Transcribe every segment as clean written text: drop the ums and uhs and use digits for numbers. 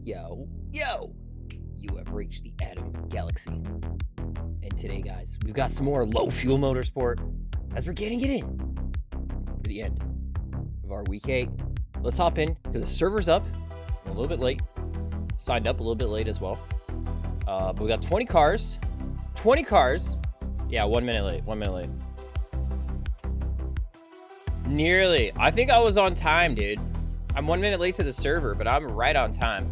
Yo. You have reached the Atom Galaxy. And today, guys, we've got some more low fuel motorsport as we're getting it in for the end of our week 8. Let's hop in because the server's up a little bit late. Signed up a little bit late as well. But we got 20 cars. 20 cars. Yeah, 1 minute late. Nearly. I think I was on time, dude. I'm 1 minute late to the server, but I'm right on time.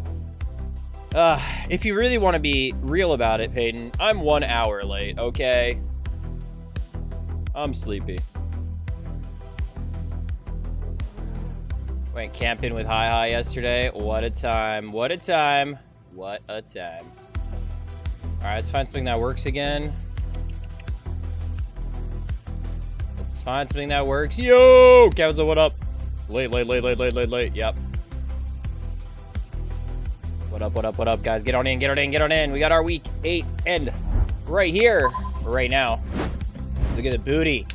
If you really want to be real about it, Peyton, I'm 1 hour late, okay? I'm sleepy. Went camping with Hi yesterday. What a time. What a time. What a time. All right, let's find something that works again. Let's find something that works. Yo, Kevzo, what up? Late. Yep. What up, guys? Get on in. We got our week 8 end right here, right now. Look at the booty.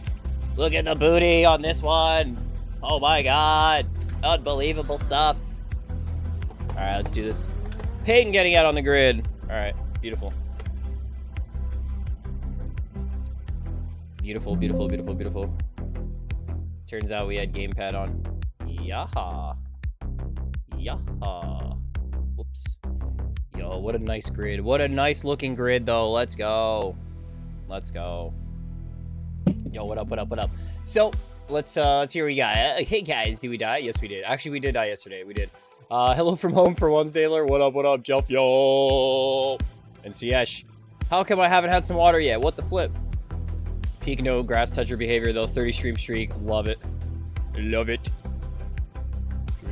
Look at the booty on this one. Oh my God. Unbelievable stuff. All right, let's do this. Peyton getting out on the grid. All right, beautiful. Beautiful. Turns out we had gamepad on. Yaha. Whoops. Yo, what a nice grid. What a nice looking grid, though. Let's go. Yo, what up? So, let's hear what we got. Hey, guys, did we die? Yes, we did. Actually, we did die yesterday. We did. Hello from home for one, Sailor. What up, Jeff? Yo. And Siesh. How come I haven't had some water yet? What the flip? Peak no grass toucher behavior, though. 30 stream streak. Love it.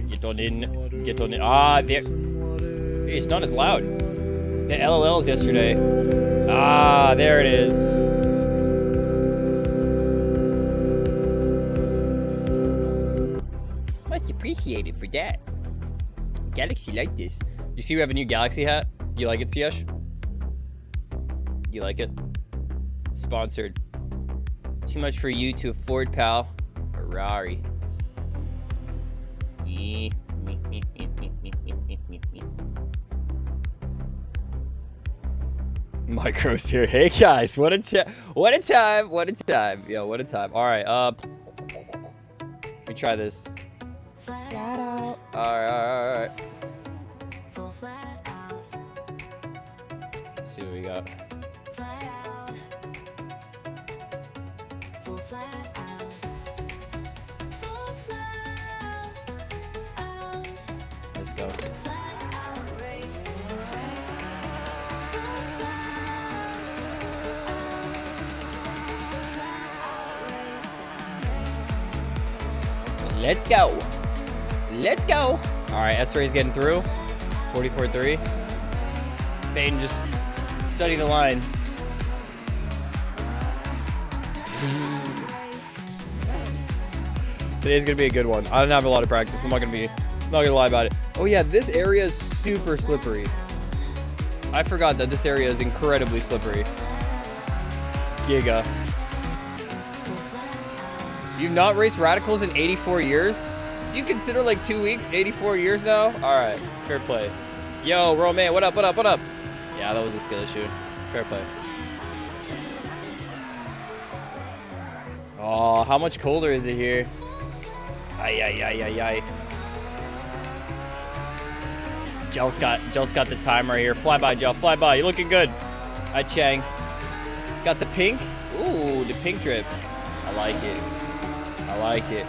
Get on in. Ah, there. Hey, it's not as loud. The LLLs yesterday. Ah, there it is. Much appreciated for that. Galaxy like this. You see we have a new Galaxy hat? Do you like it, Siesh? Do you like it? Sponsored. Too much for you to afford, pal. Ferrari. Micros here. Hey guys, what a time. Yo, what a time. All right, let me try this. Flat out. All right. Full flat out. Let's see what we got. Flat out. Full flat out. Full flat out. Let's go. Flat out racing. Full flat out. Flat out racing. Let's go. All right, S-Ray's getting through. 44.3. Peyton just study the line. Today's gonna be a good one. I don't have a lot of practice. I'm not gonna lie about it. Oh yeah, this area is super slippery. I forgot that this area is incredibly slippery. Giga. You've not raced radicals in 84 years? Do you consider like 2 weeks 84 years now? All right, fair play. Yo, Romain, what up? Yeah, that was a skill issue. Fair play. Oh, how much colder is it here? Ay. Gel's got the time right here. Fly by, Gel. Fly by. You're looking good. Hi, Chang. Got the pink. Ooh, the pink drip. I like it.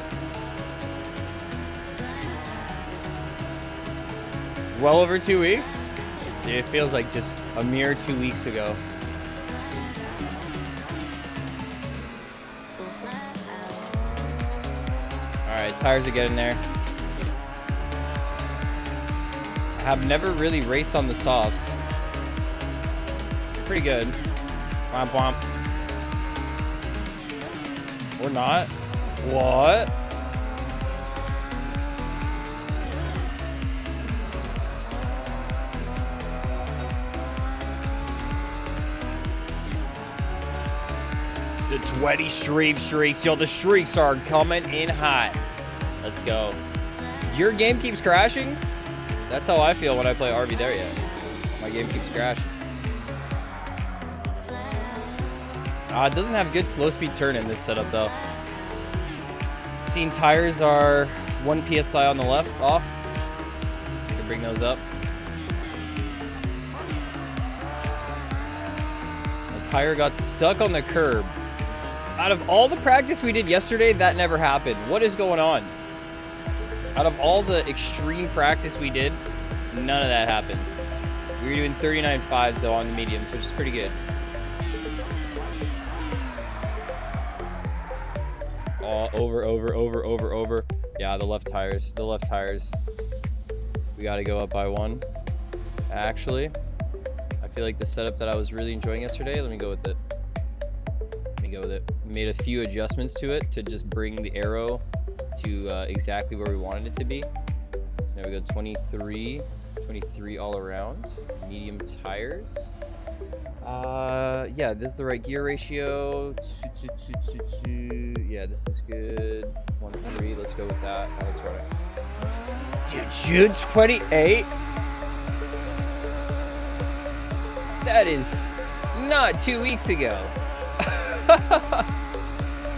Well over 2 weeks? Dude, it feels like just a mere 2 weeks ago. Alright, tires are getting there. I have never really raced on the softs. Pretty good. Womp. Or not. What? The 20 streaks. Yo, the streaks are coming in hot. Let's go. Your game keeps crashing? That's how I feel when I play RV there yet. My game keeps crashing. It doesn't have good slow speed turn in this setup though. Seen tires are 1 PSI on the left off. Can bring those up. The tire got stuck on the curb. Out of all the practice we did yesterday, that never happened. What is going on? Out of all the extreme practice we did, none of that happened. We were doing 39.5s though on the mediums, which is pretty good. Oh, over. Yeah, the left tires. We gotta go up by 1. Actually, I feel like the setup that I was really enjoying yesterday, let me go with it. Made a few adjustments to it to just bring the arrow to exactly where we wanted it to be. So now we go 23 all around. Medium tires. Yeah, this is the right gear ratio. 2. Yeah, this is good. 1.3. Let's go with that. Now let's run it. Dude, June 28. That is not 2 weeks ago.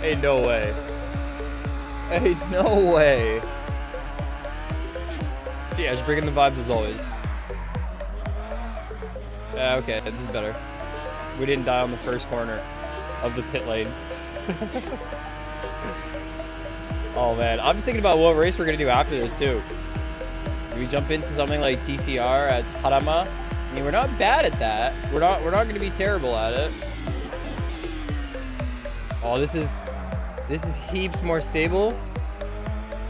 Ain't no way. So yeah, just bringing the vibes as always. Yeah, okay, this is better. We didn't die on the first corner of the pit lane. Oh man, I'm just thinking about what race we're gonna do after this too. Do we jump into something like TCR at Harama? I mean, we're not bad at that. We're not gonna be terrible at it. Oh, this is heaps more stable.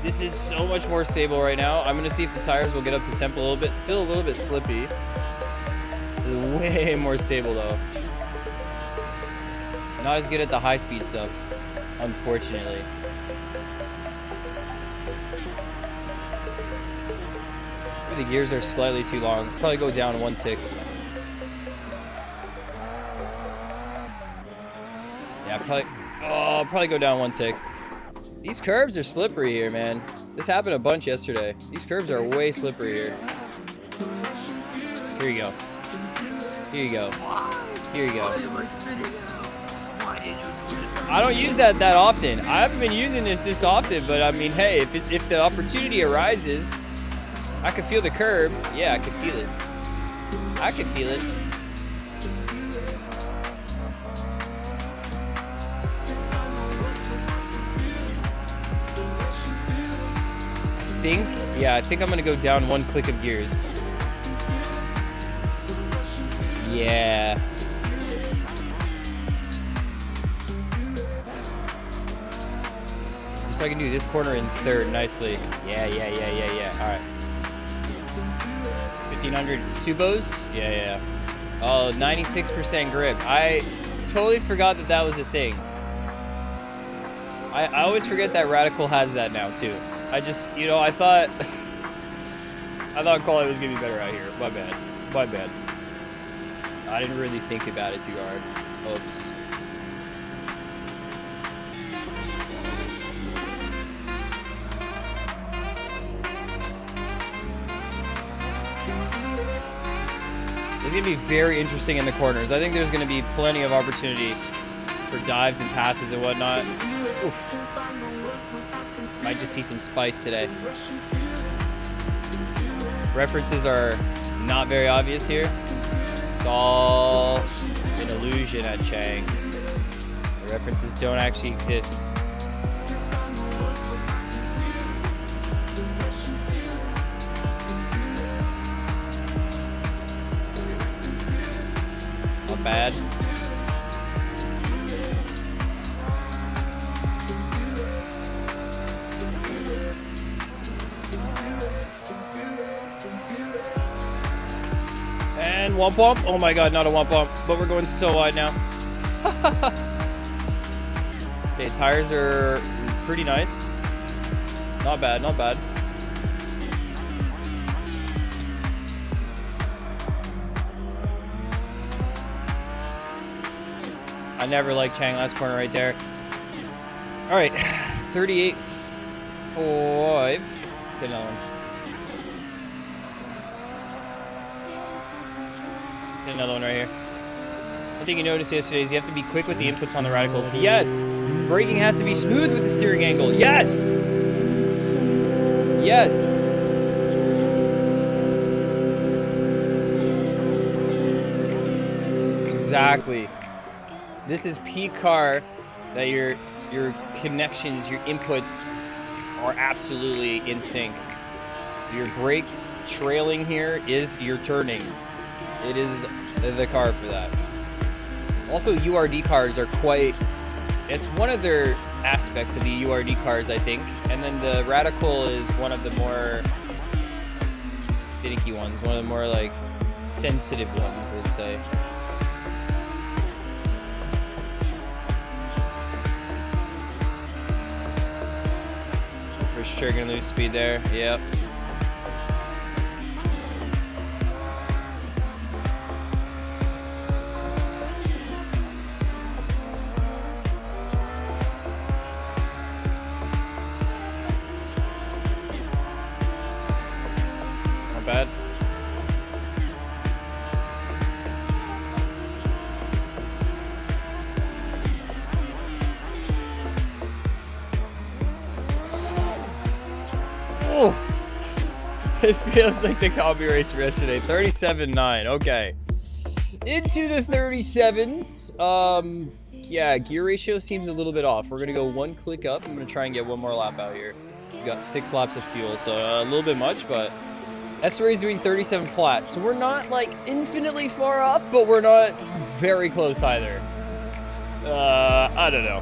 This is so much more stable right now. I'm gonna see if the tires will get up to temp a little bit. Still a little bit slippy. Way more stable though. Not as good at the high speed stuff, unfortunately. The gears are slightly too long. Probably go down 1 tick. Yeah, probably go down 1 tick. These curbs are slippery here, man. This happened a bunch yesterday. These curbs are way slippery here. Here you go. I don't use that often. I haven't been using this often, but I mean, hey, if the opportunity arises, I can feel the curb. Yeah, I can feel it. I think I'm gonna go down 1 click of gears. Yeah. Just so I can do this corner in 3rd nicely. Yeah. All right. 1500 Subos? Yeah. Oh, 96% grip. I totally forgot that was a thing. I always forget that Radical has that now too. I just, I thought quality was gonna be better out here. My bad. I didn't really think about it too hard. Oops. It's gonna be very interesting in the corners. I think there's gonna be plenty of opportunity for dives and passes and whatnot. Oof. Might just see some spice today. References are not very obvious here. It's all an illusion at Chang. The references don't actually exist. Not bad. And womp womp. Oh my god, not a womp womp. But we're going so wide now. Okay, tires are pretty nice. Not bad. I never liked Chang last corner right there. All right, 38.5. Get another one. Hit another one right here. One thing you noticed yesterday is you have to be quick with the inputs on the radicals. Yes! Braking has to be smooth with the steering angle. Yes! Yes! Exactly. This is peak car that your connections, your inputs are absolutely in sync. Your brake trailing here is your turning. It is the car for that. Also, URD cars are quite, it's one of their aspects of the URD cars, I think. And then the Radical is one of the more finicky ones, one of the more like sensitive ones, let's say. For sure gonna lose speed there, yep. Not bad. Oh, this feels like the copy race from yesterday. 37.9. Okay, into the 37s. Yeah, gear ratio seems a little bit off. We're gonna go one click up. I'm gonna try and get one more lap out here. We got 6 laps of fuel, so a little bit much, but SRA is doing 37 flat, so we're not like infinitely far off, but we're not very close either. I don't know.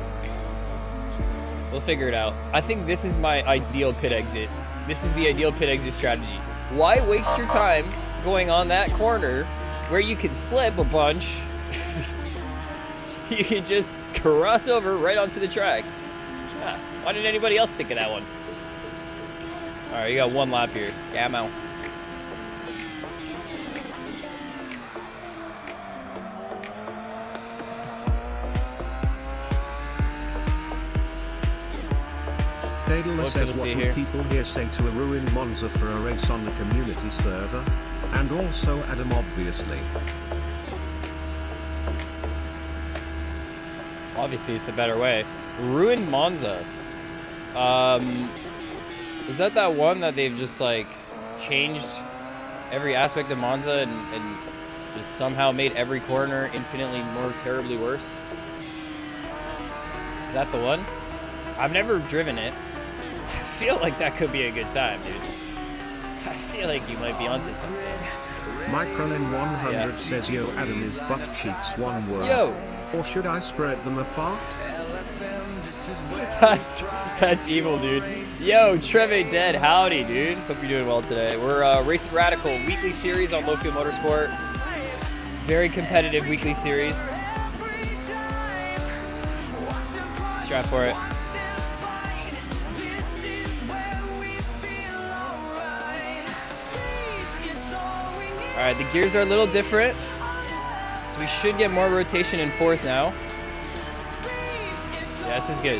We'll figure it out. I think this is my ideal pit exit. This is the ideal pit exit strategy. Why waste your time going on that corner where you can slip a bunch? You can just cross over right onto the track. Yeah. Why didn't anybody else think of that one? All right, you got one lap here. Gammo. Daedalus says, what would people here say to a ruined Monza for a race on the community server? And also Adam, obviously. Obviously, it's the better way. Ruined Monza. Is that one that they've just like changed every aspect of Monza and just somehow made every corner infinitely more terribly worse? Is that the one? I've never driven it. I feel like that could be a good time, dude. I feel like you might be onto something. Microlin100 says, yo, Adam is butt cheeks one word. Yo! Or should I spread them apart? That's evil, dude. Yo, Treve Dead, howdy, dude. Hope you're doing well today. We're Racing Radical weekly series on Low Fuel Motorsport. Very competitive weekly series. Strap for it. All right, the gears are a little different, so we should get more rotation in fourth now. Yeah, this is good.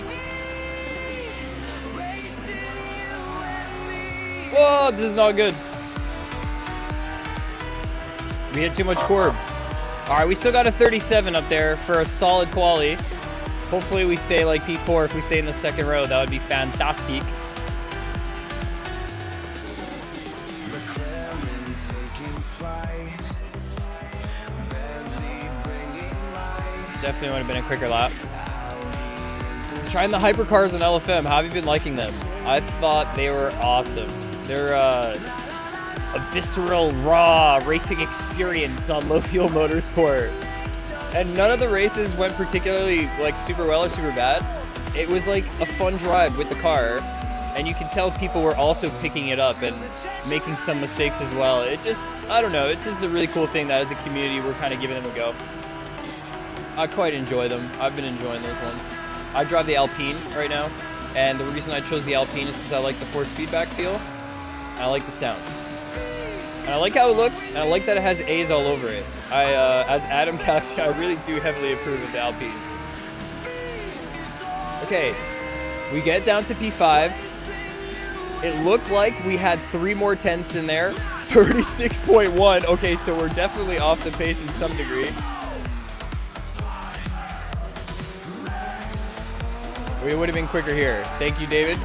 Whoa, this is not good. We hit too much curb. All right, we still got a 37 up there for a solid quali. Hopefully we stay like P4. If we stay in the second row, that would be fantastic. Definitely would have been a quicker lap. Trying the hypercars on LFM. How have you been liking them? I thought they were awesome. They're a visceral, raw racing experience on low fuel motorsport. And none of the races went particularly like super well or super bad. It was like a fun drive with the car, and you can tell people were also picking it up and making some mistakes as well. It just, I don't know, it's just a really cool thing that as a community we're kind of giving them a go. I quite enjoy them. I've been enjoying those ones. I drive the Alpine right now, and the reason I chose the Alpine is because I like the force feedback feel, and I like the sound. And I like how it looks, and I like that it has A's all over it. As Adam Galaxy, I really do heavily approve of the Alpine. Okay, we get down to P5. It looked like we had 3 more tenths in there. 36.1. Okay, so we're definitely off the pace in some degree. We would have been quicker here. Thank you, David.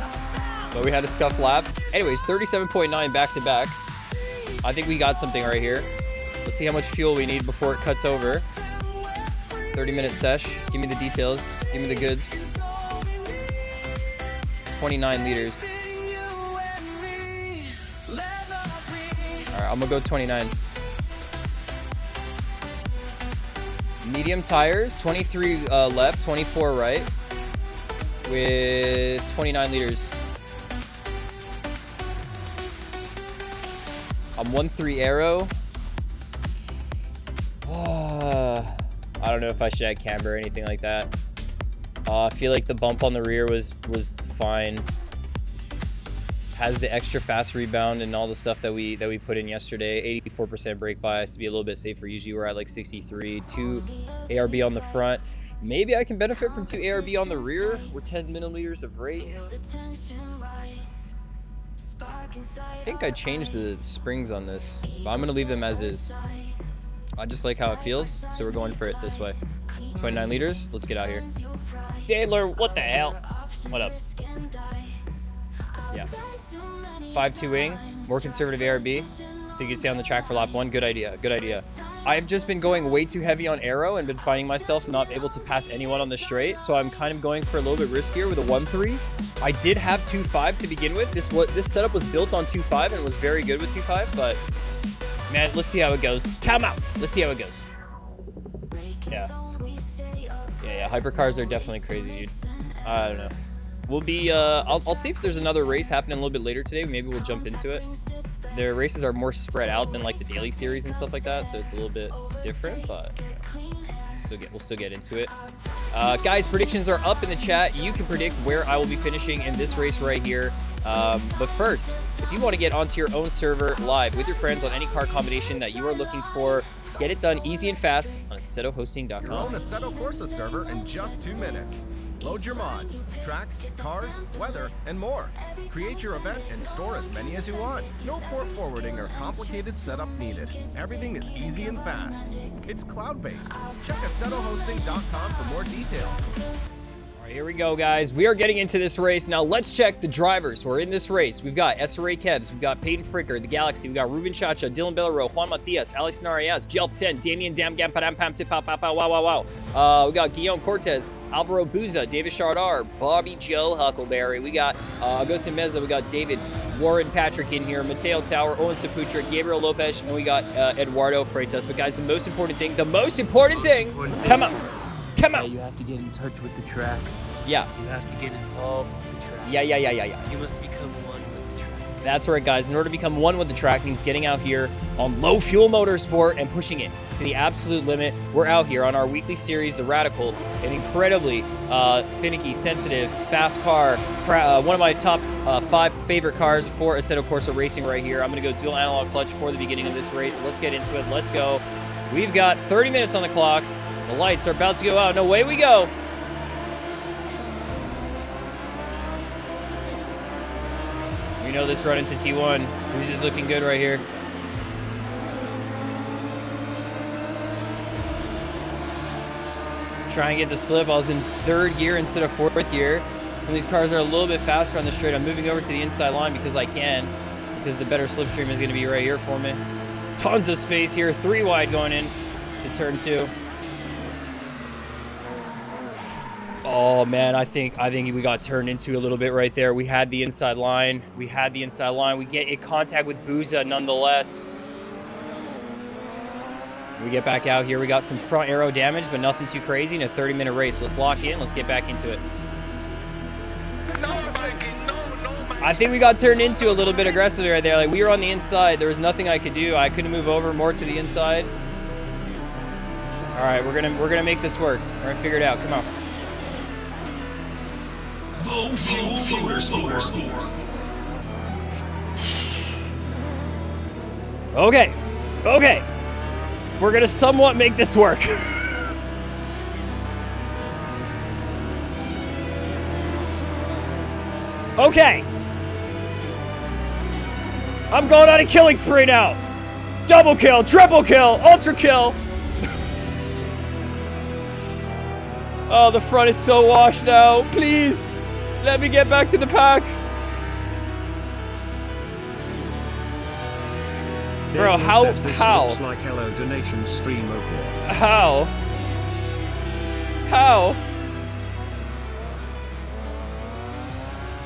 But we had a scuff lap. Anyways, 37.9 back to back. I think we got something right here. Let's see how much fuel we need before it cuts over. 30-minute sesh. Give me the details. Give me the goods. 29 liters. Alright, I'm gonna go 29. Medium tires, 23 left, 24 right. With 29 liters. I'm 1.3 aero. I don't know if I should add camber or anything like that. I feel like the bump on the rear was fine. Has the extra fast rebound and all the stuff that we put in yesterday. 84% brake bias to be a little bit safer. Usually we're at like 63. 2 ARB on the front. Maybe I can benefit from 2 ARB on the rear. We're 10 millimeters of rate. I think I changed the springs on this, but I'm gonna leave them as is. I just like how it feels, so we're going for it this way. 29 liters, let's get out here. Dandler, what the hell? What up? Yeah. 5.2 wing, more conservative ARB, so you can stay on the track for lap 1. Good idea, good idea. I've just been going way too heavy on aero and been finding myself not able to pass anyone on the straight, so I'm kind of going for a little bit riskier with a 1.3. I did have 2.5 to begin with. This setup was built on 2.5 and was very good with 2.5, but man, let's see how it goes. Come out. Let's see how it goes. Yeah. Yeah, hypercars are definitely crazy, dude. I don't know. We'll be, I'll see if there's another race happening a little bit later today. Maybe we'll jump into it. Their races are more spread out than like the daily series and stuff like that, so it's a little bit different, but we'll still get into it. Guys, predictions are up in the chat. You can predict where I will be finishing in this race right here. But first, if you want to get onto your own server live with your friends on any car combination that you are looking for, get it done easy and fast on assettohosting.com. Your own Assetto Corsa server in just 2 minutes. Load your mods, tracks, cars, weather, and more. Create your event and store as many as you want. No port forwarding or complicated setup needed. Everything is easy and fast. It's cloud-based. Check assettohosting.com for more details. All right, here we go, guys. We are getting into this race. Now, let's check the drivers who are in this race. We've got SRA Kevs. We've got Peyton Fricker, the Galaxy. We've got Ruben Chacha, Dylan Bellero, Juan Matias, Alex Narias, Jelp 10, Damian Dam Gam Padam Pam Tip Pap Pap Wow Wow Wow. We got Guillaume Cortez, Alvaro Buza, David Chardar, Bobby Joe Huckleberry. We got Agustin Meza. We got David Warren Patrick in here, Mateo Tower, Owen Saputra, Gabriel Lopez, and we got Eduardo Freitas. But guys, the most important thing, come on. Come on. You have to get in touch with the track. Yeah. You have to get involved with the track. Yeah. You must become one with the track. That's right, guys. In order to become one with the track means getting out here on low fuel motorsport and pushing it to the absolute limit. We're out here on our weekly series, The Radical, an incredibly finicky, sensitive, fast car. One of my top 5 favorite cars for Assetto Corsa racing right here. I'm going to go dual analog clutch for the beginning of this race. Let's get into it. Let's go. We've got 30 minutes on the clock. The lights are about to go out. No, away we go. We know this run into T1. Who's just looking good right here? Try and get the slip. I was in 3rd gear instead of 4th gear. Some of these cars are a little bit faster on the straight. I'm moving over to the inside line because I can, because the better slipstream is going to be right here for me. Tons of space here. 3 wide going in to turn 2. Oh man, I think we got turned into a little bit right there. We had the inside line. We get in contact with Buza nonetheless. We get back out here. We got some front aero damage, but nothing too crazy in a 30-minute race. Let's lock in. Let's get back into it. I think we got turned into a little bit aggressively right there. Like, we were on the inside. There was nothing I could do. I couldn't move over more to the inside. All right, we're gonna make this work. We're gonna figure it out. Come on. Low fuel motorsport. Okay. We're gonna somewhat make this work. Okay. I'm going on a killing spree now. Double kill, triple kill, ultra kill. Oh, the front is so washed now. Please, let me get back to the pack. Bro, how? Looks like hello donation stream over. How? How?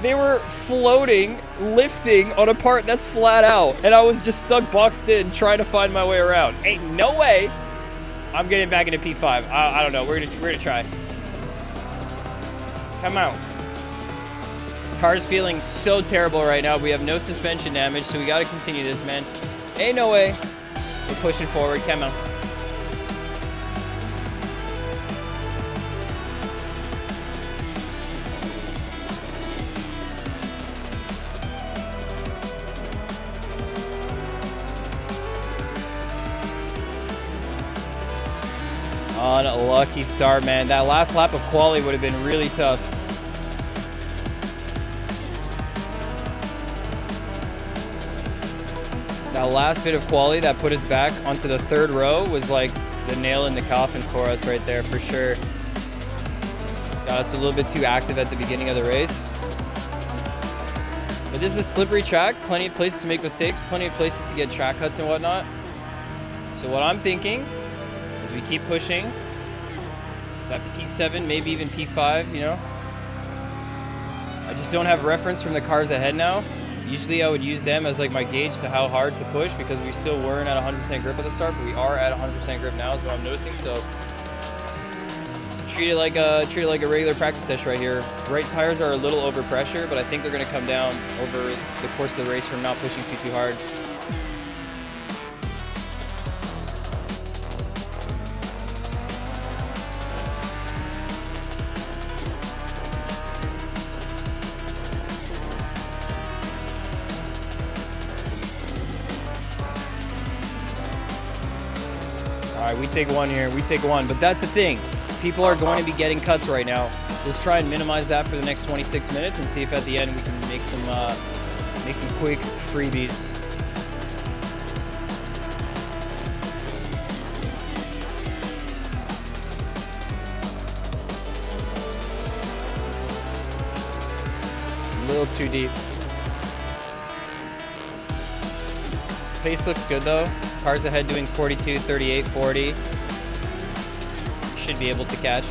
They were floating, lifting on a part that's flat out, and I was just stuck boxed in trying to find my way around. Ain't no way I'm getting back into P5. I don't know. We're gonna try. Come out. Car's feeling so terrible right now. We have no suspension damage, so we gotta continue this, man. Ain't no way. We're pushing forward. Come on. Unlucky start, man. That last lap of quali would have been really tough. That last bit of quali that put us back onto the third row was like the nail in the coffin for us right there, for sure. Got us a little bit too active at the beginning of the race. But this is a slippery track. Plenty of places to make mistakes, plenty of places to get track cuts and whatnot. So what I'm thinking is we keep pushing. That P7, maybe even P5, you know? I just don't have reference from the cars ahead now. Usually I would use them as like my gauge to how hard to push, because we still weren't at 100% grip at the start, but we are at 100% grip now is what I'm noticing. So treat it like a regular practice session right here. Right tires are a little over pressure, but I think they're going to come down over the course of the race from not pushing too hard. All right, we take one here. We take one, but that's the thing. People are going to be getting cuts right now, so let's try and minimize that for the next 26 minutes and see if at the end we can make some quick freebies. A little too deep. Pace looks good though. Cars ahead doing 42, 38, 40. Should be able to catch.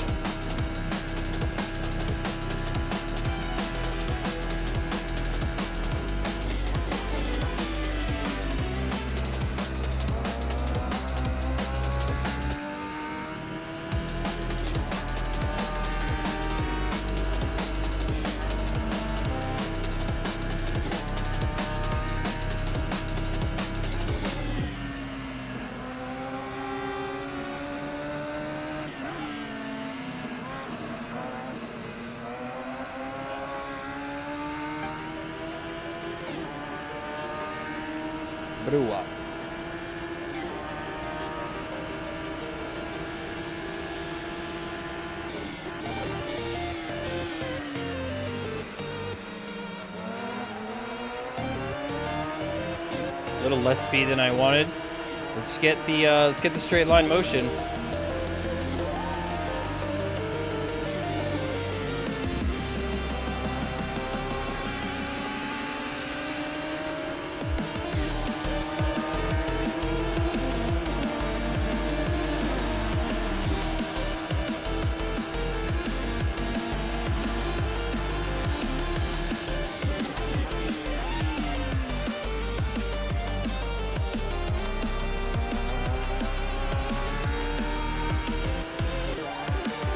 Brua. A little less speed than I wanted. Let's get the straight line motion.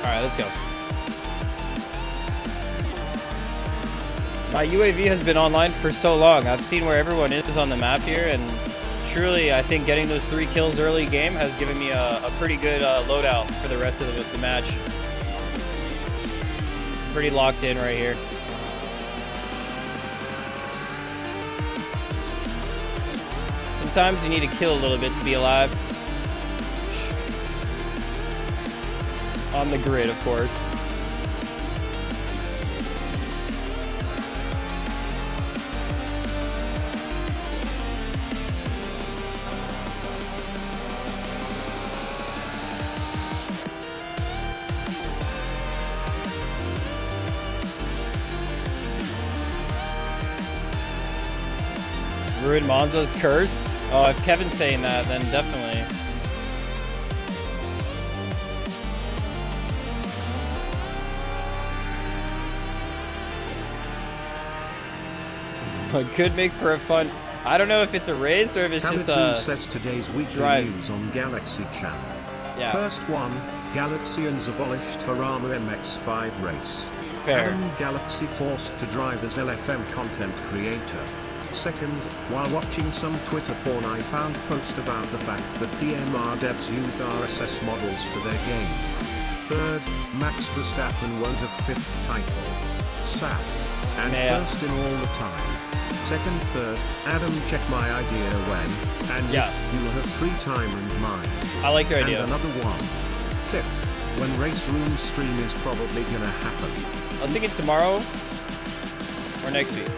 All right, let's go. My UAV has been online for so long. I've seen where everyone is on the map here, and truly, I think getting those 3 kills early game has given me a pretty good loadout for the rest of the match. Pretty locked in right here. Sometimes you need to kill a little bit to be alive. On the grid, of course. Ruined Monza's cursed? Oh, if Kevin's saying that, then definitely. It could make for a fun... I don't know if it's a race or if it's just a... says today's weekly drive. news on Galaxy Channel. Yeah. First one, Galaxians abolished Harama MX-5 race. Fair. Adam Galaxy forced to drive as LFM content creator. Second, while watching some Twitter porn I found a post about the fact that DMR devs used RSS models for their game. Third, Max Verstappen won't have fifth title. Sad. And Yeah. first in all the time. Second, third, Adam check my idea when, and Yeah. if you have free time and mind. I like your And idea. another one. Fifth, when Race Room stream is probably gonna happen. I was thinking tomorrow or next week.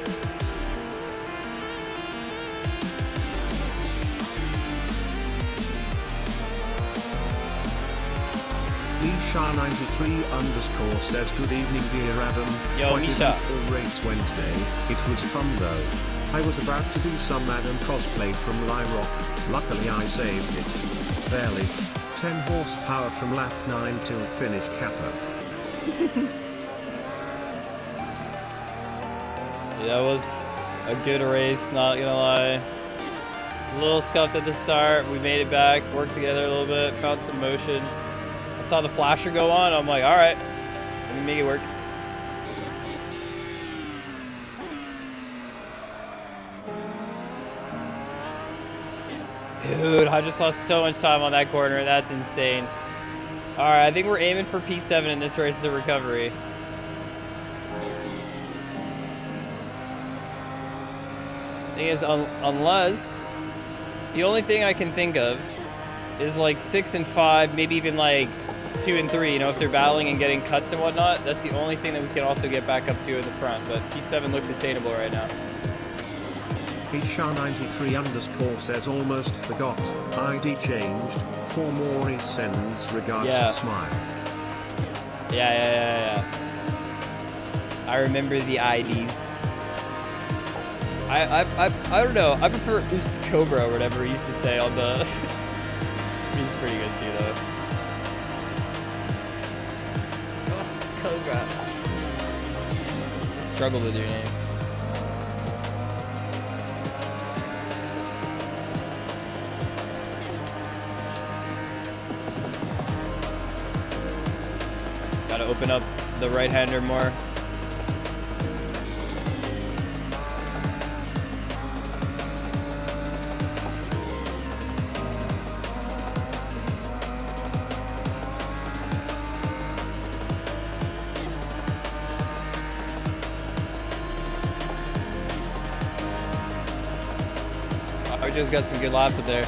Misha93_ says good evening dear Adam. Yo, Quite Misha. eventful race Wednesday. It was fun though. I was about to do some Adam cosplay from Lyrock. Luckily I saved it. Barely. 10 horsepower from lap 9 till finish Kappa. Yeah, that was a good race, not gonna lie. A little scuffed at the start. We made it back, worked together a little bit, found some motion. I saw the flasher go on. I'm like, all right, let me make it work. Dude, I just lost so much time on that corner. That's insane. All right, I think we're aiming for P7 in this race as a recovery. Thing is, unless the only thing I can think of is like 6 and 5, maybe even like 2 and 3. You know, if they're battling and getting cuts and whatnot, that's the only thing that we can also get back up to in the front. But P7 looks attainable right now. Misha93_ says almost forgot. ID changed. 4 more he sends. Regards Yeah. smile. Yeah. I remember the IDs. I don't know. I prefer Oost Cobra or whatever he used to say on the. He's pretty good too, though. Oost Cobra. I struggle with your name. Gotta open up the right-hander more. Arjo's got some good laps up there.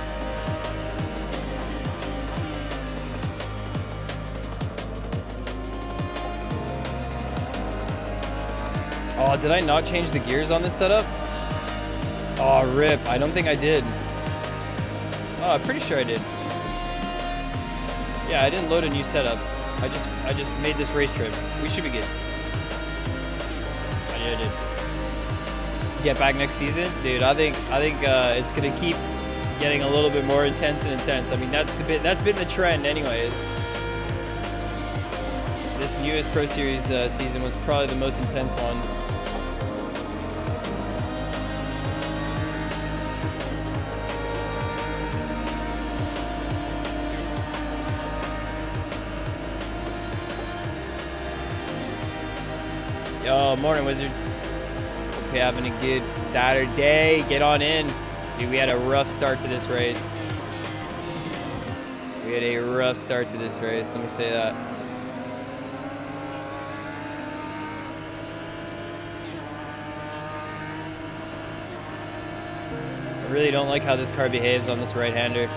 Oh, did I not change the gears on this setup? Oh, rip. I don't think I did. Oh, I'm pretty sure I did. Yeah, I didn't load a new setup. I just made this race trip. We should be good. Oh, yeah, I did. Get back next season, dude. I think it's gonna keep getting a little bit more intense and intense. I mean, that's been the trend, anyways. This newest Pro Series season was probably the most intense one. Yo, morning, Wizard. Hope you're having a good Saturday. Get on in. Dude, we had a rough start to this race. Let me say that. I really don't like how this car behaves on this right-hander.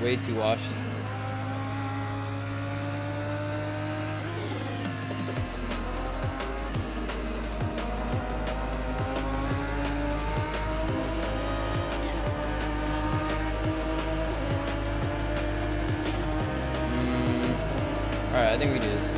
Way too washed. Alright, I think we do this.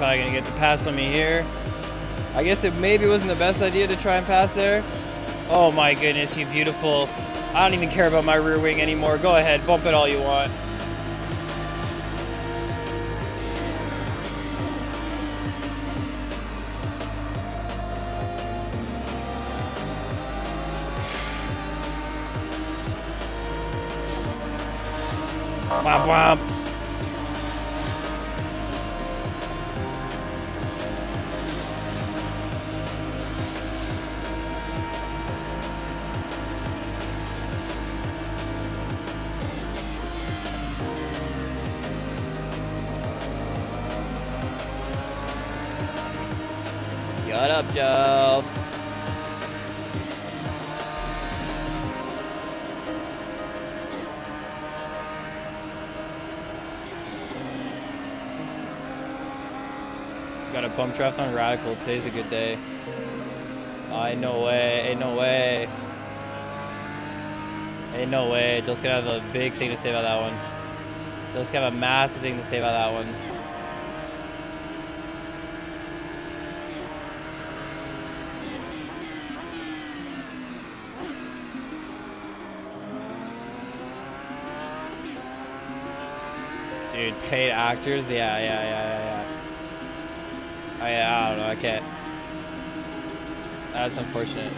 probably gonna get the pass on me here. I guess it maybe wasn't the best idea to try and pass there. Oh my goodness, you beautiful. I don't even care about my rear wing anymore. Go ahead, bump it all you want. Womp womp. Shut up, Joe. Got a bump draft on Radical. Today's a good day. Ain't no way. Ain't no way. Ain't no way. Just gonna have a big thing to say about that one. Just gonna have a massive thing to say about that one. Dude, paid actors? Yeah. I don't know, I can't. That's unfortunate.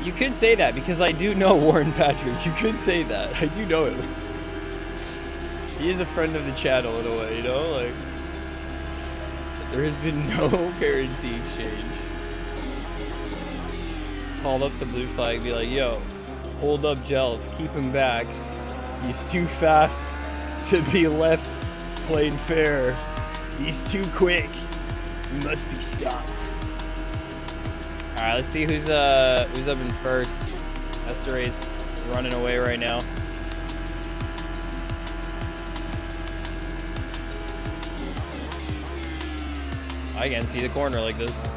You could say that because I do know Warren Patrick. You could say that. I do know him. He is a friend of the channel in a way, you know? Like, there has been no currency exchange. Call up the blue flag and be like, yo, hold up Jelf, keep him back. He's too fast to be left playing fair. He's too quick. He must be stopped. All right, let's see who's up in first. Estoray's running away right now. I can't see the corner like this.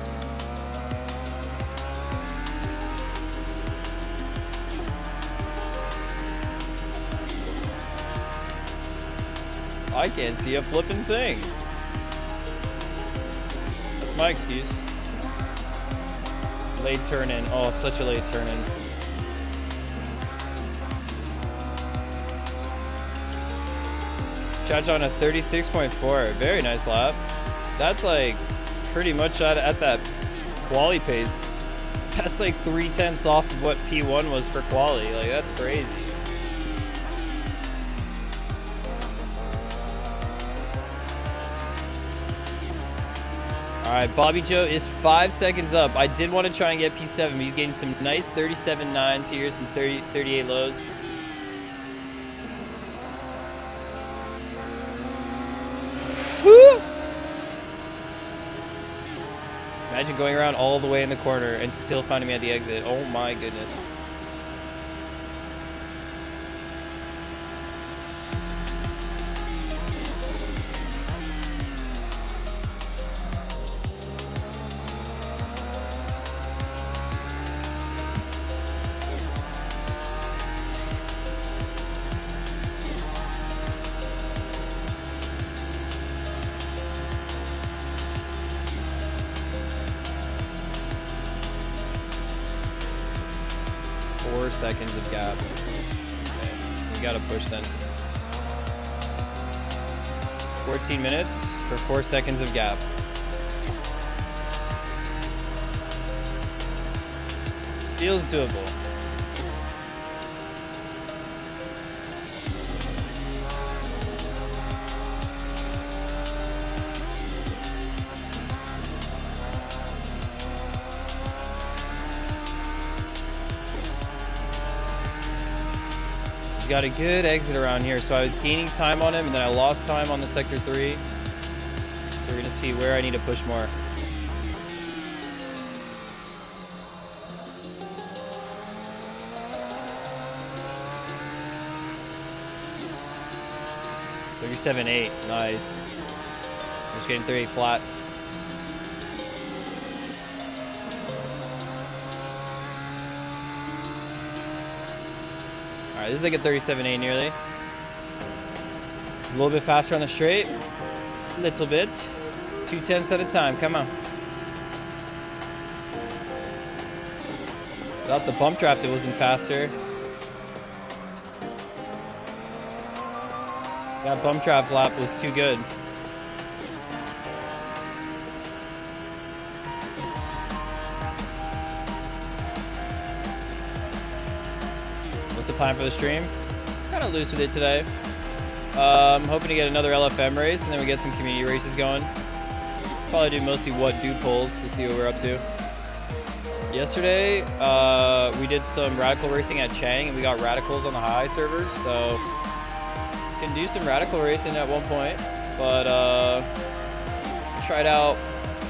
I can't see a flipping thing. That's my excuse. Late turn in. Oh, such a late turn in. Charge on a 36.4. Very nice lap. That's like pretty much at that quali pace. That's like 3/10 off of what P1 was for quali. Like, that's crazy. All right, Bobby Joe is 5 seconds up. I did want to try and get P7, but he's getting some nice 37.9s here, some 38 lows. Woo! Imagine going around all the way in the corner and still finding me at the exit. Oh my goodness. Seconds of gap. Okay, we gotta push then. 14 minutes for 4 seconds of gap. Feels doable. Got a good exit around here, so I was gaining time on him and then I lost time on the sector 3, so we're gonna see where I need to push more. $37.8, nice. I'm just getting 38 flats. Alright, this is like a 37.8 nearly. A little bit faster on the straight. Little bit. 2/10 at a time. Come on. Without the bump draft, it wasn't faster. That bump draft lap was too good. What's the plan for the stream? Kind of loose with it today. Hoping to get another LFM race, and then we get some community races going. Probably do mostly what do polls to see what we're up to. Yesterday, we did some radical racing at Chang, and we got radicals on the high servers, so can do some radical racing at one point. But tried out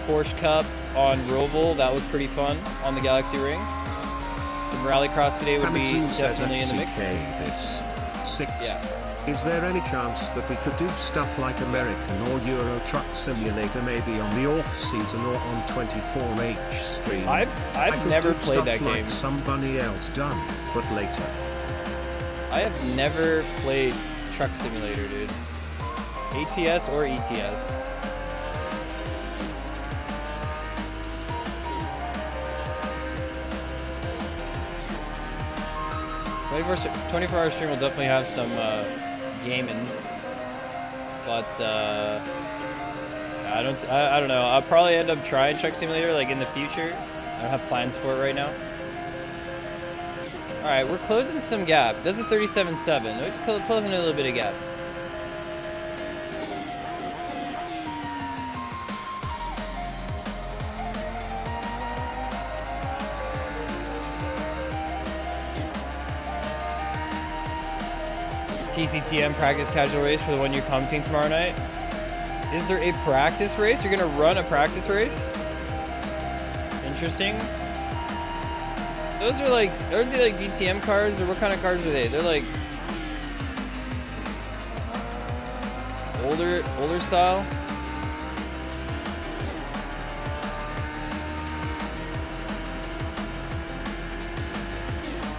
Porsche Cup on Roval. That was pretty fun on the Galaxy Ring. Some rallycross today would be definitely in the mix. Yeah. Is there any chance that we could do stuff like American or Euro Truck Simulator maybe on the off-season or on 24H stream? I've never played that game. Like somebody else done, but later. I have never played Truck Simulator, dude. ATS or ETS. Twenty-four hour stream will definitely have some gamins, but I don't know. I'll probably end up trying Truck Simulator like in the future. I don't have plans for it right now. All right, we're closing some gap. That's a 37.7. We're just closing a little bit of gap. TCTM practice casual race for the one you're commenting tomorrow night. Is there a practice race? You're gonna run a practice race? Interesting. Those are like, are they like DTM cars, or what kind of cars are they? They're like older style.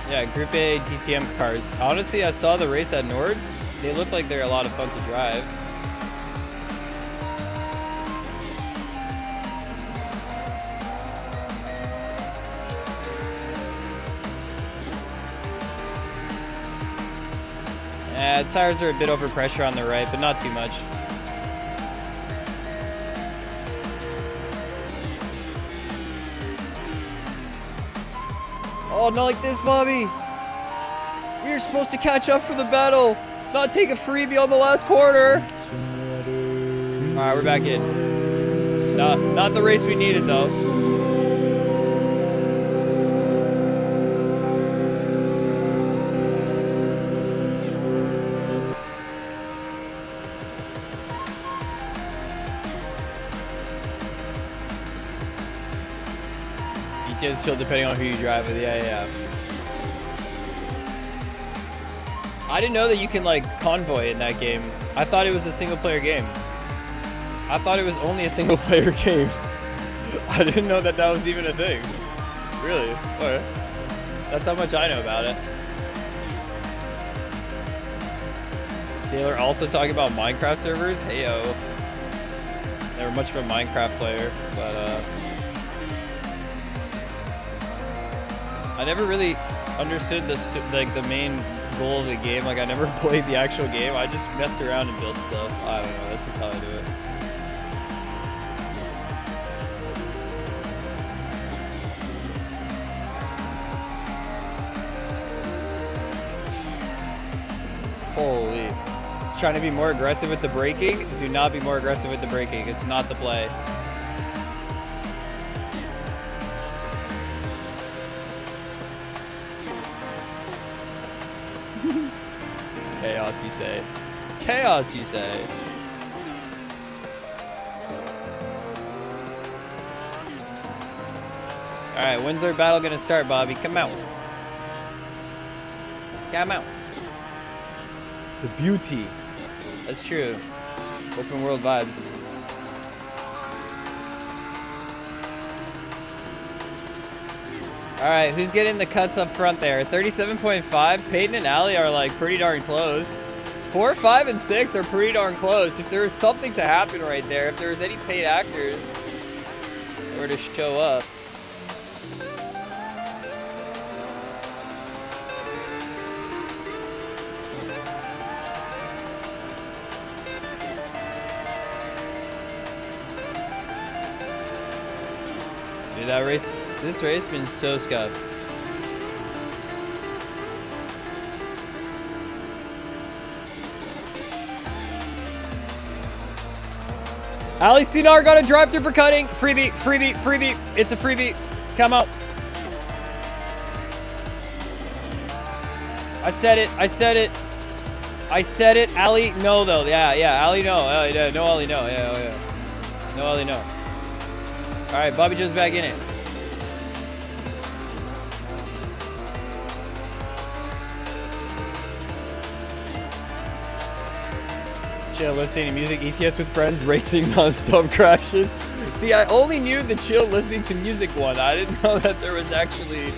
Yeah, Group A DTM cars. Honestly, I saw the race at Nords. They look like they're a lot of fun to drive. Tires are a bit over pressure on the right, but not too much. Oh, not like this, Bobby. We were supposed to catch up for the battle, not take a freebie on the last corner. All right, we're back in. Not the race we needed, though. ETS chill depending on who you drive with. Yeah. I didn't know that you can like convoy in that game. I thought it was a single player game. I thought it was only a single player game. I didn't know that was even a thing. Really? Okay. That's how much I know about it. Taylor also talking about Minecraft servers. Heyo. Never much of a Minecraft player, but I never really understood the main goal of the game. Like, I never played the actual game. I just messed around and built stuff. I don't know. That's just how I do it. Holy. It's trying to be more aggressive with the braking. Do not be more aggressive with the braking. It's not the play. Chaos, you say. Chaos, you say. Alright, when's our battle gonna start, Bobby? Come out. Come out. The beauty. That's true. Open world vibes. Alright, who's getting the cuts up front there? 37.5. Peyton and Allie are like pretty darn close. 4, 5, and 6 are pretty darn close. If there was something to happen right there, if there was any paid actors that were to show up. Dude, that race, this race has been so scuffed. Ali Sinar got a drive through for cutting. Freebie, freebie, freebie. It's a freebie. Come out. I said it. I said it. I said it. Ali, no, though. Yeah. Ali, no. No, Ali, no. Yeah. No, Ali, no. All right, Bobby Joe's back in it. Chill, listening to music, ETS with friends, racing non-stop crashes. See, I only knew the chill listening to music one. I didn't know that there was actually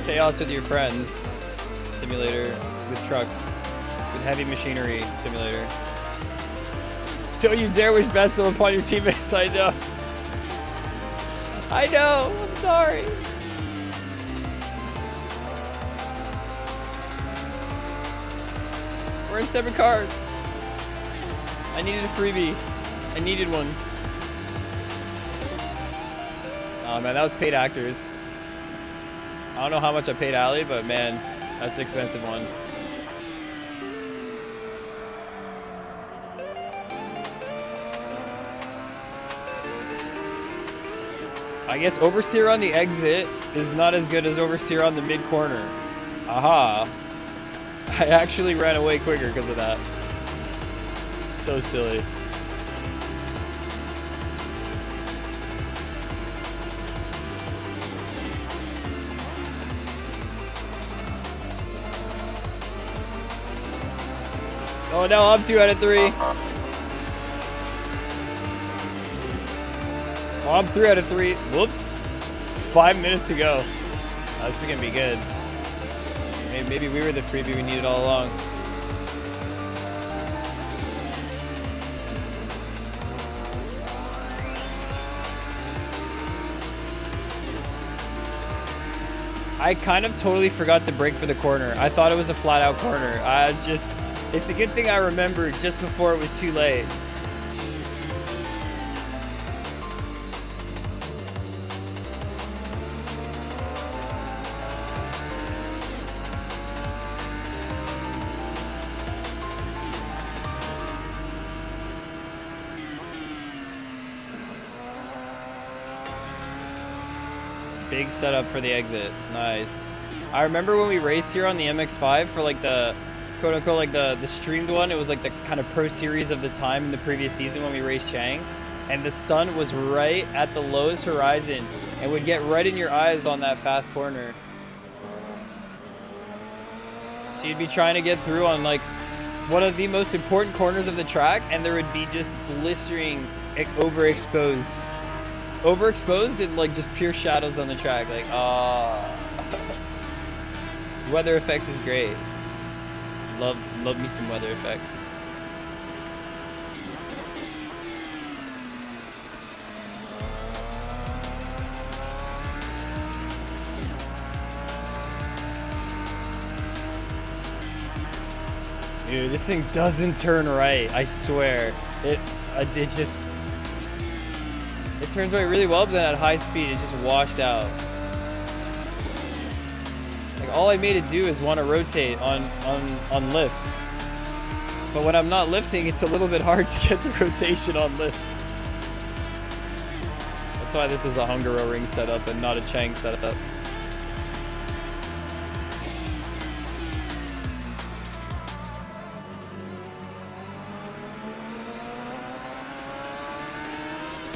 chaos with your friends simulator with trucks, with heavy machinery simulator. Don't you dare wish bad soul upon your teammates. I know. I know. I'm sorry. We're in 7 cars. I needed a freebie. I needed one. Oh man, that was paid actors. I don't know how much I paid Ali, but man, that's an expensive one. I guess oversteer on the exit is not as good as oversteer on the mid corner. Aha. I actually ran away quicker because of that. So silly. Oh no, I'm 2 out of 3. Oh, I'm 3 out of 3. Whoops. 5 minutes to go. Oh, this is gonna be good. Maybe we were the freebie we needed all along. I kind of totally forgot to brake for the corner. I thought it was a flat out corner. It's a good thing I remembered just before it was too late. Big setup for the exit. Nice. I remember when we raced here on the MX-5 for like the quote unquote like the streamed one. It was like the kind of pro series of the time in the previous season when we raced Chang, and the sun was right at the lowest horizon and would get right in your eyes on that fast corner. So you'd be trying to get through on like one of the most important corners of the track, and there would be just blistering overexposed and like just pure shadows on the track. Like, weather effects is great. Love me some weather effects. Dude, this thing doesn't turn right. I swear. It turns right really well, but then at high speed, it just washed out. Like all I made it do is want to rotate on lift. But when I'm not lifting, it's a little bit hard to get the rotation on lift. That's why this was a Hungaro ring setup and not a Chang setup.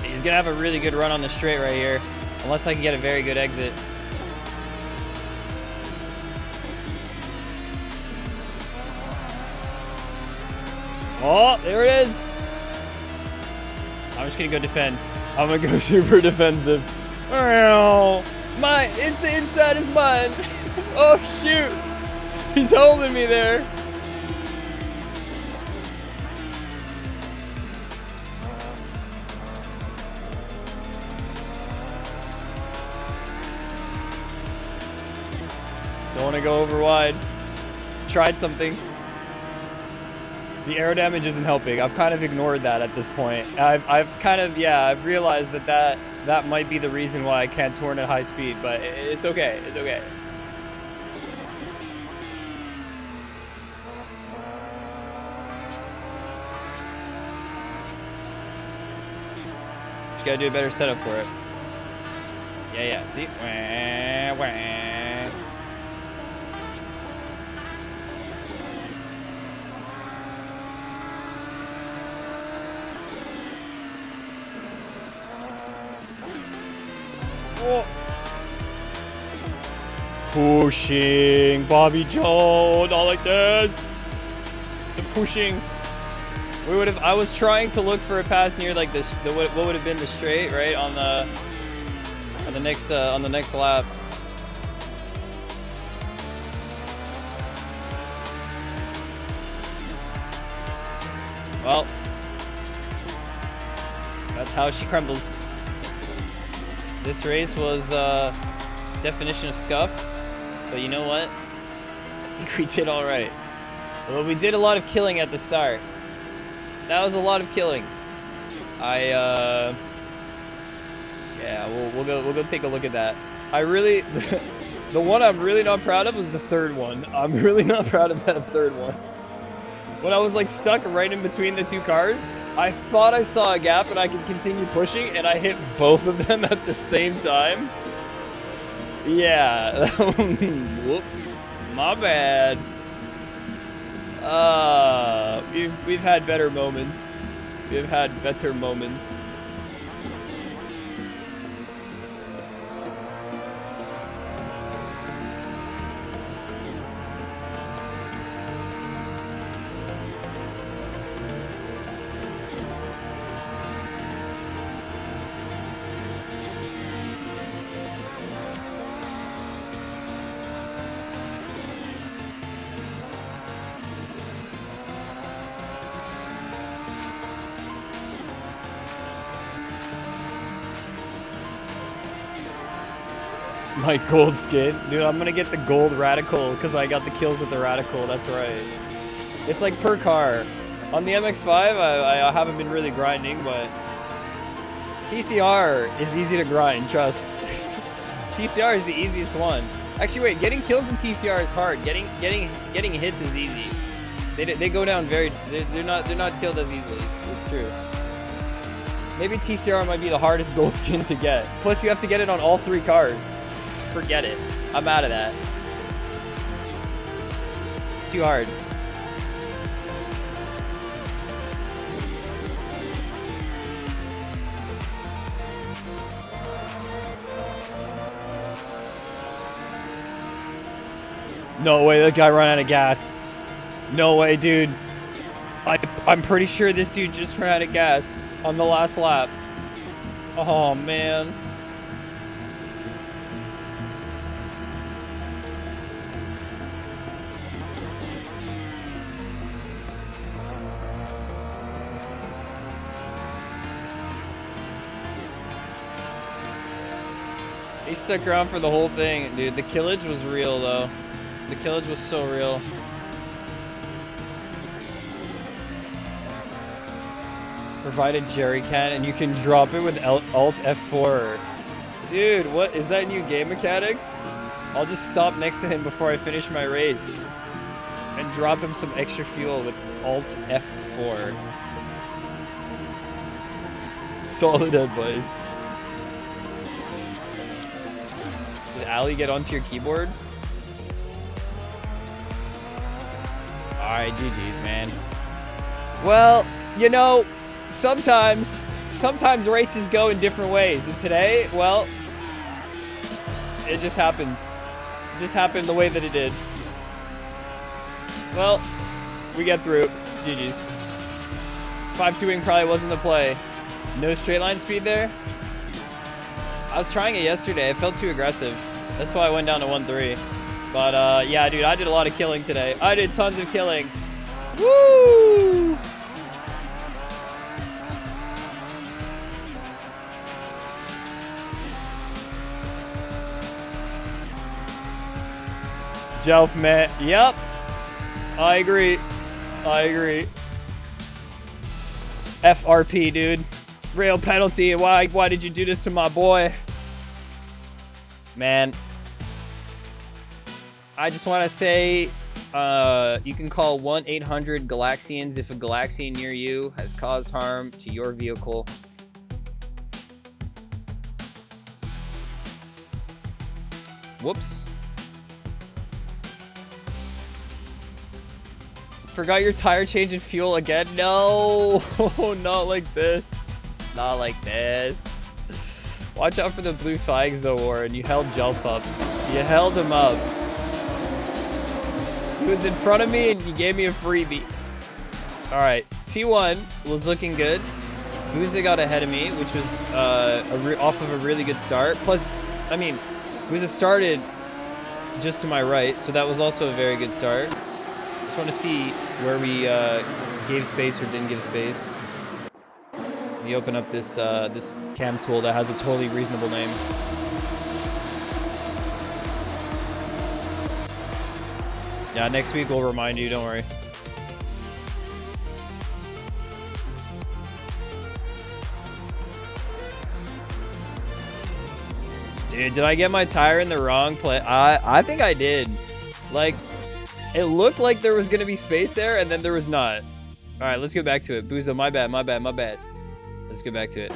He's gonna have a really good run on the straight right here, unless I can get a very good exit. Oh, there it is. I'm just gonna go defend. I'm gonna go super defensive. It's the inside is mine. Oh shoot, he's holding me there. Don't want to go over wide. Tried something. The air damage isn't helping. I've kind of ignored that at this point. I've kind of, yeah, I've realized that might be the reason why I can't turn at high speed, but it's okay. It's okay. Just gotta do a better setup for it. Yeah, see? Wah, wah. Oh. Pushing, Bobby Joe, not like this. The pushing. I was trying to look for a pass near like this. What would have been the straight, right, on the next lap. Well, that's how she crumbles. This race was definition of scuff, but you know what? I think we did all right. Well, we did a lot of killing at the start. That was a lot of killing. Yeah, we'll go take a look at that. The one I'm really not proud of was the third one. I'm really not proud of that third one. When I was like stuck right in between the two cars, I thought I saw a gap and I could continue pushing, and I hit both of them at the same time. Yeah. Whoops. My bad. We've had better moments. We've had better moments. My gold skin? Dude, I'm gonna get the gold radical because I got the kills with the radical, that's right. It's like per car. On the MX-5, I haven't been really grinding, but TCR is easy to grind, trust. TCR is the easiest one. Actually, wait, getting kills in TCR is hard. Getting hits is easy. They go down very. They're not killed as easily. It's true. Maybe TCR might be the hardest gold skin to get. Plus, you have to get it on all 3 cars. Forget it. I'm out of that. Too hard. No way, that guy ran out of gas. No way, dude. I'm pretty sure this dude just ran out of gas on the last lap. Oh, man. He stuck around for the whole thing. Dude, the killage was real, though. The killage was so real. Provided jerry can, and you can drop it with Alt F4. Dude, what is that new game mechanics? I'll just stop next to him before I finish my race and drop him some extra fuel with Alt F4. Solid advice. Did Ali get onto your keyboard? Alright, GG's, man. Well, you know, sometimes races go in different ways. And today, well, it just happened. It just happened the way that it did. Well, we get through. GG's. 5-2-wing probably wasn't the play. No straight line speed there. I was trying it yesterday. I felt too aggressive. That's why I went down to 1-3. But yeah, dude, I did a lot of killing today. I did tons of killing. Woo! Jelf, man. Yep. I agree. I agree. FRP, dude. Real penalty. Why did you do this to my boy? Man. I just want to say, you can call 1-800-Galaxians if a Galaxian near you has caused harm to your vehicle. Whoops. Forgot your tire change and fuel again? No, not like this. Not like this. Watch out for the blue flags though, Warren. You held Jelf up. You held him up. He was in front of me and you gave me a freebie. All right, T1 was looking good. Booza got ahead of me, which was off of a really good start. Plus, I mean, Booza started just to my right, so that was also a very good start. Just want to see where we gave space or didn't give space. We open up this this cam tool that has a totally reasonable name. Yeah, next week we'll remind you, don't worry. Dude, did I get my tire in the wrong place? I think I did. Like, it looked like there was gonna be space there, and then there was not. All right, let's go back to it. Booza, my bad. Let's go back to it.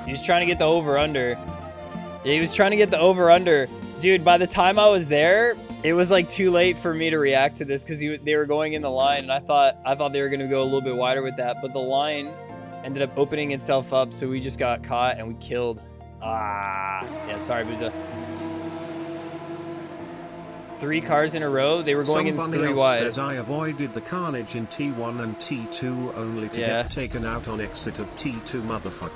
He's trying to get the over-under. Yeah, he was trying to get the over-under. Dude, by the time I was there, it was like too late for me to react to this because they were going in the line, and I thought they were going to go a little bit wider with that, but the line ended up opening itself up, so we just got caught and we killed. Yeah, sorry, Booza. 3 cars in a row. They were going in 3 wide. Says I avoided the carnage in T1 and T2 only to get taken out on exit of T2, motherfucker.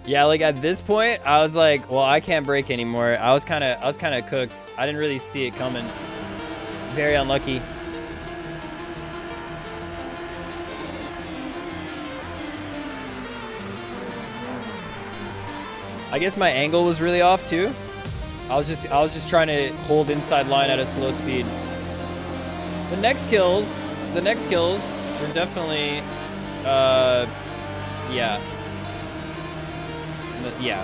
Yeah, like at this point, I was like, well, I can't brake anymore. I was kind of cooked. I didn't really see it coming. Very unlucky. I guess my angle was really off too. I was just trying to hold inside line at a slow speed. The next kills were definitely, yeah. Yeah.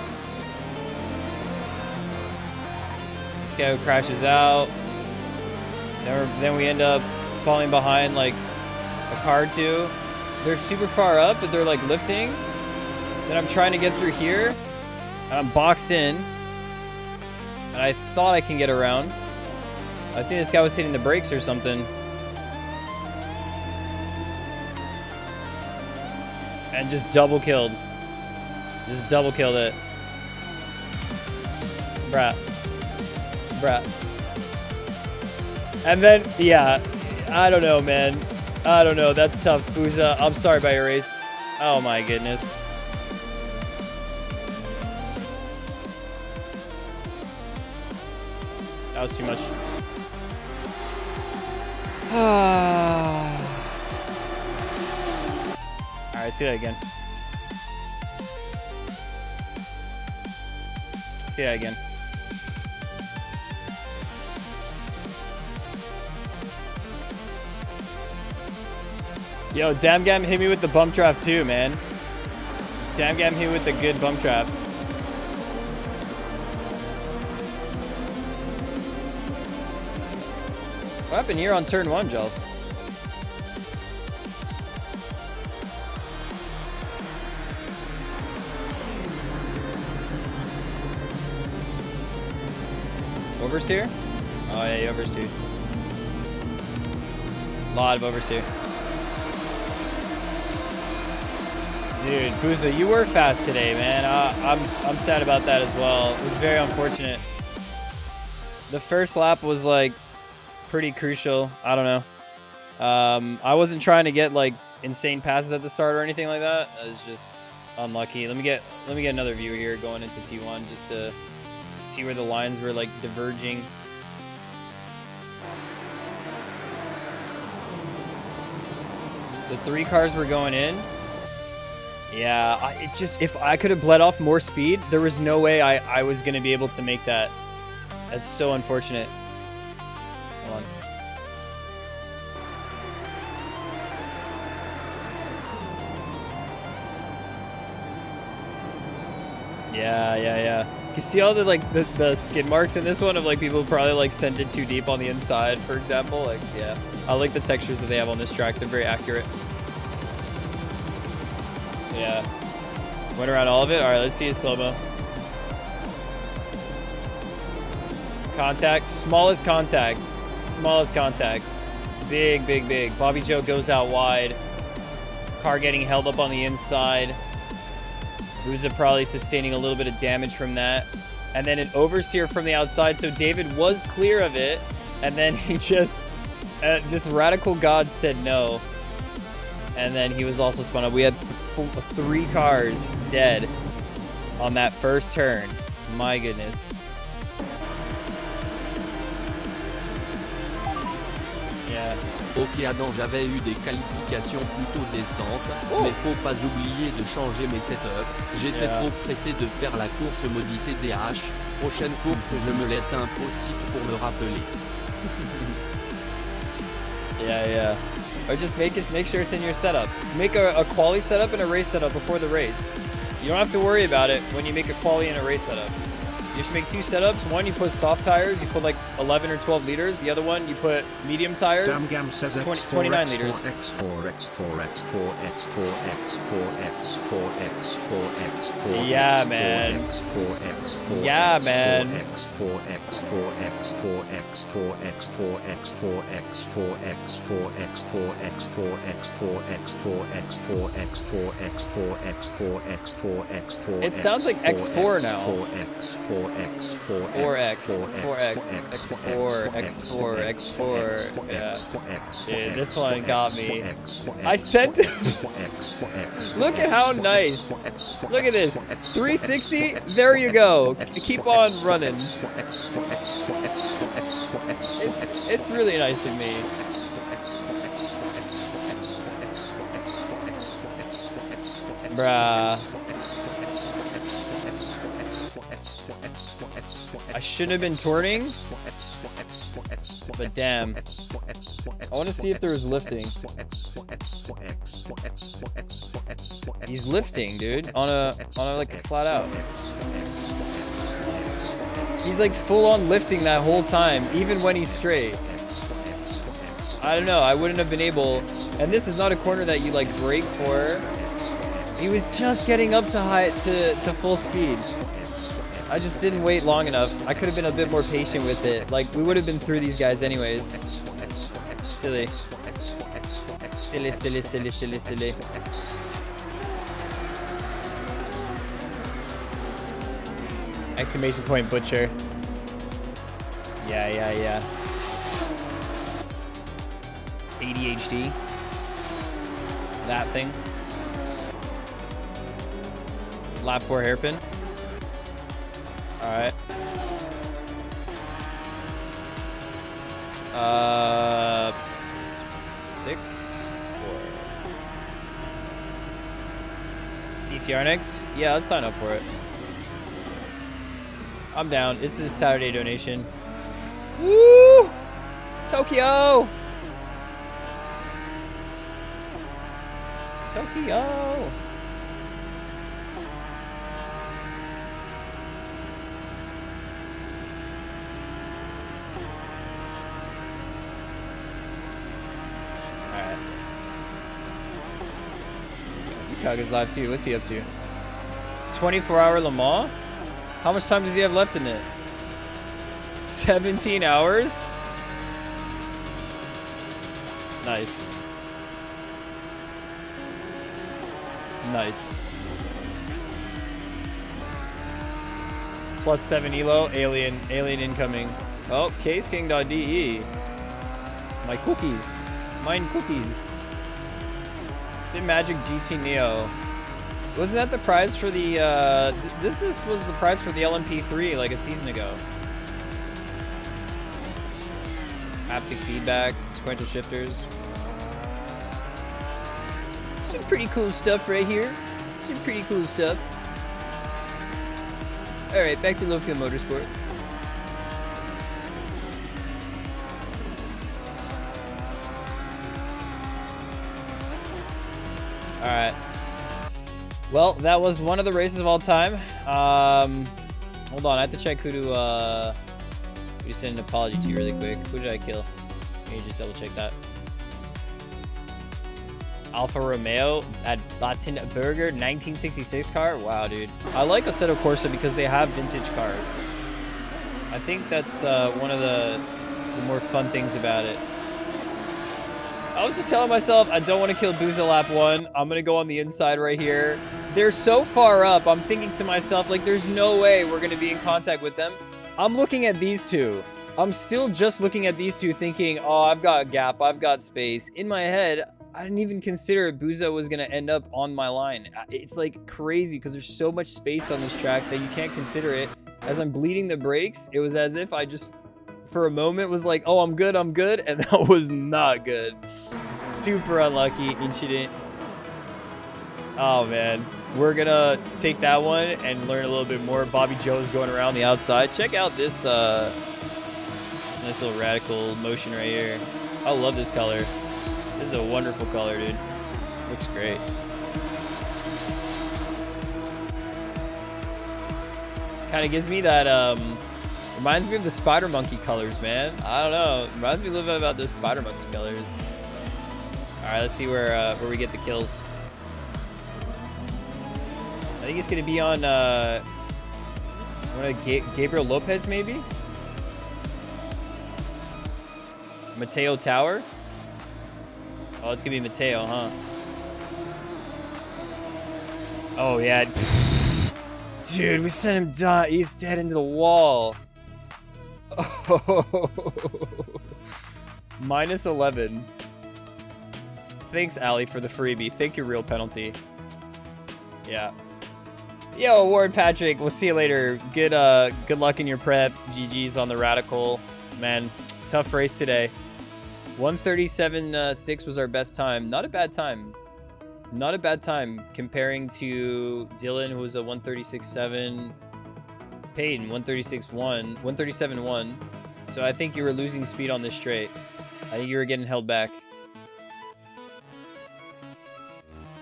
This guy who crashes out. Then we end up falling behind like a car or two. They're super far up, but they're like lifting. Then I'm trying to get through here. And I'm boxed in. And I thought I can get around. I think this guy was hitting the brakes or something. And just double killed. Just double killed it. Bruh. And then, yeah. I don't know, man. I don't know. That's tough. Booza, I'm sorry about your race. Oh my goodness. That was too much. Alright, see that again. See that again. Yo, Damgam hit me with the bump trap too, man. Damgam hit me with the good bump trap. What happened here on turn 1, Jelf? Oversteer? Oh yeah, you oversteered. Lot of oversteer. Dude, Booza, you were fast today, man. I'm sad about that as well. It was very unfortunate. The first lap was like pretty crucial. I don't know. I wasn't trying to get like insane passes at the start or anything like that. I was just unlucky. Let me get another view here going into T1 just to See where the lines were like diverging. So 3 cars were going in. Yeah, if I could have bled off more speed, there was no way I was going to be able to make that. That's so unfortunate. Hold on. Yeah. You see all the like the skid marks in this one of like people who probably like sent it too deep on the inside, for example. Like, yeah. I like the textures that they have on this track. They're very accurate. Yeah. Went around all of it. All right, let's see a slow-mo. Contact. Smallest contact. Smallest contact. Big. Bobby Joe goes out wide. Car getting held up on the inside. Ruza probably sustaining a little bit of damage from that. And then an oversteer from the outside. So David was clear of it. And then he just Radical God said no. And then he was also spun up. We had 3 cars dead on that first turn. My goodness. Yeah. Ok Adam, j'avais eu des qualifications plutôt décentes, mais faut pas oublier de changer mes setups. J'étais trop pressé de faire la course modifiée DH. Prochaine course, je me laisse un post-it pour me rappeler. Yeah. Or just make sure it's in your setup. Make a quali setup and a race setup before the race. You don't have to worry about it when you make a quali and a race setup. You should make 2 setups. One, you put soft tires. You put like 11 or 12 liters. The other one, you put medium tires. Damgam says 29 liters. Yeah, man. Yeah, man. It sounds like X4 now. 4X. Yeah. Dude, this one got me. I sent it. Look at how nice. Look at this. 360. There you go. Keep on running. It's really nice of me. Bruh. I shouldn't have been turning, but damn. I want to see if there was lifting. He's lifting, dude, on a like a flat out. He's like full on lifting that whole time, even when he's straight. I don't know. I wouldn't have been able. And this is not a corner that you like brake for. He was just getting up to full speed. I just didn't wait long enough. I could have been a bit more patient with it. Like, we would have been through these guys anyways. Silly. Exclamation point butcher. Yeah. ADHD. That thing. Lap 4 hairpin. Alright. 6, 4. TCR next? Yeah, let's sign up for it. I'm down. This is a Saturday donation. Woo! Tokyo! Alright. Kaga's live too. What's he up to? 24-hour Le Mans? How much time does he have left in it? 17 hours? Nice. Plus 7 elo. Alien incoming. Oh, caseking.de. My cookies. Mine cookies. Sim Magic GT Neo. Wasn't that the prize for the, this was the prize for the LMP3 like a season ago. Haptic feedback, sequential shifters. Some pretty cool stuff right here. Some pretty cool stuff. All right, back to low fuel motorsport. All right. Well, that was one of the races of all time. Hold on, I have to check who to send an apology to really quick. Who did I kill? Let me just double check that. Alfa Romeo at Battenberger 1966 car. Wow, dude. I like Assetto Corsa because they have vintage cars. I think that's one of the more fun things about it. I was just telling myself I don't want to kill Booza lap 1. I'm going to go on the inside right here. They're so far up. I'm thinking to myself, like, there's no way we're going to be in contact with them. I'm looking at these two. I'm still just looking at these two thinking, oh, I've got a gap. I've got space. In my head, I didn't even consider Booza was going to end up on my line. It's like crazy because there's so much space on this track that you can't consider it. As I'm bleeding the brakes, it was as if I just, for a moment, was like, oh, I'm good, and that was not good. Super unlucky incident. Oh, man. We're going to take that one and learn a little bit more. Bobby Joe's going around the outside. Check out this nice little radical motion right here. I love this color. This is a wonderful color, dude. Looks great. Kind of gives me that, reminds me of the Spider Monkey colors, man. I don't know. Reminds me a little bit about the Spider Monkey colors. All right, let's see where we get the kills. I think it's gonna be on Gabriel Lopez, maybe. Mateo Tower. Oh, it's gonna be Mateo, huh? Oh yeah. Dude, we sent him down. He's dead into the wall. Oh. Minus 11. Thanks, Ali, for the freebie. Thank you, real penalty. Yeah. Yo, Ward Patrick, we'll see you later. Good luck in your prep. GG's on the radical. Man, tough race today. 1:37.6 was our best time. Not a bad time. Not a bad time comparing to Dylan, who was a 1:36.7. Peyton, 1:36.1. 1:37.1. So I think you were losing speed on this straight. I think you were getting held back.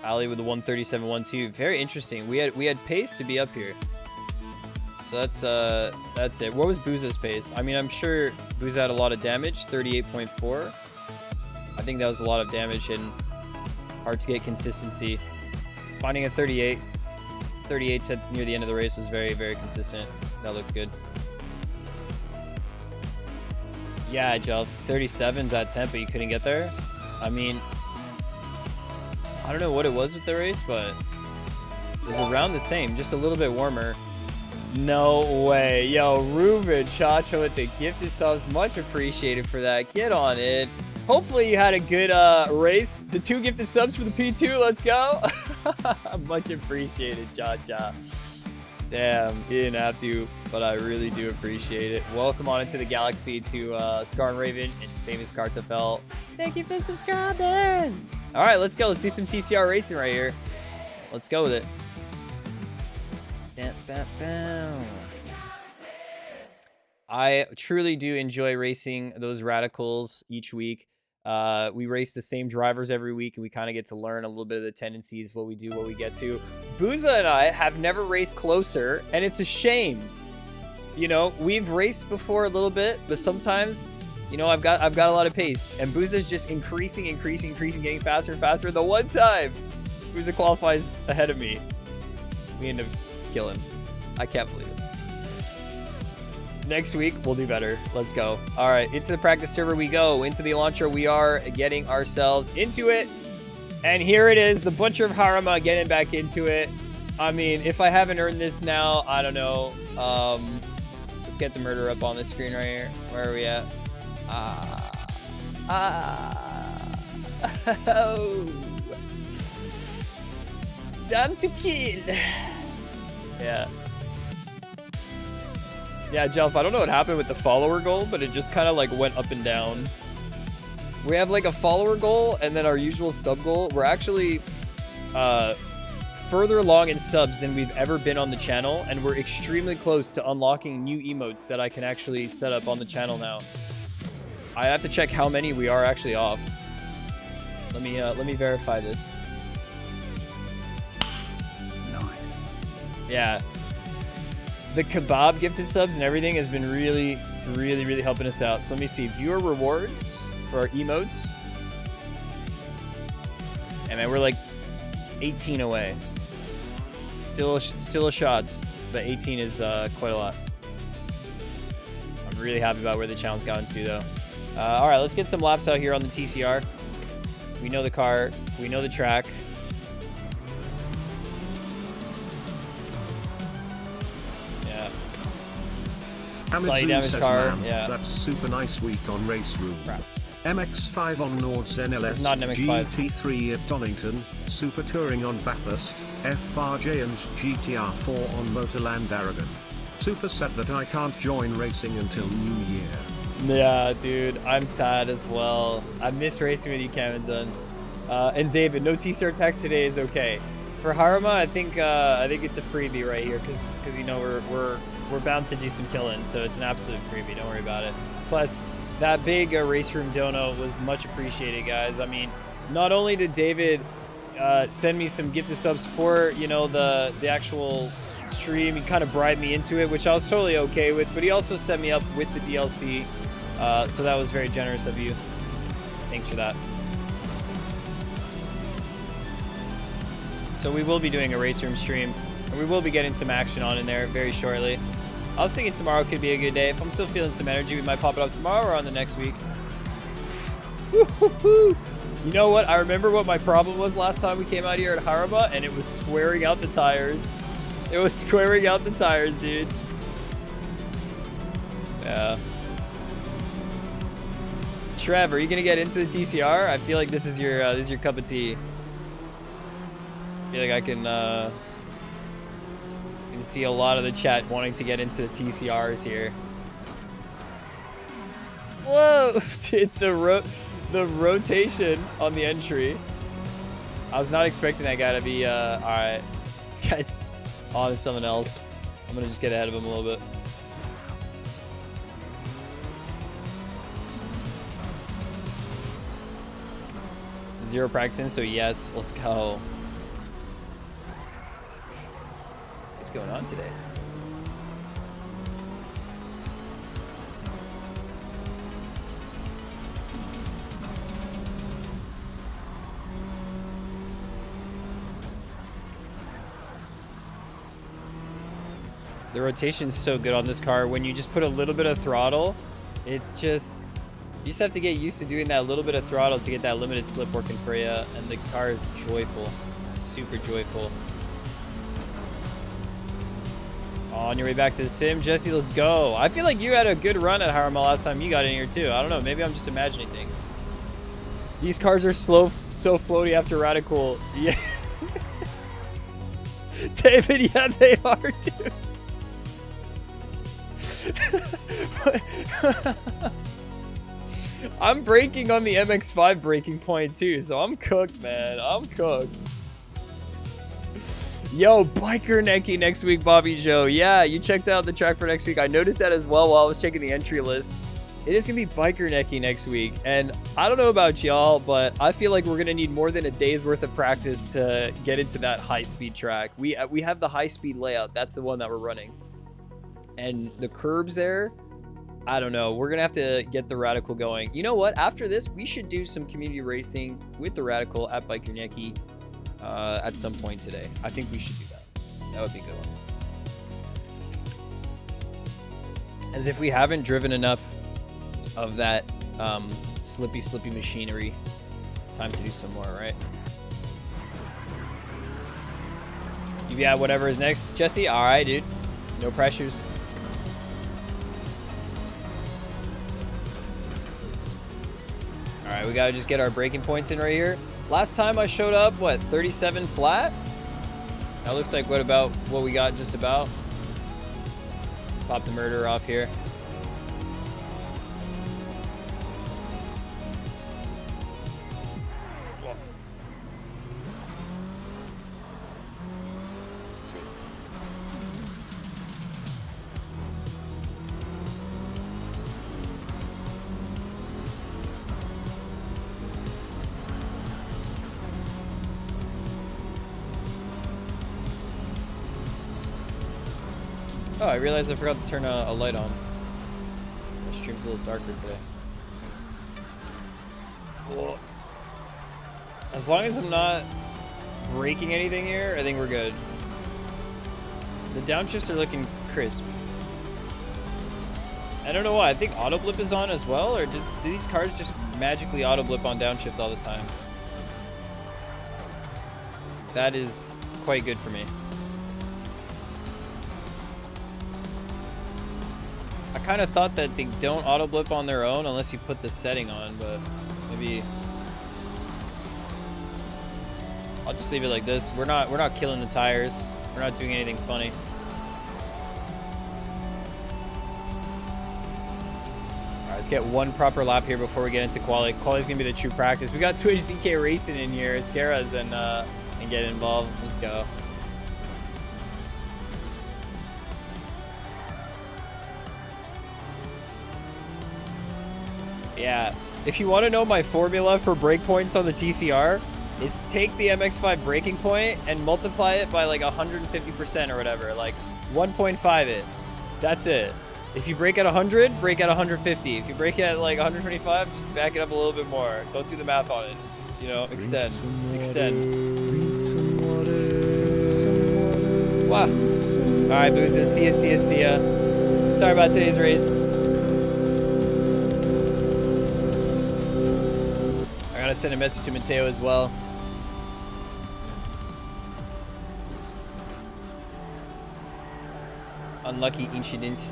Ali with the 1:37.1 too. Very interesting. We had pace to be up here. So that's it. What was Booza's pace? I mean, I'm sure Booza had a lot of damage, 38.4. I think that was a lot of damage and hard to get consistency. Finding a 38 at near the end of the race was very, very consistent. That looks good. Yeah, Jelf, 37's at temp, but you couldn't get there. I mean, I don't know what it was with the race, but it was around the same, just a little bit warmer. No way. Yo, Ruben Chacho with the gifted subs. Much appreciated for that. Get on it. Hopefully you had a good race. The 2 gifted subs for the P2. Let's go. Much appreciated, Cha-Cha. Damn, you didn't have to, but I really do appreciate it. Welcome on into the galaxy to Scar and Raven. It's Famous Cartafel. Thank you for subscribing. All right, let's go. Let's do some TCR racing right here. Let's go with it. I truly do enjoy racing those radicals each week. We race the same drivers every week, and we kind of get to learn a little bit of the tendencies, what we do, what we get to. Booza and I have never raced closer, and it's a shame. You know, we've raced before a little bit, but sometimes, you know, I've got a lot of pace, and Booza's just increasing, getting faster and faster. The one time Booza qualifies ahead of me, we end up killing. I can't believe it. Next week, we'll do better. Let's go. All right, into the practice server we go. Into the launcher, we are getting ourselves into it. And here it is, the Butcher of Harama getting back into it. I mean, if I haven't earned this now, I don't know. Let's get the murder up on the screen right here. Where are we at? Time to kill. Yeah. Yeah, Jelf, I don't know what happened with the follower goal, but it just kind of like went up and down. We have like a follower goal and then our usual sub goal. We're actually further along in subs than we've ever been on the channel, and we're extremely close to unlocking new emotes that I can actually set up on the channel now. I have to check how many we are actually off. Let me verify this. 9. Yeah. The kebab gifted subs and everything has been really helping us out. So let me see. Viewer rewards for our emotes. And man, we're like 18 away. Still a shots, but 18 is quite a lot. I'm really happy about where the channel's gotten to though. All right, let's get some laps out here on the TCR. We know the car. We know the track. Yeah. Slightly Hamidzu damaged says, car. "Man, Yeah. that's super nice week on Race Room. Crap. MX5 on Nord's NLS, It's not an MX5. GT3 at Donington, Super Touring on Bathurst, FRJ and GTR4 on Motorland Aragon. Super sad that I can't join racing until New Year." Yeah, dude, I'm sad as well. I miss racing with you, Cameron. And David, no TCR tax today is okay. For Harima, I think it's a freebie right here, because you know we're bound to do some killing, so it's an absolute freebie. Don't worry about it. Plus, that big race room dono was much appreciated, guys. I mean, not only did David send me some gifted subs for the actual stream, he kind of bribed me into it, which I was totally okay with, but he also set me up with the DLC. So that was very generous of you. Thanks for that. So we will be doing a race room stream, and we will be getting some action on in there very shortly. I was thinking tomorrow could be a good day. If I'm still feeling some energy, we might pop it up tomorrow or on the next week. Woo-hoo-hoo. You know what? I remember what my problem was last time we came out here at Harima, and it was squaring out the tires. It was squaring out the tires, dude. Yeah. Trev, are you gonna get into the TCR? I feel like this is your cup of tea. I feel like I can see a lot of the chat wanting to get into the TCRs here. Whoa, dude, the rotation on the entry. I was not expecting that guy to be all right. This guy's on to someone else. I'm gonna just get ahead of him a little bit. Zero practicing, so yes, let's go. What's going on today? The rotation's so good on this car. When you just put a little bit of throttle, it's just, you just have to get used to doing that little bit of throttle to get that limited slip working for you, and the car is joyful, super joyful. On your way back to the sim, Jesse, let's go. I feel like you had a good run at Harima last time you got in here too. I don't know, maybe I'm just imagining things. These cars are so floaty after Radical. Yeah. David, yeah, they are, dude. I'm braking on the MX-5 braking point too, so I'm cooked, man. I'm cooked. Yo, biker necky next week, Bobby Joe. Yeah, you checked out the track for next week. I noticed that as well while I was checking the entry list. It is gonna be biker necky next week, and I don't know about y'all, but I feel like we're gonna need more than a day's worth of practice to get into that high-speed track. We have the high-speed layout. That's the one that we're running, and the curbs there, I don't know. We're gonna have to get the Radical going. You know what? After this, we should do some community racing with the Radical at Biker Necky at some point today. I think we should do that. That would be a good one. As if we haven't driven enough of that slippy machinery. Time to do some more, right? Yeah, whatever is next, Jesse. All right, dude. No pressures. All right, we gotta just get our braking points in right here. Last time I showed up, what, 37 flat? That looks like what we got just about. Pop the murderer off here. Sweet. Oh, I realized I forgot to turn a light on. My stream's a little darker today. Whoa. As long as I'm not breaking anything here, I think we're good. The downshifts are looking crisp. I don't know why. I think auto blip is on as well, or do these cars just magically auto blip on downshift all the time? That is quite good for me. I kind of thought that they don't auto blip on their own unless you put the setting on, but maybe I'll just leave it like this. We're not killing the tires. We're not doing anything funny. All right, let's get one proper lap here before we get into quali. Quali's gonna be the true practice. We got Twitch ZK Racing in here, Scaras, and get involved. Let's go. Yeah, if you want to know my formula for breakpoints on the TCR, it's take the MX-5 breaking point and multiply it by like 150% or whatever, like 1.5 it. That's it. If you break at 100, break at 150. If you break at like 125, just back it up a little bit more. Don't do the math on it. Just, you know, extend. Wow. All right, Boozes. See ya. Sorry about today's race. I gotta send a message to Mateo as well. Unlucky incident.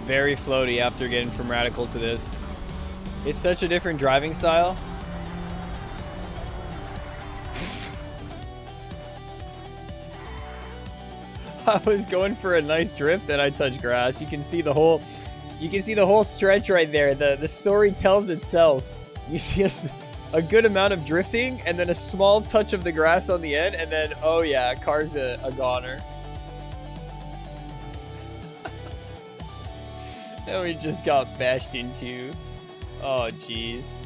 Very floaty after getting from Radical to this. It's such a different driving style. I was going for a nice drift and I touched grass. You can see the whole stretch right there. The story tells itself. You see a good amount of drifting and then a small touch of the grass on the end, and then oh yeah, car's a goner. And we just got bashed into. Oh jeez.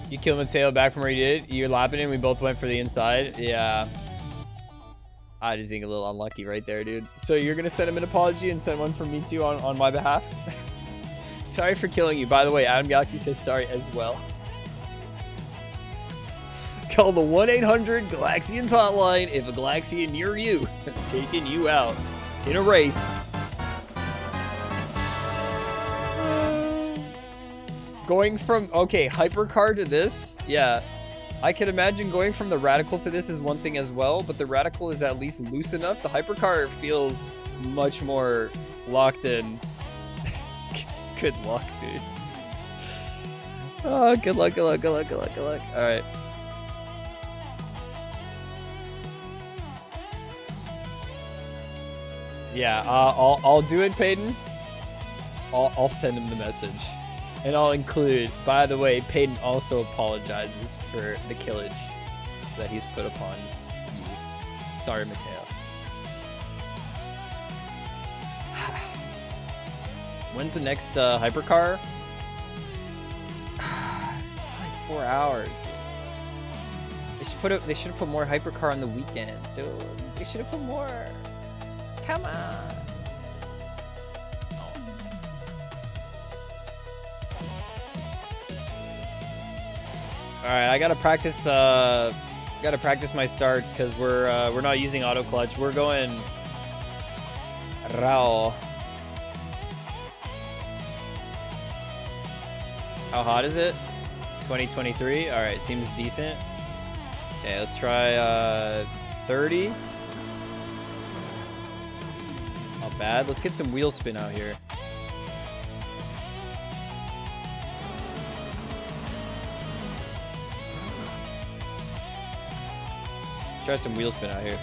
You killed Mateo back from where you did. You're lapping him. We both went for the inside. Yeah. I just think a little unlucky right there, dude. So you're going to send him an apology and send one from me too on my behalf? Sorry for killing you. By the way, Adam Galaxy says sorry as well. Call the 1-800-Galaxians hotline if a Galaxian near you has taken you out in a race. Going from, okay, hypercar to this, yeah. I can imagine going from the Radical to this is one thing as well, but the Radical is at least loose enough. The hypercar feels much more locked in. Good luck, dude. Oh, good luck. All right. Yeah, I'll do it, Peyton. I'll send him the message. And I'll include, by the way, Peyton also apologizes for the killage that he's put upon you. Sorry, Mateo. When's the next hypercar? It's like 4 hours, dude. They should have put more hypercar on the weekends, dude. They should have put more. Come on. All right, I gotta practice. Gotta practice my starts because we're not using auto clutch. We're going raw. How hot is it? 2023. All right, seems decent. Okay, let's try 30. Not bad. Let's get some wheel spin out here. Try some wheel spin out here.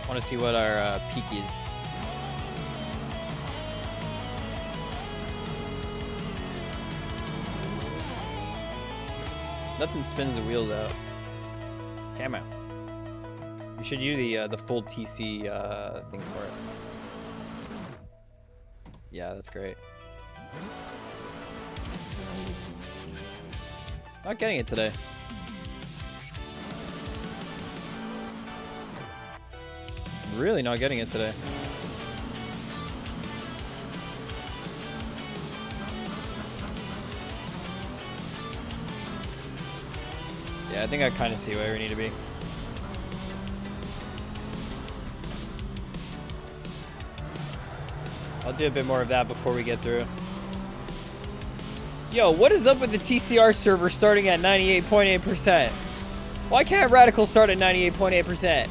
Want to see what our peak is. Nothing spins the wheels out. Camo. We should use the full TC thing for it. Yeah, that's great. Not getting it today. Really not getting it today. Yeah, I think I kind of see where we need to be. I'll do a bit more of that before we get through. Yo, what is up with the TCR server starting at 98.8%? Why can't Radical start at 98.8%?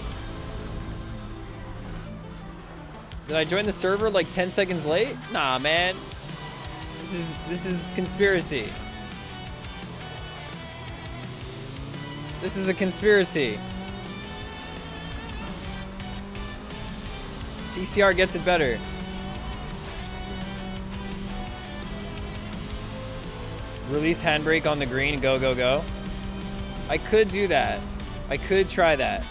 Did I join the server like 10 seconds late? Nah, man. This is conspiracy. This is a conspiracy. TCR gets it better. Release handbrake on the green, go, go, go. I could do that. I could try that.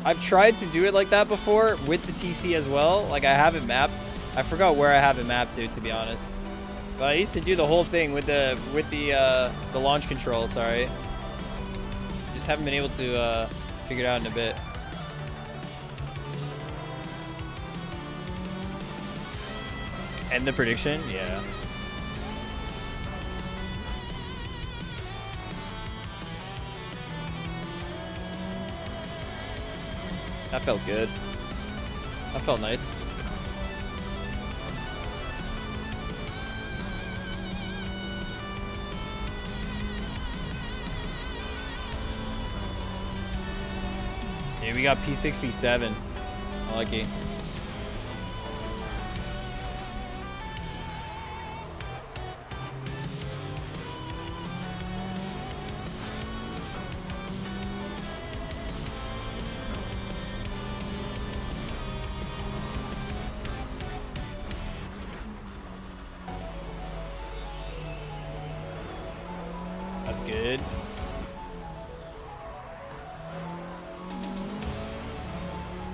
I've tried to do it like that before with the TC as well. Like I have it mapped. I forgot where I have it mapped to be honest. But I used to do the whole thing with the launch control, sorry. Just haven't been able to figure it out in a bit. End the prediction? Yeah. That felt good. That felt nice. Yeah, we got P6, P7. Lucky. That's good.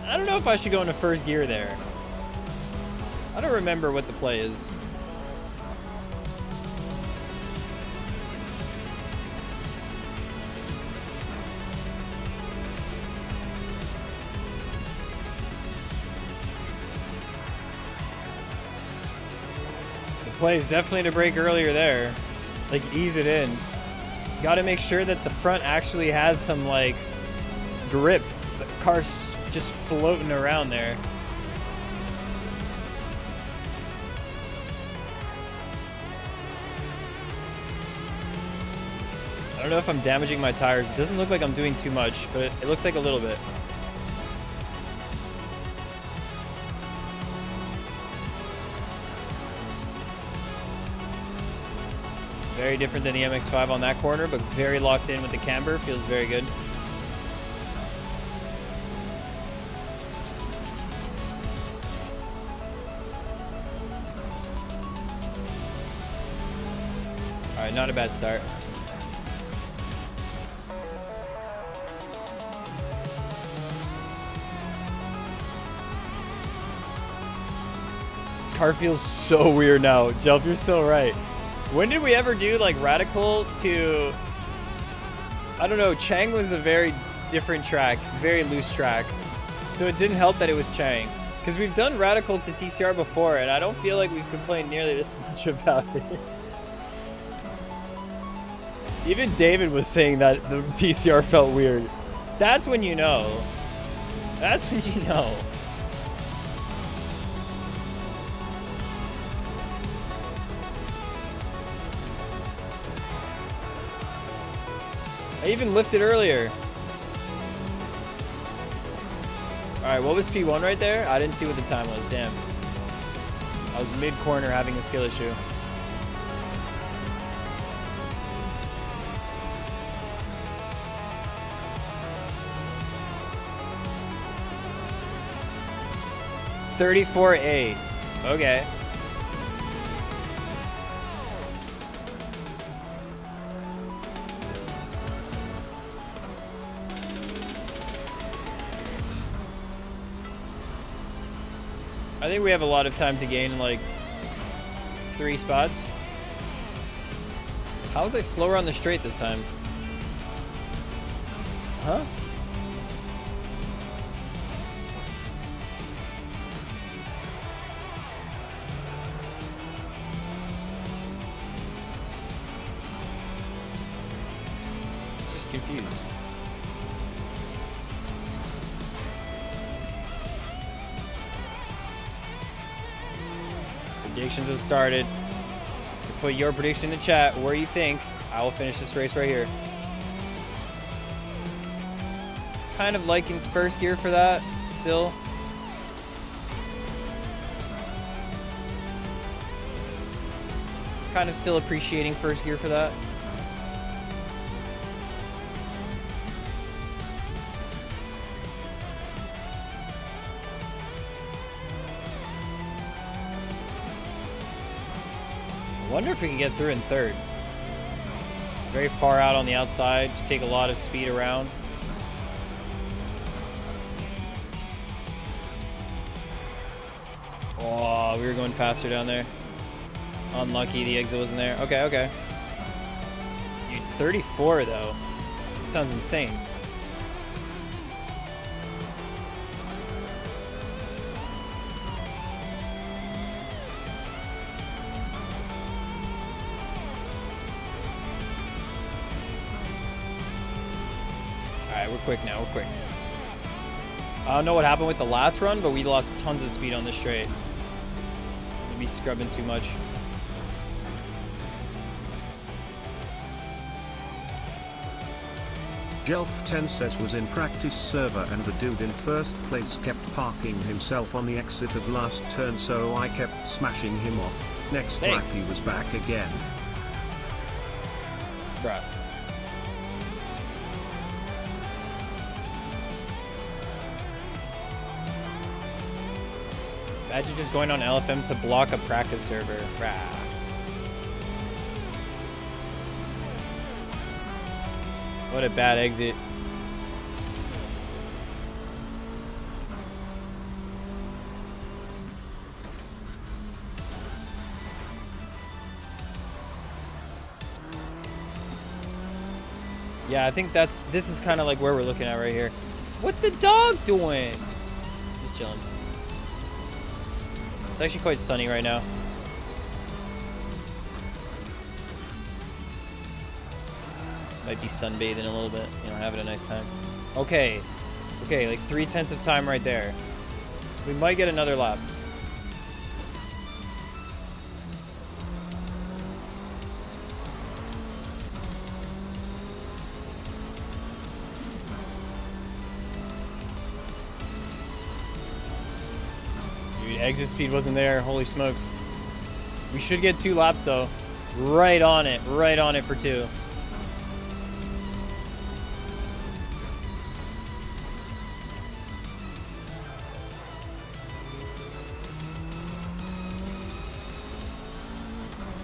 I don't know if I should go into first gear there. I don't remember what the play is. The play is definitely to brake earlier there. Like ease it in. Got to make sure that the front actually has some like grip. The car's just floating around there. I don't know if I'm damaging my tires. It doesn't look like I'm doing too much, but it looks like a little bit. Very different than the MX-5 on that corner, but very locked in with the camber. Feels very good. All right, not a bad start. This car feels so weird now. Jelp, you're so right. When did we ever do like Radical to, I don't know, Chang was a very different track, very loose track. So it didn't help that it was Chang. Because we've done Radical to TCR before and I don't feel like we've complained nearly this much about it. Even David was saying that the TCR felt weird. That's when you know. That's when you know. I even lifted earlier. Alright, what was P1 right there? I didn't see what the time was, damn. I was mid-corner having a skill issue. 34.8. Okay. I think we have a lot of time to gain, like, 3 spots. How was I slower on the straight this time? Huh? It's just confused. Predictions have started. Put your prediction in the chat where you think I will finish this race right here. Kind of liking first gear for that still. Kind of still appreciating first gear for that. I wonder if we can get through in third. Very far out on the outside, just take a lot of speed around. Oh, we were going faster down there. Unlucky the exit wasn't there. Okay, okay. Dude, 34 though. Sounds insane. Alright, we're quick now, we're quick. I don't know what happened with the last run, but we lost tons of speed on the straight. We'd be scrubbing too much. Jelf10 says was in practice server and the dude in first place kept parking himself on the exit of last turn, so I kept smashing him off. Next lap he was back again. Bruh. Imagine just going on LFM to block a practice server. Rah. What a bad exit. Yeah, I think this is kind of like where we're looking at right here. What the dog doing? He's chilling. It's actually quite sunny right now. Might be sunbathing a little bit, you know, having a nice time. Okay. Okay, like 3/10 of time right there. We might get another lap. Dude, exit speed wasn't there. Holy smokes. We should get 2 laps though. Right on it for 2.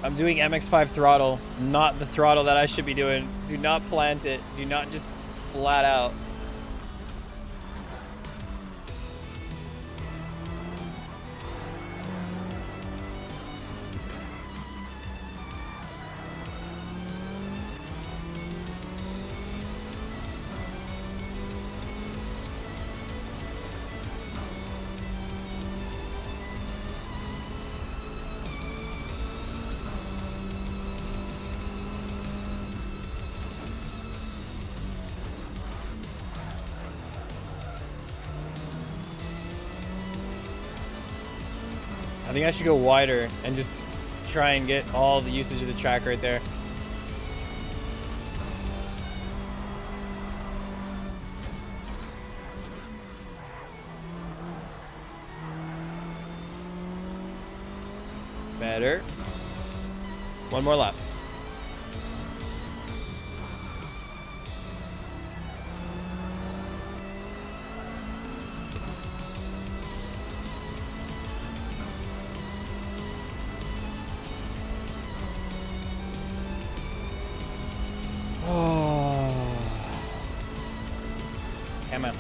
I'm doing MX5 throttle, not the throttle that I should be doing. Do not plant it. Do not just flat out. I think I should go wider and just try and get all the usage of the track right there. Better. One more lap. Come on.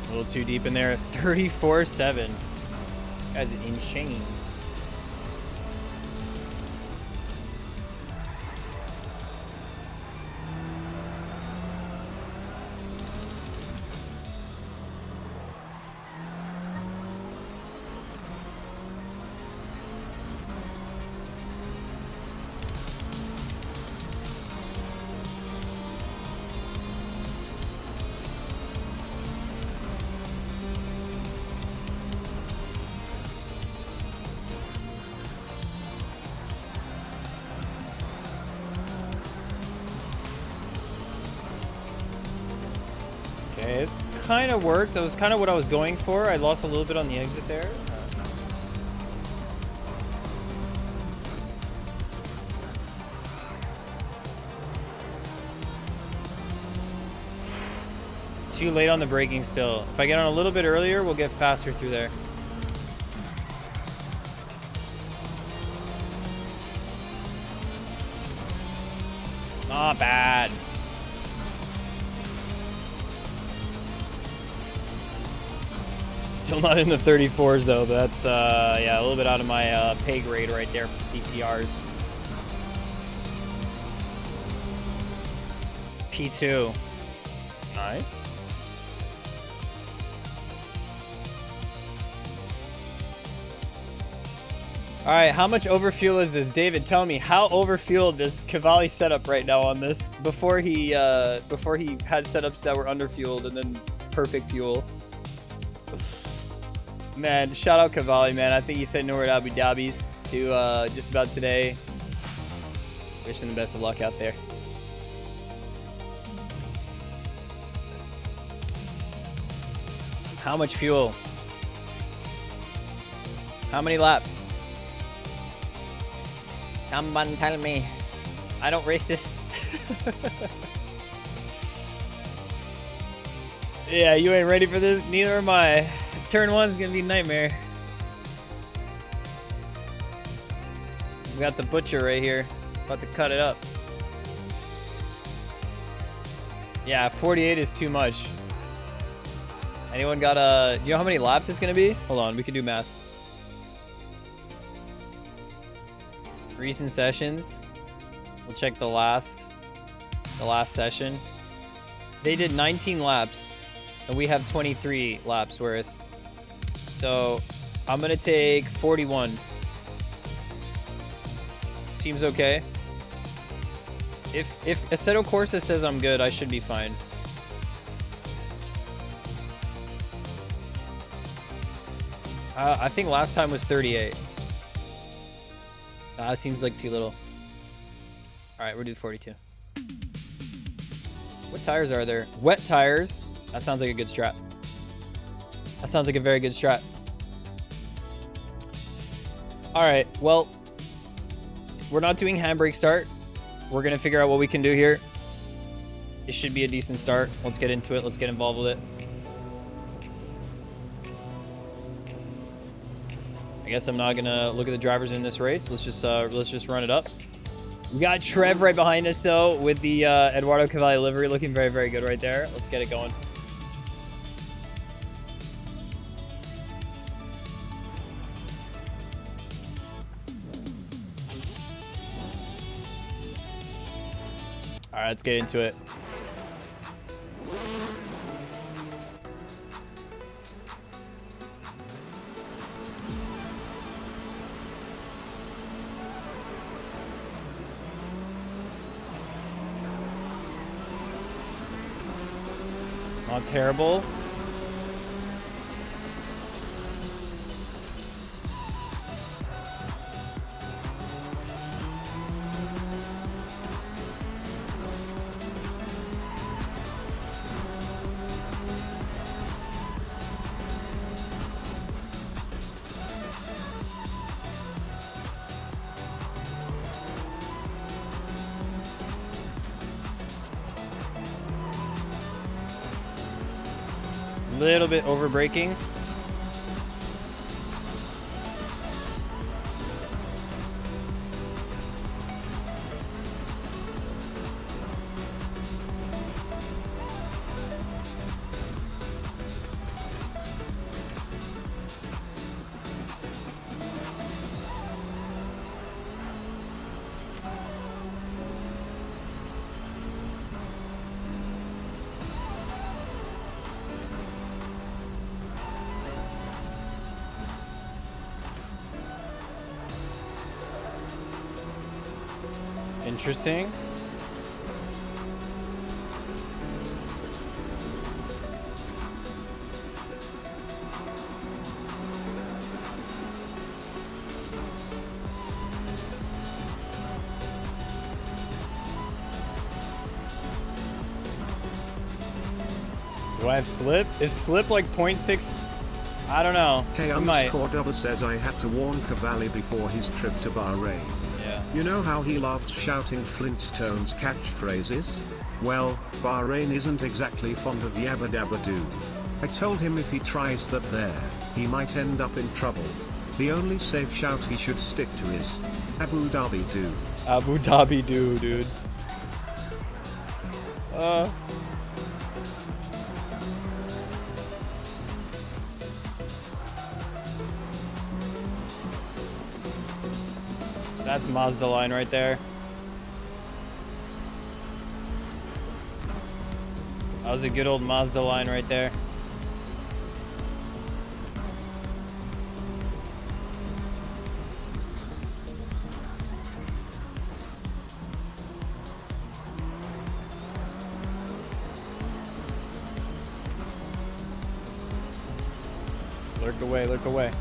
A little too deep in there. 34-7. That's insane. Okay, it's kind of worked. That was kind of what I was going for. I lost a little bit on the exit there. Too late on the braking still. If I get on a little bit earlier, we'll get faster through there. Not bad. Still not in the 34s though, but that's yeah, a little bit out of my pay grade right there for PCRs. P2. Nice. All right, how much overfuel is this? David, tell me, how overfueled is Cavalli setup right now on this? Before he had setups that were underfueled and then perfect fuel. Man, shout out Cavalli, man. I think he said nowhere to Abu Dhabi's to just about today. Wish him the best of luck out there. How much fuel? How many laps? Someone tell me. I don't race this. Yeah, you ain't ready for this. Neither am I. Turn one's gonna be a nightmare. We got the butcher right here. About to cut it up. Yeah, 48 is too much. Anyone got a... Do you know how many laps it's gonna be? Hold on, we can do math. Recent sessions. We'll check the last session. They did 19 laps, and we have 23 laps worth. So I'm gonna take 41. Seems okay. If Assetto Corsa says I'm good, I should be fine. I think last time was 38. Seems like too little. All right, we'll do 42. What tires are there? Wet tires. That sounds like a good strat. That sounds like a very good strat. All right, well, we're not doing handbrake start. We're gonna figure out what we can do here. It should be a decent start. Let's get into it. Let's get involved with it. I guess I'm not gonna look at the drivers in this race. Let's just run it up. We got Trev right behind us though, with the Eduardo Cavalli livery, looking very, very good right there. Let's get it going. All right, let's get into it. Not terrible. Little bit over braking. Interesting. Do I have slip? Is slip like 0.6? I don't know. K I might. Double says I had to warn Cavalli before his trip to Bahrain. Yeah. You know how he loves shouting Flintstones catchphrases? Well, Bahrain isn't exactly fond of Yabba Dabba Doo. I told him if he tries that there, he might end up in trouble. The only safe shout he should stick to is Abu Dhabi Doo. Abu Dhabi Doo, dude. That's Mazda line right there. That was a good old Mazda line right there. Lurk away, lurk away.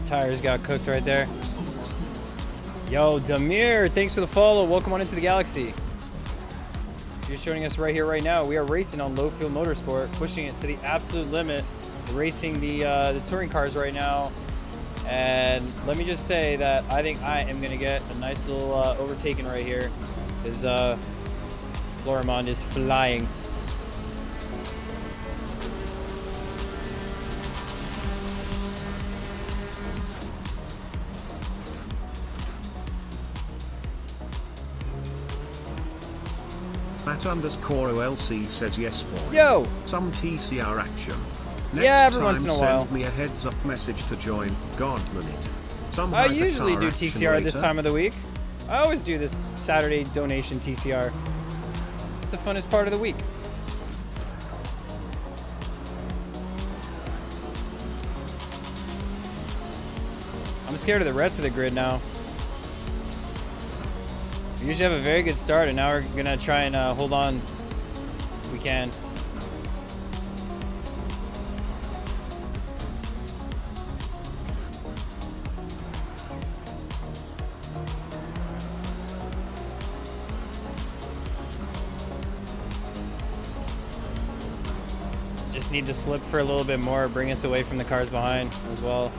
Tires got cooked right there. Yo, Damir, thanks for the follow. Welcome on into the galaxy. You're joining us right here, right now. We are racing on low fuel motorsport, pushing it to the absolute limit. We're racing the touring cars right now. And let me just say that I think I am going to get a nice little overtaking right here. Because Florimond is flying. Matt_OLC says yes boy. Yo! Some TCR action. Next Yeah, every time once in a while. Send me a heads up message to join God Minute. Some I usually do hypercar TCR action this later. time of the week. I always do this Saturday donation TCR. It's the funnest part of the week. I'm scared of the rest of the grid now. We usually have a very good start, and now we're gonna try and hold on if we can. Just need to slip for a little bit more, bring us away from the cars behind as well.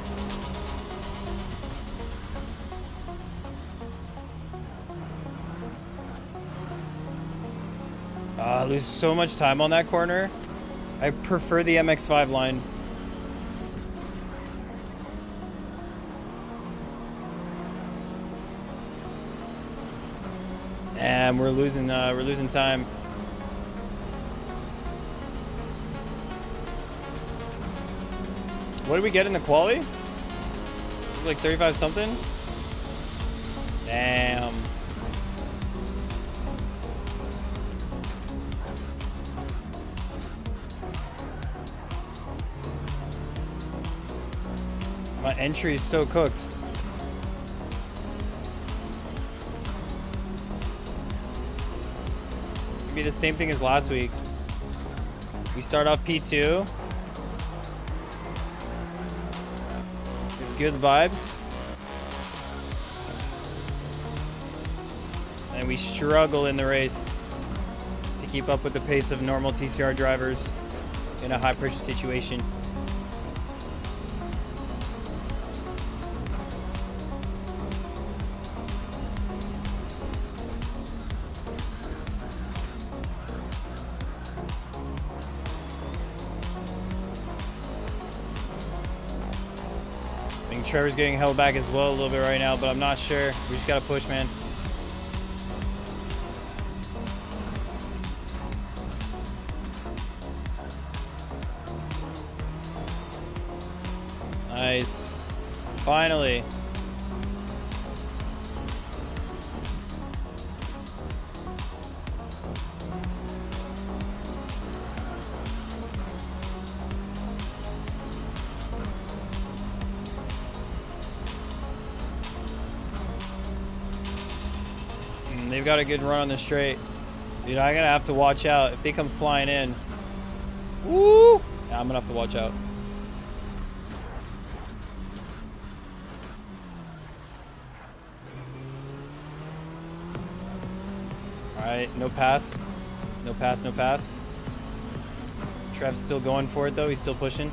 I lose so much time on that corner. I prefer the MX-5 line. And we're losing time. What did we get in the quali? It was like 35 something. Damn. My entry is so cooked. It'll be the same thing as last week. We start off P2. Good vibes. And we struggle in the race to keep up with the pace of normal TCR drivers in a high pressure situation. I think Trevor's getting held back as well a little bit right now, but I'm not sure. We just gotta push, man. Nice. Finally. they've got a good run on the straight. Dude, I'm gonna have to watch out if they come flying in. Woo! Yeah, I'm gonna have to watch out. All right, no pass. No pass, no pass. Trev's still going for it though. He's still pushing.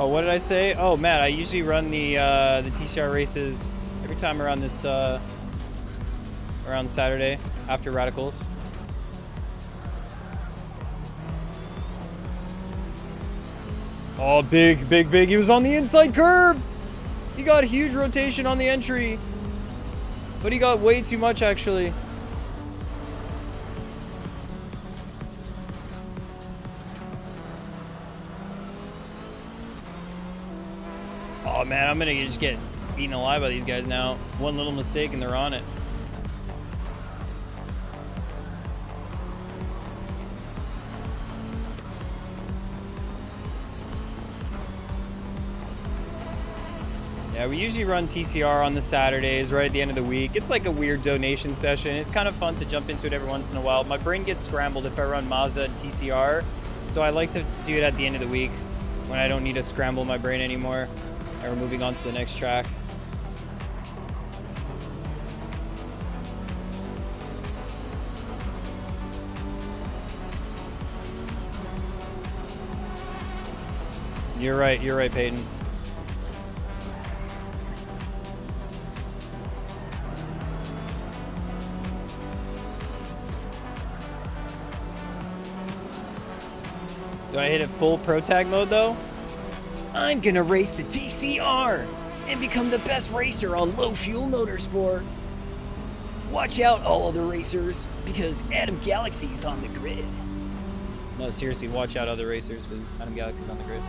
Oh, what did I say? Oh, Matt, I usually run the TCR races every time around this around Saturday after Radicals. Oh, big. He was on the inside curb. He got huge rotation on the entry, but he got way too much actually. Oh man, I'm gonna just get eaten alive by these guys now. One little mistake and they're on it. Yeah, we usually run TCR on the Saturdays right at the end of the week. It's like a weird donation session. It's kind of fun to jump into it every once in a while. My brain gets scrambled if I run Mazda and TCR, so I like to do it at the end of the week when I don't need to scramble my brain anymore. And we're moving on to the next track. You're right, Peyton. Do I hit it full pro tag mode though? I'm gonna race the TCR and become the best racer on low fuel motorsport. Watch out, all other racers, because Adam Galaxy's on the grid. No, seriously, watch out, other racers, because Adam Galaxy's on the grid.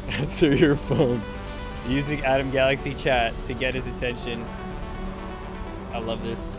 Answer your phone. Using Adam Galaxy chat to get his attention. I love this.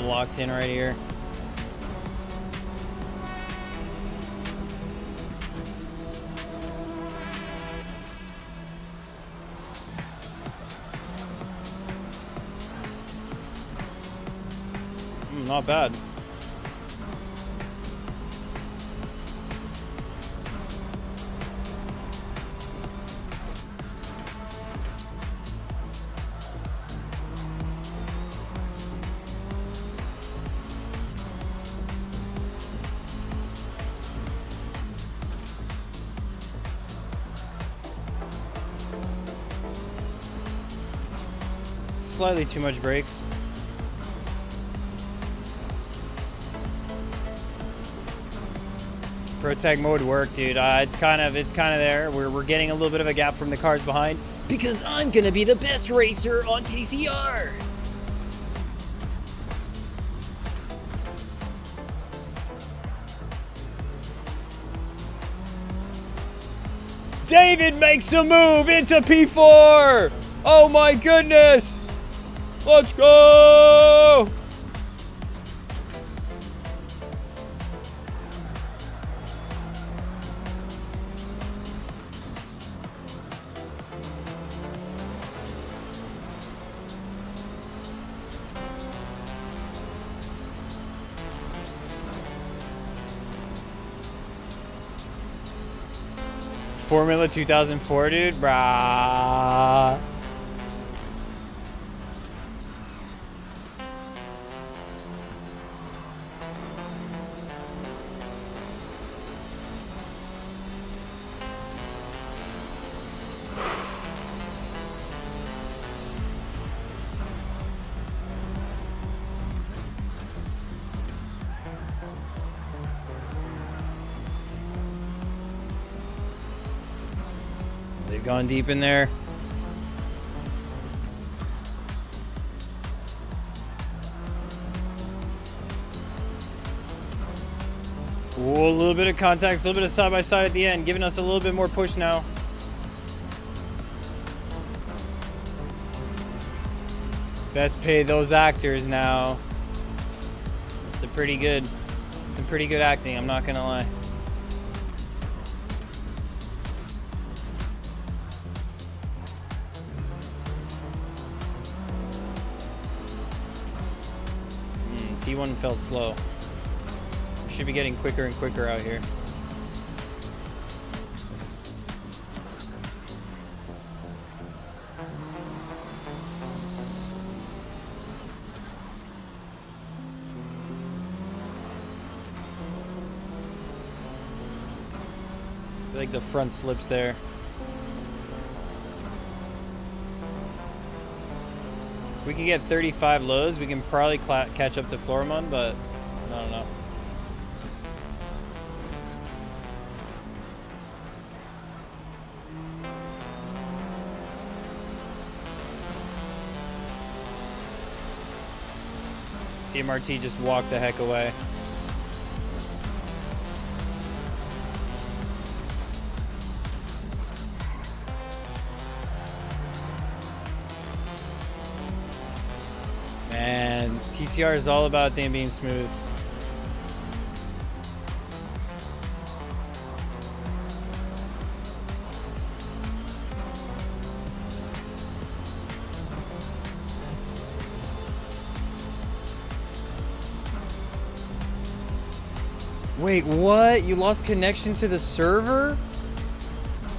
Locked in right here. Not bad. Slightly too much brakes. Pro tag mode work, dude. It's kind of there. We're getting a little bit of a gap from the cars behind because I'm gonna be the best racer on TCR. David makes the move into P4. Oh my goodness. Let's go. Formula 2004, dude. Brah. They've gone deep in there. Ooh, a little bit of contact, a little bit of side by side at the end, giving us a little bit more push now. Best pay those actors now. It's some pretty good acting, I'm not gonna lie. T1 felt slow. We should be getting quicker and quicker out here. I feel like the front slips there. If we can get 35 lows, we can probably catch up to Florimon, but I don't know. CMRT just walked the heck away. Man, TCR is all about them being smooth. Wait, what? You lost connection to the server?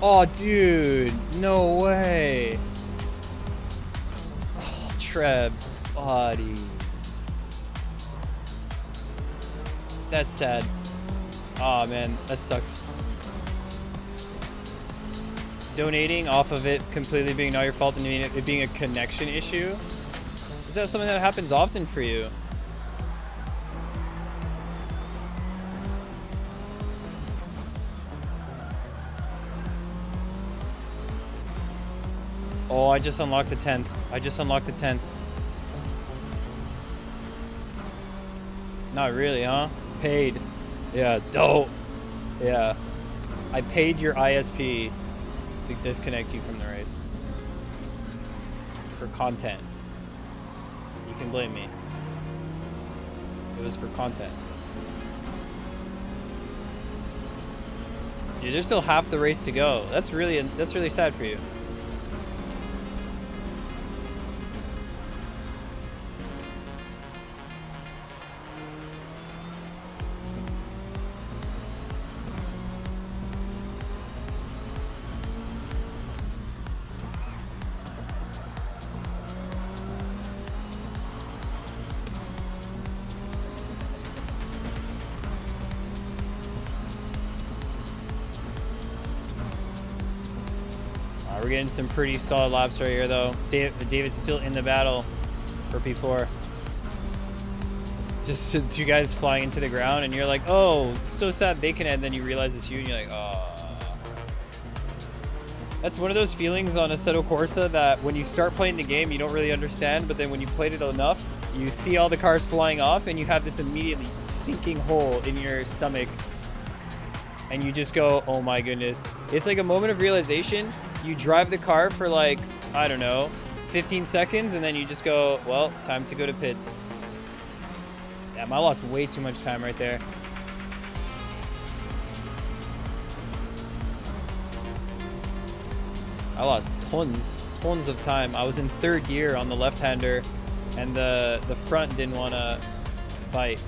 Oh, dude. No way. Oh, Treb. Body. That's sad. Oh, man. That sucks. Donating off of it completely being not your fault and it being a connection issue? Is that something that happens often for you? Oh, I just unlocked the 10th. I just unlocked the 10th. Not really, huh? Paid. Yeah, dope. Yeah. I paid your ISP to disconnect you from the race. For content. You can blame me. It was for content. Dude, there's still half the race to go. That's really sad for you. We're getting some pretty solid laps right here, though. David's still in the battle for P4. Just two guys flying into the ground, and you're like, oh, so sad they can end. Then you realize it's you, and you're like, oh. That's one of those feelings on Assetto Corsa that when you start playing the game, you don't really understand, but then when you played it enough, you see all the cars flying off, and you have this immediately sinking hole in your stomach. and you just go, oh my goodness. It's like a moment of realization. You drive the car for like, I don't know, 15 seconds, and then you just go, well, time to go to pits. Damn, I lost way too much time right there. I lost tons of time. I was in third gear on the left-hander, and the front didn't want to bite.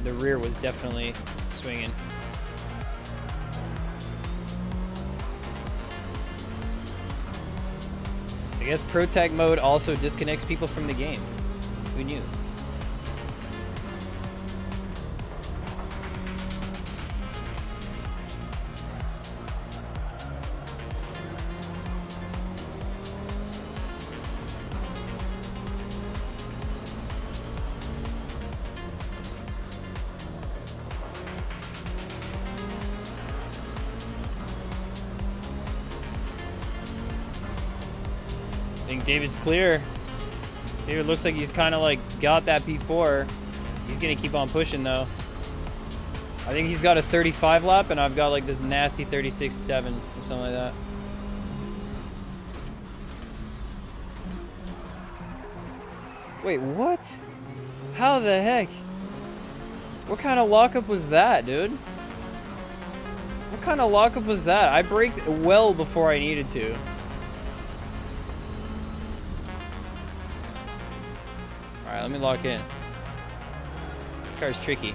The rear was definitely swinging. I guess Pro Tag mode also disconnects people from the game. Who knew? I think David's clear. David looks like he's kind of like got that P4. He's gonna keep on pushing though. I think he's got a 35 lap, and I've got like this nasty 36.7 or something like that. Wait, what? How the heck? What kind of lockup was that, dude? What kind of lockup was that? I braked well before I needed to. Alright, let me lock in. This car's tricky.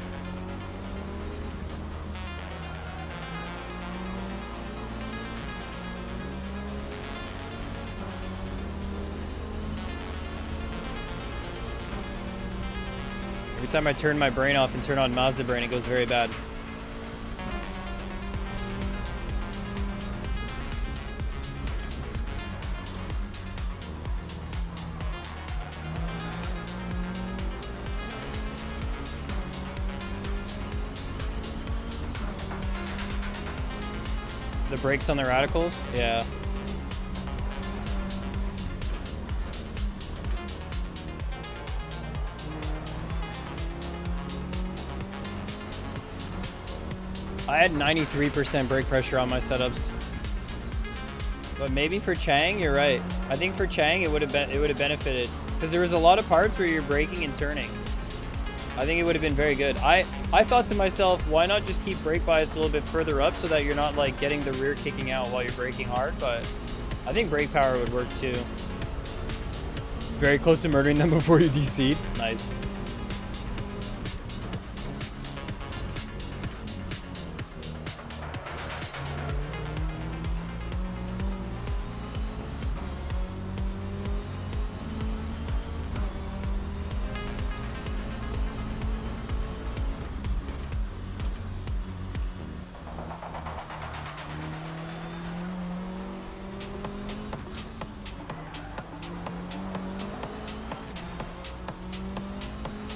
Every time I turn my brain off and turn on Mazda brain, it goes very bad. The brakes on the radicals? Yeah. I had 93% brake pressure on my setups. But maybe for Chang, you're right. I think for Chang it would have benefited, because there was a lot of parts where you're braking and turning. I think it would have been very good. I thought to myself, why not just keep brake bias a little bit further up so that you're not like getting the rear kicking out while you're braking hard, but I think brake power would work too. Very close to murdering them before you DC'd. Nice.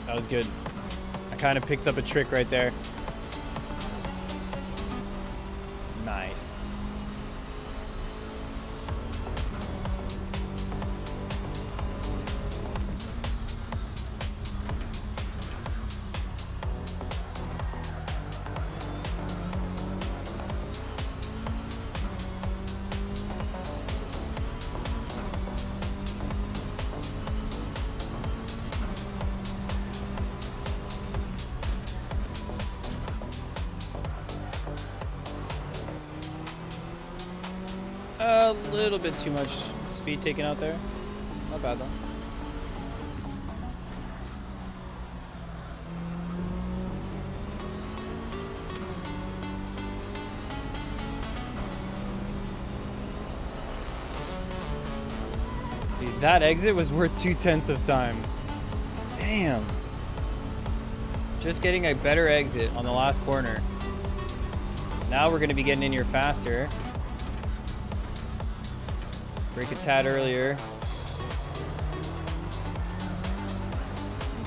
That was good. I kind of picked up a trick right there. Nice. A little bit too much speed taken out there. Not bad though. Dude, that exit was worth 0.2 of time. Damn. Just getting a better exit on the last corner. Now we're going to be getting in here faster. Brake a tad earlier.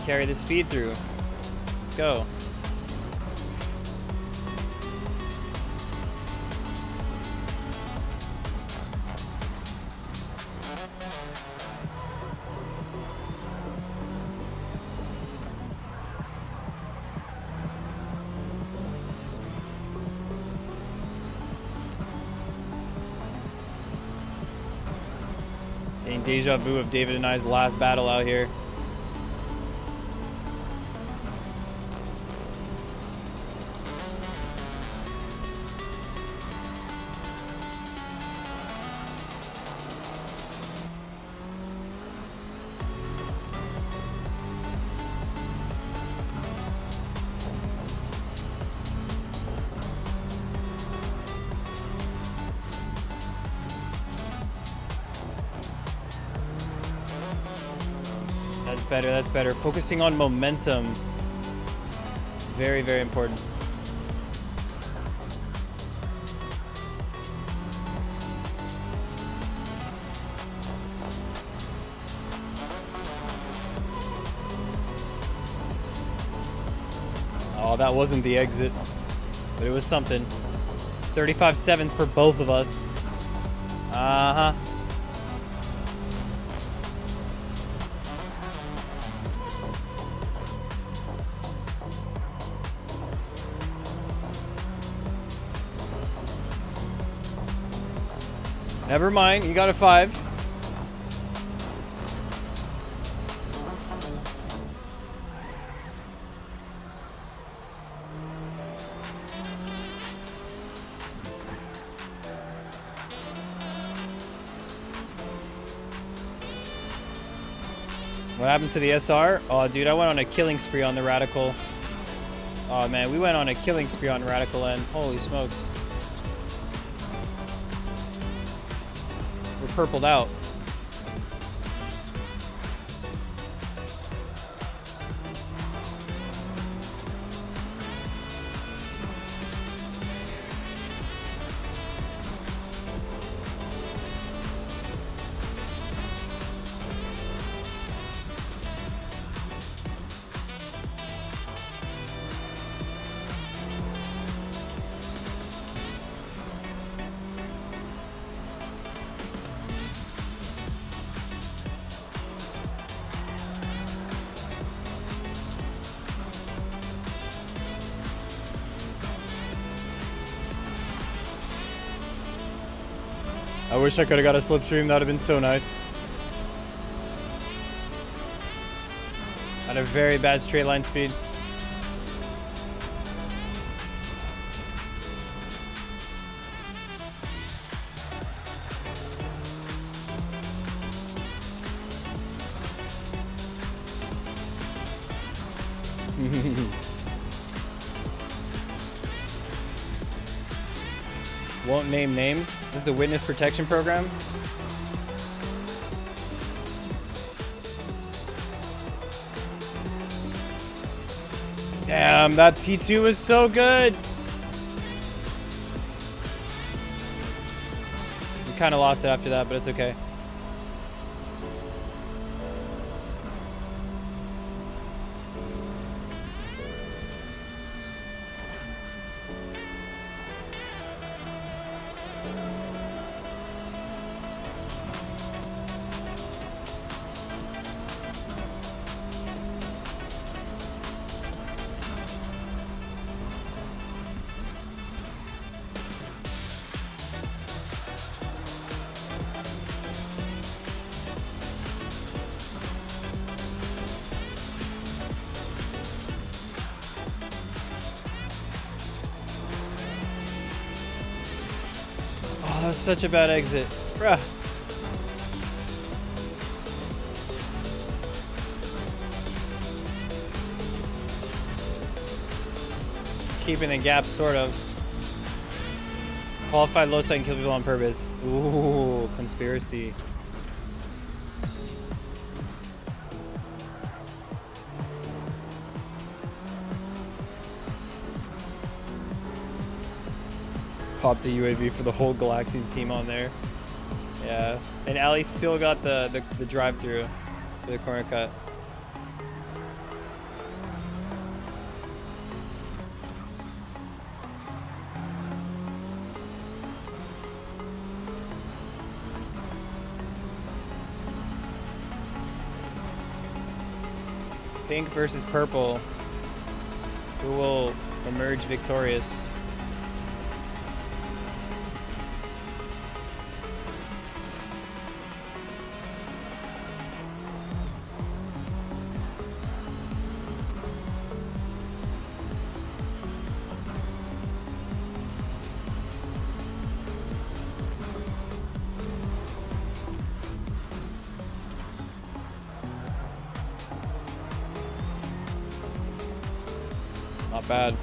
Carry the speed through. Let's go. Fucking deja vu of David and I's last battle out here. That's better, that's better. Focusing on momentum. It's very, very important. Oh, that wasn't the exit, but it was something. 35 sevens for both of us. Uh-huh. Never mind, you got a 5. What happened to the SR? Oh, dude, I went on a killing spree on the Radical. Oh, man, we went on a killing spree on Radical End. Holy smokes. We're purpled out. I wish I could have got a slipstream. That would have been so nice. At a very bad straight line speed. Won't name names. This is a witness protection program. Damn, that T2 was so good. We kind of lost it after that, but it's okay. Oh, that was such a bad exit. Bruh. Keeping the gap, sort of. Qualified low side and kill people on purpose. Ooh, conspiracy. Popped a UAV for the whole Galaxies team on there. Yeah, and Ali still got the drive-through for the corner cut. Pink versus purple. Who will emerge victorious? Not bad.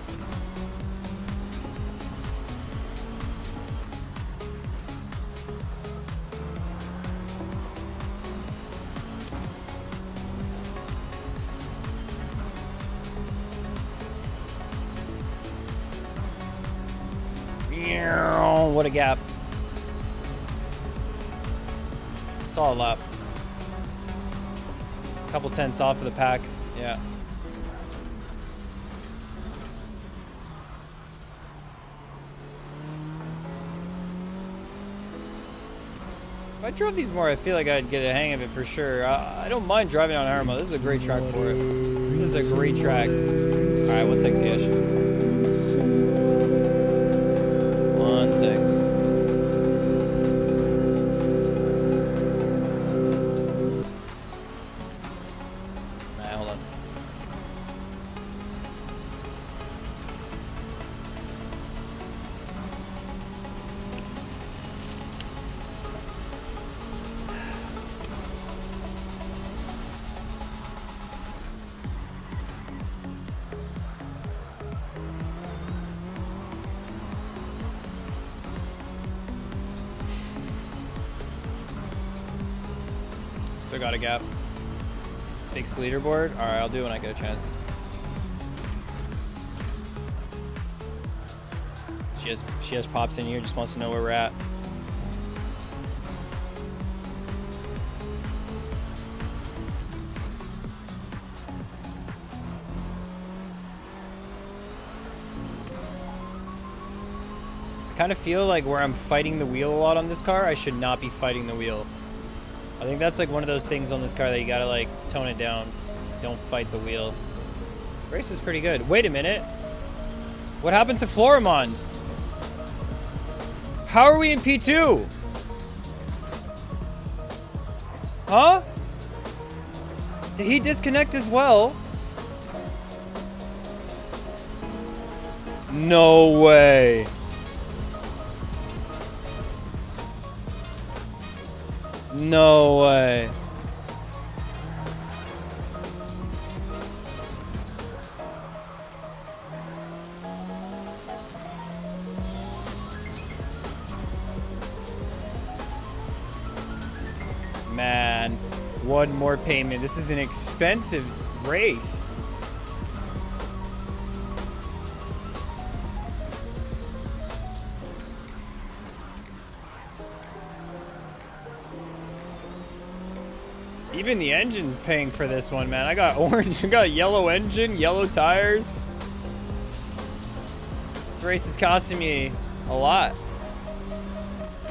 What a gap. Solid lap. Couple tenths off of the pack. Yeah. If I drove these more, I feel like I'd get a hang of it for sure. I don't mind driving on Arma. This is a great track for it. This is a great track. Alright, 1 sec, Siash. 1 sec. Nah, hold on. Still got a gap. Fix leaderboard. All right, I'll do it when I get a chance. She just pops in here, just wants to know where we're at. I kind of feel like where I'm fighting the wheel a lot on this car, I should not be fighting the wheel. I think that's like one of those things on this car that you gotta like tone it down. Don't fight the wheel. This race is pretty good. Wait a minute. What happened to Florimond? How are we in P2? Huh? Did he disconnect as well? No way. No way. Man, one more payment. This is an expensive race. Even the engine's paying for this one, man. I got orange, I got yellow engine, yellow tires. This race is costing me a lot.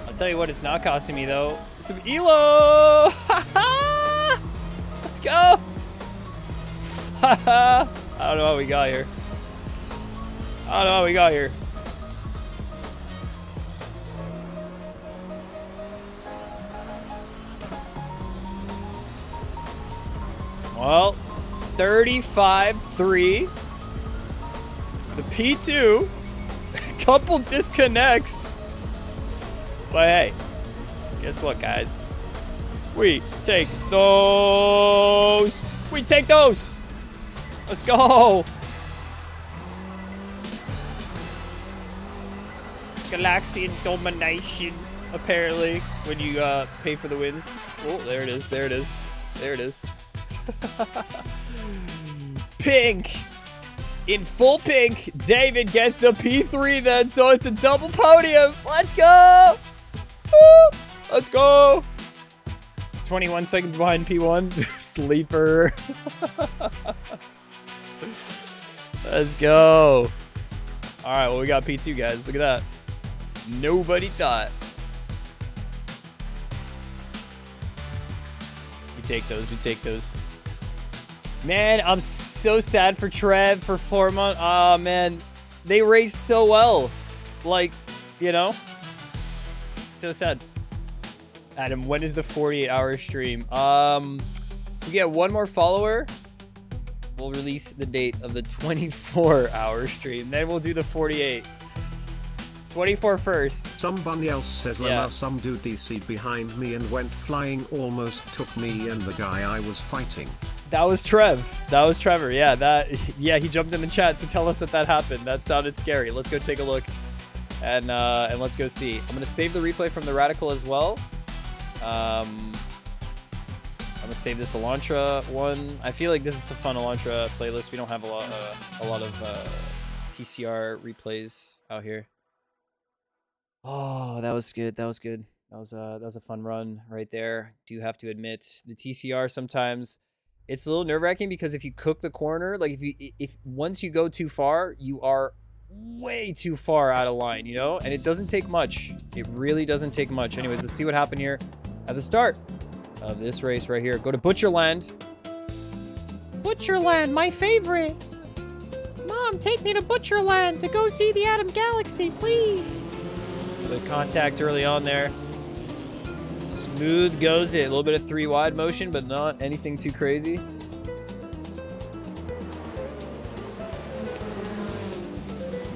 I'll tell you what, it's not costing me though. Some ELO! Let's go! I don't know how we got here. I don't know how we got here. Well, 35-3. The P2. Couple disconnects. But hey, guess what, guys? We take those. We take those. Let's go. Galaxian domination, apparently, when you pay for the wins. Oh, there it is. There it is. There it is. Pink. In full pink, David gets the P3 then, so it's a double podium. Let's go. Woo. Let's go. 21 seconds behind P1. Sleeper. Let's go. All right, well, we got P2, guys. Look at that. Nobody thought. We take those. We take those. Man, I'm so sad for Trev, for Florimond. Oh, man. They raced so well. Like, you know? So sad. Adam, when is the 48-hour stream? We get one more follower. We'll release the date of the 24-hour stream. Then we'll do the 48. 24 first. Somebody else says, Yeah. Lala, some dude DC'd behind me and went flying, almost took me and the guy I was fighting. That was Trev. That was Trevor. Yeah, yeah, he jumped in the chat to tell us that that happened. That sounded scary. Let's go take a look, and let's go see. I'm gonna save the replay from the Radical as well. I'm gonna save this Elantra one. I feel like this is a fun Elantra playlist. We don't have a lot of TCR replays out here. Oh, that was good. That was good. That was a fun run right there. Do have to admit, the TCR sometimes it's a little nerve-wracking because if you cook the corner, like if once you go too far, you are way too far out of line, you know? And it doesn't take much. It really doesn't take much. Anyways, let's see what happened here at the start of this race right here. Go to Butcherland. Butcherland, my favorite. Mom, take me to Butcherland to go see the Atom Galaxy, please. The contact early on there. Smooth goes it. A little bit of 3 wide motion, but not anything too crazy.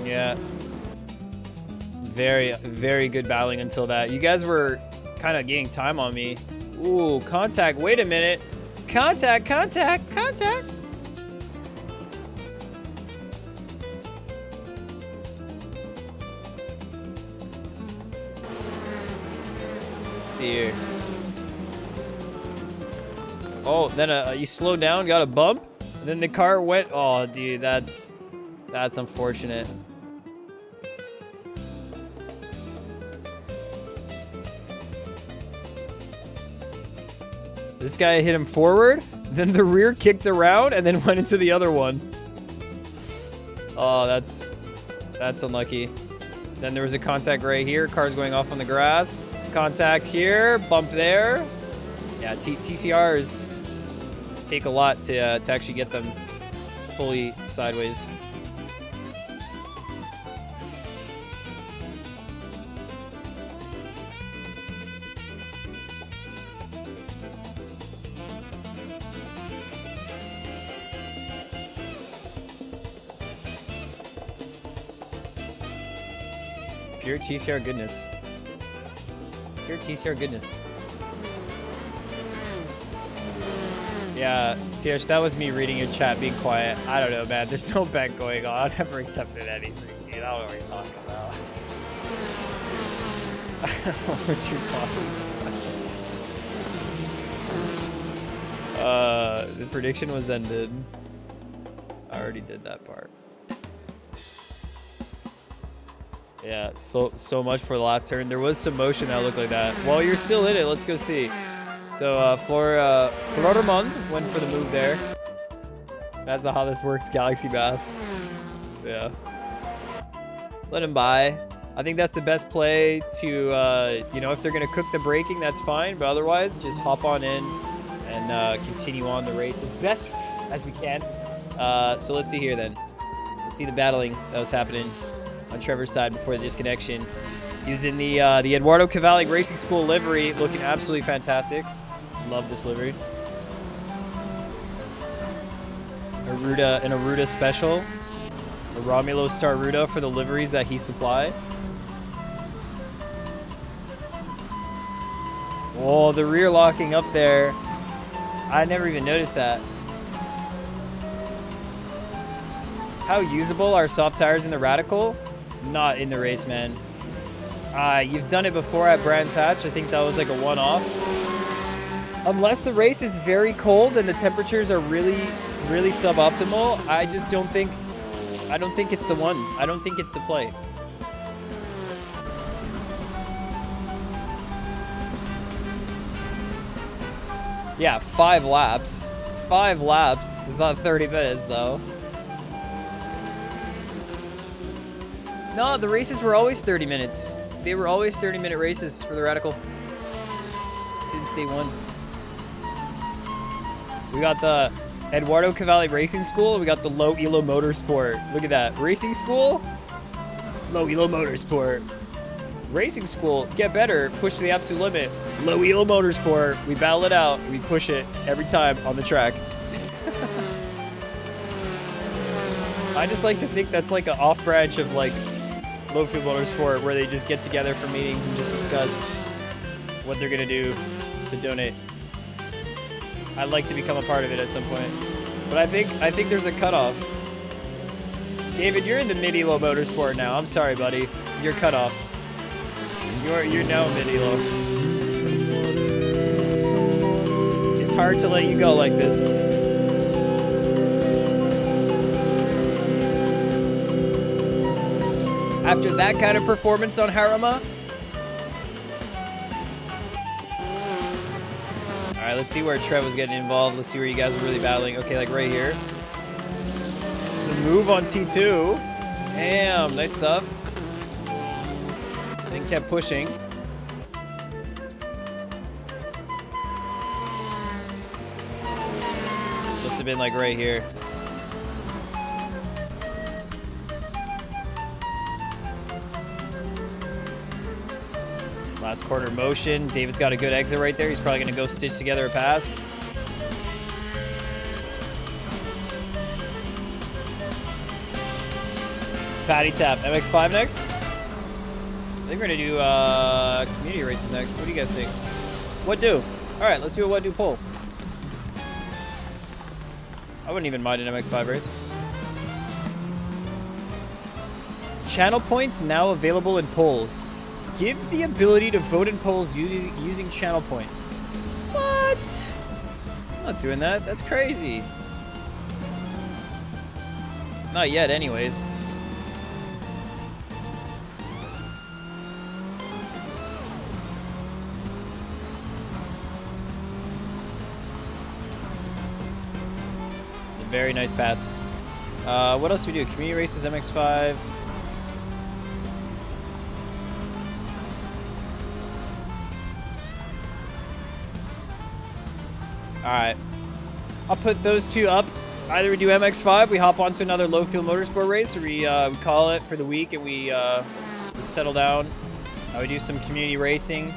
Yeah. Very, very good battling until that. You guys were kind of gaining time on me. Ooh, contact. Wait a minute. Contact, contact, contact. See here. Oh, then you slowed down, got a bump, and then the car went. Oh, dude, that's unfortunate. This guy hit him forward, then the rear kicked around, and then went into the other one. Oh, that's unlucky. Then there was a contact right here. Car's going off on the grass. Contact here, bump there. Yeah, TCRs take a lot to actually get them fully sideways. Pure TCR goodness. Pure TCR goodness. Yeah, Sierra, that was me reading your chat, being quiet. I don't know, man. There's no bet going on. I never accepted anything, dude. I don't know what you're talking about. I don't know what you're talking about. The prediction was ended. I already did that part. Yeah, so much for the last turn. There was some motion that looked like that. Well, you're still in it. Let's go see. So, Florimond went for the move there. That's not how this works, Galaxy Math. Yeah. Let him by. I think that's the best play to, you know, if they're going to cook the braking, that's fine. But otherwise, just hop on in and continue on the race as best as we can. So let's see here then. Let's see the battling that was happening on Trevor's side before the disconnection. He was in the Eduardo Cavalli Racing School livery, looking absolutely fantastic. Love this livery. An Aruda special. A Romulo Star Ruda for the liveries that he supplied. Oh, the rear locking up there. I never even noticed that. How usable are soft tires in the Radical? Not in the race, man. You've done it before at Brands Hatch. I think that was like a one-off. Unless the race is very cold and the temperatures are really, really suboptimal, I just don't think it's the one. I don't think it's the play. Yeah, 5 laps. 5 laps is not 30 minutes, though. No, the races were always 30 minutes. They were always 30-minute races for the Radical since day one. We got the Eduardo Cavalli Racing School, and we got the Low Elo Motorsport. Look at that. Racing School, Low Elo Motorsport. Racing School, get better, push to the absolute limit. Low Elo Motorsport, we battle it out. We push it every time on the track. I just like to think that's like an off branch of like Low Fuel Motorsport, where they just get together for meetings and just discuss what they're gonna do to donate. I'd like to become a part of it at some point. But I think there's a cutoff. David, you're in the mid-elo motorsport now. I'm sorry, buddy. You're cut off. You're now mid-elo. It's hard to let you go like this. After that kind of performance on Harama. All right, let's see where Trev was getting involved. Let's see where you guys are really battling. Okay, like right here. The move on T2. Damn, nice stuff. Then kept pushing. Must have been like right here. Last corner motion. David's got a good exit right there. He's probably going to go stitch together a pass. Patty tap. MX-5 next? I think we're going to do community races next. What do you guys think? What do? All right, let's do a what do poll. I wouldn't even mind an MX-5 race. Channel points now available in polls. Give the ability to vote in polls using channel points. What? I'm not doing that. That's crazy. Not yet, anyways. Very nice pass. What else do we do? Community races, MX-5. Alright. I'll put those two up. Either we do MX-5, we hop onto another low fuel motorsport race, or we call it for the week and we settle down. We do some community racing.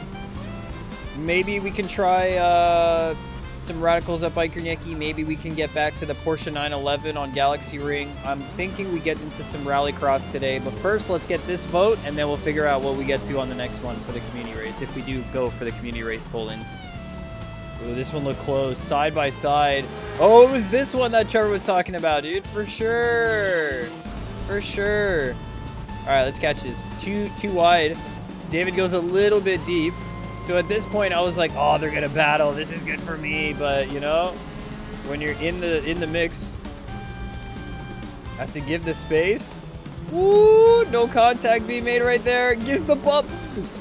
Maybe we can try some radicals at Biker Yeki. Maybe we can get back to the Porsche 911 on Galaxy Ring. I'm thinking we get into some rallycross today, but first let's get this vote and then we'll figure out what we get to on the next one for the community race, if we do go for the community race pull-ins. Ooh, this one looked close, side by side. Oh, it was this one that Trevor was talking about, dude, for sure. For sure. All right, let's catch this. Too wide. David goes a little bit deep. So at this point, I was like, oh, they're gonna battle. This is good for me. But you know, when you're in the mix, has to give the space. Woo! No contact being made right there. Gives the bump.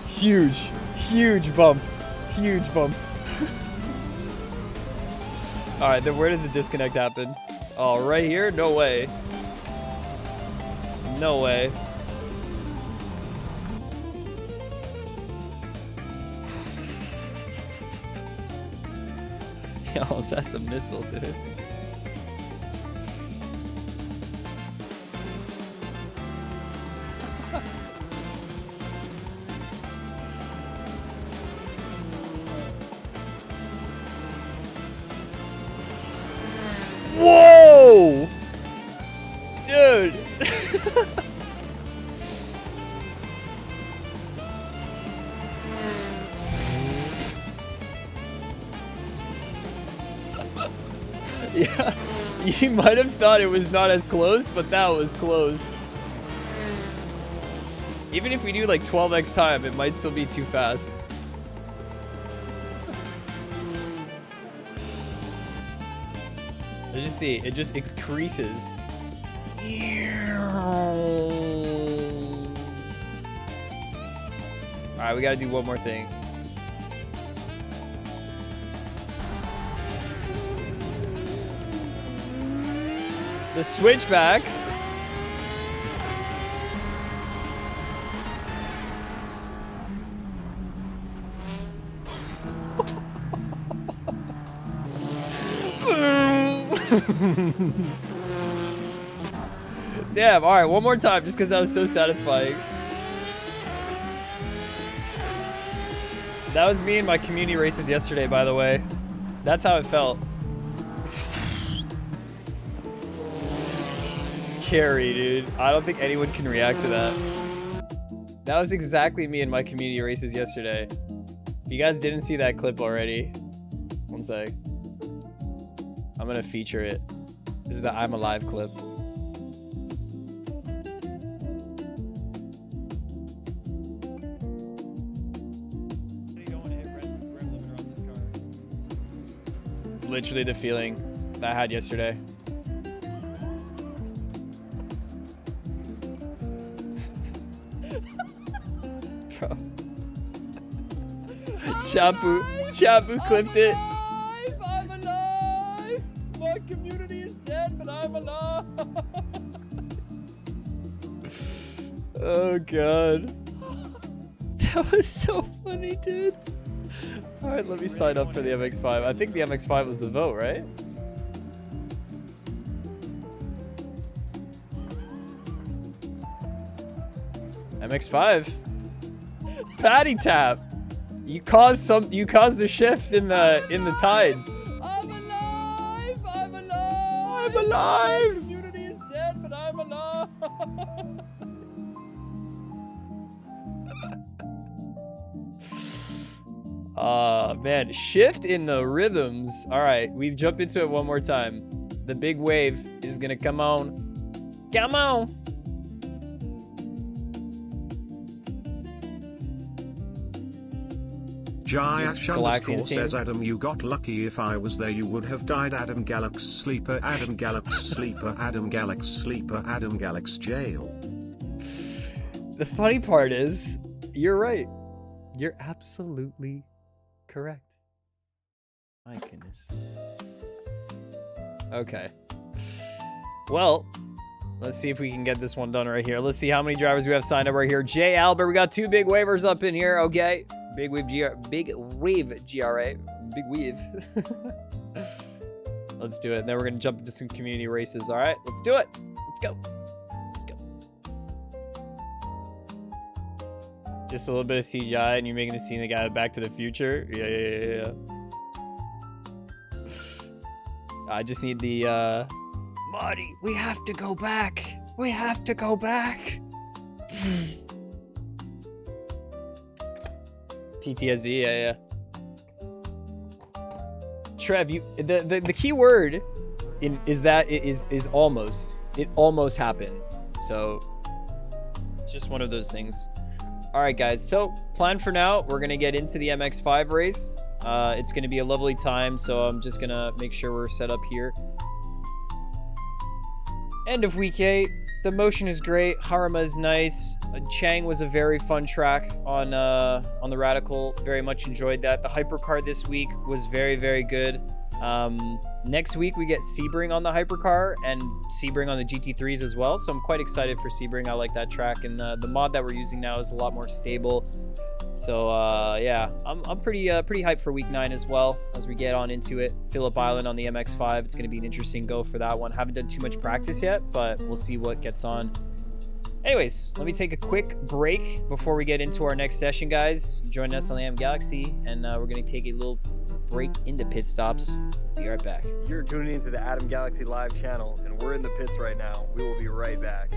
Huge bump. Huge bump. All right, then where does the disconnect happen? Oh, right here? No way. No way. Yo, that's a missile, dude. Whoa! Dude! Yeah, you might have thought it was not as close, but that was close. Even if we do like 12x time, it might still be too fast. Let's just see, it just increases. Alright, we gotta do one more thing. The switchback. Damn, all right, one more time just because that was so satisfying. That was me in my community races yesterday, by the way. That's how it felt. Scary, dude. I don't think anyone can react to that. That was exactly me in my community races yesterday. If you guys didn't see that clip already, one sec. I'm gonna feature it. This is the I'm Alive clip. Literally the feeling that I had yesterday. Bro. Chapu clipped it. I'm alive! My community is dead, but I'm alive! Oh god. That was so funny, dude. Alright, let me sign up for the MX-5. I think the MX-5 was the vote, right? MX-5. Patty tap. You caused the shift in the tides. I'm alive! I'm alive! I'm alive! The community is dead, but I'm alive! Man, shift in the rhythms. All right, we've jumped into it one more time. The big wave is gonna come on. Come on. Jayash says, Adam, you got lucky. If I was there, you would have died. Adam Galax Sleeper, Adam Galax Sleeper, Adam Galax Sleeper, Adam Galax Jail. The funny part is, you're right. You're absolutely correct. My goodness. Okay. Well, let's see if we can get this one done right here. Let's see how many drivers we have signed up right here. Jay Albert, we got 2 big waivers up in here. Okay. Big wave GRA. Big weave. Let's do it. And then we're going to jump into some community races. All right, let's do it. Let's go. Let's go. Just a little bit of CGI and you're making the scene the guy Back to the Future. Yeah. I just need the, Marty, we have to go back. We have to go back. PTSD, yeah. Trev, the key word is that it is almost. It almost happened. So, just one of those things. All right, guys. So, plan for now, we're gonna get into the MX-5 race. It's gonna be a lovely time. So I'm just gonna make sure we're set up here. End of week 8. The motion is great. Harima is nice. Chang was a very fun track on the Radical. Very much enjoyed that. The hypercar this week was very, very good. Next week we get Sebring on the hypercar and Sebring on the GT3s as well. So I'm quite excited for Sebring. I like that track, and the mod that we're using now is a lot more stable. So yeah, I'm pretty hyped for week 9 as well as we get on into it. Phillip Island on the MX-5. It's going to be an interesting go for that one. Haven't done too much practice yet, but we'll see what gets on. Anyways, let me take a quick break before we get into our next session, guys. Join us on the AM Galaxy, and we're going to take a little break into pit stops. Be right back. You're tuning into the Adam Galaxy Live channel, and we're in the pits right now. We will be right back.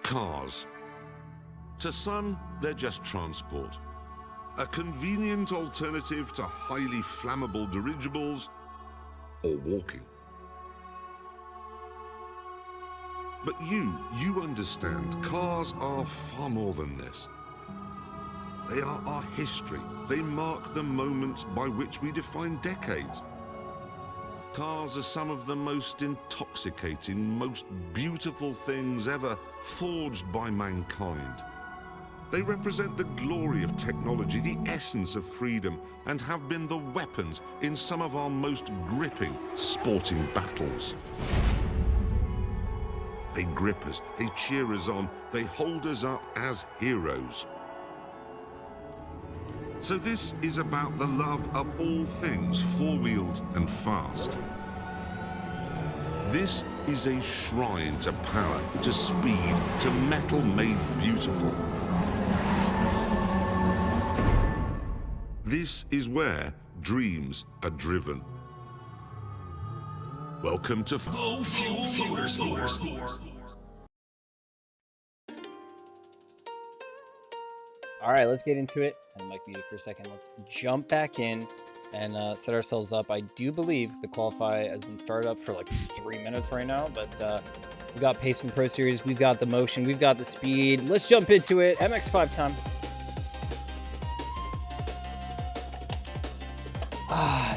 Cars. To some, they're just transport. A convenient alternative to highly flammable dirigibles or walking. But you understand, cars are far more than this. They are our history. They mark the moments by which we define decades. Cars are some of the most intoxicating, most beautiful things ever forged by mankind. They represent the glory of technology, the essence of freedom, and have been the weapons in some of our most gripping sporting battles. They grip us, they cheer us on, they hold us up as heroes. So this is about the love of all things four-wheeled and fast. This is a shrine to power, to speed, to metal made beautiful. This is where dreams are driven. Welcome to Low Fuel Motorsport. All right, let's get into it. And Mike muted for a second. Let's jump back in and set ourselves up. I do believe the qualify has been started up for like 3 minutes right now, but we got pace in Pro Series, we've got the motion, we've got the speed. Let's jump into it. MX5 time.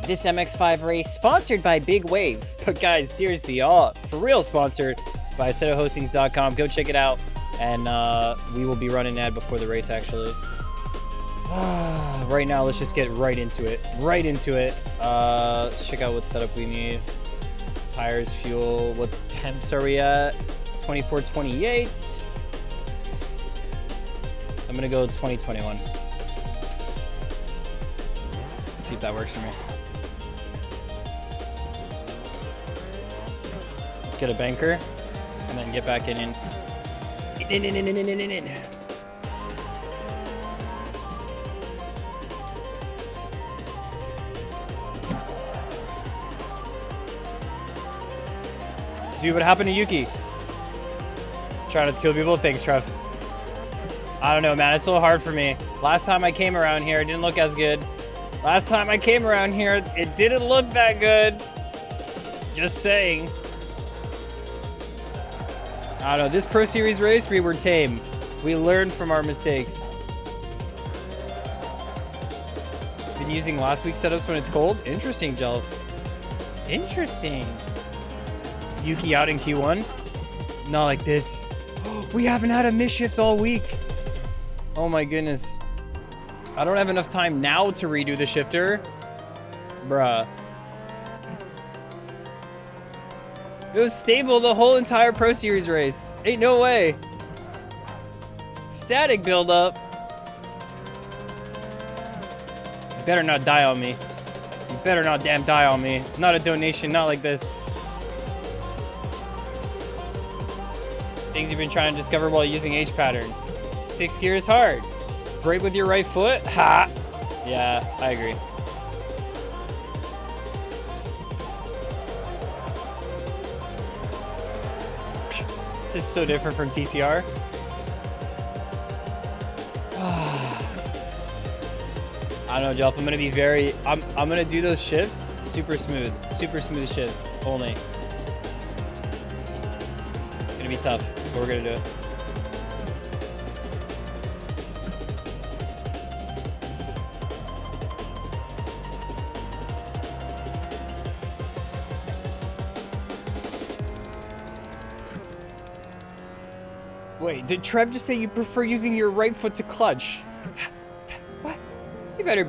This MX5 race sponsored by Big Wave. But guys, seriously, y'all, for real sponsored by assettohostings.com. Go check it out. And we will be running an ad before the race, actually. Right now, let's just get right into it. Let's check out what setup we need. Tires, fuel. What temps are we at? 24, 28. So I'm going to go 2021. See if that works for me. Let's get a banker and then get back in. Dude, what happened to Yuki? Trying not to kill people? Thanks, Trev. I don't know, man. It's a little hard for me. Last time I came around here, it didn't look as good. Last time I came around here, it didn't look that good. Just saying. I don't know. This Pro Series race, we were tame. We learned from our mistakes. Been using last week's setups when it's cold? Interesting, Jelf. Interesting. Yuki out in Q1? Not like this. We haven't had a miss shift all week. Oh my goodness. I don't have enough time now to redo the shifter. Bruh. It was stable the whole entire Pro Series race. Ain't no way. Static buildup. You better not die on me. You better not damn die on me. Not a donation, not like this. Things you've been trying to discover while using H pattern. 6 gear is hard. Brake with your right foot? Ha! Yeah, I agree. This is so different from TCR. I don't know, Jelf. I'm gonna be very. I'm gonna do those shifts super smooth shifts only. It's gonna be tough, but we're gonna do it. Wait, did Trev just say you prefer using your right foot to clutch? What? You better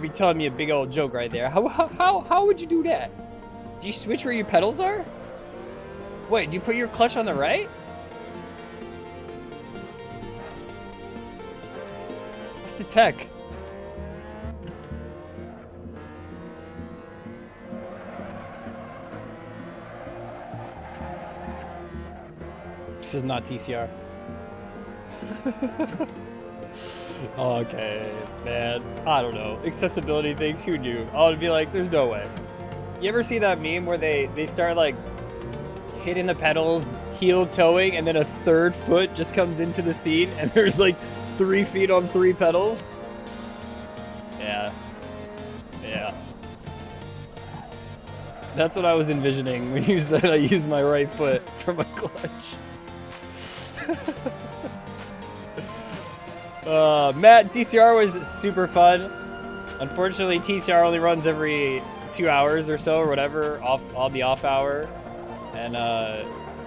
be telling me a big old joke right there. How would you do that? Do you switch where your pedals are? Wait, do you put your clutch on the right? What's the tech? This is not TCR. Okay, man. I don't know. Accessibility things, who knew? I would be like, there's no way. You ever see that meme where they start like hitting the pedals, heel towing, and then a third foot just comes into the scene, and there's like 3 feet on 3 pedals. Yeah. Yeah. That's what I was envisioning when you said I used my right foot from a clutch. Matt, TCR was super fun. Unfortunately, TCR only runs every 2 hours or so, or whatever, on the off hour. And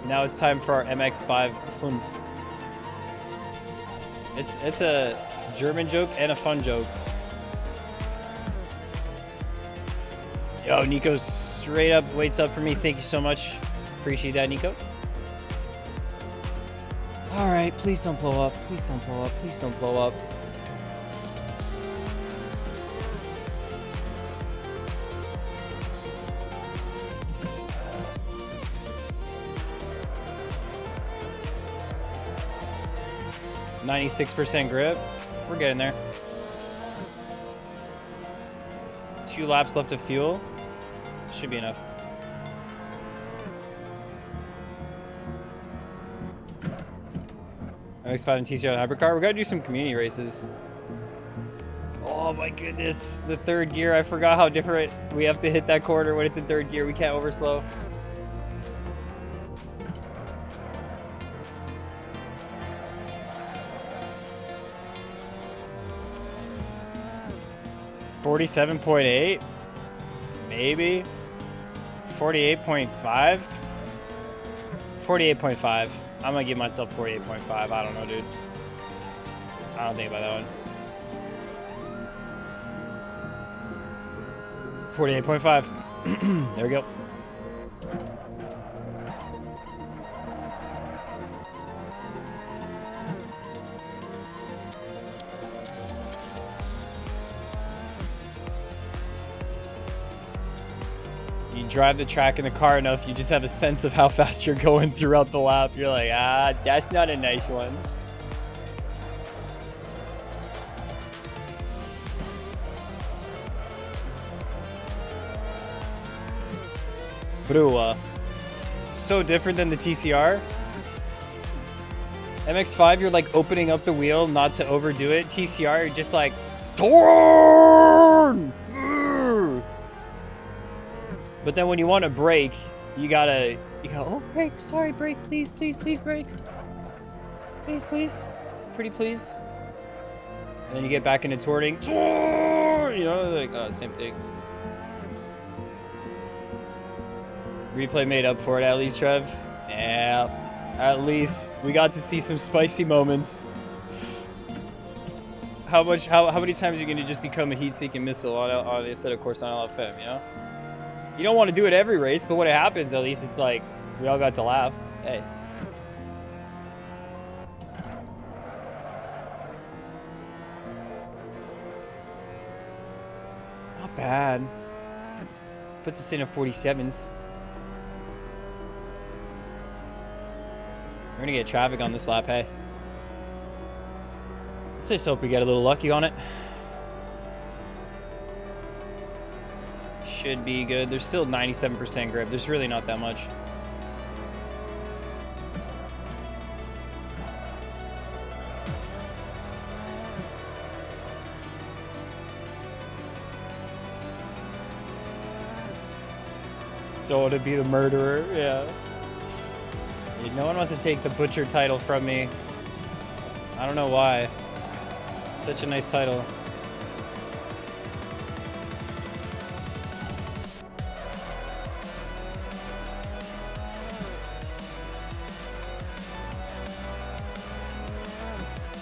now it's time for our MX-5 Funf. It's a German joke and a fun joke. Yo, Nico straight up waits up for me. Thank you so much. Appreciate that, Nico. All right, please don't blow up. Please don't blow up. Please don't blow up. %96 grip. We're getting there. 2 laps left of fuel. Should be enough. MX-5 and TCR and hypercar. We gotta do some community races. Oh my goodness. The third gear. I forgot how different we have to hit that corner when it's in third gear. We can't overslow. $47.8, maybe 48.5. 48.5. I'm gonna give myself 48.5. I don't know, dude. I don't think about that one. 48.5. There we go. Drive the track in the car enough, you just have a sense of how fast you're going throughout the lap. You're like, ah, that's not a nice one. Bro, so different than the TCR. MX-5, you're like opening up the wheel not to overdo it. TCR, you're just like, turn! But then when you want to brake, you go, oh, brake, sorry, brake, please, please, please, brake. Please, please, pretty please. And then you get back into touring, you know, like, same thing. Replay made up for it at least, Trev. Yeah, at least we got to see some spicy moments. How many times are you going to just become a heat-seeking missile on instead of course on LFM, you know? You don't want to do it every race, but when it happens, at least it's like, we all got to laugh. Hey. Not bad. Puts us in at 47s. We're gonna get traffic on this lap, hey. Let's just hope we get a little lucky on it. Should be good. There's still 97% grip. There's really not that much. Don't want to be the murderer. Yeah. No one wants to take the butcher title from me. I don't know why. It's such a nice title.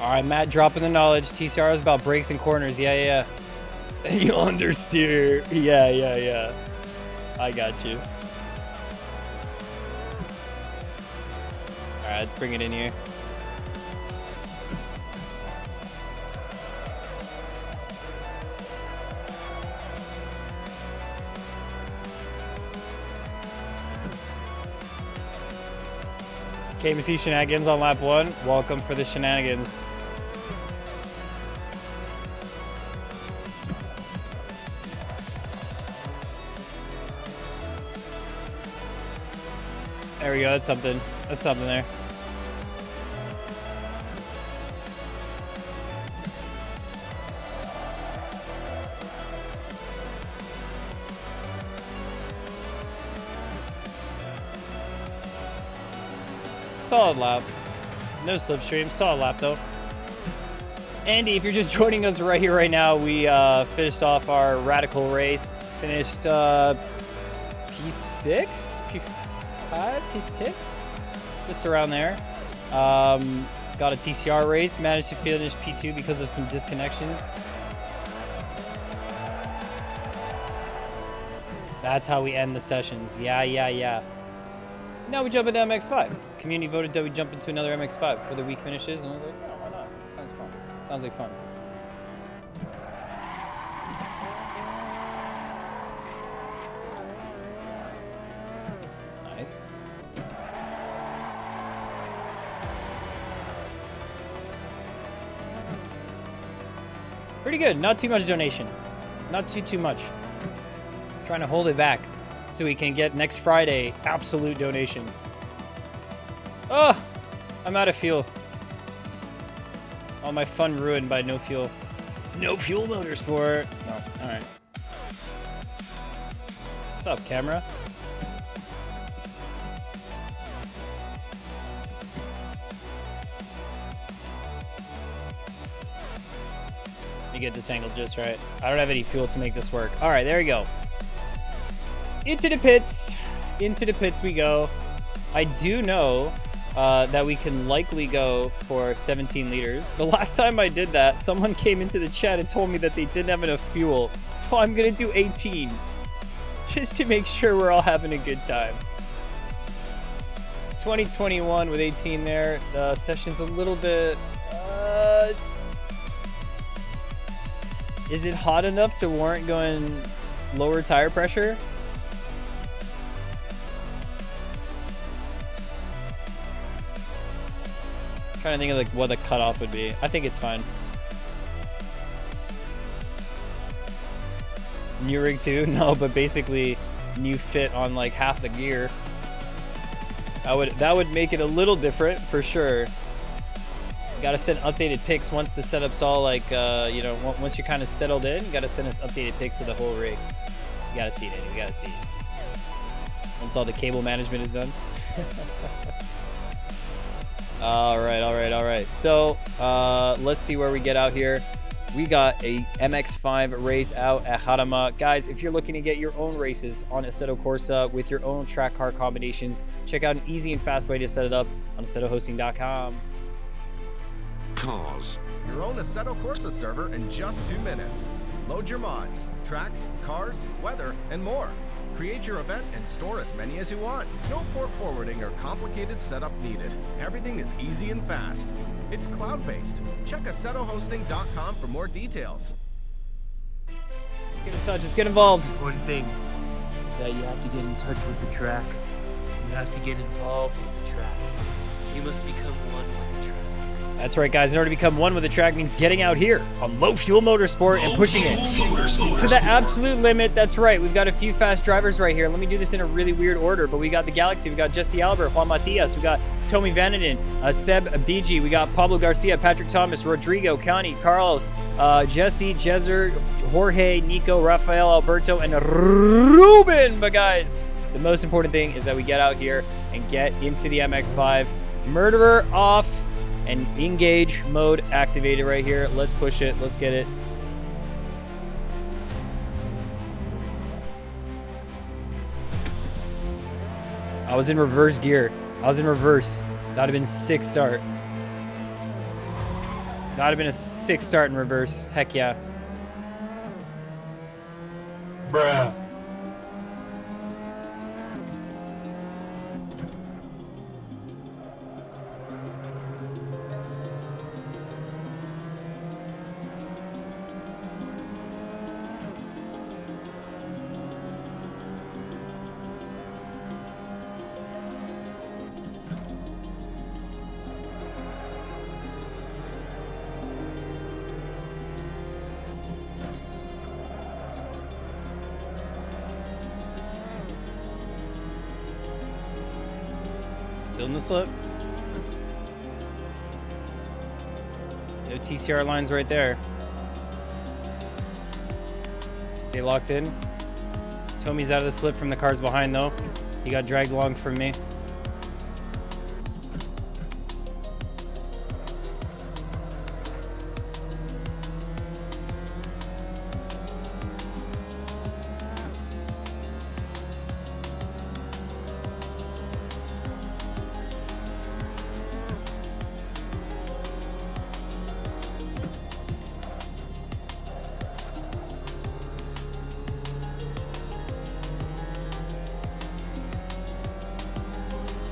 All right, Matt, dropping the knowledge. TCR is about brakes and corners. Yeah. You understeer. Yeah. I got you. All right, let's bring it in here. KMC shenanigans on lap 1. Welcome for the shenanigans. There we go, that's something. That's something there. Solid lap. No slipstream. Solid lap though. Andy, if you're just joining us right here, right now, we finished off our radical race. Finished P6? P5? P6? Just around there. Got a TCR race. Managed to finish P2 because of some disconnections. That's how we end the sessions. Yeah. Now we jump into MX5. Community voted that we jump into another MX5 for the week finishes, and I was like, oh, why not? Sounds fun. Sounds like fun. Nice. Pretty good. Not too much donation. Not too much. Trying to hold it back so we can get next Friday absolute donation. Oh, I'm out of fuel. All my fun ruined by no fuel. No fuel motorsport. No, all right. What's up, camera? Let me get this angle just right. I don't have any fuel to make this work. All right, there we go. Into the pits. Into the pits we go. I do know that we can likely go for 17 liters. The last time I did that, someone came into the chat and told me that they didn't have enough fuel. So I'm going to do 18. Just to make sure we're all having a good time. 2021 with 18 there. The session's a little bit... is it hot enough to warrant going lower tire pressure? Trying to think of like what the cutoff would be. I think it's fine. New rig too? No, but basically new fit on like half the gear. That would make it a little different for sure. Gotta send updated pics once the setup's all like you know, once you're kind of settled in. You gotta send us updated pics of the whole rig. You gotta see it, Eddie. You gotta see it. Once all the cable management is done. All right. So let's see where we get out here. We got a MX5 race out at Jarama. Guys, if you're looking to get your own races on Assetto Corsa with your own track car combinations, check out an easy and fast way to set it up on assettohosting.com. Cars. Your own Assetto Corsa server in just 2 minutes. Load your mods, tracks, cars, weather, and more. Create your event and store as many as you want. No port forwarding or complicated setup needed. Everything is easy and fast. It's cloud-based. Check assettohosting.com for more details. Let's get in touch. Let's get involved. One thing is that you have to get in touch with the track. You have to get involved with the track. You must become one with the track. That's right, guys. In order to become one with the track means getting out here on low fuel motorsport and pushing it to the absolute limit. That's right. We've got a few fast drivers right here. Let me do this in a really weird order, but we got the Galaxy. We got Jesse Albert, Juan Matias. We got Tommy Vananen, Seb BG. We got Pablo Garcia, Patrick Thomas, Rodrigo, Connie, Carlos, Jesse, Jezer, Jorge, Nico, Rafael, Alberto, and Ruben. But guys, the most important thing is that we get out here and get into the MX5. Murderer off. And engage mode activated right here. Let's push it. Let's get it. I was in reverse gear. I was in reverse. That would have been sick start. That would have been a sick start in reverse. Heck yeah. Bruh. Still in the slip. No TCR lines right there. Stay locked in. Tommy's out of the slip from the cars behind though. He got dragged along from me.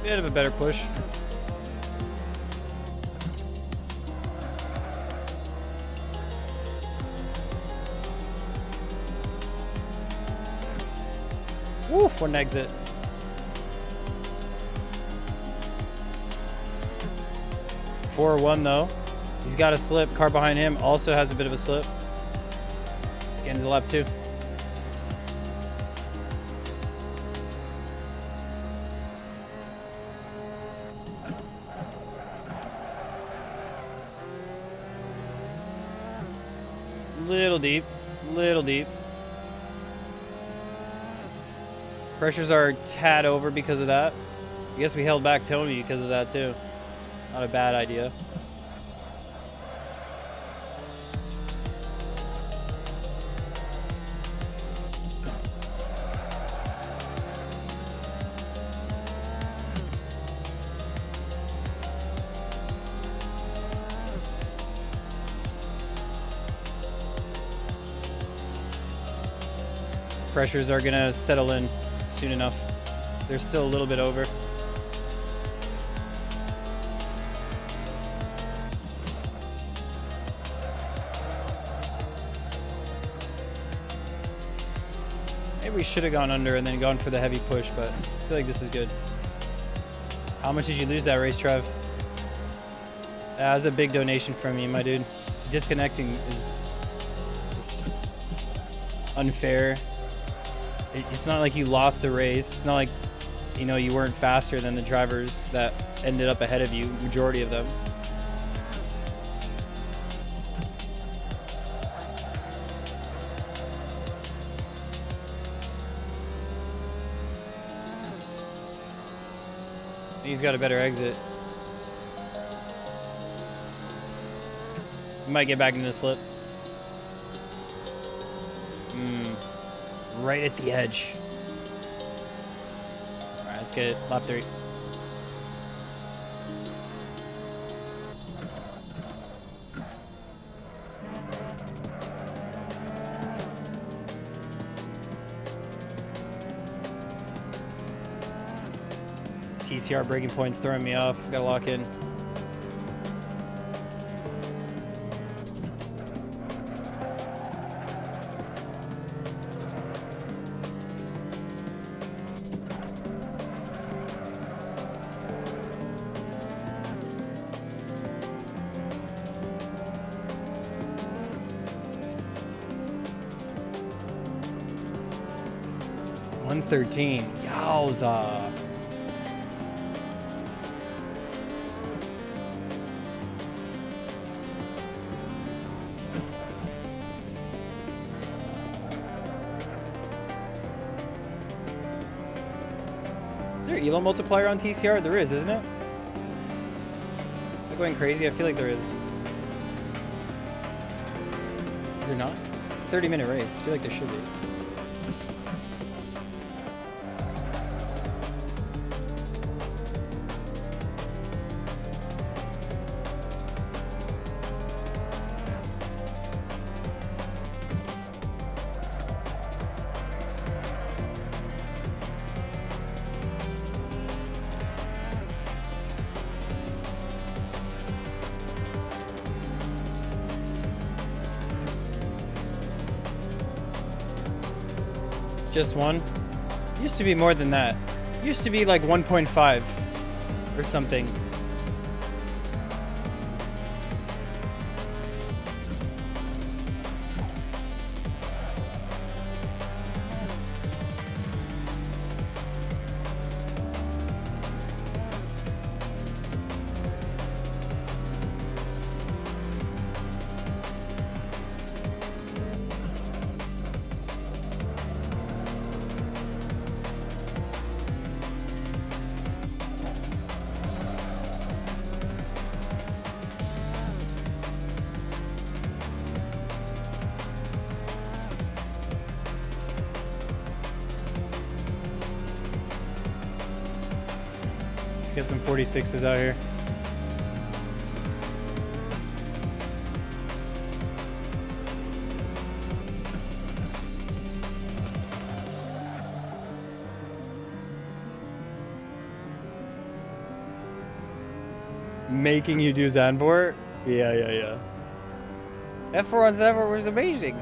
Bit of a better push. Woof, what an exit. Four one though. He's got a slip. Car behind him also has a bit of a slip. Let's get into lap 2. Little deep. Pressures are a tad over because of that. I guess we held back Tony because of that too. Not a bad idea. Pressures are gonna settle in soon enough. They're still a little bit over. Maybe we should have gone under and then gone for the heavy push, but I feel like this is good. How much did you lose that race, Trev? That was a big donation from you, my dude. Disconnecting is just unfair. It's not like you lost the race. It's not like, you know, you weren't faster than the drivers that ended up ahead of you, majority of them. He's got a better exit. He might get back into the slip. Right at the edge. All right, let's get it. Lap 3. TCR breaking points throwing me off. Gotta lock in. $113. Yowza. Is there elo multiplier on TCR? There is, isn't it? Am I going crazy? I feel like there is. Is there not? It's a 30-minute race. I feel like there should be. Just one? Used to be more than that. Used to be like 1.5 or something. Let's get some 46s out here. Making you do Zanvort? Yeah. F4 on Zanvort was amazing.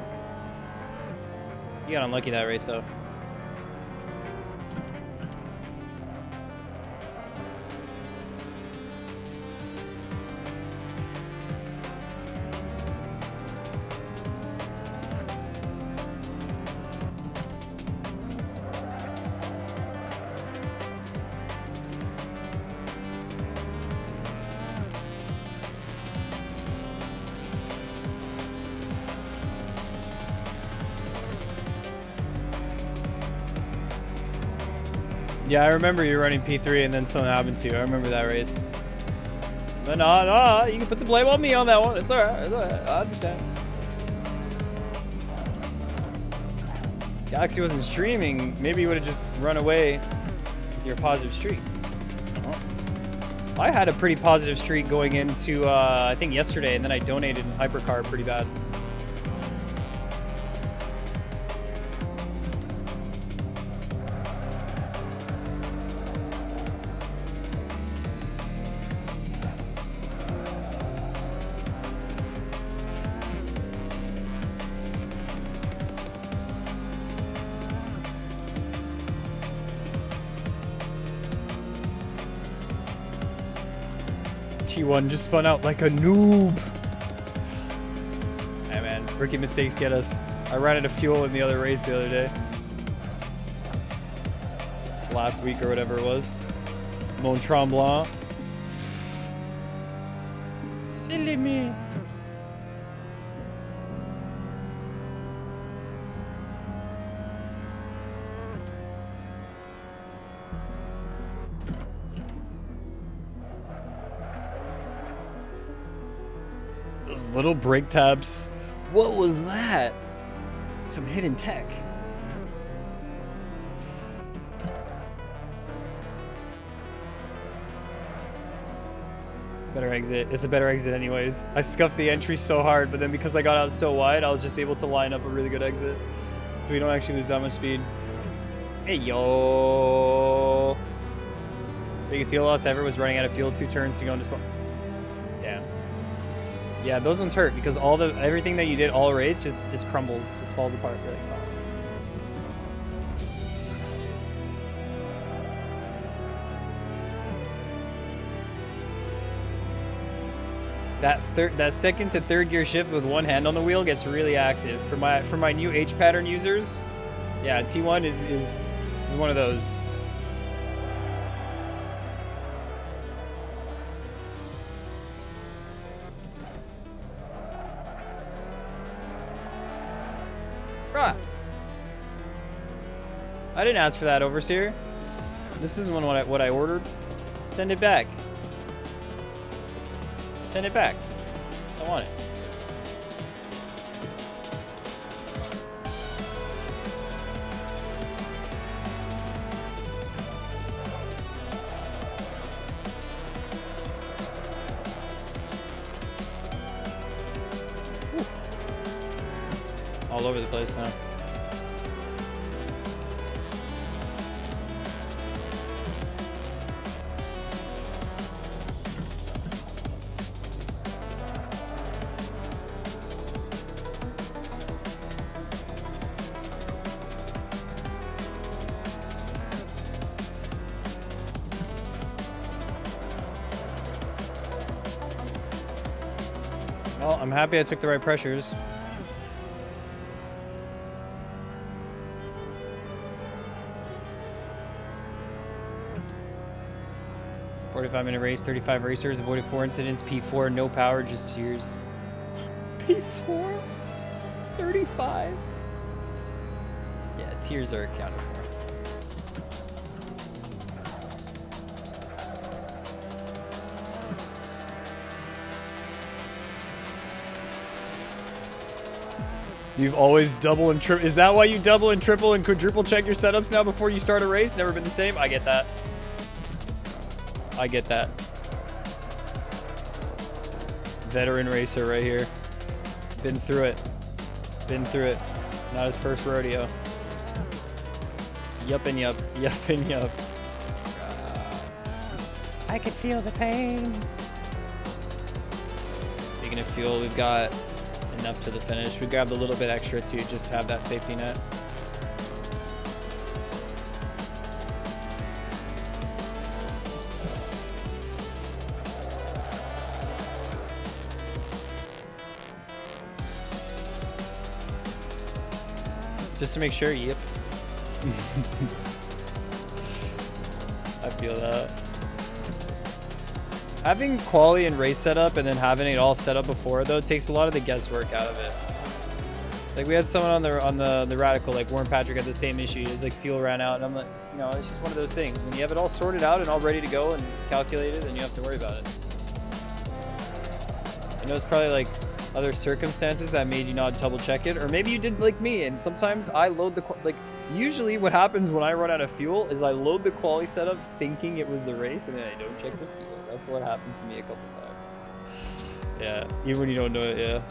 You got unlucky that race though. Yeah, I remember you running P3 and then something happened to you. I remember that race. But no, you can put the blame on me on that one. It's alright. I understand. Galaxy wasn't streaming. Maybe you would have just run away with your positive streak. I had a pretty positive streak going into, I think yesterday, and then I donated in Hypercar pretty bad. T1 just spun out like a noob. Hey man, rookie mistakes get us. I ran out of fuel in the other race the other day. Last week or whatever it was. Mont Tremblant. Silly me. Those little brake tabs. What was that? Some hidden tech. Better exit. It's a better exit anyways. I scuffed the entry so hard, but then because I got out so wide, I was just able to line up a really good exit. So we don't actually lose that much speed. Hey, yo. Biggest heel loss ever was running out of fuel 2 turns to go into spawn. Damn. Yeah, those ones hurt because everything that you did all race just crumbles, just falls apart. Really. That second to third gear shift with one hand on the wheel gets really active. For my new H pattern users, yeah, T1 is one of those. Bruh. I didn't ask for that, Overseer. This isn't what I ordered. Send it back. Send it back. I want it. Whew. All over the place now. Well, I'm happy I took the right pressures. $45-minute race, 35 racers, avoided 4 incidents, P4, no power, just tears. P4? 35? Yeah, tears are accounted for. You've always double and triple. Is that why you double and triple and quadruple check your setups now before you start a race? Never been the same? I get that. I get that. Veteran racer right here. Been through it. Been through it. Not his first rodeo. Yup and yup. Yup and yup. I could feel the pain. Speaking of fuel, we've got enough to the finish. We grabbed a little bit extra too, just to have that safety net. Just to make sure, yep. I feel that. Having quality and race setup and then having it all set up before though takes a lot of the guesswork out of it. Like we had someone on the Radical, like Warren Patrick had the same issue. His like fuel ran out, and I'm like, you know, it's just one of those things. When you have it all sorted out and all ready to go and calculated, then you don't have to worry about it. I know it's probably like other circumstances that made you not double check it, or maybe you did like me, and sometimes I load the like usually what happens when I run out of fuel is I load the quality setup thinking it was the race, and then I don't check the fuel. That's what happened to me a couple times. Yeah, even when you don't know it. Yeah.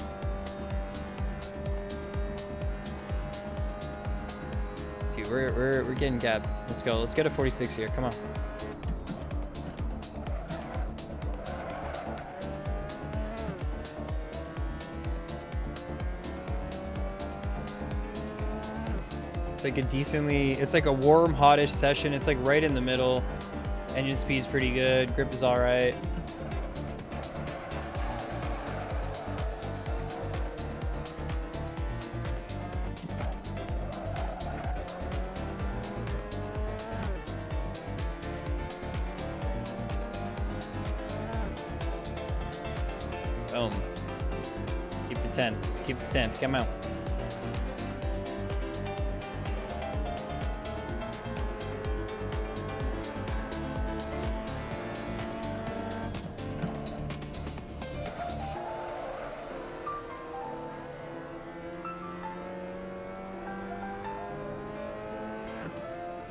Dude, we're getting gapped. Let's go. Let's get a 46 here. Come on. It's like a decently, it's like a warm, hottish session. It's like right in the middle. Engine speed's pretty good. Grip is all right. Boom. Keep the 10. Keep the 10. Come out.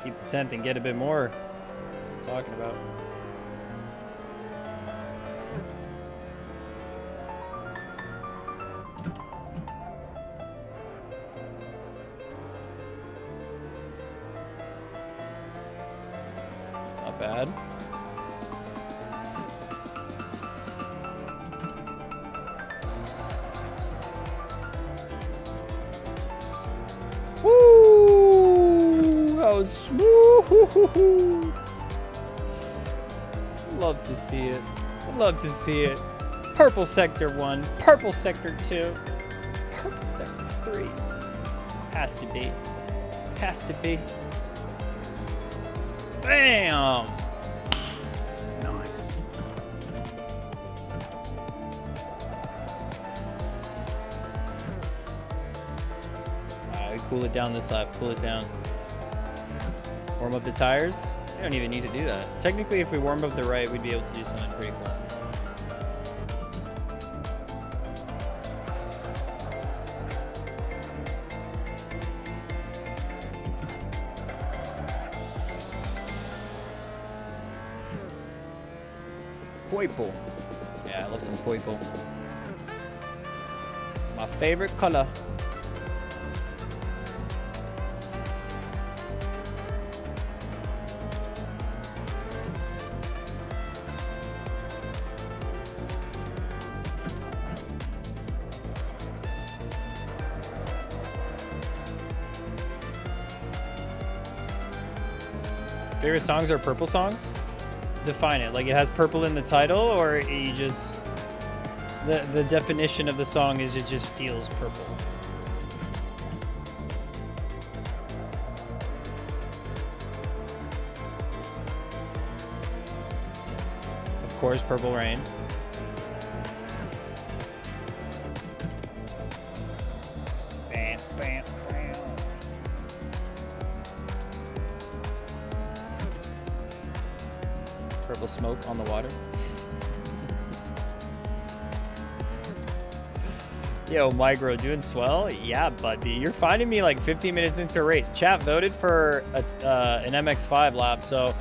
Keep the 10th and get a bit more. That's what I'm talking about. Not bad. Woo! That was smooth. Love to see it. Love to see it. Purple sector 1, purple sector 2, purple sector 3. Has to be. Has to be. Bam! Nice. Alright, cool it down this lap. Cool it down. Warm up the tires. We don't even need to do that. Technically, if we warm up the right, we'd be able to do something pretty cool. Purple. Yeah, I love some purple. My favorite color. Favorite songs are purple songs? Define it. Like it has purple in the title, or you just the definition of the song is it just feels purple. Of course, Purple Rain. Bam, bam, bam. Purple smoke on the water. Yo, Micro, doing swell? Yeah, buddy. You're finding me like 15 minutes into a race. Chat voted for an MX-5 lap, so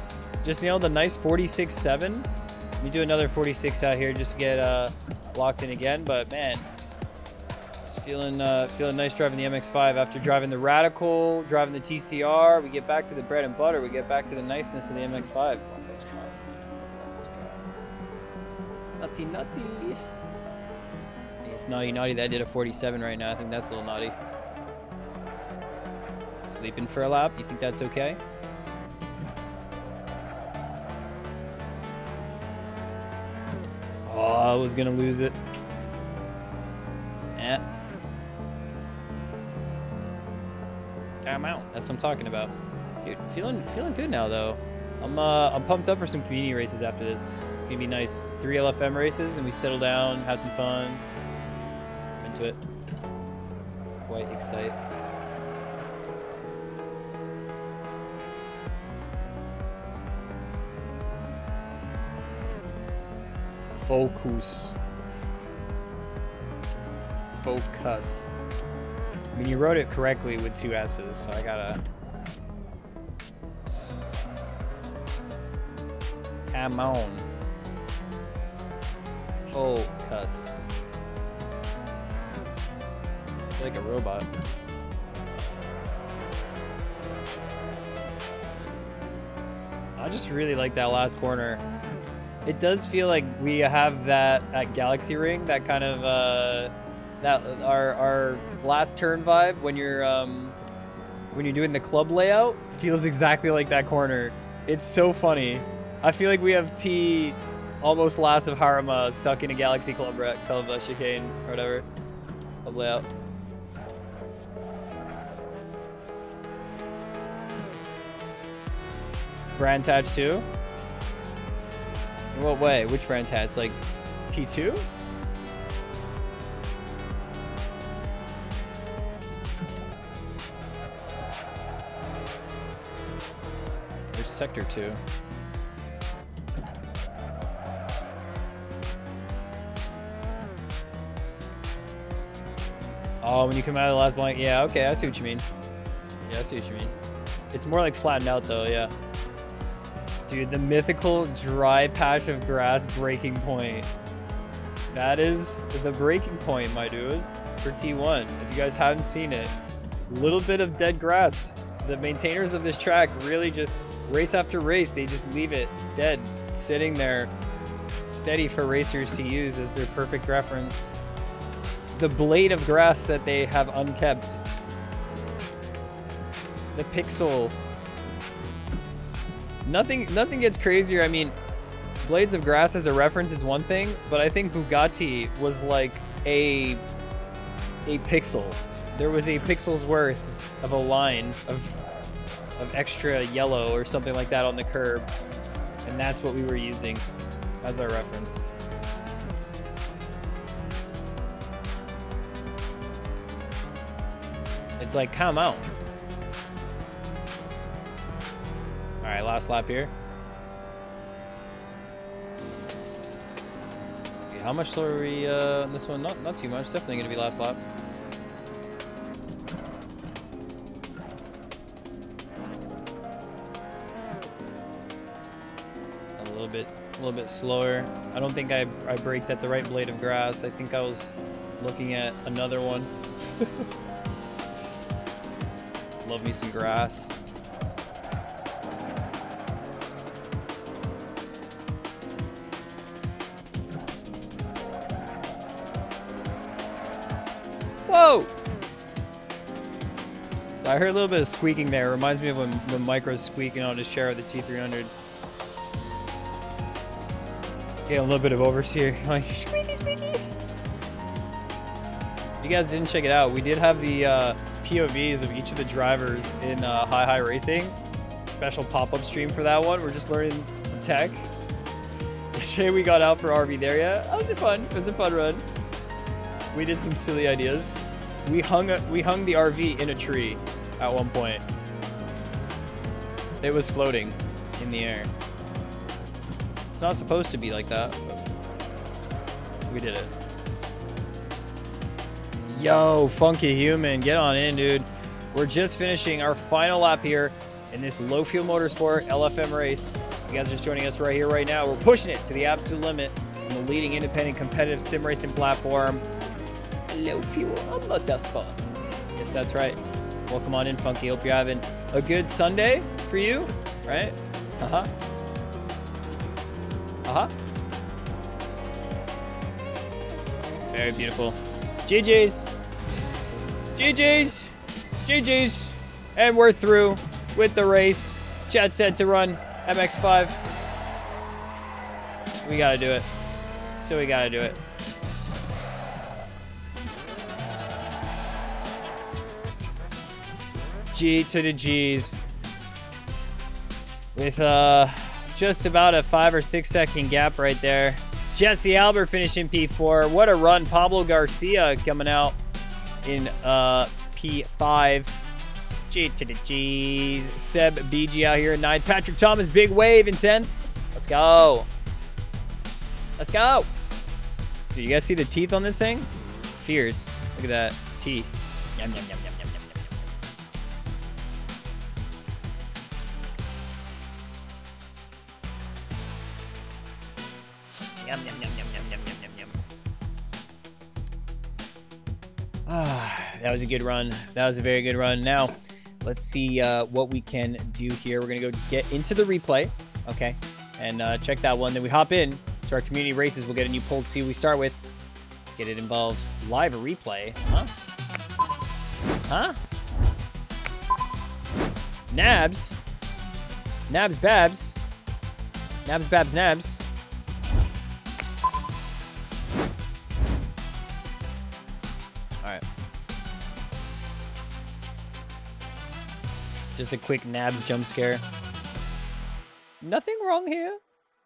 Just nailed a nice 46.7. Let me do another 46 out here just to get locked in again. But man, it's feeling nice driving the MX-5 after driving the Radical, driving the TCR. We get back to the bread and butter. We get back to the niceness of the MX-5. Oh, let's go. Let's go. Nutty, nutty. I think it's naughty, naughty that I did a 47 right now. I think that's a little naughty. Sleeping for a lap. You think that's okay? Oh, I was gonna lose it. Eh. I'm out. That's what I'm talking about. Dude, feeling good now though. I'm pumped up for some community races after this. It's gonna be nice. 3 LFM races and we settle down, have some fun. I'm into it. Quite excited. Focus. Focus. I mean, you wrote it correctly with 2 S's, so I gotta... Come on. Focus. I feel like a robot. I just really like that last corner. It does feel like we have that at Galaxy Ring, that kind of that our last turn vibe when you're doing the club layout feels exactly like that corner. It's so funny. I feel like we have T almost last of Harima stuck in a Galaxy Club chicane or whatever. Club layout. Brands hatch too? In what way? Which brands hatch? Like T2? There's Sector 2. Oh, when you come out of the last blank. Yeah, okay, I see what you mean. Yeah, I see what you mean. It's more like flattened out though, yeah. Dude, the mythical dry patch of grass breaking point. That is the breaking point, my dude, for T1. If you guys haven't seen it, little bit of dead grass. The maintainers of this track really just, race after race, they just leave it dead, sitting there, steady for racers to use as their perfect reference. The blade of grass that they have unkept. The pixel. Nothing gets crazier. I mean, blades of grass as a reference is one thing, but I think Bugatti was like a pixel. There was a pixel's worth of a line of extra yellow or something like that on the curb, and that's what we were using as our reference. It's like, come on. All right, last lap here. Okay, how much slower are we on this one? Not too much. Definitely gonna be last lap. A little bit slower. I don't think I braked at the right blade of grass. I think I was looking at another one. Love me some grass. Whoa! I heard a little bit of squeaking there. It reminds me of when Micro's squeaking on his chair with the T300. Get a little bit of oversteer. Like, squeaky, squeaky. If you guys didn't check it out, we did have the POVs of each of the drivers in High Racing. Special pop-up stream for that one. We're just learning some tech. Yesterday we got out for RV there, yeah. That was fun. It was a fun run. We did some silly ideas. We hung the RV in a tree at one point. It was floating in the air. It's not supposed to be like that, but we did it. Yo, Funky Human, get on in, dude. We're just finishing our final lap here. in this low fuel motorsport LFM race. You guys are just joining us right here, right now. We're pushing it to the absolute limit on the leading independent competitive sim racing platform, Low Fuel Motorsport. Yes, that's right. Welcome on in, Funky. Hope you're having a good Sunday for you, right? Uh-huh. Uh-huh. Very beautiful. GG's. GG's. GG's. And we're through with the race. Chad said to run MX5. We gotta do it. So we gotta do it. G to the G's. With just about a 5 or 6 second gap right there. Jesse Albert finishing P4. What a run. Pablo Garcia coming out in P5. G to the G's. Seb BG out here in 9th. Patrick Thomas, big wave in 10th. Let's go. Let's go. Do you guys see the teeth on this thing? Fierce. Look at that. Teeth. Yum, yum, yum, yum, yum, yum, yum. Yum, yum, yum, yum, yum, yum, yum, yum. Ah, that was a good run. That was a very good run. Now, let's see what we can do here. We're going to go get into the replay, okay, and check that one. Then we hop in to our community races. We'll get a new poll to see who we start with. Let's get it involved. Live replay, huh? Huh? Nabs? Nabs Babs? Nabs Babs Nabs? Alright. Just a quick Nabs jump scare. Nothing wrong here.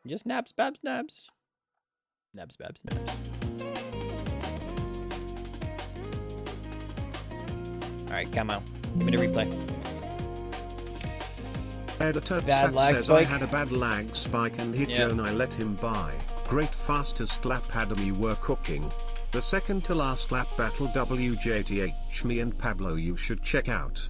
Just Nabs Babs Nabs. Nabs Babs Nabs. Alright, come on. Give me the replay. Editor Bad lag says spike. I had a bad lag spike and hit Yeah. Joe and I let him by. Great fastest lap Adam, you were cooking. The second to last lap battle WJTH, me and Pablo you should check out.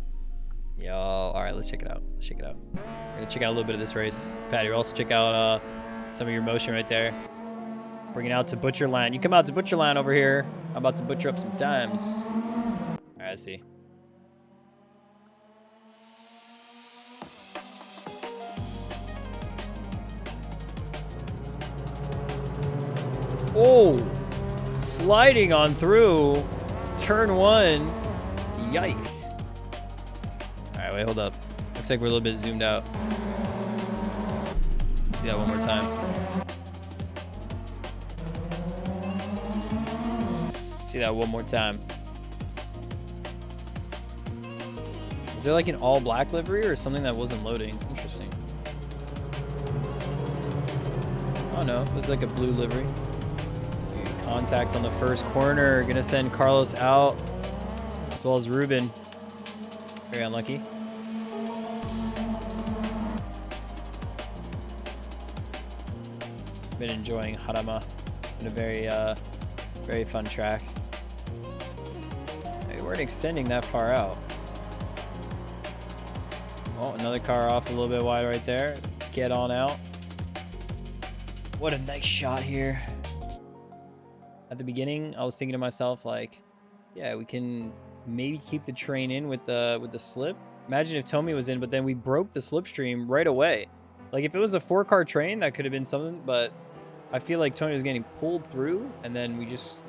Yo, alright, let's check it out. Let's check it out. We're gonna check out a little bit of this race. Patty, we'll also check out some of your motion right there. Bring it out to Butcherland. You come out to Butcherland over here. I'm about to butcher up some times. Alright, let's see. Oh, sliding on through turn 1. Yikes. All right, wait, hold up. Looks like we're a little bit zoomed out. See that one more time. See that one more time. Is there like an all black livery or something that wasn't loading? Interesting. Oh no, it was like a blue livery. Contact on the first corner. Gonna send Carlos out, as well as Ruben. Very unlucky. Been enjoying Harama. It's been a very, very fun track. We weren't extending that far out. Oh, another car off a little bit wide right there. Get on out. What a nice shot here. At the beginning, I was thinking to myself, like, yeah, we can maybe keep the train in with the slip. Imagine if Tommy was in, but then we broke the slipstream right away. Like, if it was a 4-car train, that could have been something, but I feel like Tony was getting pulled through, and then we just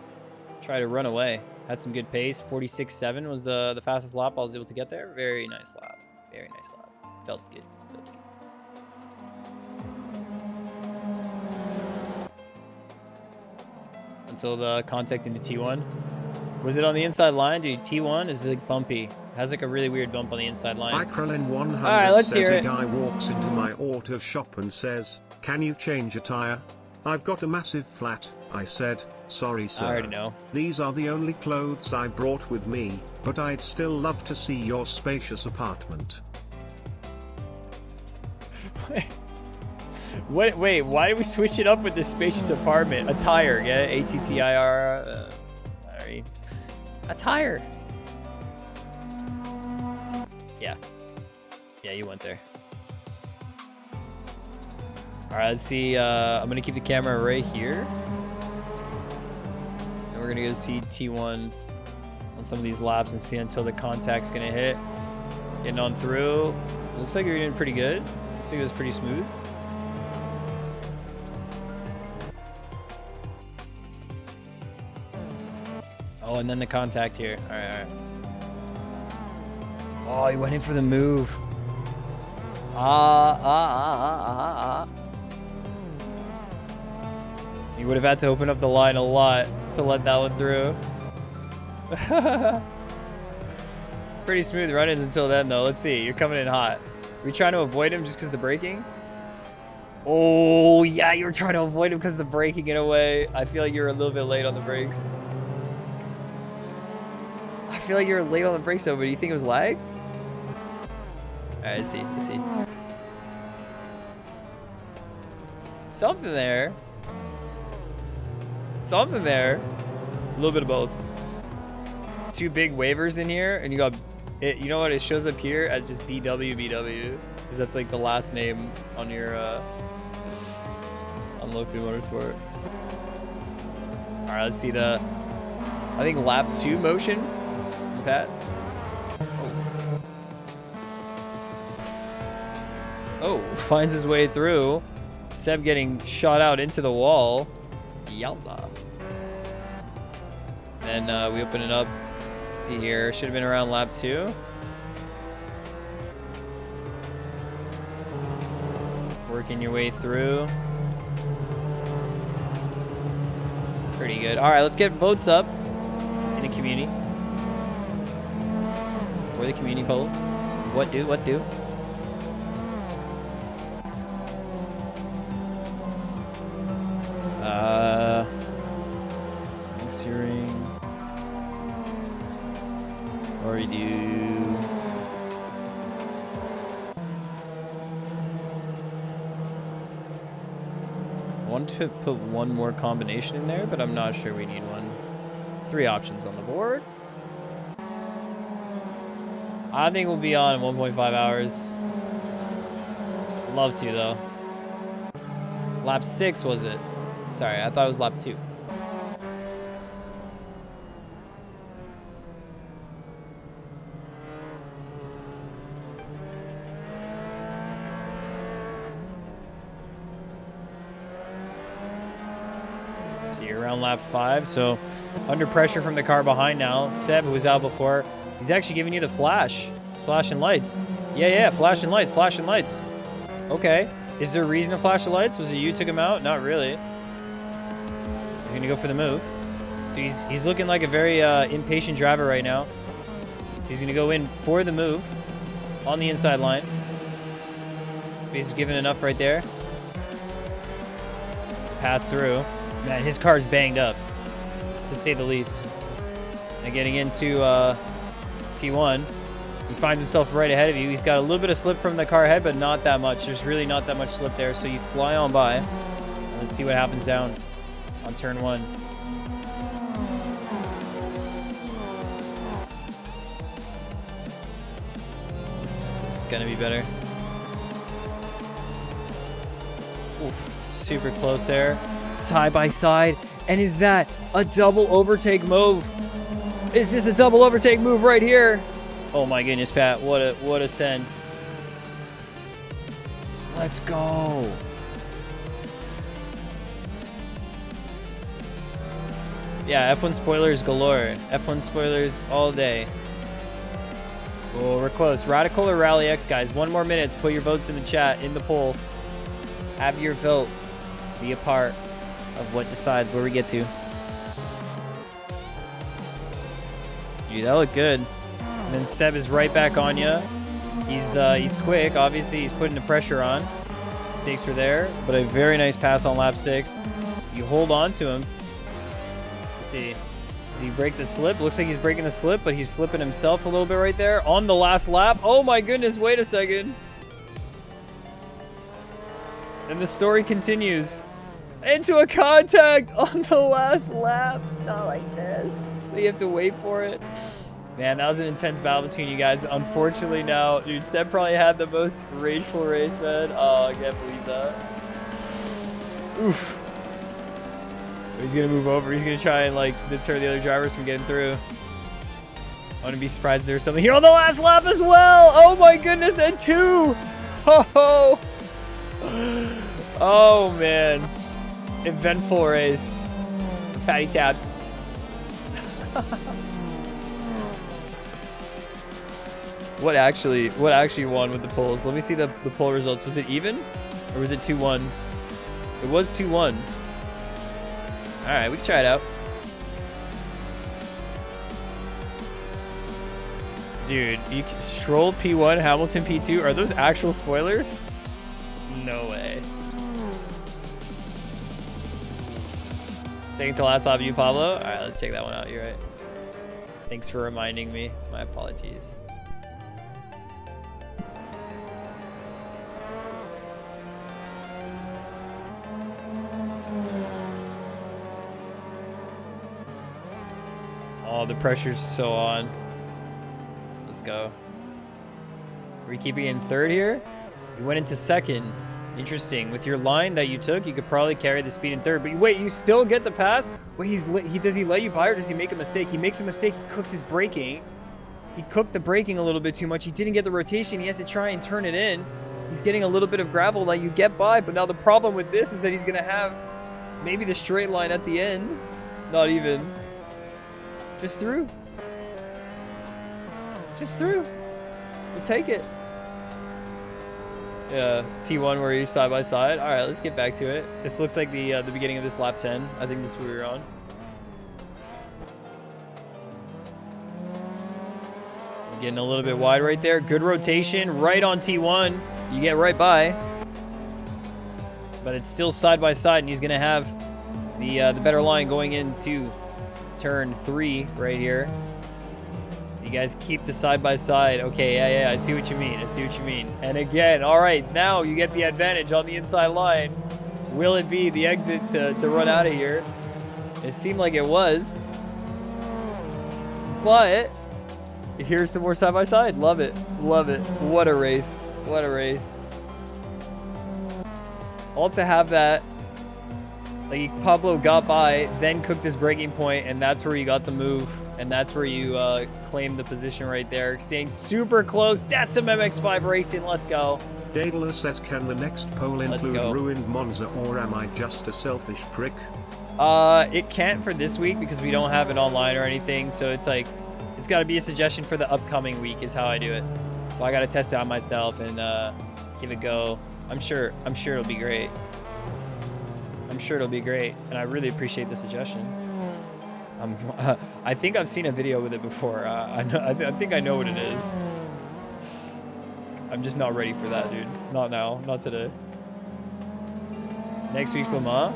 tried to run away. Had some good pace. 46.7 was the fastest lap I was able to get there. Very nice lap. Very nice lap. Felt good. Felt good. Until the contact into T1. Was it on the inside line? Dude, T1 is like bumpy. It has like a really weird bump on the inside line. Ikrelin 100 All right, let's says hear a it. guy walks into my auto shop and says, "Can you change a tire? I've got a massive flat." I said, "Sorry sir. I already know. These are the only clothes I brought with me, but I'd still love to see your spacious apartment." What? Wait, why did we switch it up with this spacious apartment? A tire, yeah? A-T-T-I-R. Sorry. A tire. Yeah. Yeah. Yeah, you went there. All right, let's see. I'm gonna keep the camera right here. And we're gonna go see T1 on some of these laps and see until the contact's gonna hit. Getting on through. Looks like you're doing pretty good. Looks like it was pretty smooth. Oh, and then the contact here. All right, all right. Oh, he went in for the move. He would have had to open up the line a lot to let that one through. Pretty smooth run-ins until then, though. Let's see. You're coming in hot. Are we trying to avoid him just because of the braking? Oh, yeah, you were trying to avoid him because of the braking in a way. I feel like you're a little bit late on the brakes. I feel like you're late on the brakes, though, but do you think it was lag? All right, I see. I see. Something there. Something there. A little bit of both. Two big waivers in here, and you got it. You know what? It shows up here as just BW, because that's like the last name on your on Low Fuel Motorsport. All right, let's see the. I think lap 2 motion, Pat. Oh, finds his way through. Seb getting shot out into the wall. Yowza. Then we open it up. Let's see here. Should have been around lap 2. Working your way through. Pretty good. All right, let's get votes up in the community. For the community poll. What do? What do? Searing. Already do. I want to put one more combination in there, but I'm not sure we need one. 3 options on the board. I think we'll be on in 1.5 hours. Love to, though. Lap 6, was it? Sorry, I thought it was lap 2. So you're around lap 5, so under pressure from the car behind now. Seb, who was out before, he's actually giving you the flash. It's flashing lights. Yeah, flashing lights, flashing lights. Okay. Is there a reason to flash the lights? Was it you took him out? Not really. He's gonna go for the move. So he's looking like a very impatient driver right now. So he's gonna go in for the move on the inside line. So he's given enough right there. Pass through. Man, his car's banged up, to say the least. And getting into T1. He finds himself right ahead of you. He's got a little bit of slip from the car ahead, but not that much. There's really not that much slip there, so you fly on by. Let's see what happens down on turn 1. This is gonna be better. Oof, super close there. Side by side. And is that a double overtake move? Is this a double overtake move right here? Oh my goodness, Pat, what a send. Let's go. Yeah, F1 spoilers galore. F1 spoilers all day. Oh, we're close. Radical or Rally X, guys. 1 more minute. Put your votes in the chat, in the poll. Have your vote be a part of what decides where we get to. Dude, that looked good. And then Seb is right back on you. He's quick. Obviously, he's putting the pressure on. Mistakes are there, but a very nice pass on lap 6. You hold on to him. Let's see. Does he break the slip? Looks like he's breaking the slip, but he's slipping himself a little bit right there on the last lap. Oh my goodness, wait a second. And the story continues. Into a contact on the last lap. Not like this. So you have to wait for it. Man, that was an intense battle between you guys. Unfortunately now, dude, Seb probably had the most rageful race, man. Oh, I can't believe that. Oof. He's gonna move over. He's gonna try and like deter the other drivers from getting through. I wouldn't be surprised if there's something here on the last lap as well. Oh my goodness, and 2. Oh, oh man. Eventful race. Patty taps. What actually won with the polls? Let me see the poll results. Was it even? Or was it 2-1? It was 2-1. Alright, we can try it out. Dude, Stroll P1, Hamilton P2. Are those actual spoilers? No way. Second to last lap, you, Pablo? Alright, let's check that one out. You're right. Thanks for reminding me. My apologies. Oh, the pressure's so on. Let's go. Are we keeping it in third here? You went into second. Interesting. With your line that you took, you could probably carry the speed in third. But wait, you still get the pass? Wait, does he let you by or does he make a mistake? He makes a mistake. He cooks his braking. He cooked the braking a little bit too much. He didn't get the rotation. He has to try and turn it in. He's getting a little bit of gravel that you get by. But now the problem with this is that he's going to have maybe the straight line at the end. Not even. Just through. Just through. We'll take it. Yeah, T1 where you're side by side. All right, let's get back to it. This looks like the beginning of this lap 10. I think this is what we were on. Getting a little bit wide right there. Good rotation right on T1. You get right by. But it's still side by side, and he's gonna have the better line going into turn 3 right here. So you guys keep the side by side. Okay, yeah, I see what you mean. I see what you mean. And again, all right, now you get the advantage on the inside line. Will it be the exit to run out of here? It seemed like it was. But here's some more side by side. Love it. Love it. What a race. What a race. All to have that. Like, Pablo got by, then cooked his braking point, and that's where you got the move. And that's where you claimed the position right there. Staying super close. That's some MX-5 racing. Let's go. Daedalus says, can the next poll include ruined Monza, or am I just a selfish prick? It can't for this week because we don't have it online or anything. So it's like, it's got to be a suggestion for the upcoming week is how I do it. So I got to test it out myself and give it a go. I'm sure it'll be great. I'm sure it'll be great, and I really appreciate the suggestion. I think I've seen a video with it before. I think I know what it is. I'm just not ready for that, dude. Not now. Not today. Next week's Le Mans?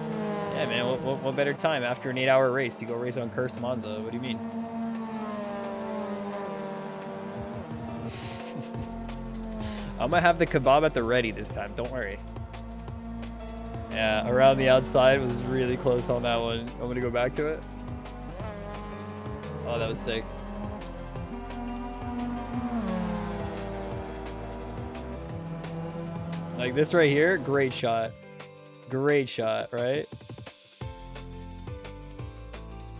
Yeah, man. What better time after an 8-hour race to go race on cursed Monza? What do you mean? I'm gonna have the kebab at the ready this time. Don't worry. Yeah, around the outside was really close on that one. I'm gonna go back to it. Oh, that was sick. Like this right here, great shot. Great shot, right?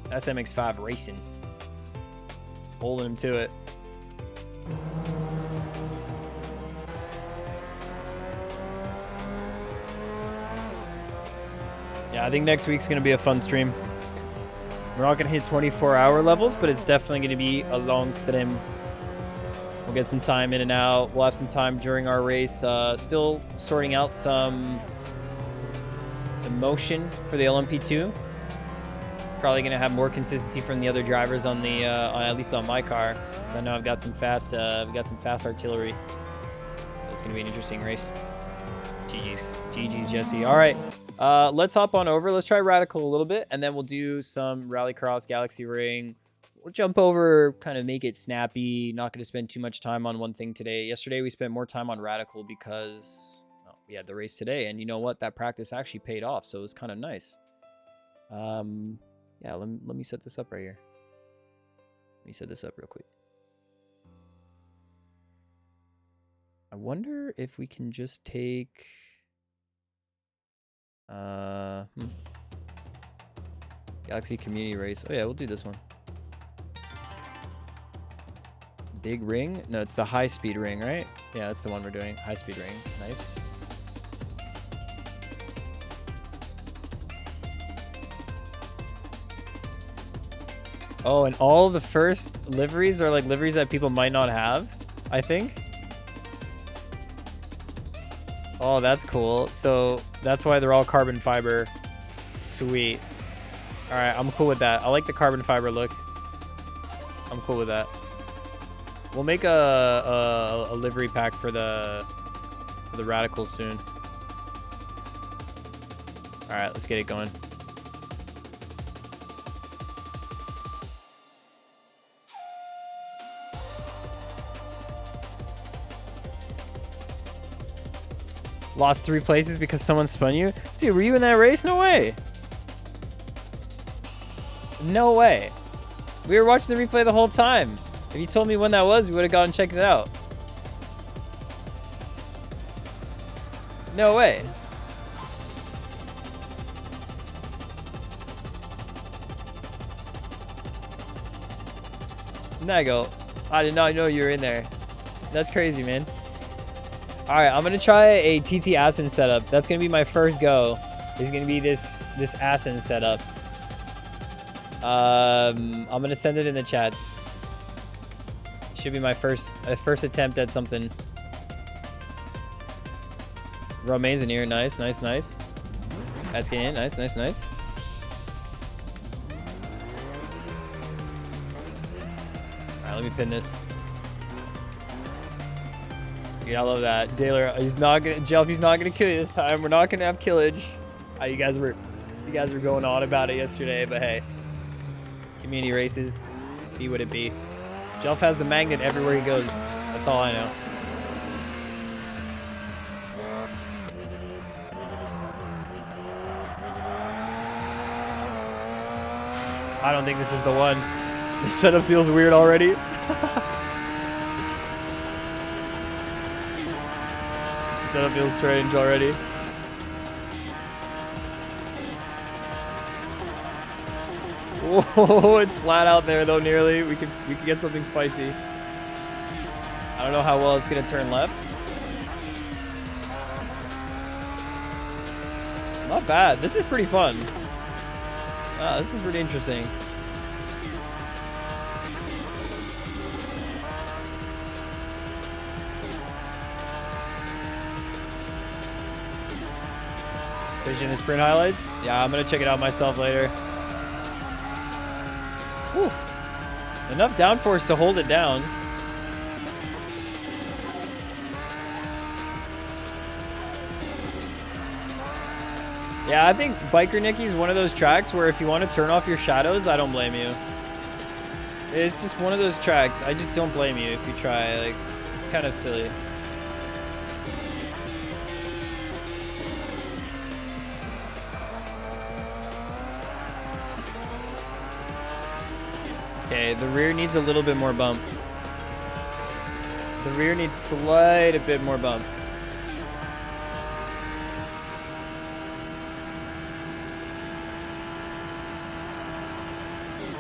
That's MX-5 racing. Holding him to it. Yeah, I think next week's going to be a fun stream. We're not going to hit 24-hour levels, but it's definitely going to be a long stream. We'll get some time in and out. We'll have some time during our race. Still sorting out some motion for the LMP2. Probably going to have more consistency from the other drivers on the, at least on my car. Because I know I've got some fast artillery. So it's going to be an interesting race. GG's, Jesse. All right. Let's hop on over. Let's try Radical a little bit, and then we'll do some Rallycross Galaxy Ring. We'll jump over, kind of make it snappy. Not going to spend too much time on one thing today. Yesterday, we spent more time on Radical because we had the race today, and you know what? That practice actually paid off, so it was kind of nice. Yeah, let me set this up right here. Let me set this up real quick. I wonder if we can just take... Galaxy Community Race. Oh yeah, we'll do this one. Big ring? No, it's the high speed ring, right? Yeah, that's the one we're doing. High speed ring. Nice. Oh, and all the first liveries are like liveries that people might not have, I think. Oh, that's cool. So that's why they're all carbon fiber. Sweet. All right, I'm cool with that. I like the carbon fiber look. I'm cool with that. We'll make a livery pack for the radicals soon. All right, let's get it going. Lost 3 places because someone spun you? Dude, were you in that race? No way. No way. We were watching the replay the whole time. If you told me when that was, we would have gone and checked it out. No way. Nagel, I did not know you were in there. That's crazy, man. All right, I'm gonna try a TT Ascent setup. That's gonna be my first go. Is gonna be this Ascent setup. I'm gonna send it in the chats. Should be my first attempt at something. Romain's in here. Nice, nice, nice. That's getting in. Nice, nice, nice. All right, let me pin this. Yeah, I love that. Daler, he's not gonna, Jelf, he's not gonna kill you this time. We're not gonna have killage. You guys were going on about it yesterday, but hey. Community races, be what it be. Jelf has the magnet everywhere he goes. That's all I know. I don't think this is the one. This setup feels weird already. This setup feels strange already. Whoa, it's flat out there though. Nearly, we could get something spicy. I don't know how well it's gonna turn left. Not bad. This is pretty fun. Ah, this is pretty interesting. Vision and sprint highlights? Yeah, I'm gonna check it out myself later. Whew. Enough downforce to hold it down. Yeah, I think Biker Nicky's one of those tracks where if you want to turn off your shadows, I don't blame you. It's just one of those tracks. I just don't blame you if you try. Like, it's kind of silly. Okay, the rear needs a little bit more bump. The rear needs slight a bit more bump.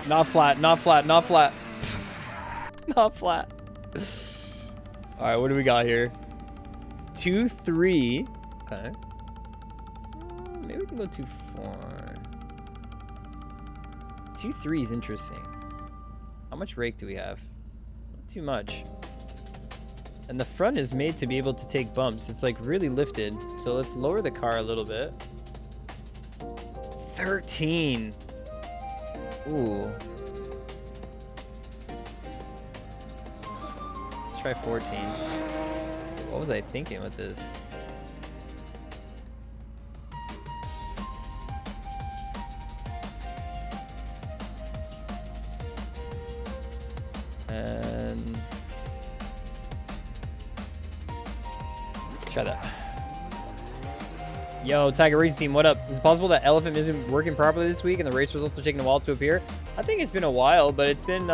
Not flat, not flat, not flat. Not flat. All right, what do we got here? 2, 3. Okay. Maybe we can go 2, 4. 2, 3 is interesting. How much rake do we have? Not too much. And the front is made to be able to take bumps. It's like really lifted. So let's lower the car a little bit. 13. Ooh. Let's try 14. What was I thinking with this? And try that. Yo, Tiger Racing Team, what up? Is it possible that LFM isn't working properly this week and the race results are taking a while to appear? I think it's been a while, but it's been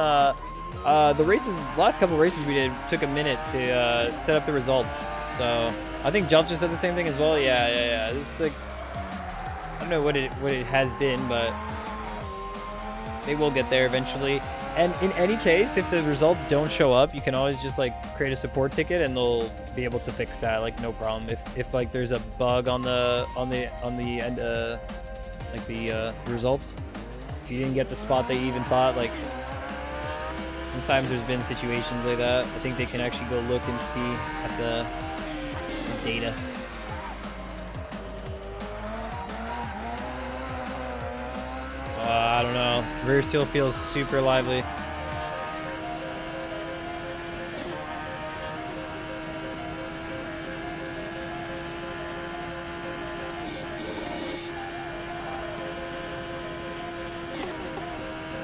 The last couple races we did took a minute to set up the results. So I think Jelf just said the same thing as well. Yeah. This is like, I don't know what it has been, but they will get there eventually. And in any case, if the results don't show up, you can always just like create a support ticket and they'll be able to fix that, like no problem. If like there's a bug on the end, like the results, if you didn't get the spot that you even thought, like sometimes there's been situations like that. I think they can actually go look and see at the data. I don't know. Rear still feels super lively.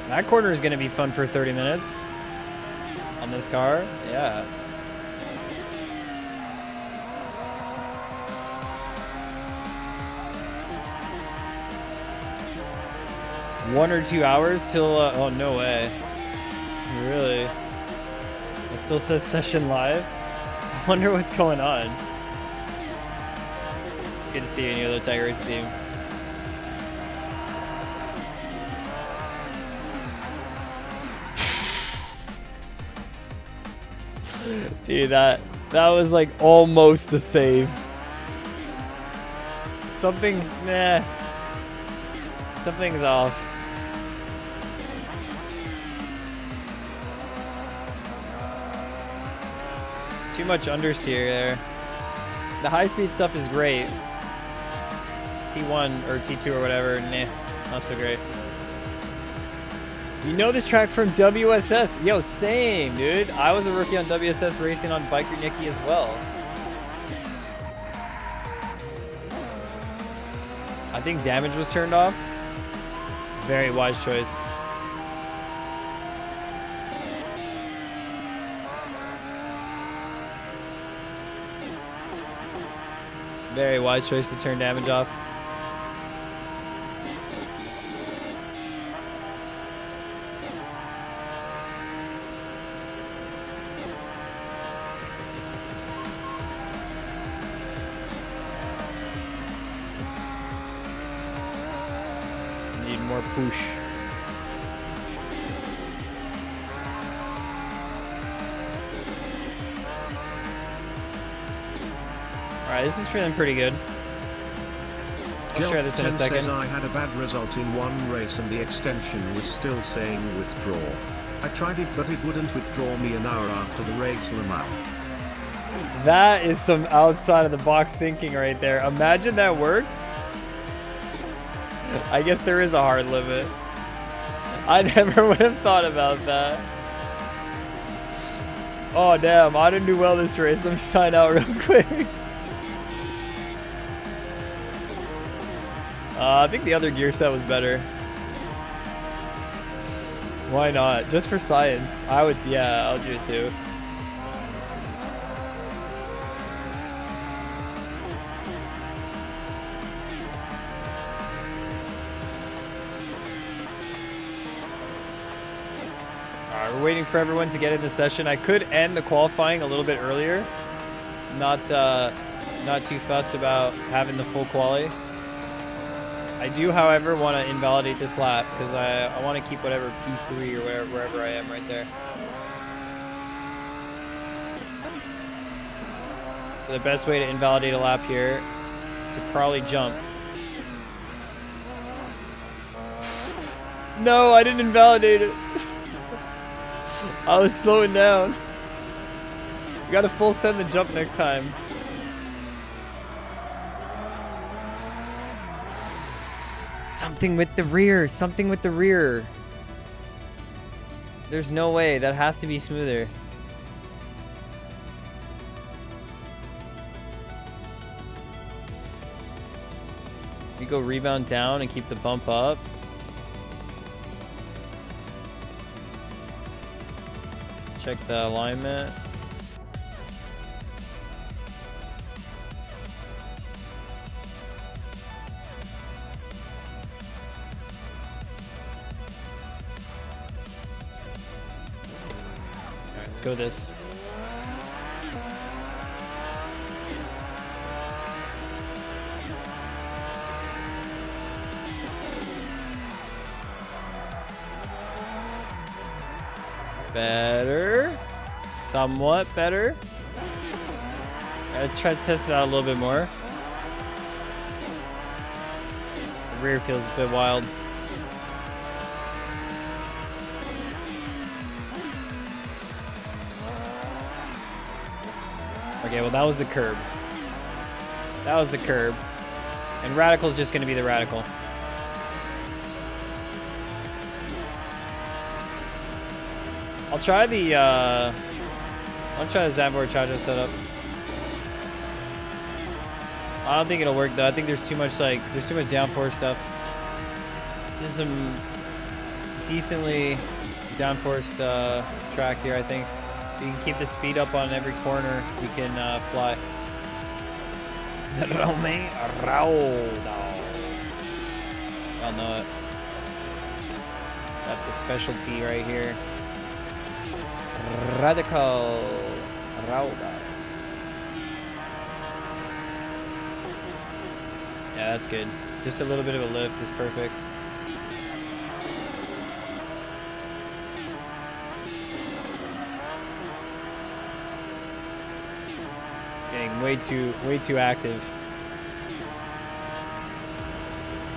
That corner is going to be fun for 30 minutes on this car. Yeah. One or 2 hours till, oh, no way. Really? It still says session live? I wonder what's going on. Good to see you in your other Tiger Race team. Dude, that was like almost a save. Something's off. It's too much understeer there. The high speed stuff is great. T1 or T2 or whatever, nah, not so great. You know this track from WSS? Yo, same, dude. I was a rookie on WSS racing on Biker Nicky as well. I think damage was turned off. Very wise choice. Very wise choice to turn damage off. Need more push. Alright, this is feeling pretty good. I'll share this in a second. Says I had a bad result in one race and the extension was still saying withdraw. I tried it but it wouldn't withdraw me an hour after the race lamau. That is some outside of the box thinking right there. Imagine that worked. I guess there is a hard limit. I never would have thought about that. Oh damn, I didn't do well this race. Let me sign out real quick. I think the other gear set was better. Why not? Just for science. I would, yeah, I'll do it too. Alright, we're waiting for everyone to get in the session. I could end the qualifying a little bit earlier. Not too fussed about having the full quali. I do, however, want to invalidate this lap because I want to keep whatever P3 or wherever I am right there. So the best way to invalidate a lap here is to probably jump. No, I didn't invalidate it. I was slowing down. You got to full send the jump next time. Something with the rear. Something with the rear. There's no way. That has to be smoother. We go rebound down and keep the bump up. Check the alignment. Let's go this. Better. Somewhat better. Gotta try to test it out a little bit more. The rear feels a bit wild. Okay, well that was the curb. That was the curb. And Radical's just gonna be the Radical. I'll try the Zambor Chacho setup. I don't think it'll work though. I think there's too much downforce stuff. This is some decently downforced track here, I think. If you can keep the speed up on every corner, we can fly. Y'all know it. Got the specialty right here. Radical Rauda. Yeah, that's good. Just a little bit of a lift is perfect. Getting way too active.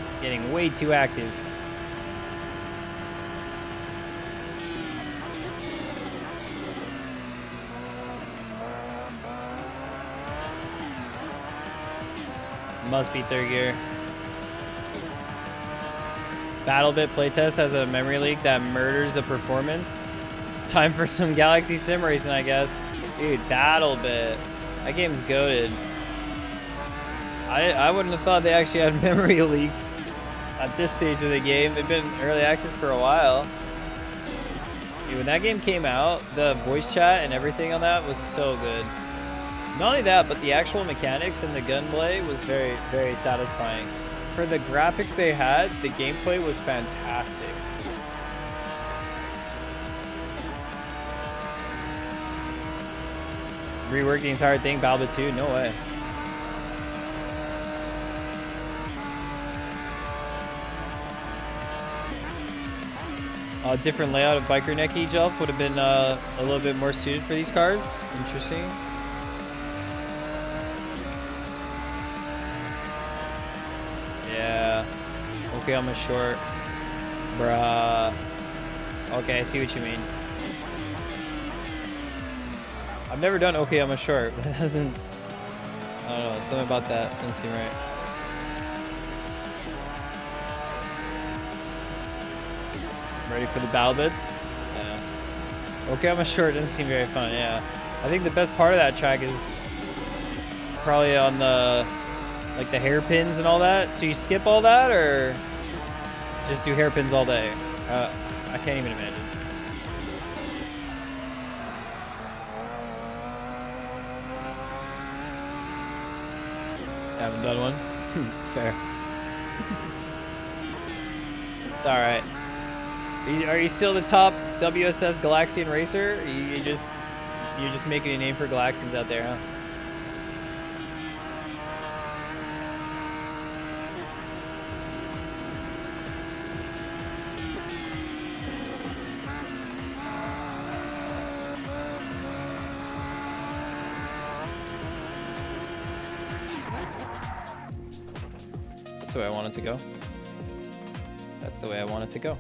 It's getting way too active. Must be third gear. BattleBit playtest has a memory leak that murders the performance. Time for some Galaxy Sim racing, I guess. Dude, BattleBit. That game's goated. I wouldn't have thought they actually had memory leaks at this stage of the game. They've been early access for a while. Dude, when that game came out, the voice chat and everything on that was so good. Not only that, but the actual mechanics and the gunplay was very, very satisfying. For the graphics they had, the gameplay was fantastic. Rework the entire thing, BattleBit 2? No way. A different layout of biker neck Jelf would have been a little bit more suited for these cars. Interesting. Yeah. Okay, I'm a short. Bruh. Okay, I see what you mean. I've never done okay, I'm a short. That doesn't... I don't know, something about that doesn't seem right. Ready for the battle bits? Yeah. Okay, I'm a short doesn't seem very fun, yeah. I think the best part of that track is probably on the... like the hairpins and all that. So you skip all that or just do hairpins all day? I can't even imagine. I haven't done one. Fair. It's all right. Are you still the top WSS Galaxian racer? You're just making a name for Galaxians out there, huh? That's the way I want it to go. That's the way I want it to go.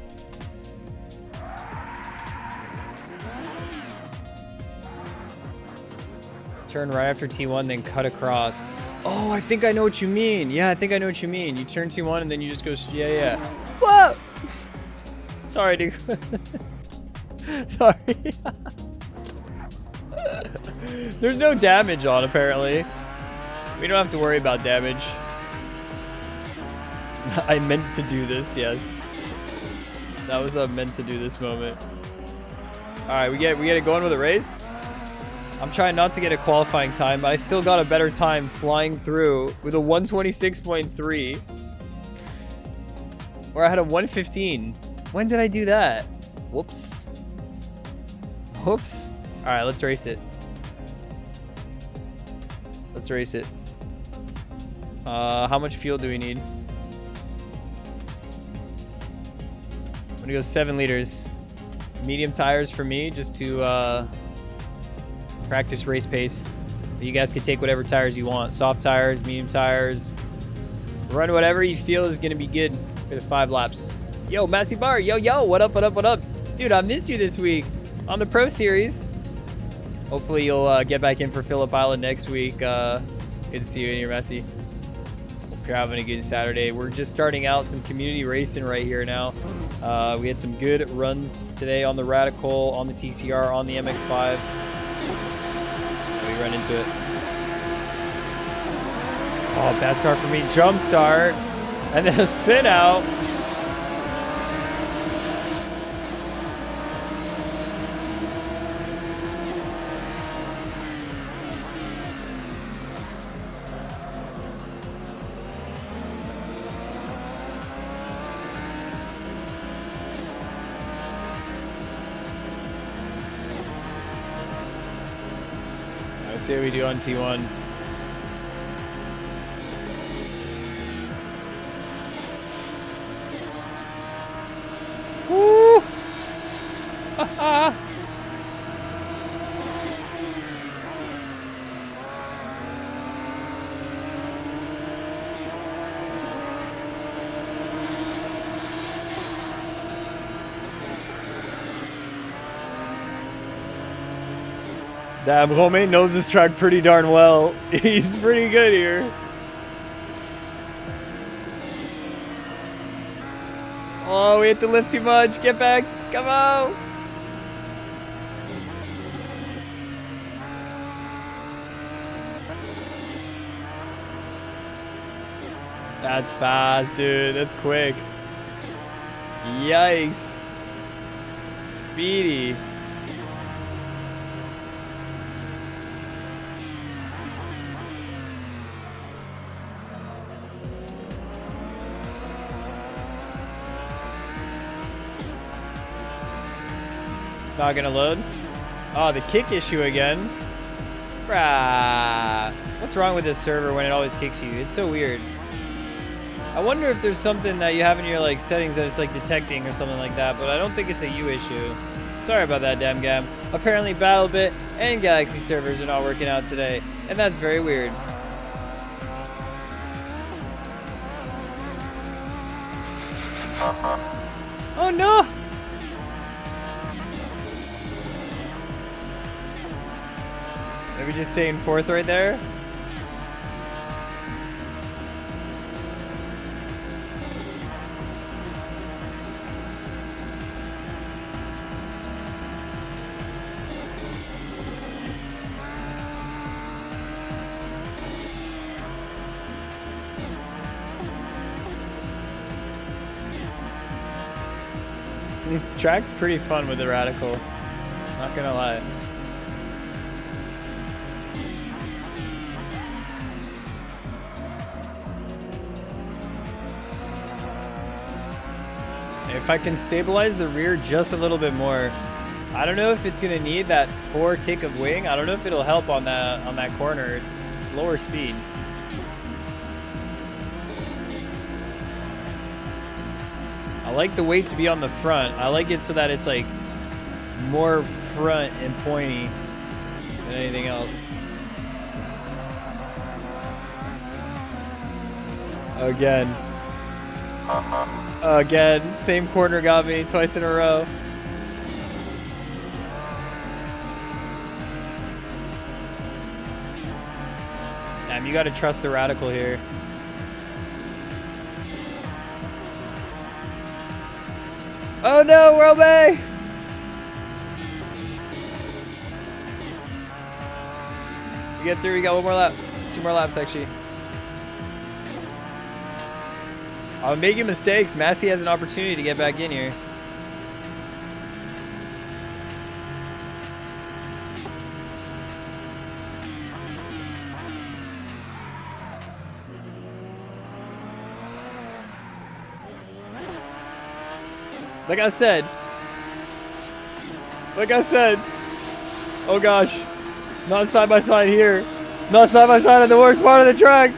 Turn right after T1, then cut across. Oh, I think I know what you mean. Yeah, I think I know what you mean. You turn T1 and then you just go, yeah. Whoa! Sorry, dude. Sorry. There's no damage on, apparently. We don't have to worry about damage. I meant to do this, yes. That was a meant to do this moment. Alright, we get it going with a race. I'm trying not to get a qualifying time, but I still got a better time flying through with a 126.3. Where I had a 115. When did I do that? Whoops. Whoops. All right, let's race it. Let's race it. How much fuel do we need? I'm gonna go 7 liters. Medium tires for me, just to practice race pace. But you guys can take whatever tires you want. Soft tires, medium tires. Run whatever you feel is gonna be good for the 5 laps. Yo, Massey Bar, yo, what up, what up, what up? Dude, I missed you this week on the Pro Series. Hopefully you'll get back in for Phillip Island next week. Good to see you in here, Massey. Hope you're having a good Saturday. We're just starting out some community racing right here now. We had some good runs today on the Radical, on the TCR, on the MX-5. We run into it. Oh, bad start for me. Jump start. And then a spin out. Let's see what we do on T1. Woo! Damn, Romain knows this track pretty darn well. He's pretty good here. Oh, we have to lift too much. Get back. Come on. That's fast, dude. That's quick. Yikes. Speedy. Not gonna load. Oh, the kick issue again. Brah. What's wrong with this server when it always kicks you? It's so weird. I wonder if there's something that you have in your like settings that it's like detecting or something like that, but I don't think it's a you issue. Sorry about that, damn gam. Apparently BattleBit and Galaxy servers are not working out today, and that's very weird. Oh no! Maybe just stay in 4th right there. This track's pretty fun with the Radical. Not gonna lie. If I can stabilize the rear just a little bit more, I don't know if it's gonna need that 4 tick of wing. I don't know if it'll help on that corner. It's lower speed. I like the weight to be on the front. I like it so that it's like more front and pointy than anything else. Again. Again, same corner got me twice in a row. Damn, you gotta trust the Radical here. Oh no, Robe! We get through, we got one more lap. 2 more laps actually. I'm making mistakes. Massey has an opportunity to get back in here. Like I said, Oh gosh. Not side by side here. Not side by side at the worst part of the track.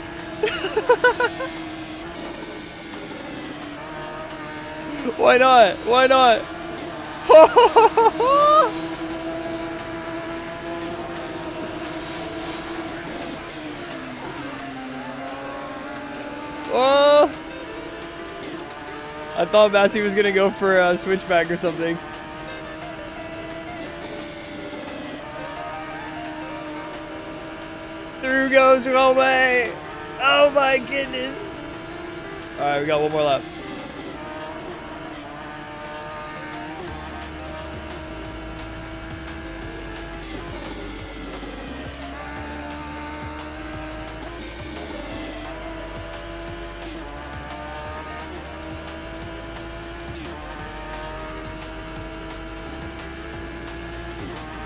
Why not? Why not? Oh! I thought Massey was gonna go for a switchback or something. Through goes Romain! Oh my goodness! Alright, we got one more lap.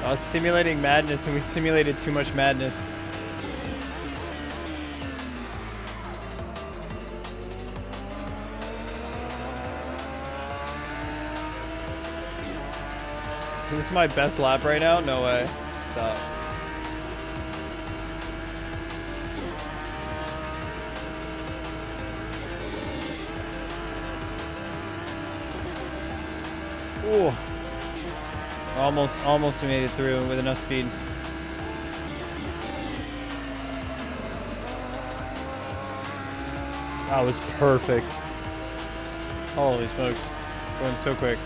I was simulating madness and we simulated too much madness. Is this my best lap right now? No way. Stop. Ooh. Almost we made it through with enough speed. That was perfect. Holy smokes. Going so quick.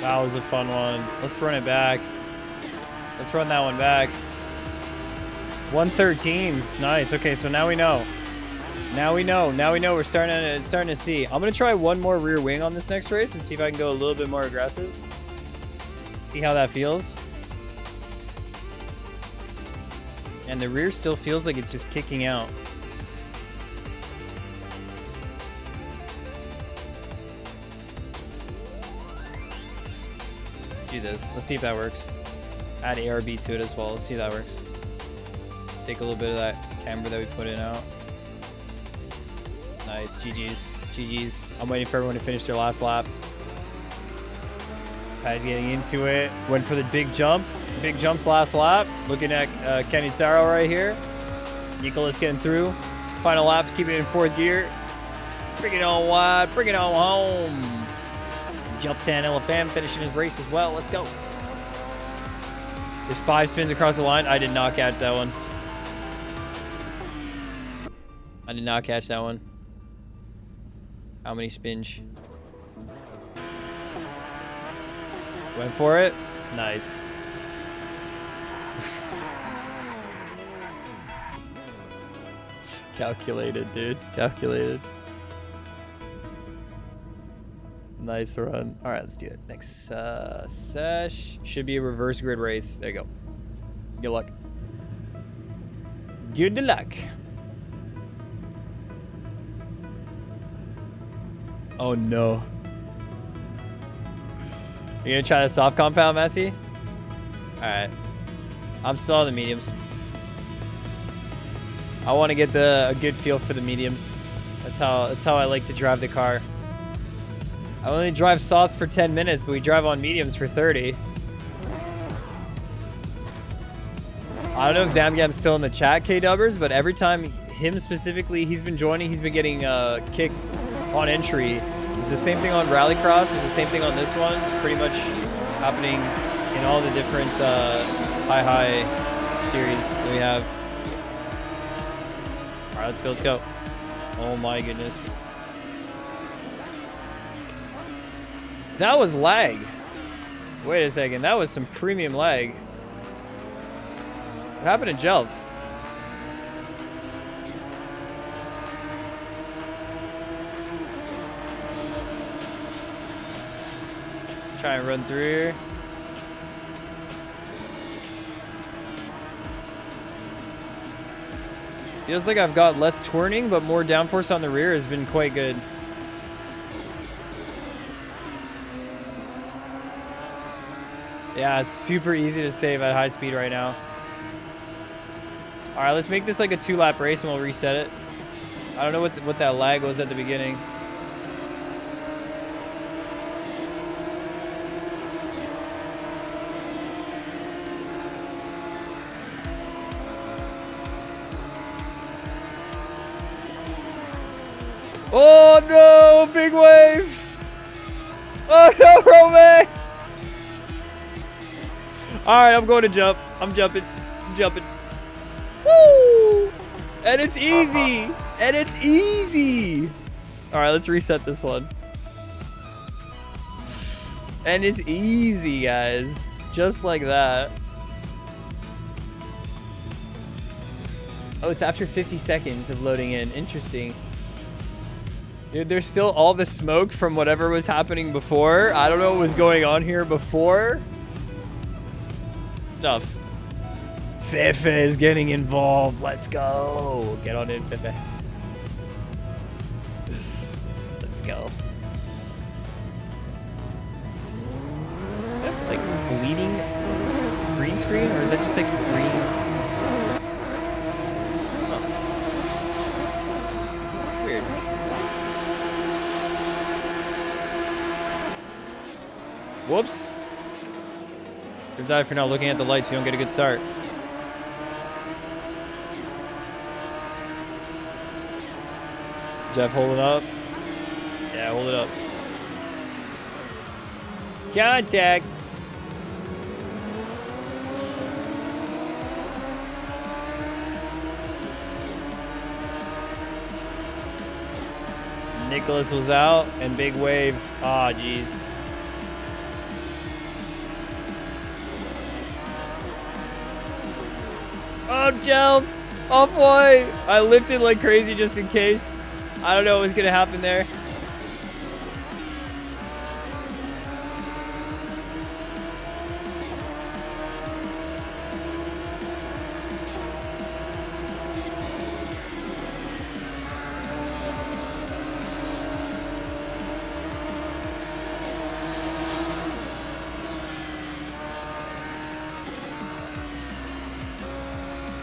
That was a fun one. Let's run it back. Let's run that one back. 113s. Nice. Okay, so now we know. Now we know. Now we know. We're starting to see. I'm gonna try one more rear wing on this next race and see if I can go a little bit more aggressive. See how that feels. And the rear still feels like it's just kicking out. Let's do this. Let's see if that works. Add ARB to it as well. Let's see if that works. Take a little bit of that camber that we put in out. Nice. GG's. GG's. I'm waiting for everyone to finish their last lap. Guys getting into it. Went for the big jump. Big jumps last lap. Looking at Kenny Tsaro right here. Nicholas getting through. Final laps, keeping it in fourth gear. Bring it on wide. Bring it on home. Jump 10 LFM finishing his race as well. Let's go. There's 5 spins across the line. I did not catch that one. I did not catch that one. How many spins? Went for it. Nice. Calculated, dude. Calculated. Nice run. All right, let's do it. Next sesh should be a reverse grid race. There you go. Good luck. Good luck. Oh no. You gonna try the soft compound, Messi? All right. I'm still on the mediums. I want to get a good feel for the mediums. That's how I like to drive the car. I only drive softs for 10 minutes, but we drive on mediums for 30. I don't know if Damgam's still in the chat, K-Dubbers, but every time him specifically, he's been joining, he's been getting kicked on entry. It's the same thing on Rallycross, it's the same thing on this one. Pretty much happening in all the different high series that we have. All right, let's go, let's go. Oh my goodness. That was lag. Wait a second, that was some premium lag. What happened to Jelf? Try and run through here. Feels like I've got less turning, but more downforce on the rear has been quite good. Yeah, it's super easy to save at high speed right now. All right, let's make this like a 2-lap race and we'll reset it. I don't know what that lag was at the beginning. Oh no, big wave! Oh no, Romain! Alright, I'm going to jump. I'm jumping. I'm jumping. Woo! And it's easy! And it's easy! Alright, let's reset this one. And it's easy, guys. Just like that. Oh, it's after 50 seconds of loading in. Interesting. Dude, there's still all the smoke from whatever was happening before. I don't know what was going on here before. Stuff. Fefe is getting involved. Let's go. Get on in, Fefe. Let's go. Like bleeding green screen, or is that just like green? Oh. Weird. Whoops. Turns out if you're not looking at the lights, you don't get a good start. Jeff, hold it up. Yeah, hold it up. Contact. Nicholas was out and big wave. Ah, jeez. Oh, Jelf! Off white! I lifted like crazy just in case. I don't know what was gonna happen there.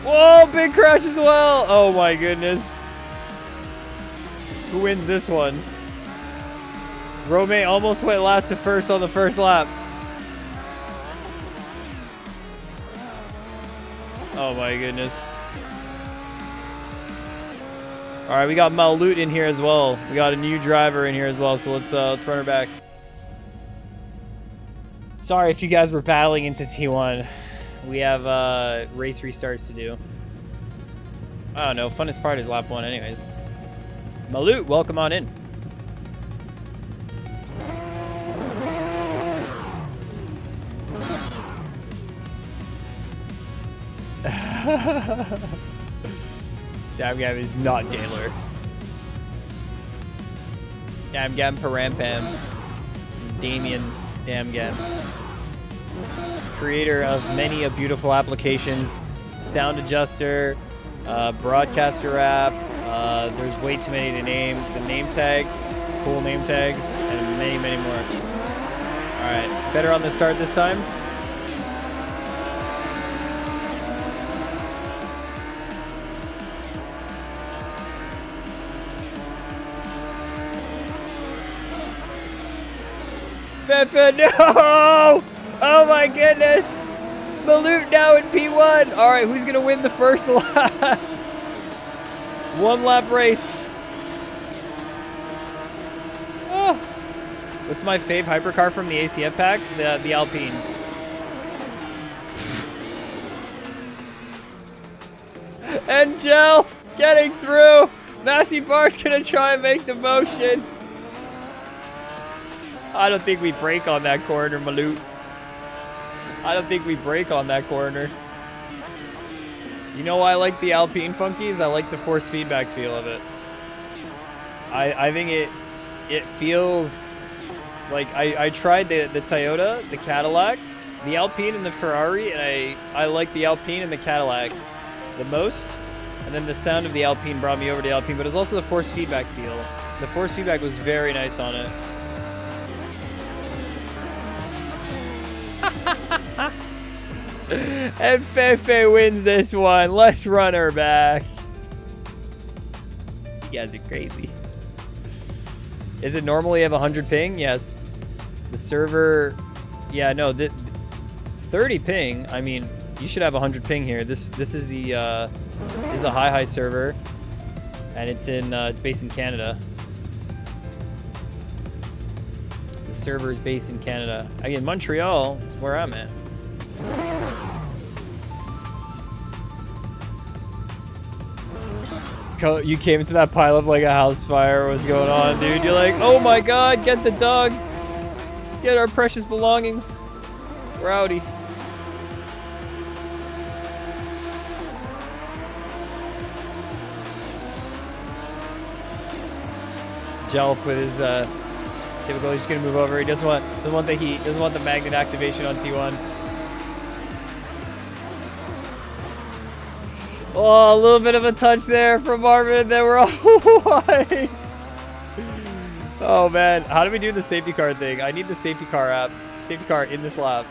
Whoa, big crash as well. Oh my goodness. Who wins this one? Romain almost went last to first on the first lap. Oh my goodness. All right, we got Malut in here as well. We got a new driver in here as well, so let's run her back. Sorry if you guys were battling into T1. We have race restarts to do. I don't know. Funnest part is lap 1 anyways. Malut, welcome on in. Damn Gam is not Daler. Damn Gam Parampam. Damien Damn Gam. Creator of many a beautiful applications, sound adjuster, broadcaster app. There's way too many to name. The name tags, cool name tags, and many, many more. All right, better on the start this time. Fefe, no! Oh my goodness! Malut now in P1! Alright, who's gonna win the first lap? 1 lap race. Oh. What's my fave hypercar from the ACF pack? The Alpine. And Gel getting through! Massey Bar's gonna try and make the motion. I don't think we brake on that corner, Malut. I don't think we brake on that corner. You know why I like the Alpine Funkies? I like the force feedback feel of it. I think it feels like I tried the Toyota, the Cadillac, the Alpine and the Ferrari, and I like the Alpine and the Cadillac the most. And then the sound of the Alpine brought me over to the Alpine, but it was also the force feedback feel. The force feedback was very nice on it. And Fefe wins this one. Let's run her back. You guys are crazy. Is it normally have 100 ping? Yes. The server, yeah, no, 30 ping. I mean, you should have 100 ping here. This is the this is a high server, and it's based in Canada. The server is based in Canada. Again, Montreal is where I'm at. You came into that pileup like a house fire. What's going on, dude? You're like, oh my god, get the dog. Get our precious belongings. Rowdy. Jelf with his typical, he's just gonna move over. He doesn't want the heat, doesn't want the magnet activation on T1. Oh, a little bit of a touch there from Marvin. Then we're all wide. Oh man, how do we do the safety car thing? I need the safety car app. Safety car in this lap.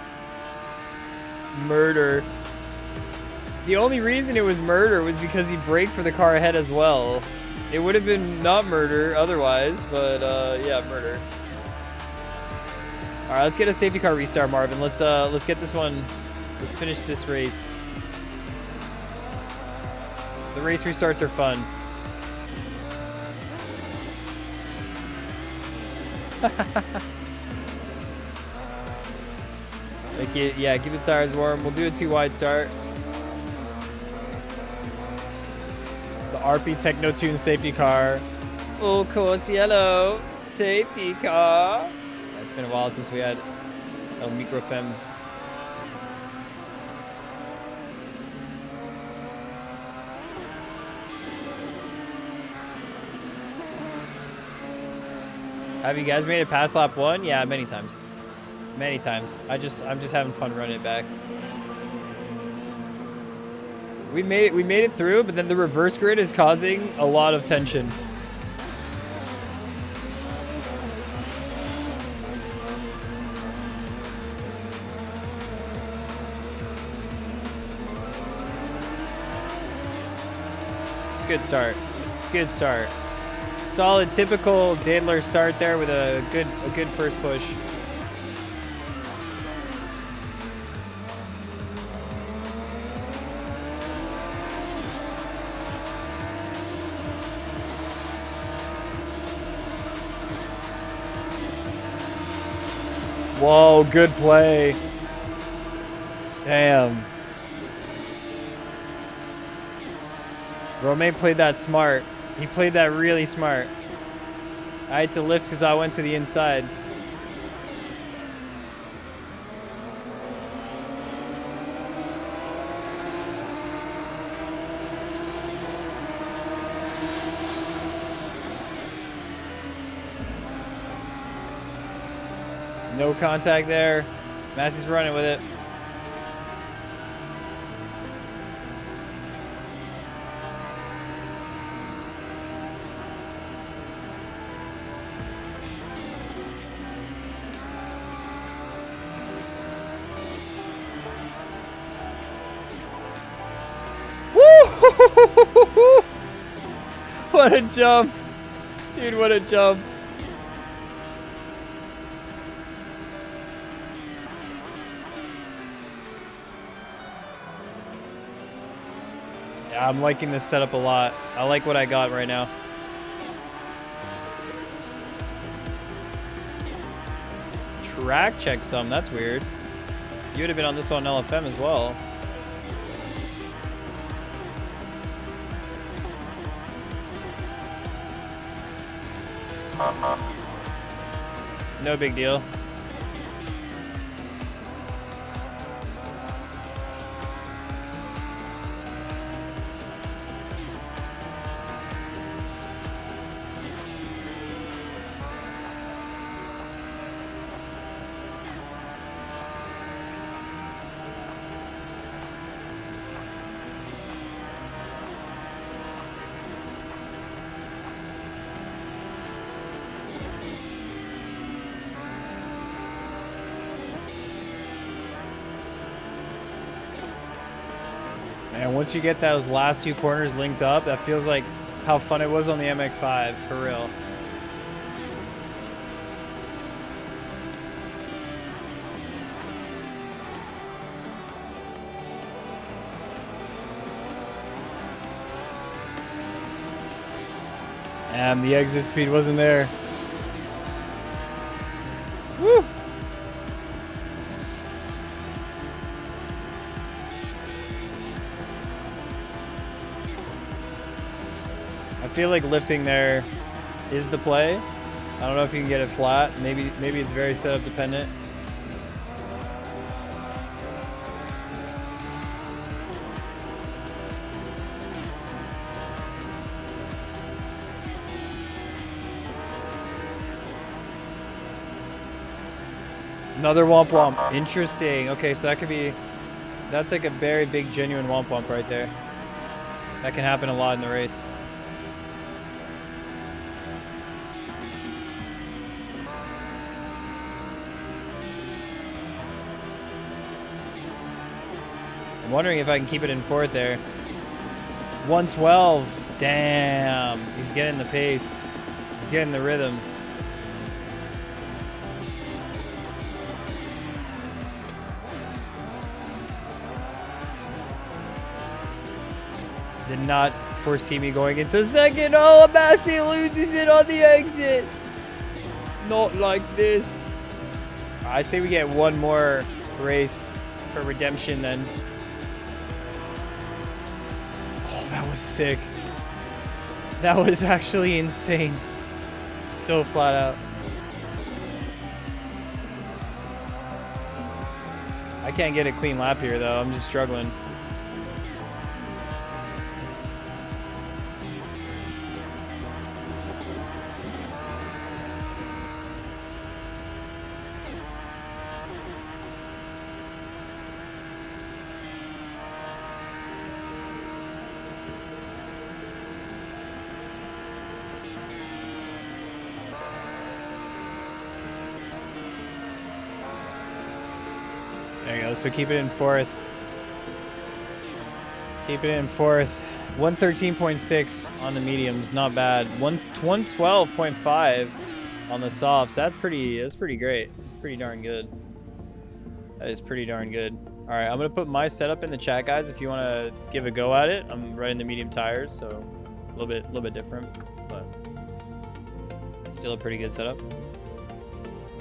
Murder. The only reason it was murder was because he braked for the car ahead as well. It would have been not murder otherwise, but yeah, murder. All right, let's get a safety car restart, Marvin. Let's get this one. Let's finish this race. The race restarts are fun. Make it, yeah, keep the tires warm. We'll do a 2 wide start. The RP Techno Tune safety car. Full course yellow safety car. It's been a while since we had a microfem. Have you guys made it past lap 1? Yeah, many times. Many times. I'm just having fun running it back. We made it through, but then the reverse grid is causing a lot of tension. Good start. Good start. Solid, typical Daedler start there with a good first push. Whoa, good play. Damn. Romain played that smart. He played that really smart. I had to lift because I went to the inside. No contact there. Massey's running with it. What a jump. Dude, what a jump. Yeah, I'm liking this setup a lot. I like what I got right now. Track check some, that's weird. You would have been on this one on LFM as well. No big deal. Man, once you get those last two corners linked up, that feels like how fun it was on the MX-5, for real. And the exit speed wasn't there. Woo! I feel like lifting there is the play. I don't know if you can get it flat. Maybe it's very setup dependent. Another womp womp. Interesting. Okay, so that could be... That's like a very big, genuine womp womp right there. That can happen a lot in the race. I'm wondering if I can keep it in fourth there. 112. Damn. He's getting the pace. He's getting the rhythm. Did not foresee me going into second. Oh, Massey loses it on the exit. Not like this. I say we get one more race for redemption then. Oh, that was sick. That was actually insane. So flat out. I can't get a clean lap here though. I'm just struggling. There you go. So keep it in fourth. Keep it in fourth. 113.6 on the mediums, not bad. 112.5 on the softs. That's pretty great. It's pretty darn good. That is pretty darn good. All right, I'm gonna put my setup in the chat, guys. If you want to give a go at it, I'm running the medium tires, so a little bit different, but still a pretty good setup.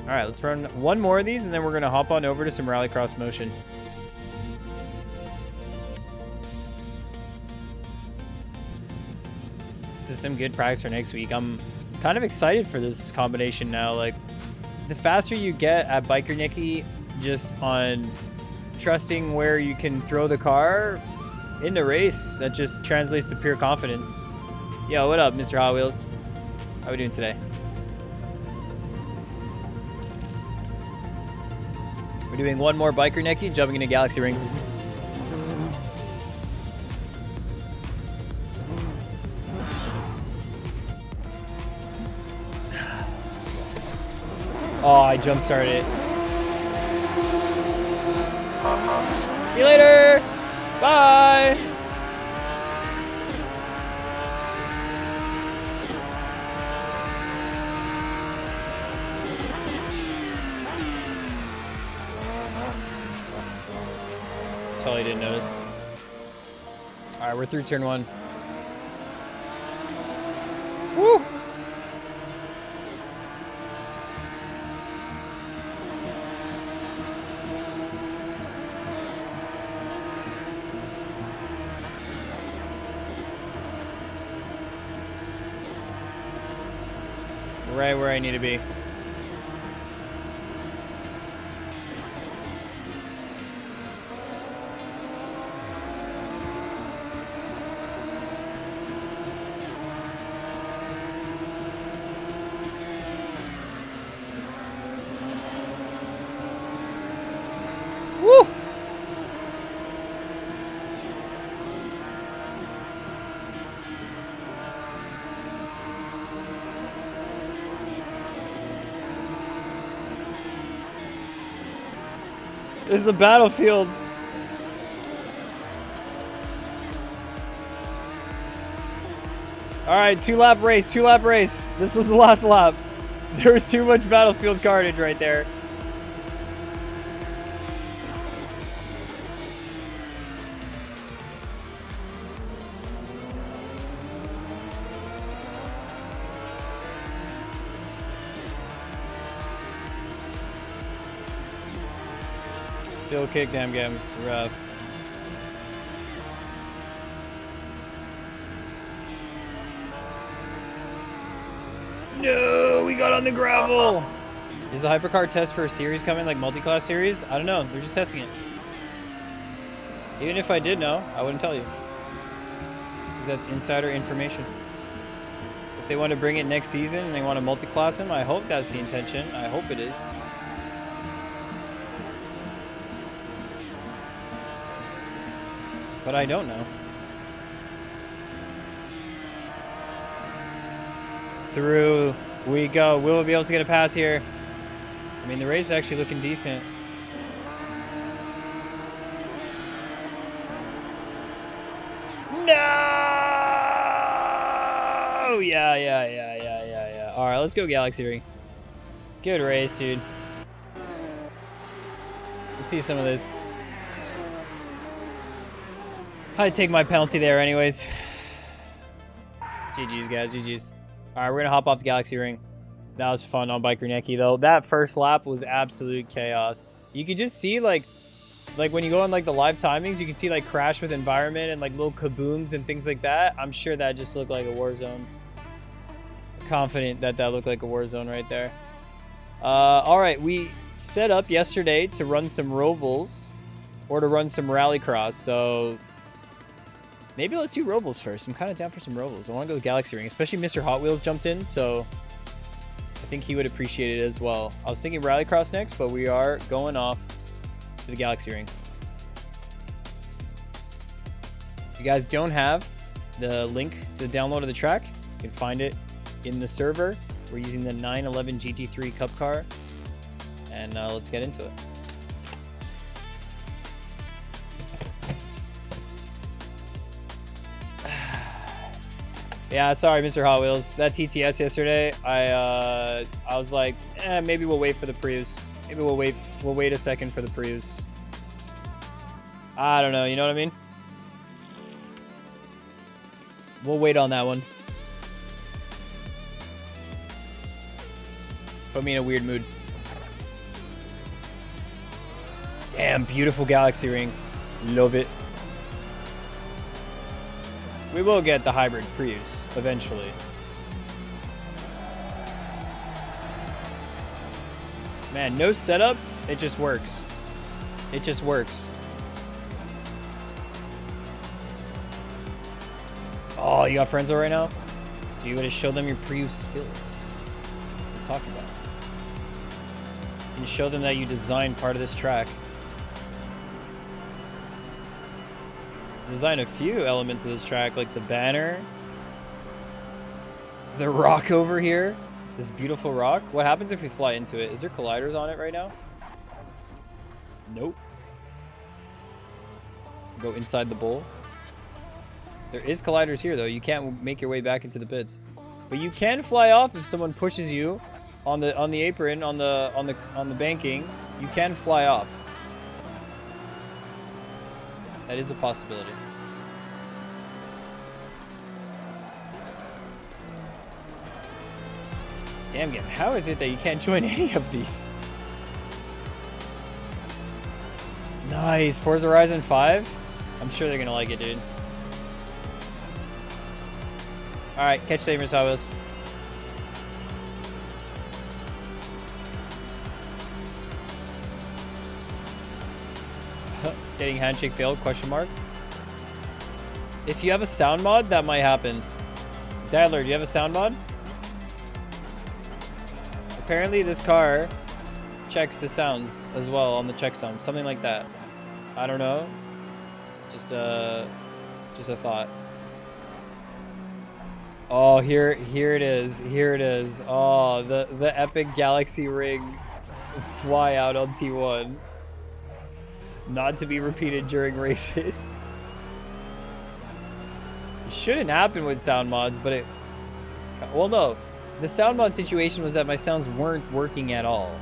All right, let's run one more of these, and then we're gonna hop on over to some rallycross motion. This is some good practice for next week. I'm kind of excited for this combination now. Like, the faster you get at Biker Nicky, just on trusting where you can throw the car in the race, that just translates to pure confidence. Yo, what up, Mr. Hot Wheels? How we doing today? We're doing one more Biker Nicky, jumping into Galaxy Ring. Oh, I jump started it. See you later. Bye. Totally didn't notice. All right, we're through turn one. Woo! Right where I need to be. Woo! This is a battlefield. All right, 2-lap race, 2-lap race. This was the last lap. There was too much battlefield carnage right there. Still kick damn game. Rough. No, we got on the gravel. Is the hypercar test for a series coming, like multi-class series? I don't know. They're just testing it. Even if I did know, I wouldn't tell you. Because that's insider information. If they want to bring it next season and they want to multi-class them, I hope that's the intention. I hope it is. But I don't know. Through we go. Will we be able to get a pass here? I mean, the race is actually looking decent. No! Yeah. All right, let's go Galaxy Ring. Good race, dude. Let's see some of this. I'd take my penalty there anyways. GG's, guys. GG's. All right, we're going to hop off the Galaxy Ring. That was fun on Biker Neki, though. That first lap was absolute chaos. You could just see, like when you go on, like, the live timings, you can see, like, crash with environment and, like, little kabooms and things like that. I'm sure that just looked like a war zone. Confident that that looked like a war zone right there. All right, we set up yesterday to run some Robles or to run some Rallycross, so... maybe let's do Robles first. I'm kind of down for some Robles. I want to go Galaxy Ring, especially Mr. Hot Wheels jumped in, so I think he would appreciate it as well. I was thinking Rallycross next, but we are going off to the Galaxy Ring. If you guys don't have the link to the download of the track, you can find it in the server. We're using the 911 GT3 Cup car, and let's get into it. Yeah, sorry, Mr. Hot Wheels. That TTS yesterday, I was like, maybe we'll wait for the Prius. Maybe we'll wait a second for the Prius. I don't know, you know what I mean? We'll wait on that one. Put me in a weird mood. Damn, beautiful Galaxy Ring. Love it. We will get the hybrid Prius eventually. Man, no setup. It just works. It just works. Oh, you got Frenzo right now? Do you want to show them your Prius skills? What are you talking about? You show them that you designed part of this track. Design a few elements of this track, like the banner, the rock over here, this beautiful rock. What happens if we fly into it? Is there colliders on it right now? Nope. Go inside the bowl. There is colliders here, though. You can't make your way back into the pits, but you can fly off if someone pushes you on the apron on the banking. You can fly off. That is a possibility. Damn game, how is it that you can't join any of these? Nice, Forza Horizon 5. I'm sure they're gonna like it, dude. All right, catch savers, Howes. Getting handshake failed, question mark. If you have a sound mod, that might happen. Dadler, do you have a sound mod? Apparently this car checks the sounds as well on the checksum, something like that. I don't know. Just a thought. Oh, here it is. Here it is. Oh, the epic Galaxy Ring fly out on T1. Not to be repeated during races. It shouldn't happen with sound mods, but it... Well, no. The sound mod situation was that my sounds weren't working at all.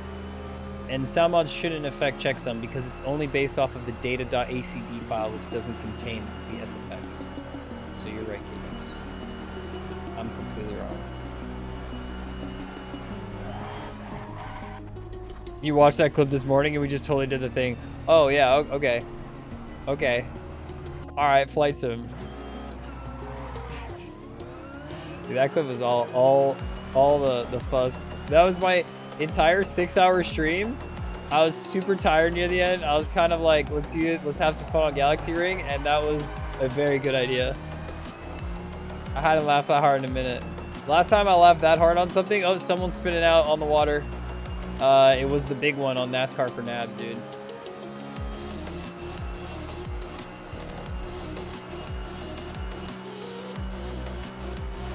And sound mods shouldn't affect checksum because it's only based off of the data.acd file, which doesn't contain the SFX. So you're right, K-Dubs. I'm completely wrong. You watched that clip this morning and we just totally did the thing. Oh, yeah, okay. Okay. Alright, flight sim. Dude, that clip was all the fuss. That was my entire 6-hour stream. I was super tired near the end. I was kind of like, let's have some fun on Galaxy Ring, and that was a very good idea. I hadn't laughed that hard in a minute. Last time I laughed that hard on something, oh, someone's spinning out on the water. It was the big one on NASCAR for Nabs, dude.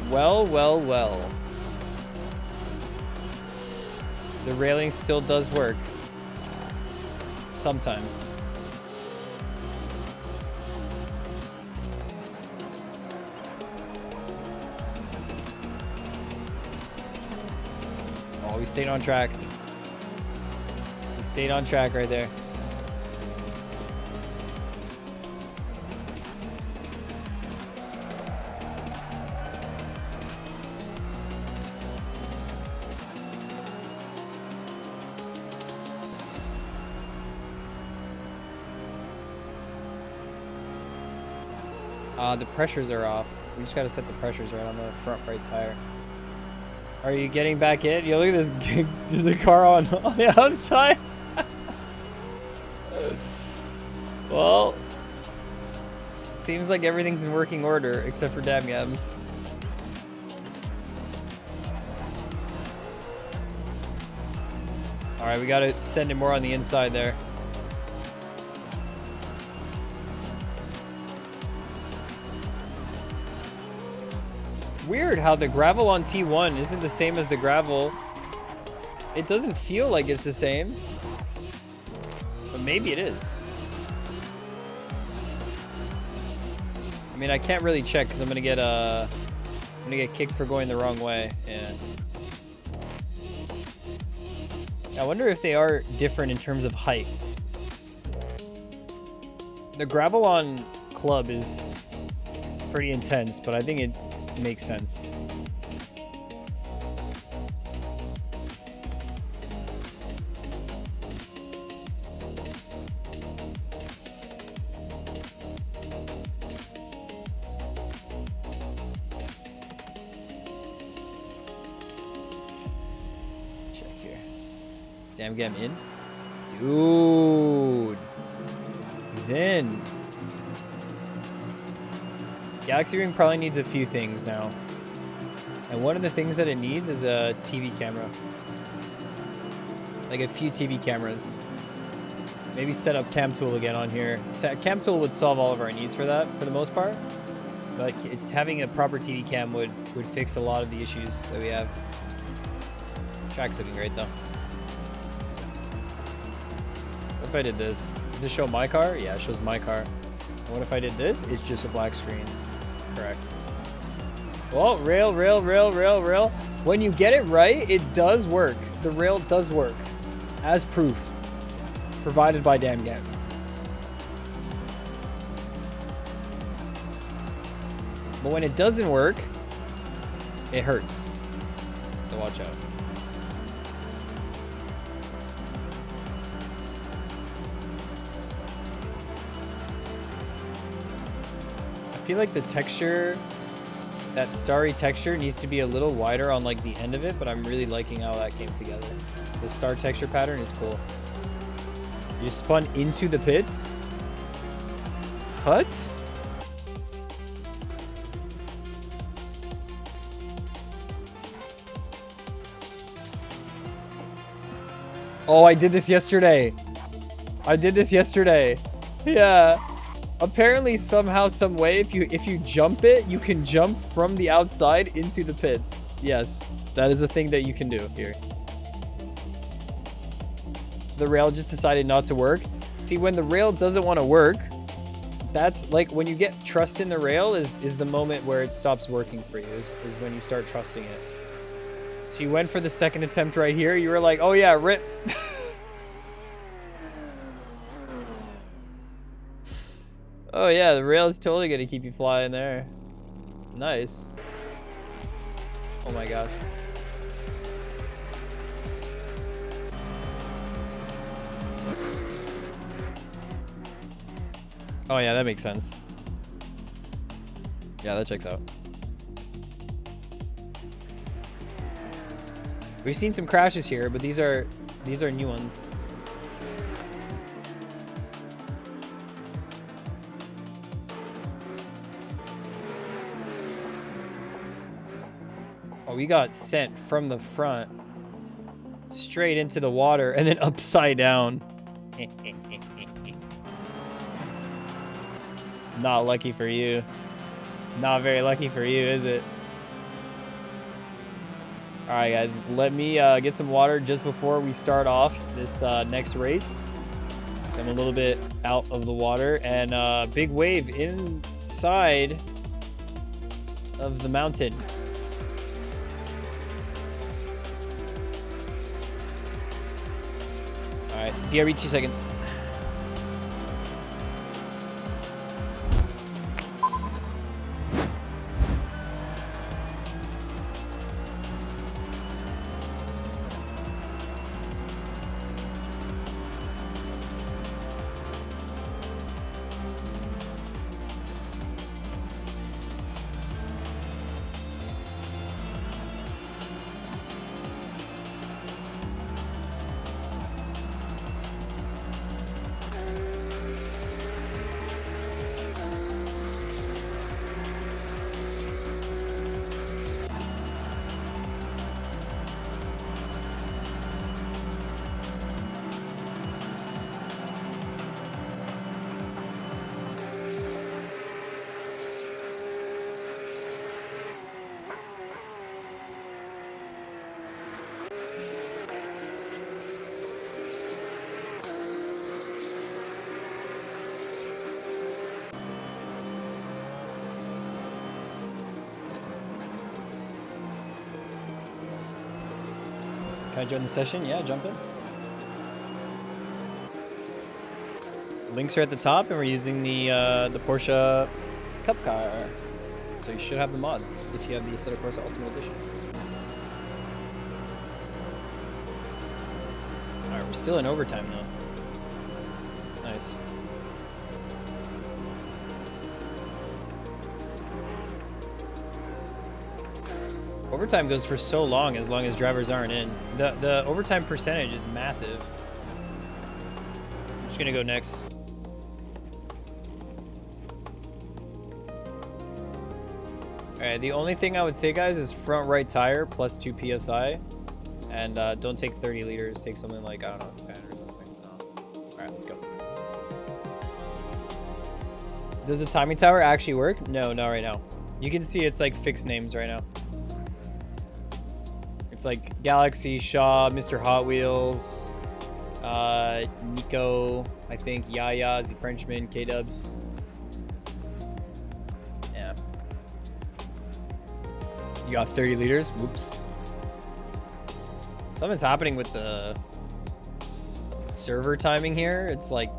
Well, well, well. The railing still does work. Sometimes. Oh, we stayed on track. We stayed on track right there. The pressures are off. We just gotta set the pressures right on the front right tire. Are you getting back in? Yo, look at this. Just a car on the outside. Well, seems like everything's in working order except for Dam Gabs. All right, we gotta send it more on the inside there. Weird how the gravel on T1 isn't the same as the gravel. It doesn't feel like it's the same, but maybe it is. I mean, I can't really check because I'm gonna get kicked for going the wrong way. Yeah. I wonder if they are different in terms of height. The gravel on club is pretty intense, but I think it makes sense. Check here. Damn, get him in. Dude. He's in. Galaxy Ring probably needs a few things now. And one of the things that it needs is a TV camera. Like a few TV cameras. Maybe set up Cam Tool again on here. Cam Tool would solve all of our needs for that, for the most part. But it's having a proper TV cam would fix a lot of the issues that we have. Track's looking great though. What if I did this? Does it show my car? Yeah, it shows my car. And what if I did this? It's just a black screen. Correct. Well, rail. When you get it right, it does work. The rail does work. As proof. Provided by DamGam. But when it doesn't work, it hurts. So watch out. I feel like the texture, that starry texture needs to be a little wider on like the end of it, but I'm really liking how that came together. The star texture pattern is cool. You spun into the pits? What? Oh, I did this yesterday. Yeah. Apparently, somehow, some way, if you jump it, you can jump from the outside into the pits. Yes, that is a thing that you can do here. The rail just decided not to work. See, when the rail doesn't want to work, That's like when you get trust in the rail is the moment where it stops working for you, is when you start trusting it. So you went for the second attempt right here. You were like, oh yeah, rip. Oh yeah, the rail is totally gonna keep you flying there. Nice. Oh my gosh. Oh yeah, that makes sense. Yeah, that checks out. We've seen some crashes here, but these are new ones. Oh, we got sent from the front straight into the water and then upside down. Not lucky for you. Not very lucky for you, is it? All right, guys, let me get some water just before we start off this next race. So I'm a little bit out of the water, and big wave inside of the mountain. All right, BRB 2 seconds. Can I join the session? Yeah, jump in. Links are at the top, and we're using the Porsche Cup car. So you should have the mods if you have the Assetto Corsa Ultimate Edition. All right, we're still in overtime though. Nice. Overtime goes for so long as drivers aren't in. The overtime percentage is massive. I'm just gonna go next. Alright, the only thing I would say, guys, is front right tire plus 2 PSI. And don't take 30 liters, take something like, I don't know, 10 or something. Alright, let's go. Does the timing tower actually work? No, not right now. You can see it's like fixed names right now. It's like Galaxy, Shaw, Mr. Hot Wheels, Nico, I think, Yaya, the Frenchman, K-Dubs. Yeah. You got 30 liters? Whoops. Something's happening with the server timing here. It's like,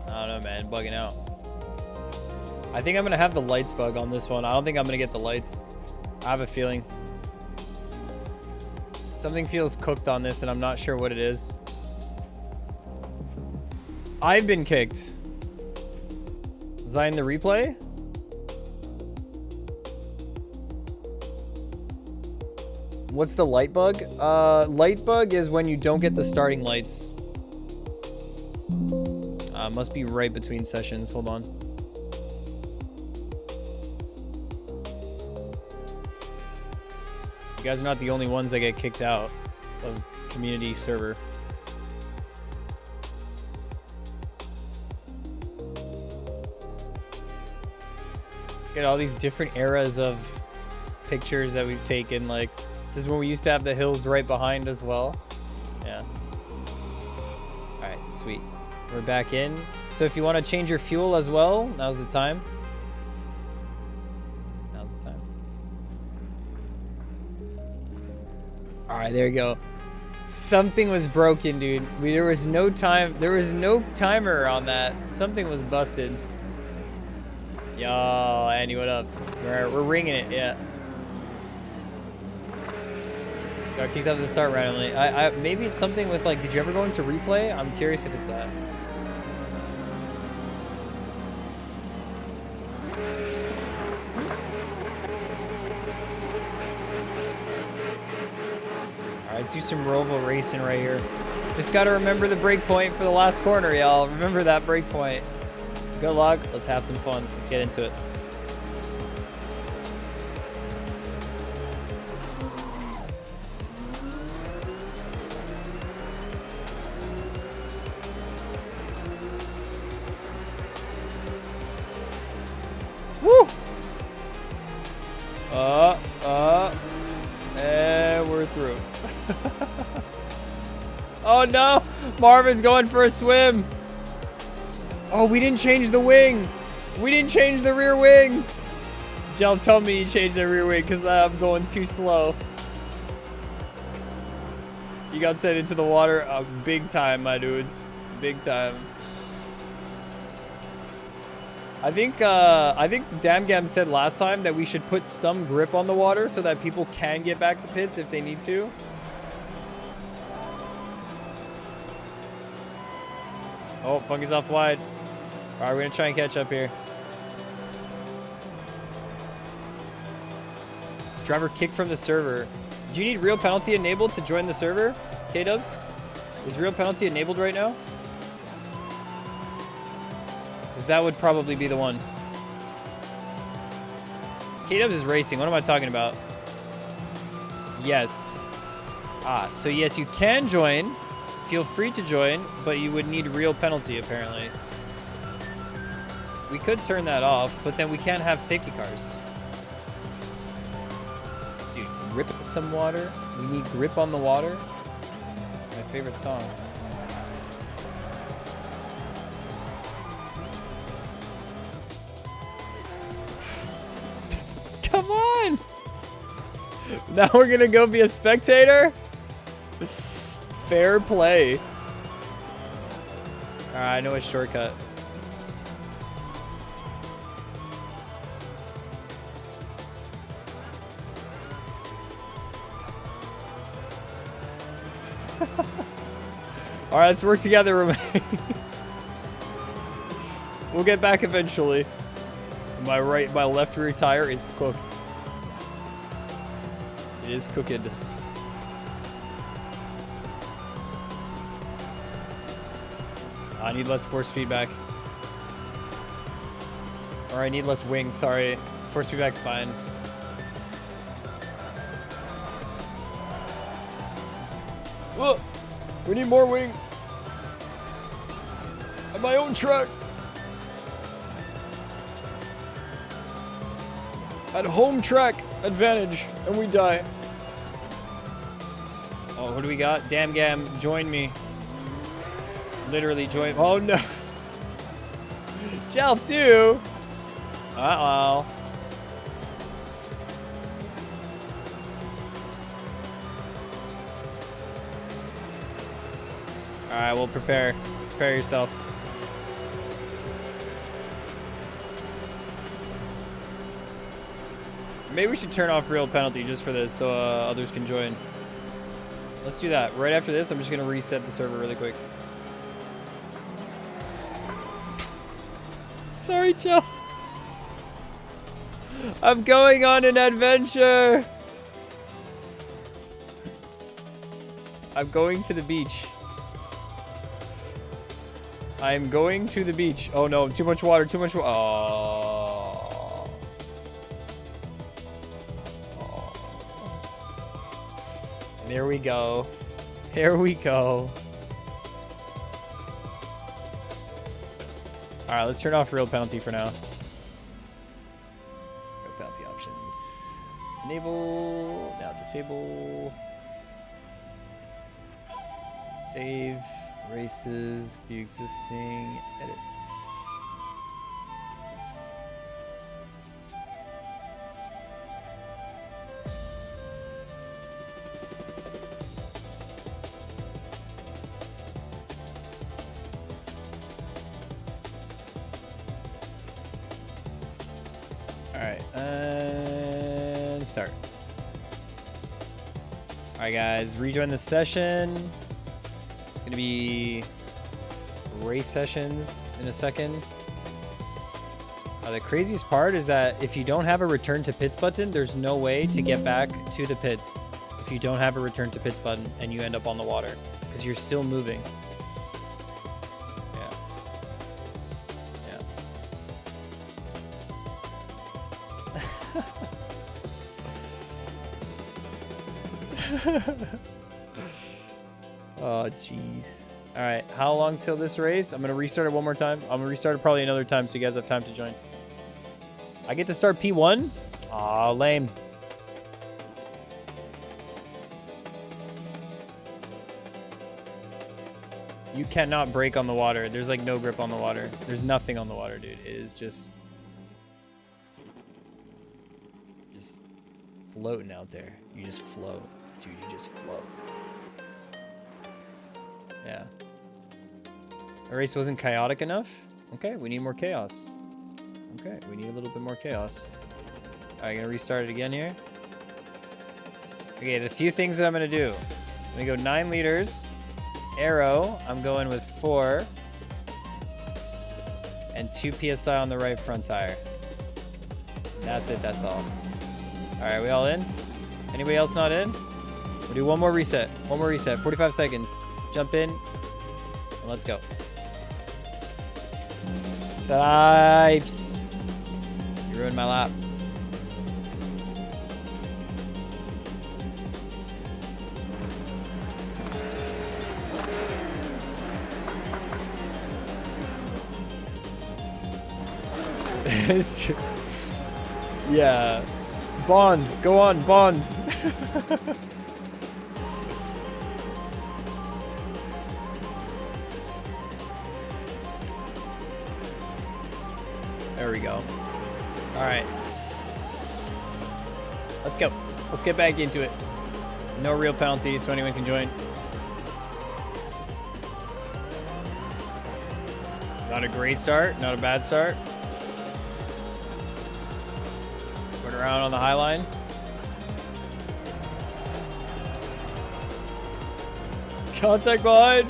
I don't know, man, bugging out. I think I'm gonna have the lights bug on this one. I don't think I'm gonna get the lights. I have a feeling. Something feels cooked on this, and I'm not sure what it is. I've been kicked. Was I in the replay? What's the light bug? Light bug is when you don't get the starting lights. Must be right between sessions. Hold on. You guys are not the only ones that get kicked out of community server. Get all these different eras of pictures that we've taken. Like, this is when we used to have the hills right behind as well. Yeah. All right, sweet. We're back in. So if you want to change your fuel as well, now's the time. Now's the time. All right, there you go. Something was broken, dude. There was no time. There was no timer on that. Something was busted. Yo, Andy, what up? We're ringing it, yeah. Got kicked out to the start randomly. Maybe it's something with like, did you ever go into replay? I'm curious if it's that. All right, let's do some Roval racing right here. Just got to remember the brake point for the last corner, y'all. Remember that brake point. Good luck. Let's have some fun. Let's get into it. Woo! And we're through. Oh no! Marvin's going for a swim. Oh, we didn't change the wing. We didn't change the rear wing. Jel told me you changed the rear wing because I'm going too slow. You got sent into the water big time, my dudes. Big time. I think Damgam said last time that we should put some grip on the water so that people can get back to pits if they need to. Oh, Funky's off wide. All right, we're gonna try and catch up here. Driver kicked from the server. Do you need real penalty enabled to join the server, K-Dubs? Is real penalty enabled right now? Because that would probably be the one. K-Dubs is racing. What am I talking about? Yes. So yes, you can join. Feel free to join, but you would need real penalty, apparently. We could turn that off, but then we can't have safety cars. Dude, grip some water. We need grip on the water. My favorite song. Come on! Now we're gonna go be a spectator? Fair play. Alright, I know a shortcut. Alright, let's work together, Romain. We'll get back eventually. My left rear tire is cooked. It is cooked. I need less force feedback. Or I need less wing, sorry. Force feedback's fine. Whoa! We need more wing. On my own truck. At home track advantage, and we die. Oh, what do we got? Damgam, join me. Literally join. Oh no. Gel 2. Uh-oh. Alright, well prepare. Prepare yourself. Maybe we should turn off real penalty just for this so others can join. Let's do that. Right after this, I'm just going to reset the server really quick. Sorry, Joe. I'm going on an adventure. I'm going to the beach. I'm going to the beach. Oh no, too much water, too much water. Oh. There we go. Here we go. Alright, let's turn off real penalty for now. Real penalty options. Enable. Now disable. Save. Races, view existing, edits. Oops. Alright, and start. Alright guys, rejoin the session. It's gonna be race sessions in a second. The craziest part is that if you don't have a return to pits button, there's no way to get back to the pits if you don't have a return to pits button and you end up on the water because you're still moving. Yeah. Yeah. Oh, jeez. All right, how long till this race? I'm gonna restart it one more time. I'm gonna restart it probably another time so you guys have time to join. I get to start P1? Aw, lame. You cannot brake on the water. There's like no grip on the water. There's nothing on the water, dude. It is just floating out there. You just float. Dude, you just float. Yeah. The race wasn't chaotic enough? Okay, we need more chaos. Okay, we need a little bit more chaos. Alright, gonna restart it again here. Okay, the few things that I'm gonna do. I'm gonna go 9 liters. Aero, I'm going with 4. And 2 PSI on the right front tire. That's it, that's all. Alright, we all in? Anybody else not in? We'll do one more reset. 45 seconds. Jump in. And let's go. Stripes. You ruined my lap. It's true. Yeah. Bond. Go on, Bond. There we go. All right. Let's go. Let's get back into it. No real penalty, so anyone can join. Not a great start, not a bad start. Going around on the high line. Contact behind.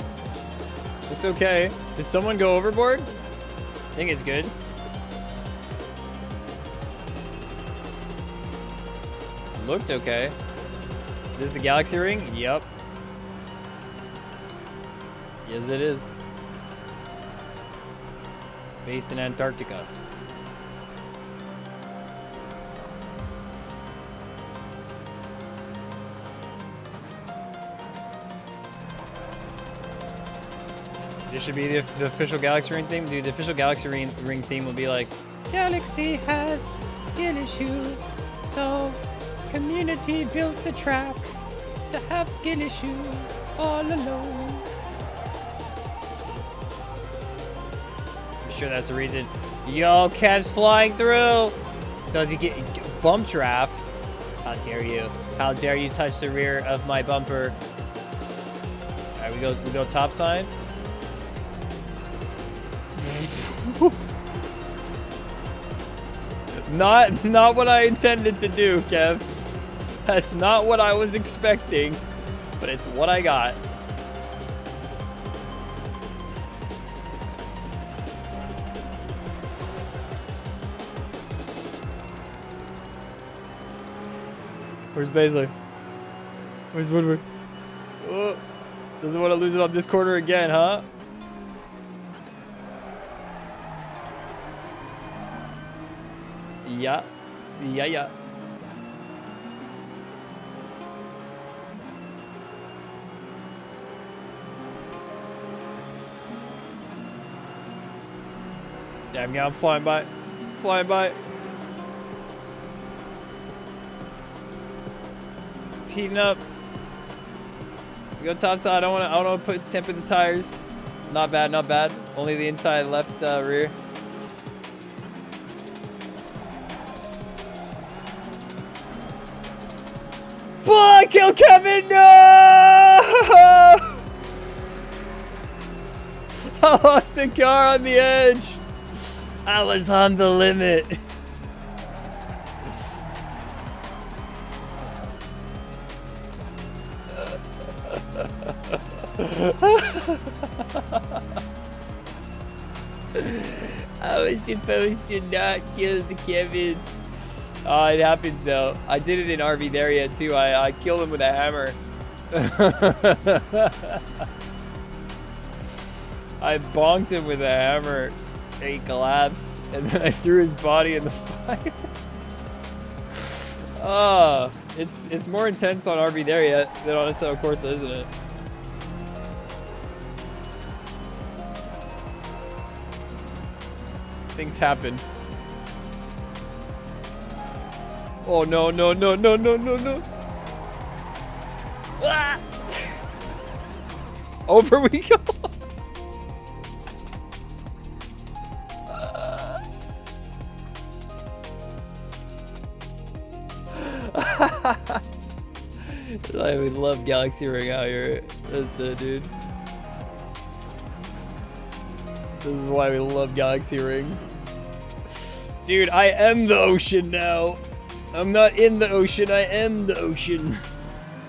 Looks okay. Did someone go overboard? I think it's good. Looked okay. This is the galaxy ring? Yep. Yes, it is. Based in Antarctica. This should be the official galaxy ring theme. Dude, the official galaxy ring theme will be like, Galaxy has skill issue, so community built the track to have skill issue all alone. I'm sure that's the reason. Yo, cat's flying through. Does he get bump draft? How dare you? How dare you touch the rear of my bumper? All right, we go top side. Not what I intended to do, Kev. That's not what I was expecting, but it's what I got. Where's Baszler? Where's Woodward? Oh, doesn't want to lose it on this corner again, huh? Yeah. Yeah. Damn, yeah, I'm flying by. Flying by. It's heating up. We go top side. I don't want to put temp in the tires. Not bad, not bad. Only the inside left rear. Boy, kill Kevin! No! I lost the car on the edge. I was on the limit. I was supposed to not kill the Kevin. Oh, it happens though. I did it in RV there yet too. I killed him with a hammer. I bonked him with a hammer. And he collapsed, and then I threw his body in the fire. Oh, it's more intense on RV there yet than on Assetto Corsa, isn't it? Things happen. Oh no no no no no no no! Ah! Over we go. I would love Galaxy Ring out here. That's it, dude. This is why we love Galaxy Ring. Dude, I am the ocean now. I'm not in the ocean, I am the ocean.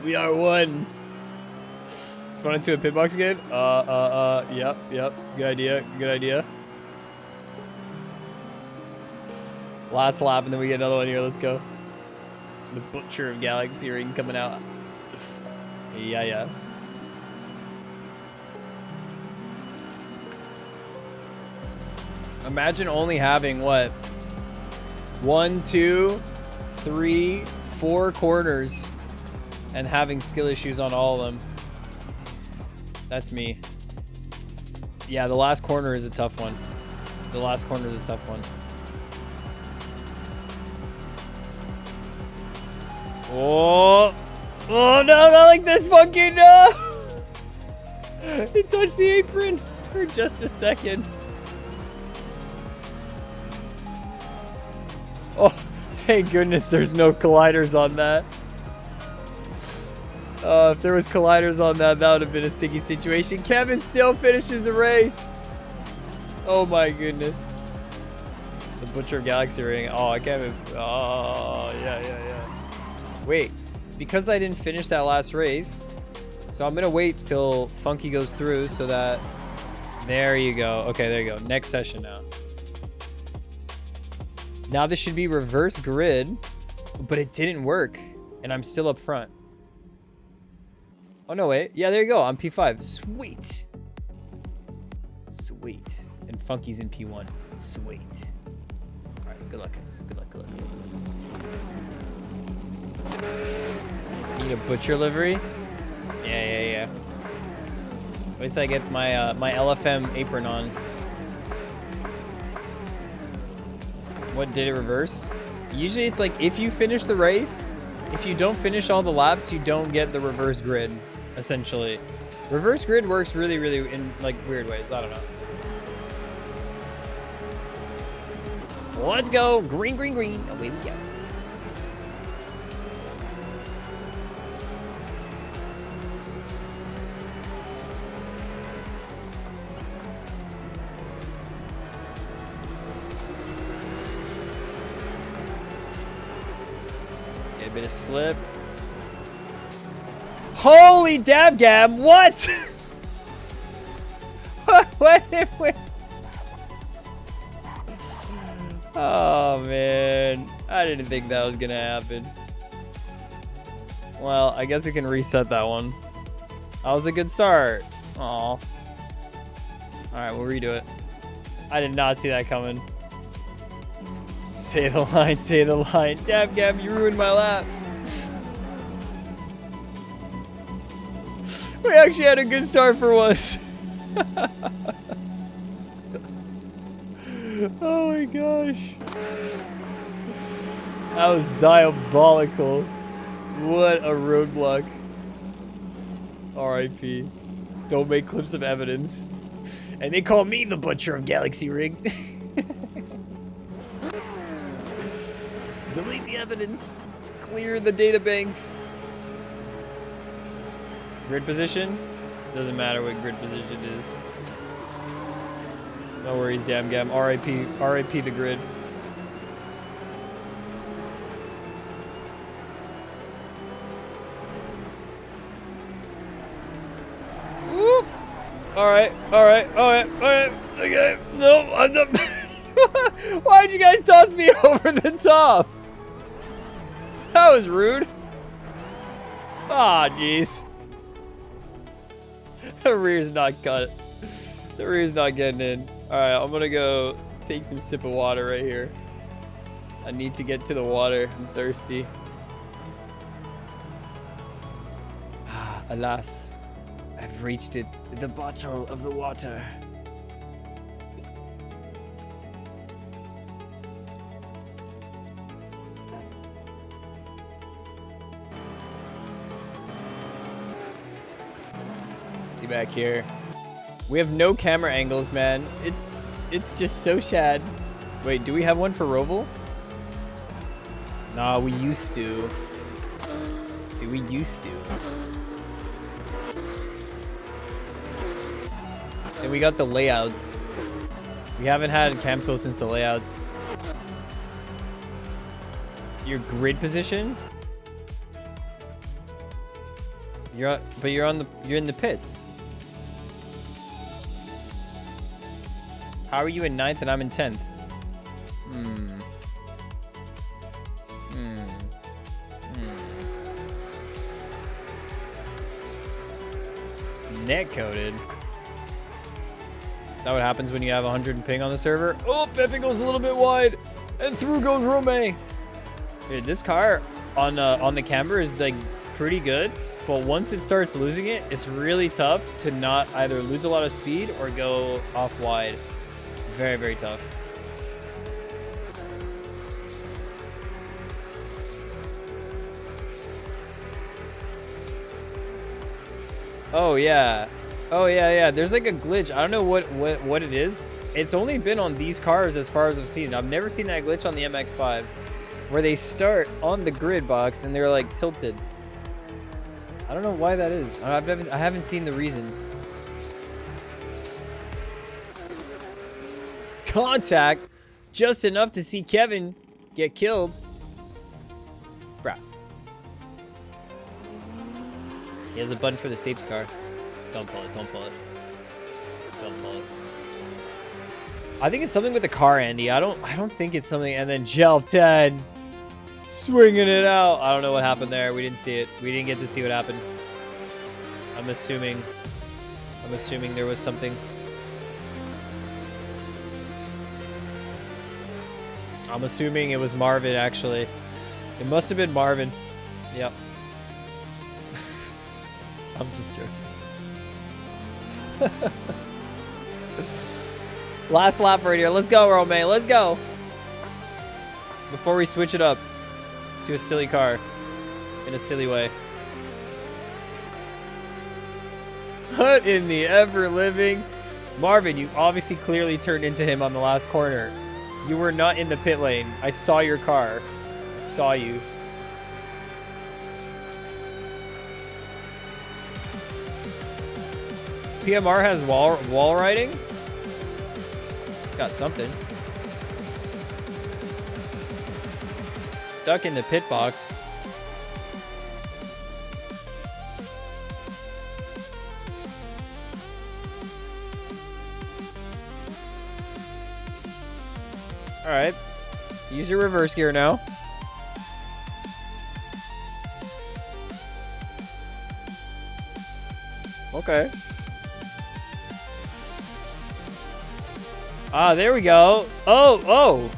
We are one. Spawn into a pit box again? Yep. Good idea. Last lap and then we get another one here, let's go. The butcher of Galaxy Ring coming out. Yeah. Imagine only having what? 1, 2, 3, 4 corners and having skill issues on all of them. That's me. Yeah, the last corner is a tough one. Oh no, not like this, fucking no! It touched the apron for just a second. Oh, thank goodness there's no colliders on that. If there was colliders on that, that would have been a sticky situation. Kevin still finishes the race. Oh my goodness. The Butcher of Galaxy Ring. Oh, Kevin. Oh, yeah. Wait, because I didn't finish that last race, so I'm gonna wait till Funky goes through so that... There you go. Okay, there you go. Next session now. Now this should be reverse grid, but it didn't work, and I'm still up front. Oh, no, wait. Yeah, there you go. I'm P5. Sweet. And Funky's in P1. Sweet. All right, good luck, guys. Good luck. Need a butcher livery? Yeah. Wait till I get my my LFM apron on. What did it reverse? Usually it's like if you finish the race, if you don't finish all the laps, you don't get the reverse grid, essentially. Reverse grid works really in like weird ways. I don't know. Let's go. Green. Away we go. Get a bit of slip. Holy dab gab, what? Wait. Oh man, I didn't think that was gonna happen. Well, I guess we can reset that one. That was a good start. Aw. All right, we'll redo it. I did not see that coming. Say the line. Dab gab, you ruined my lap. We actually had a good start for once. Oh my gosh. That was diabolical. What a roadblock. R.I.P. Don't make clips of evidence. And they call me the butcher of Galaxy Rig. Delete the evidence. Clear the data banks. Grid position? Doesn't matter what grid position is. No worries, damn gam. R.I.P. R.I.P. the grid. Whoop. Alright, alright, alright, alright. Okay, no, I'm not. Why'd you guys toss me over the top? That was rude. Ah, jeez. The rear's not cut. The rear's not getting in. Alright, I'm gonna go take some sip of water right here. I need to get to the water. I'm thirsty. Alas, I've reached it. The bottle of the water. See back here. We have no camera angles, man. It's just so sad. Wait, do we have one for Roval? Nah, we used to. See, we used to. And we got the layouts. We haven't had cam tool since the layouts. Your grid position? You're in the pits. How are you in 9th and I'm in 10th? Net coded. Is that what happens when you have 100 ping on the server? Oh, Fepping goes a little bit wide, and through goes Rome. Dude, this car on the camera is like pretty good, but once it starts losing it, it's really tough to not either lose a lot of speed or go off wide. Very, very tough. Oh yeah. Oh yeah. There's like a glitch. I don't know what it is. It's only been on these cars as far as I've seen. I've never seen that glitch on the MX-5 where they start on the grid box and they're like tilted. I don't know why that is. I haven't seen the reason. Contact just enough to see Kevin get killed. Bruh. He has a button for the safety car. Don't pull it, don't pull it. Don't pull it. I think it's something with the car, Andy. I don't think it's something. And then Jelf 10 swinging it out. I don't know what happened there. We didn't see it. We didn't get to see what happened. I'm assuming there was something. I'm assuming it was Marvin, actually. It must have been Marvin. Yep. I'm just joking. Last lap right here. Let's go, Romain. Let's go. Before we switch it up to a silly car in a silly way. What in the ever-living? Marvin, you obviously clearly turned into him on the last corner. You were not in the pit lane. I saw your car. I saw you. PMR has wall riding? It's got something. Stuck in the pit box. All right. Use your reverse gear now. Okay. Ah, there we go. Oh.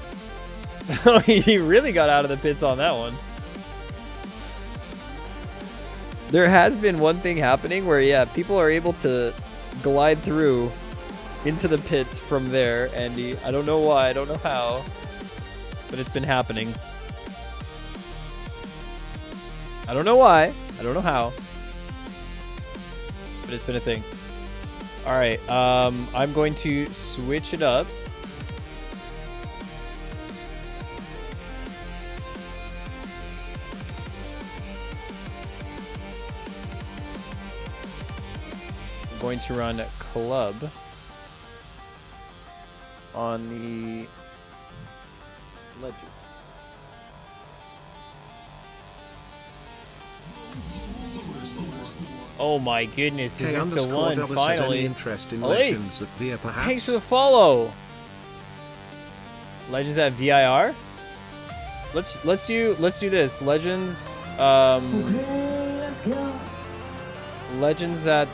He really got out of the pits on that one. There has been one thing happening where, yeah, people are able to glide through into the pits from there, Andy. I don't know why, I don't know how, but it's been happening. I don't know why, I don't know how. but it's been a thing. All right, I'm going to switch it up. I'm going to run club on the legend. Oh my goodness, is this the one? Finally. Interest in Elise, Legends at VIA, perhaps? thanks for the follow. Legends at VIR? Let's do this. Legends Legends at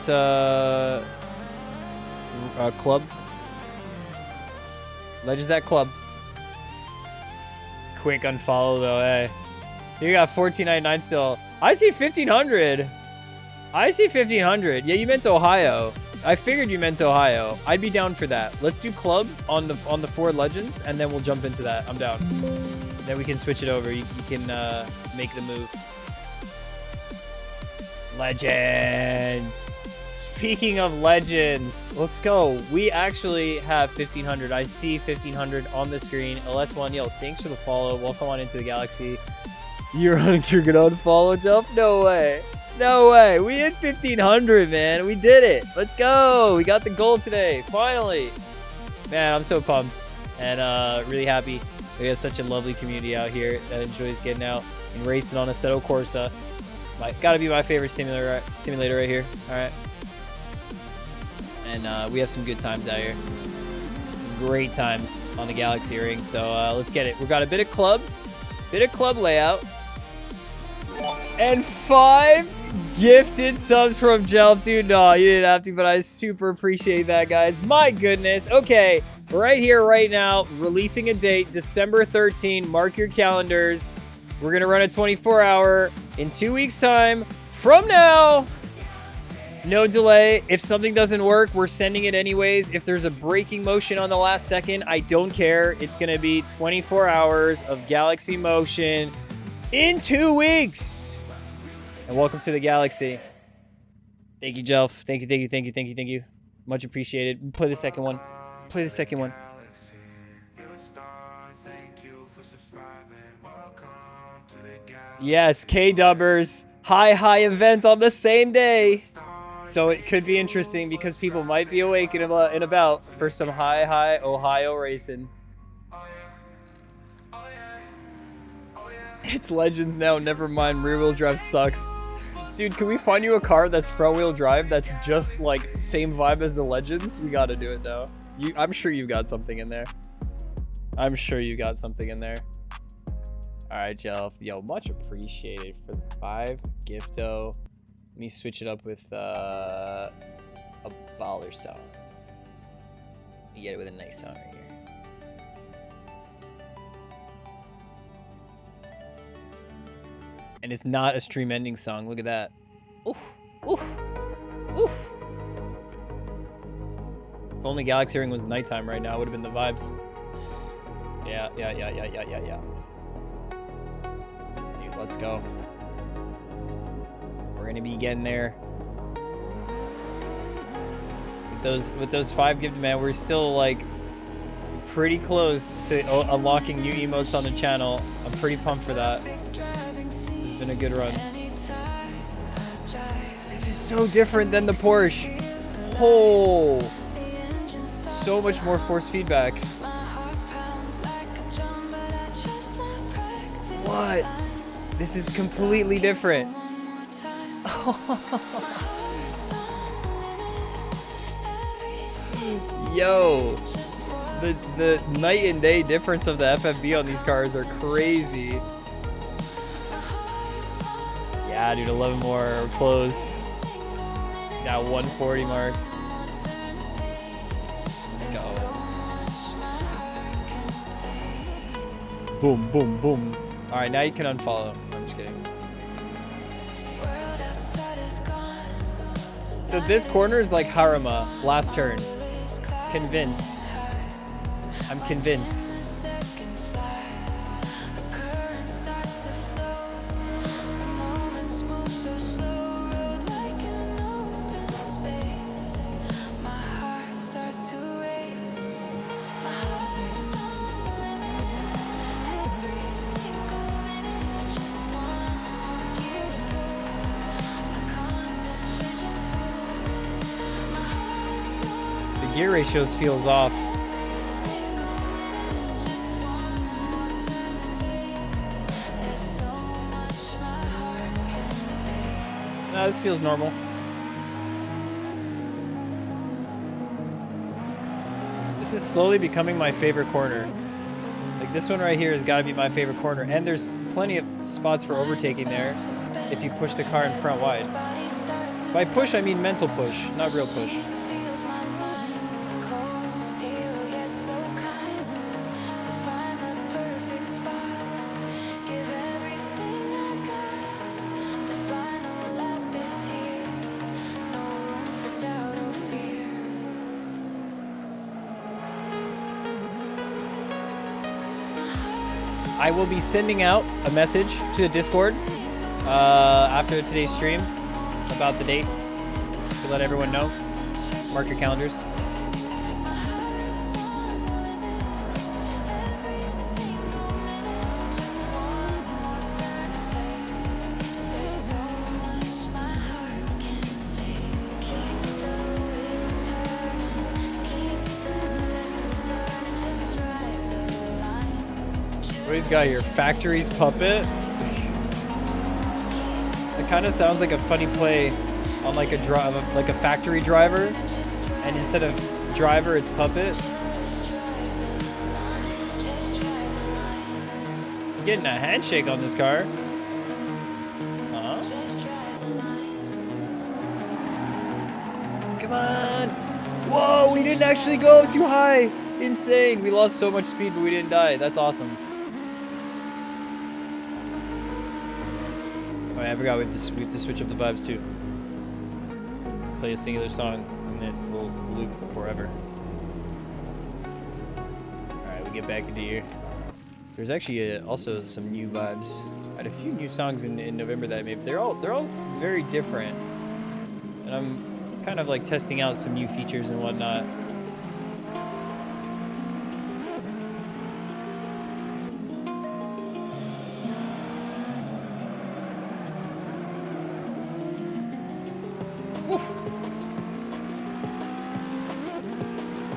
club. Legends at club. Quick unfollow though, hey. You got 14.99 still. I see 1500. I see 1500. Yeah, you meant Ohio. I figured you meant Ohio. I'd be down for that. Let's do club on the 4 legends, and then we'll jump into that. I'm down. Then we can switch it over. You can make the move. Legends. Speaking of legends, let's go. We actually have 1500. I see 1500 on the screen. LS1, yo, thanks for the follow. Welcome on into the galaxy. You're gonna unfollow, Jump? No way. No way. We hit 1500, man. We did it. Let's go. We got the goal today. Finally. Man, I'm so pumped and really happy. We have such a lovely community out here that enjoys getting out and racing on Assetto Corsa. Gotta be my favorite simulator right here. All right. And we have some good times out here. Some great times on the Galaxy Ring. So let's get it. We've got a bit of club layout. And 5 gifted subs from Jelp, dude. No, you didn't have to, but I super appreciate that, guys. My goodness. Okay, right here, right now, releasing a date, December 13. Mark your calendars. We're going to run a 24-hour in 2 weeks' time. From now, no delay. If something doesn't work, we're sending it anyways. If there's a braking motion on the last second, I don't care. It's going to be 24 hours of Galaxy Motion in 2 weeks. And welcome to the Galaxy. Thank you, Jelf. Thank you. Much appreciated. Play the second one. Yes, K-Dubbers. High event on the same day. So it could be interesting because people might be awake and about for some high Ohio racing. It's Legends now. Never mind. Rear wheel drive sucks. Dude, can we find you a car that's front wheel drive that's just like same vibe as the Legends? We gotta do it now. I'm sure you've got something in there. All right, Jelf. Yo, much appreciated for the 5 gifto. Let me switch it up with a baller song. You get it with a nice song right here. And it's not a stream ending song. Look at that. Oof. If only Galaxy Ring was nighttime right now, it would have been the vibes. Yeah. Dude, let's go. We're gonna be getting there. With those 5 gifted, man, we're still like pretty close to unlocking new emotes on the channel. I'm pretty pumped for that. This has been a good run. This is so different than the Porsche. Oh, so much more force feedback. What? This is completely different. Yo, the night and day difference of the FFB on these cars are crazy. Yeah, dude, 11 more, we're close. That 140 mark. Let's go. Boom. All right, now you can unfollow. I'm just kidding. So this corner is like Harima, last turn. Convinced. I'm convinced. gear ratios feels off. Nah, this feels normal. This is slowly becoming my favorite corner. Like this one right here has got to be my favorite corner, and there's plenty of spots for overtaking there if you push the car in front wide. By push, I mean mental push, not real push. I will be sending out a message to the Discord after today's stream about the date to let everyone know. Mark your calendars. What he's got here? Factory's Puppet? It kind of sounds like a funny play on like a factory driver, and instead of driver, it's puppet. Getting a handshake on this car. Huh? Come on! Whoa, we didn't actually go too high! Insane! We lost so much speed, but we didn't die. That's awesome. Alright, I forgot we have to switch up the vibes too. Play a singular song, and it will loop forever. Alright, we get back into here. There's actually also some new vibes. I had a few new songs in November that I made. They're all very different. And I'm kind of like testing out some new features and whatnot. Oof.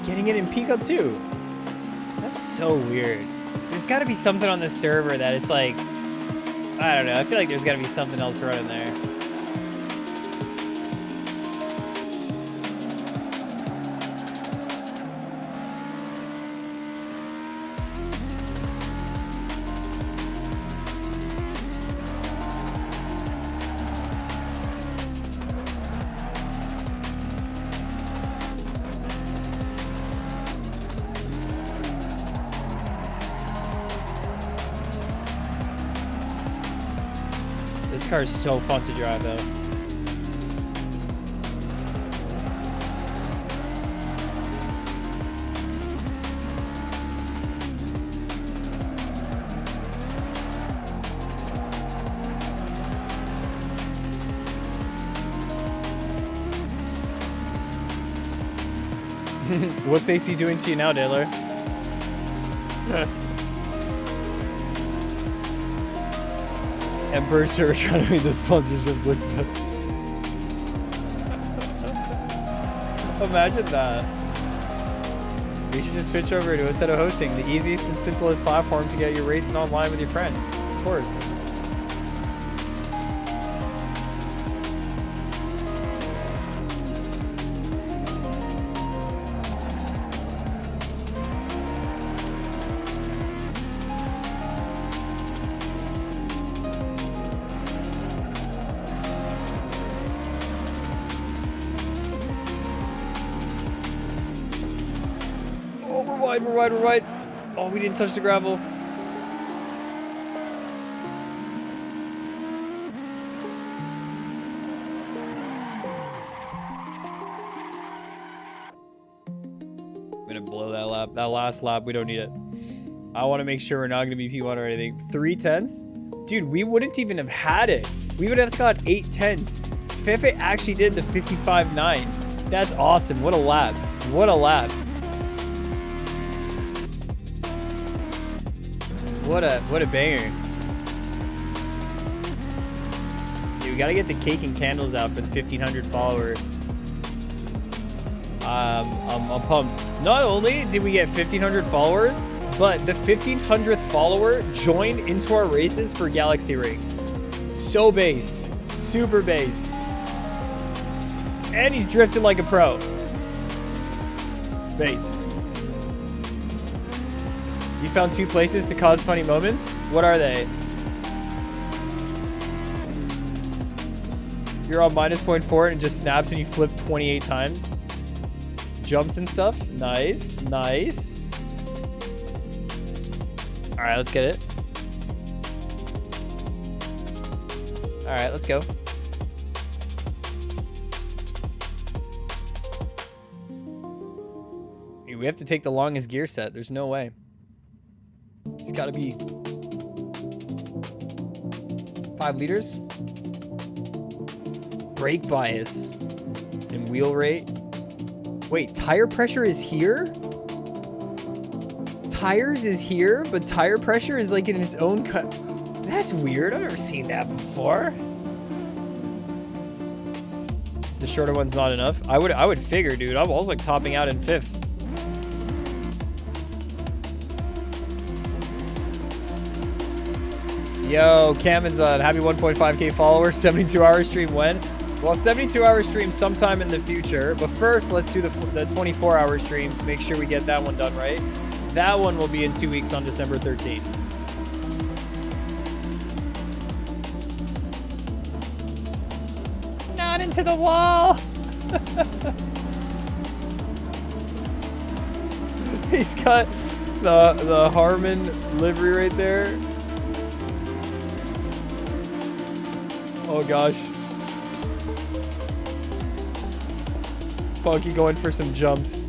Getting it in peak up too. That's so weird. There's got to be something on the server that it's like, I don't know. I feel like there's got to be something else running there. This car is so fun to drive, though. What's AC doing to you now, Daylor? Emperor Sir trying to make the sponsorships look good. Imagine that. We should just switch over to Assetto Hosting, the easiest and simplest platform to get your racing online with your friends. Of course. We're wide. Oh, we didn't touch the gravel. I'm gonna blow that lap. That last lap, we don't need it. I want to make sure we're not gonna be P1 or anything. 3 tenths? Dude, we wouldn't even have had it. We would have got 8 tenths. Fefe actually did the 55.9. That's awesome. What a lap. What a lap. What a banger. Dude, we gotta get the cake and candles out for the 1,500 follower I'm pumped. Not only did we get 1,500 followers, but the 1,500th follower joined into our races for Galaxy Ring. So base. Super base. And he's drifted like a pro. Base. You found 2 places to cause funny moments? What are they? You're on minus 0.4 and it just snaps and you flip 28 times. Jumps and stuff. Nice. Nice. Alright, let's get it. Alright, let's go. We have to take the longest gear set. There's no way. It's gotta be 5 liters. Brake bias and wheel rate. Wait, tire pressure is here? Tires is here, but tire pressure is like in its own cut. That's weird. I've never seen that before. The shorter one's not enough. I would figure, dude. I was like topping out in 5th. Yo, Camen's on. Happy 1.5k follower. 72-hour stream when? Well, 72-hour stream sometime in the future. But first, let's do the 24-hour stream to make sure we get that one done right. That one will be in 2 weeks on December 13th. Not into the wall. He's got the Harmon livery right there. Oh gosh. Funky going for some jumps.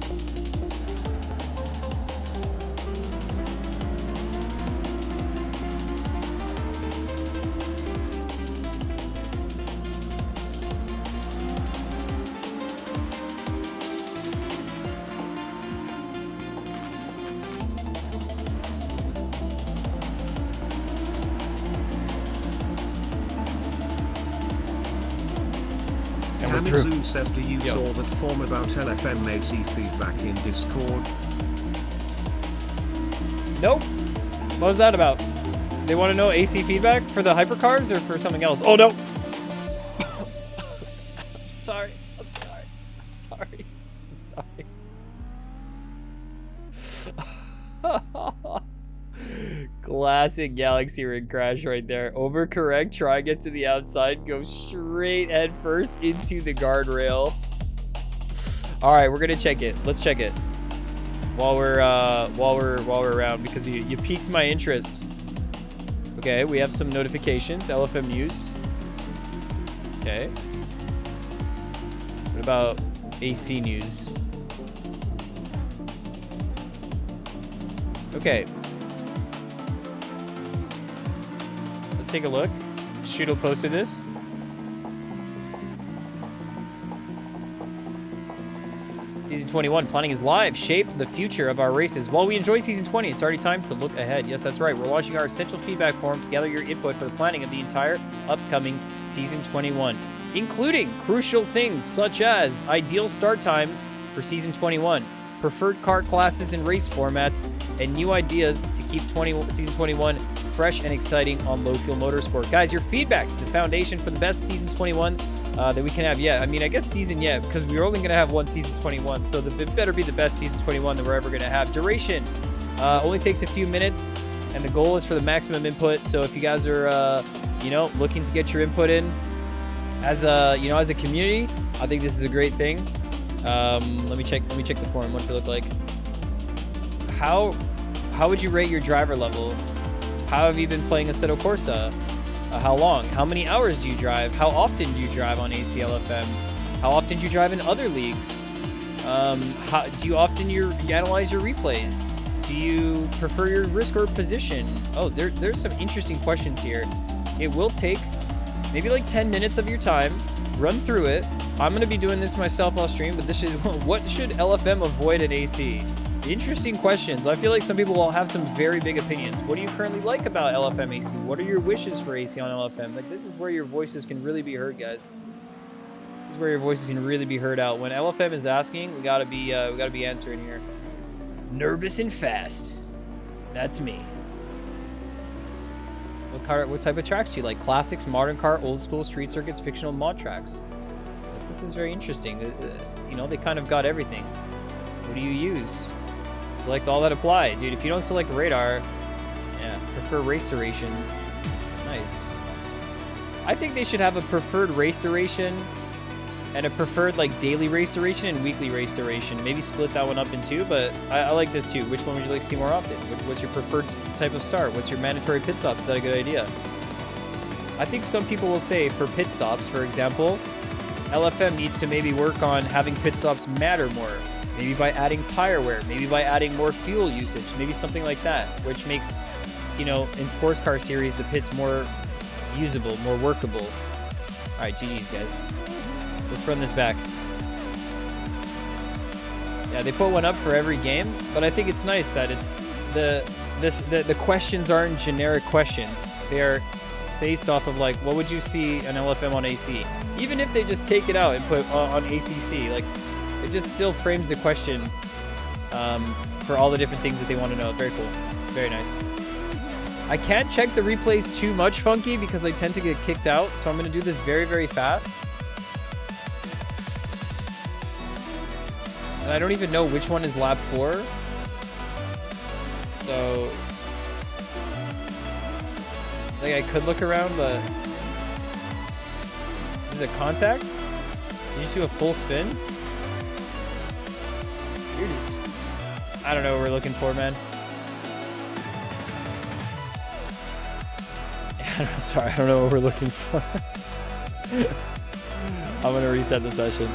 Hamizun says, do you saw that form about LFM AC feedback in Discord? Nope. What was that about? They want to know AC feedback for the hypercars or for something else? Oh, no. I'm sorry. I'm sorry. I'm sorry. I'm sorry. Classic Galaxy Ring crash right there. Overcorrect, try get to the outside, go straight head first into the guardrail. All right, we're gonna check it. Let's check it while we're around because you piqued my interest. Okay, we have some notifications. LFM news. Okay. What about AC news? Okay. Let's take a look. Shudo posted this. Season 21 planning is live. Shape the future of our races. While we enjoy Season 20, it's already time to look ahead. Yes, that's right. We're launching our essential feedback forum to gather your input for the planning of the entire upcoming Season 21, including crucial things such as ideal start times for Season 21, preferred car classes and race formats, and new ideas to keep Season 21 fresh and exciting on Low Fuel Motorsport. Guys, your feedback is the foundation for the best Season 21 that we can have yet. I mean, I guess season yet, because we're only going to have one Season 21, so it better be the best Season 21 that we're ever going to have. Duration only takes a few minutes, and the goal is for the maximum input. So if you guys are, looking to get your input in as a community, I think this is a great thing. Let me check the forum. What's it look like? How would you rate your driver level? How have you been playing Assetto Corsa? How long? How many hours do you drive? How often do you drive on ACLFM? How often do you drive in other leagues? Do you often you analyze your replays? Do you prefer your risk or position? Oh, there's some interesting questions here. It will take maybe like 10 minutes of your time. Run through it. I'm going to be doing this myself off stream, but this is what should LFM avoid at AC? Interesting questions. I feel like some people will have some very big opinions. What do you currently like about LFM AC? What are your wishes for AC on LFM? Like, this is where your voices can really be heard, guys. This is where your voices can really be heard out. When LFM is asking, we gotta be answering here. Nervous and fast. That's me. What type of tracks do you like? Classics, modern car, old school, street circuits, fictional, mod tracks. Like, this is very interesting. You know, they kind of got everything. What do you use? Select all that apply. Dude, if you don't select radar, yeah, prefer race durations. Nice. I think they should have a preferred race duration and a preferred like daily race duration and weekly race duration. Maybe split that one up in two, but I like this too. Which one would you like to see more often? What's your preferred type of start? What's your mandatory pit stop? Is that a good idea? I think some people will say for pit stops, for example, LFM needs to maybe work on having pit stops matter more. Maybe by adding tire wear, maybe by adding more fuel usage, maybe something like that, which makes, you know, in sports car series, the pits more usable, more workable. All right, GG's, guys. Let's run this back. Yeah, they put one up for every game, but I think it's nice that it's the questions aren't generic questions. They are based off of like, what would you see an LFM on AC? Even if they just take it out and put on ACC, like, it just still frames the question for all the different things that they want to know. Very cool. Very nice. I can't check the replays too much, Funky, because I tend to get kicked out, so I'm going to do this very, very fast. And I don't even know which one is lap 4. So, like, I could look around, but... Is it contact? Did you just do a full spin? You're just... I don't know what we're looking for, man. Sorry, I don't know what we're looking for. I'm gonna reset the session.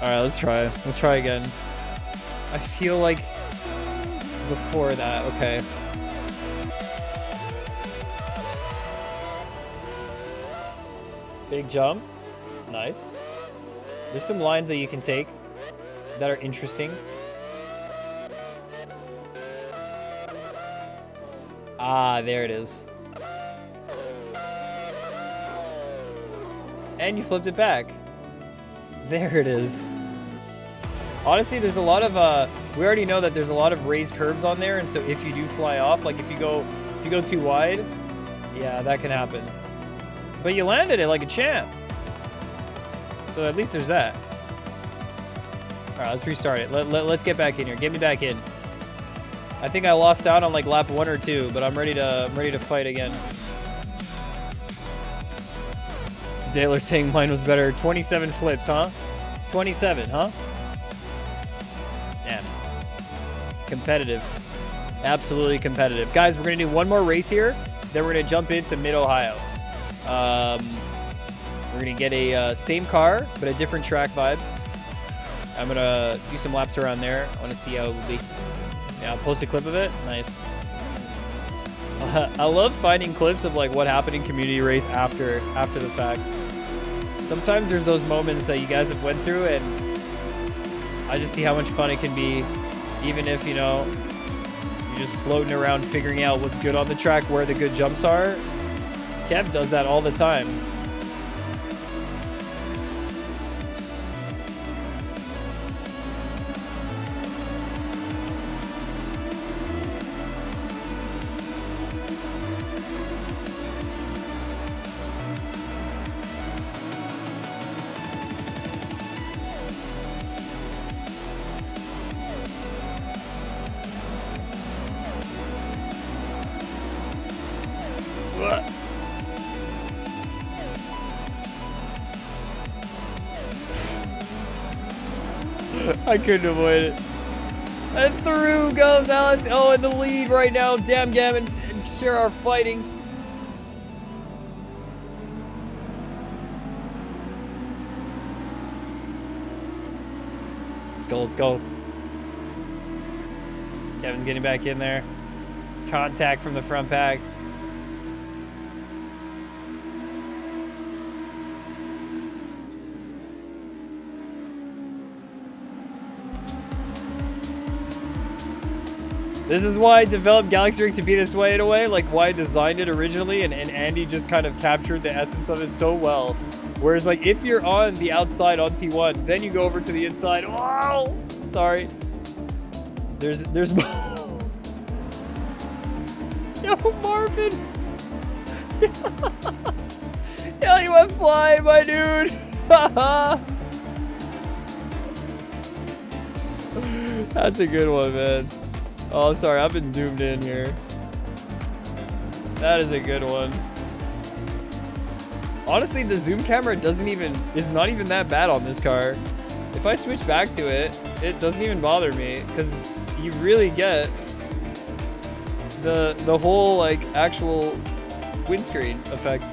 Alright, let's try. Let's try again. I feel like before that, okay. Big jump. Nice. There's some lines that you can take that are interesting. Ah, there it is. And you flipped it back. There it is. Honestly, there's a lot of we already know that there's a lot of raised curves on there, and so if you do fly off, like if you go too wide, yeah, that can happen. But you landed it like a champ. So at least there's that. All right, let's restart it. Let's get back in here. Get me back in. I think I lost out on like lap 1 or 2, but I'm ready to fight again. Taylor saying mine was better. 27 flips, huh? 27, huh? Damn. Competitive. Absolutely competitive. Guys, we're gonna do one more race here, then we're gonna jump into Mid-Ohio. We're gonna get a same car, but a different track vibes. I'm gonna do some laps around there. I wanna see how it will be. Yeah, I'll post a clip of it. Nice. I love finding clips of like what happened in community race after the fact. Sometimes there's those moments that you guys have went through, and I just see how much fun it can be, even if, you know, you're just floating around figuring out what's good on the track, where the good jumps are. Kev does that all the time. I couldn't avoid it. And through goes Alice. Oh, in the lead right now. Damn Gavin and Sarah are fighting. Let's go, let's go. Kevin's getting back in there. Contact from the front pack. This is why I developed Galaxy Rig to be this way in a way, like why I designed it originally, and Andy just kind of captured the essence of it so well. Whereas like if you're on the outside on T1, then you go over to the inside. Oh, sorry. There's Yo, Marvin. Yeah, you went flying, my dude. That's a good one, man. Oh, sorry, I've been zoomed in here. That is a good one. Honestly, the zoom camera is not even that bad on this car. If I switch back to it, it doesn't even bother me because you really get the whole like actual windscreen effect.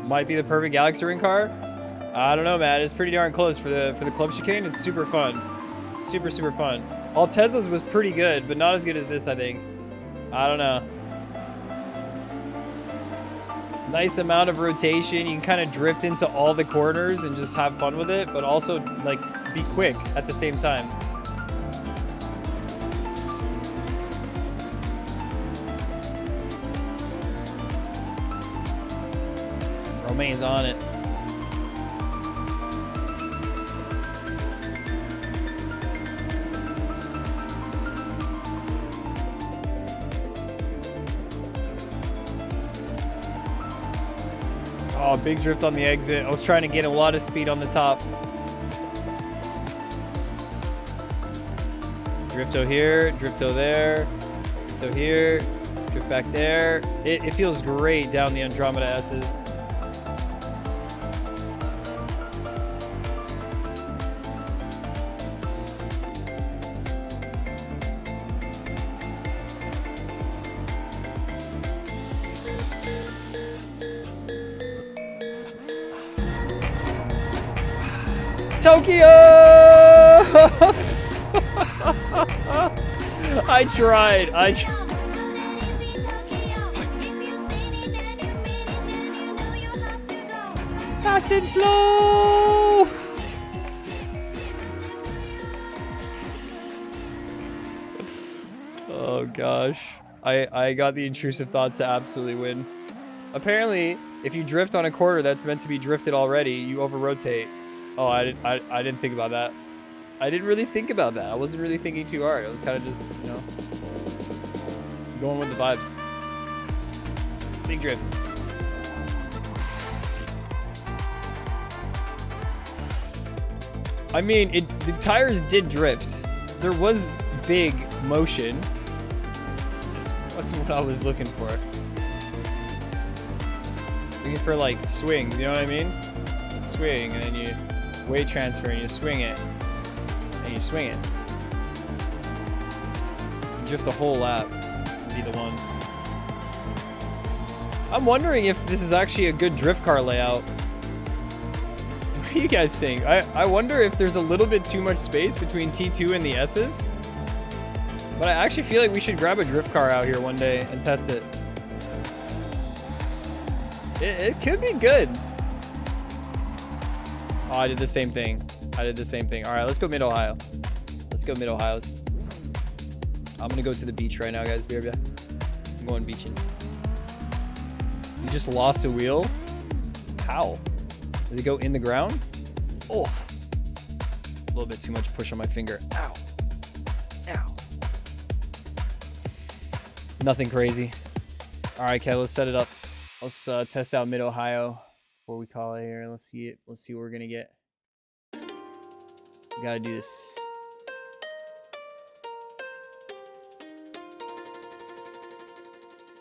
Might be the perfect Galaxy Ring car. I don't know, man. It's pretty darn close for the club chicane. It's super fun, super fun. All Tesla's was pretty good, but not as good as this, I think. I don't know. Nice amount of rotation. You can kind of drift into all the corners and just have fun with it, but also like be quick at the same time. Romain's on it. Oh, big drift on the exit. I was trying to get a lot of speed on the top. Drifto here, drifto there, drifto here, drift back there. It feels great down the Andromeda S's. Tokyo! I tried. Fast and slow! Oh gosh. I got the intrusive thoughts to absolutely win. Apparently, if you drift on a corner that's meant to be drifted already, you over-rotate. Oh, I didn't think about that. I didn't really think about that. I wasn't really thinking too hard. I was kind of just, you know, going with the vibes. Big drift. I mean, the tires did drift. There was big motion. Just wasn't what I was looking for. Looking for like swings, you know what I mean? Swing, and then you weight transfer and you swing it. And you swing it. You drift the whole lap and be the one. I'm wondering if this is actually a good drift car layout. What do you guys think? I wonder if there's a little bit too much space between T2 and the S's. But I actually feel like we should grab a drift car out here one day and test it. It could be good. Oh, I did the same thing. All right, let's go Mid-Ohio. Let's go Mid-Ohio's. I'm gonna go to the beach right now, guys. Be right back. I'm going beaching. You just lost a wheel? How? Does it go in the ground? Oh. A little bit too much push on my finger. Ow. Ow. Nothing crazy. All right, okay, let's set it up. Let's test out Mid-Ohio before we call it here. Let's see it. Let's see what we're gonna get. We gotta do this.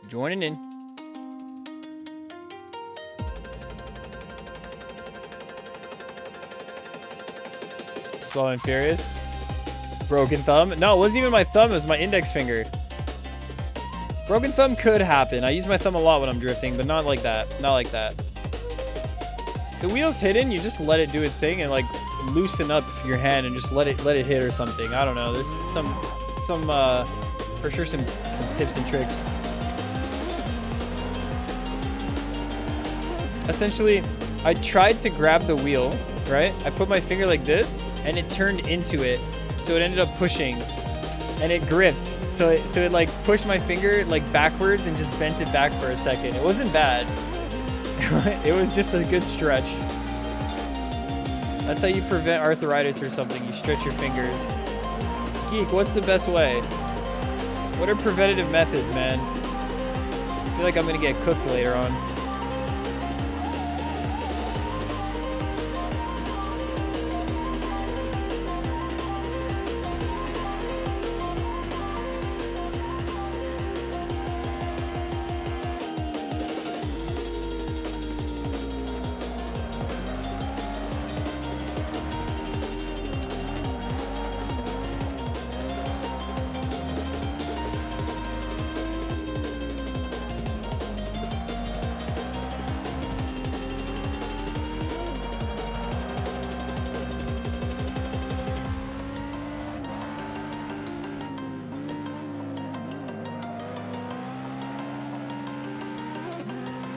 Joining in. Slow and Furious. Broken thumb. No, it wasn't even my thumb. It was my index finger. Broken thumb could happen. I use my thumb a lot when I'm drifting, but not like that. Not like that. the wheel's hidden, you just let it do its thing and like loosen up your hand and just let it hit or something. I don't know. There's some for sure some tips and tricks. Essentially, I tried to grab the wheel, right? I put my finger like this and it turned into it. So it ended up pushing and it gripped. So it like pushed my finger like backwards and just bent it back for a second. It wasn't bad. It was just a good stretch. That's how you prevent arthritis or something. You stretch your fingers. Geek, what's the best way? What are preventative methods, man? I feel like I'm gonna get cooked later on.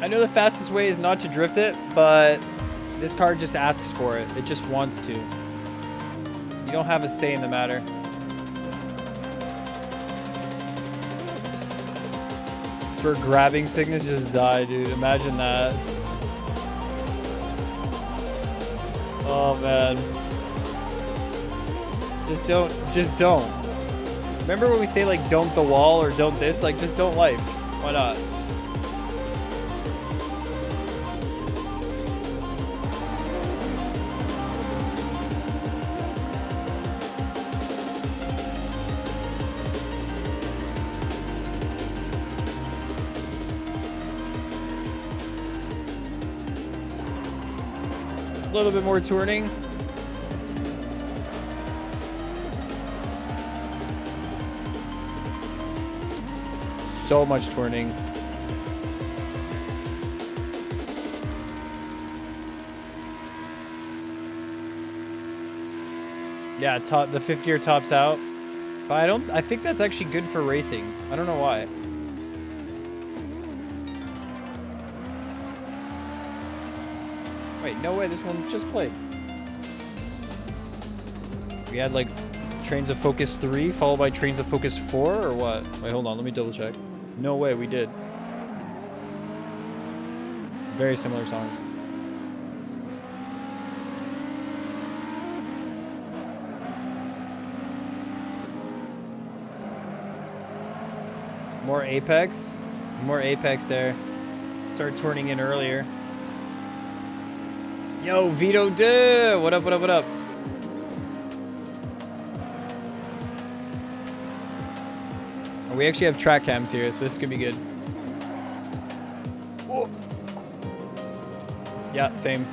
I know the fastest way is not to drift it, but this car just asks for it. It just wants to. You don't have a say in the matter. For grabbing sickness, just die, dude. Imagine that. Oh, man. Just don't. Remember when we say, like, don't the wall or don't this? Like, just don't life. Why not? A little bit more turning. So much turning. Yeah, the fifth gear tops out. But I think that's actually good for racing. I don't know why. Wait, no way, this one just played. We had like Trains of Focus 3 followed by Trains of Focus 4 or what? Wait, hold on, let me double check. No way, we did. Very similar songs. More Apex. More Apex there. Start turning in earlier. Yo, Vito duh! What up, what up, what up? Oh, we actually have track cams here, so this could be good. Whoa. Yeah, same.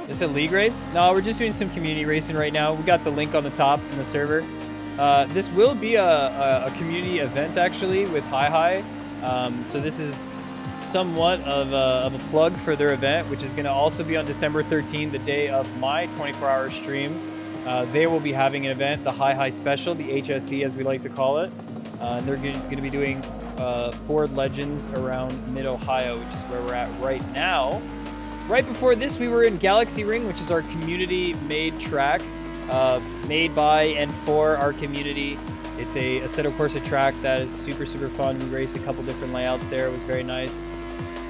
Is it a league race? No, we're just doing some community racing right now. We got the link on the top in the server. This will be a community event actually with Hi. So this is somewhat of a plug for their event, which is going to also be on December 13th, the day of my 24-hour stream. They will be having an event, the Hi Special, the HSE as we like to call it. And they're going to be doing Ford Legends around Mid-Ohio, which is where we're at right now. Right before this, we were in Galaxy Ring, which is our community-made track. Made by and for our community. It's a Assetto Corsa track that is super, super fun. We raced a couple different layouts there. It was very nice.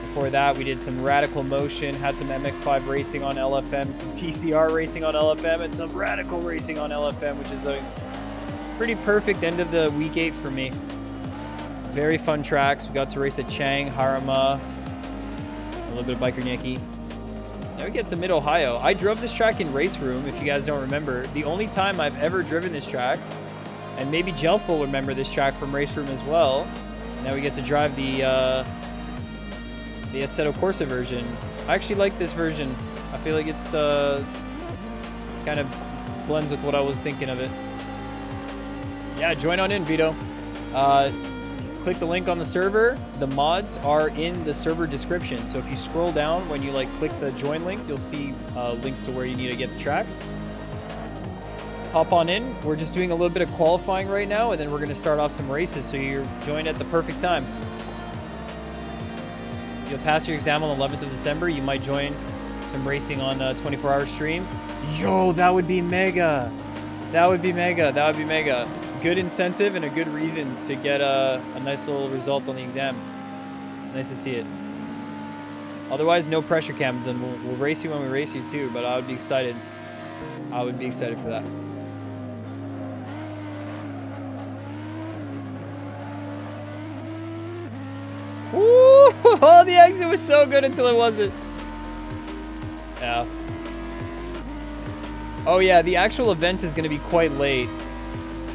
Before that, we did some Radical Motion, had some MX-5 racing on LFM, some TCR racing on LFM, and some Radical racing on LFM, which is a pretty perfect end of the week 8 for me. Very fun tracks. We got to race at Chang, Harama, a little bit of Biker Yankee. Now we get to Mid-Ohio. I drove this track in Race Room, if you guys don't remember. The only time I've ever driven this track, and maybe Jelf will remember this track from Race Room as well. Now we get to drive the Assetto Corsa version. I actually like this version. I feel like it's kind of blends with what I was thinking of it. Yeah, join on in, Vito. Click the link on the server. The mods are in the server description. So if you scroll down, when you like click the join link, you'll see links to where you need to get the tracks. Hop on in. We're just doing a little bit of qualifying right now, and then we're going to start off some races, so you're joined at the perfect time. You'll pass your exam on the 11th of December. You might join some racing on a 24-hour stream. Yo, that would be mega. That would be mega. That would be mega. Good incentive and a good reason to get a nice little result on the exam. Nice to see it. Otherwise, no pressure cams, and we'll race you when we race you too, but I would be excited. I would be excited for that. Ooh, oh, the exit was so good until it wasn't. Yeah. Oh yeah, the actual event is going to be quite late.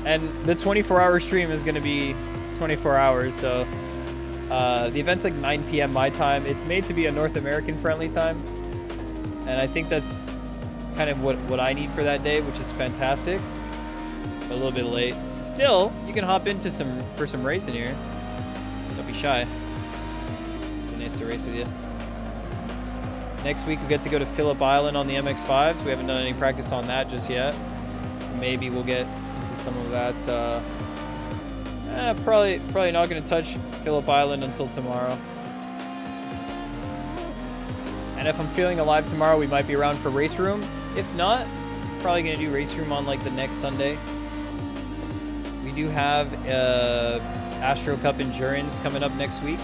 And the 24-hour stream is going to be 24 hours, so... the event's like 9 p.m. my time. It's made to be a North American friendly time. And I think that's kind of what I need for that day, which is fantastic. But a little bit late. Still, you can hop into some racing here. Don't be shy. Be nice to race with you. Next week we get to go to Phillip Island on the MX-5s. We haven't done any practice on that just yet. Maybe we'll get into some of that. Probably not going to touch Phillip Island until tomorrow. And if I'm feeling alive tomorrow, we might be around for race room. If not, probably going to do race room on like the next Sunday. We do have Astro Cup Endurance coming up next week,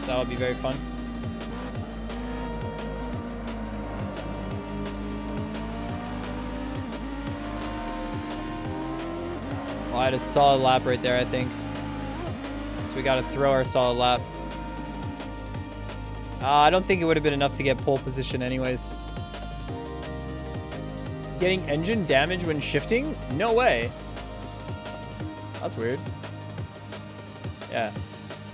so that'll be very fun. Oh, I had a solid lap right there, I think. So we got to throw our solid lap. I don't think it would have been enough to get pole position anyways. Getting engine damage when shifting? No way. That's weird. Yeah.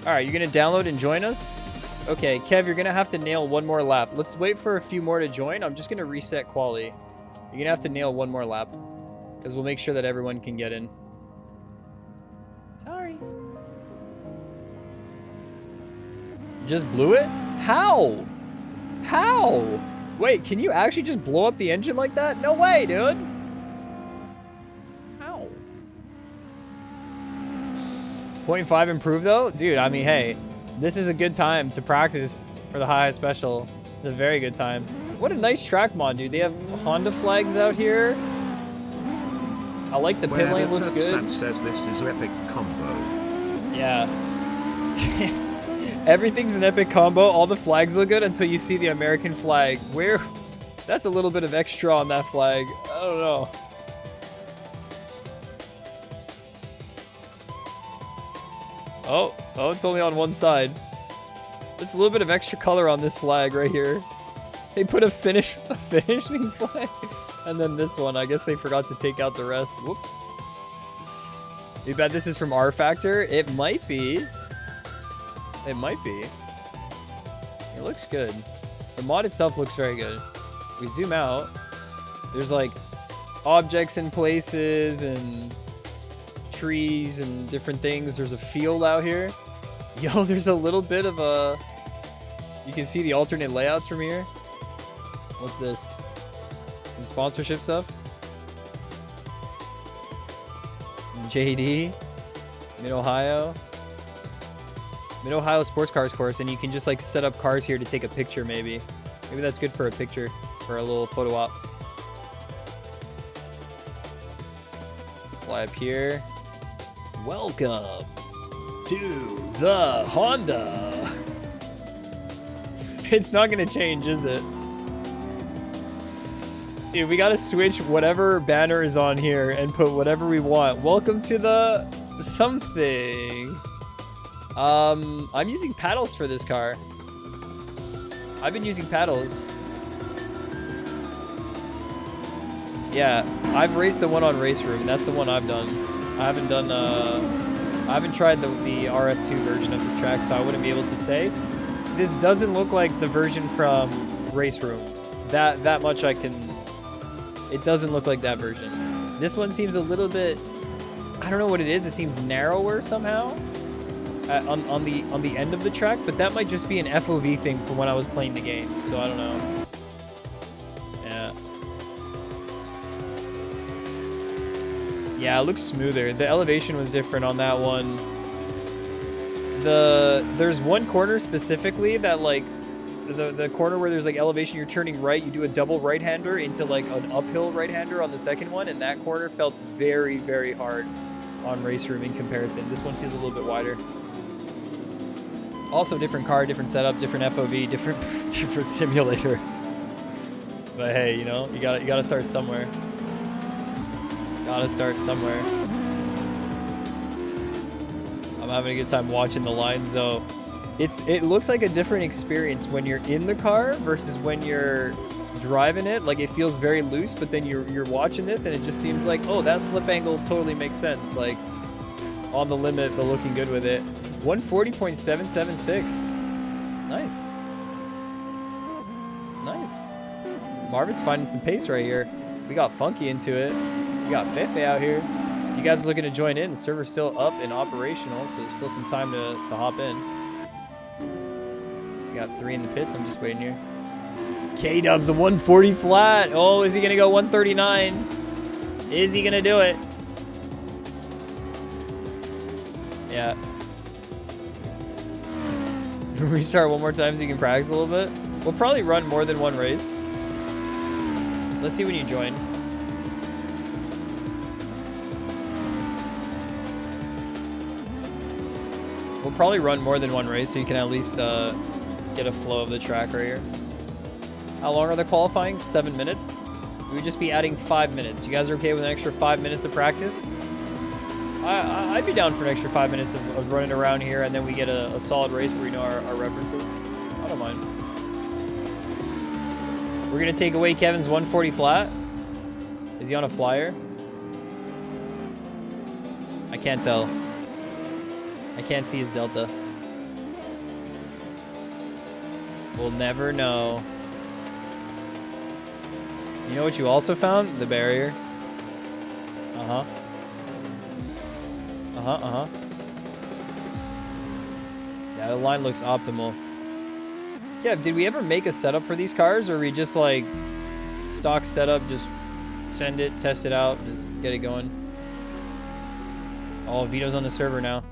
Alright, you're going to download and join us? Okay, Kev, you're going to have to nail one more lap. Let's wait for a few more to join. I'm just going to reset quali. You're going to have to nail one more lap. Because we'll make sure that everyone can get in. Sorry. Just blew it? How? How? Wait, can you actually just blow up the engine like that? No way, dude. How? 0.5 improve though? Dude, I mean, hey, this is a good time to practice for the high special. It's a very good time. What a nice track mod, dude. They have Honda flags out here. I like the pit lane, looks good. Says this is epic combo. Yeah. Everything's an epic combo. All the flags look good until you see the American flag. Where? That's a little bit of extra on that flag. I don't know. Oh, it's only on one side. There's a little bit of extra color on this flag right here. They put a finishing flag. And then this one, I guess they forgot to take out the rest. Whoops. You bet this is from R Factor? It might be. It might be. It looks good. The mod itself looks very good. We zoom out. There's like objects in places and trees and different things. There's a field out here. Yo, there's a little bit of a... You can see the alternate layouts from here. What's this? Some sponsorship stuff. JD. Mid-Ohio. Mid-Ohio Sports Cars course, and you can just like set up cars here to take a picture maybe. Maybe that's good for a picture, for a little photo op. Fly up here. Welcome to the Honda. It's not gonna change, is it? Dude, we gotta switch whatever banner is on here and put whatever we want. Welcome to the something. I'm using paddles for this car. I've been using paddles. Yeah, I've raced the one on Race Room. That's the one I've done. I haven't done, I haven't tried the RF2 version of this track, so I wouldn't be able to say. This doesn't look like the version from Race Room. That much I can... It doesn't look like that version. This one seems a little bit I don't know what it is. It seems narrower somehow on the end of the track, but that might just be an FOV thing from when I was playing the game. So I don't know. Yeah. Yeah, it looks smoother. The elevation was different on that one. There's one corner specifically that like the corner where there's like elevation, you're turning right, you do a double right-hander into like an uphill right-hander on the second one, and that corner felt very, very hard on race room in comparison. This one feels a little bit wider. Also different car, different setup, different FOV, different simulator. But hey, you know, you gotta start somewhere. Gotta start somewhere. I'm having a good time watching the lines though. It looks like a different experience when you're in the car versus when you're driving it. Like it feels very loose, but then you're watching this and it just seems like, oh, that slip angle totally makes sense. Like on the limit, but looking good with it. 140.776. Nice. Nice. Marvin's finding some pace right here. We got Funky into it. We got Fefe out here. You guys are looking to join in. The server's still up and operational, so there's still some time to hop in. We got 3 in the pits. I'm just waiting here. K-Dub's a 140 flat. Oh, is he going to go 139? Is he going to do it? Yeah. Restart one more time so you can practice a little bit. We'll probably run more than one race. Let's see when you join. We'll probably run more than one race so you can at least get a flow of the track right here. How long are the qualifying? 7 minutes. We would just be adding 5 minutes. You guys are okay with an extra 5 minutes of practice? I'd be down for an extra 5 minutes of running around here, and then we get a solid race where we know our references. I don't mind. We're going to take away Kevin's 140 flat. Is he on a flyer? I can't tell. I can't see his delta. We'll never know. You know what you also found? The barrier. Uh-huh. Uh-huh. Yeah, the line looks optimal. Kev, did we ever make a setup for these cars, or are we just like stock setup, just send it, test it out, just get it going? Oh, Vito's on the server now.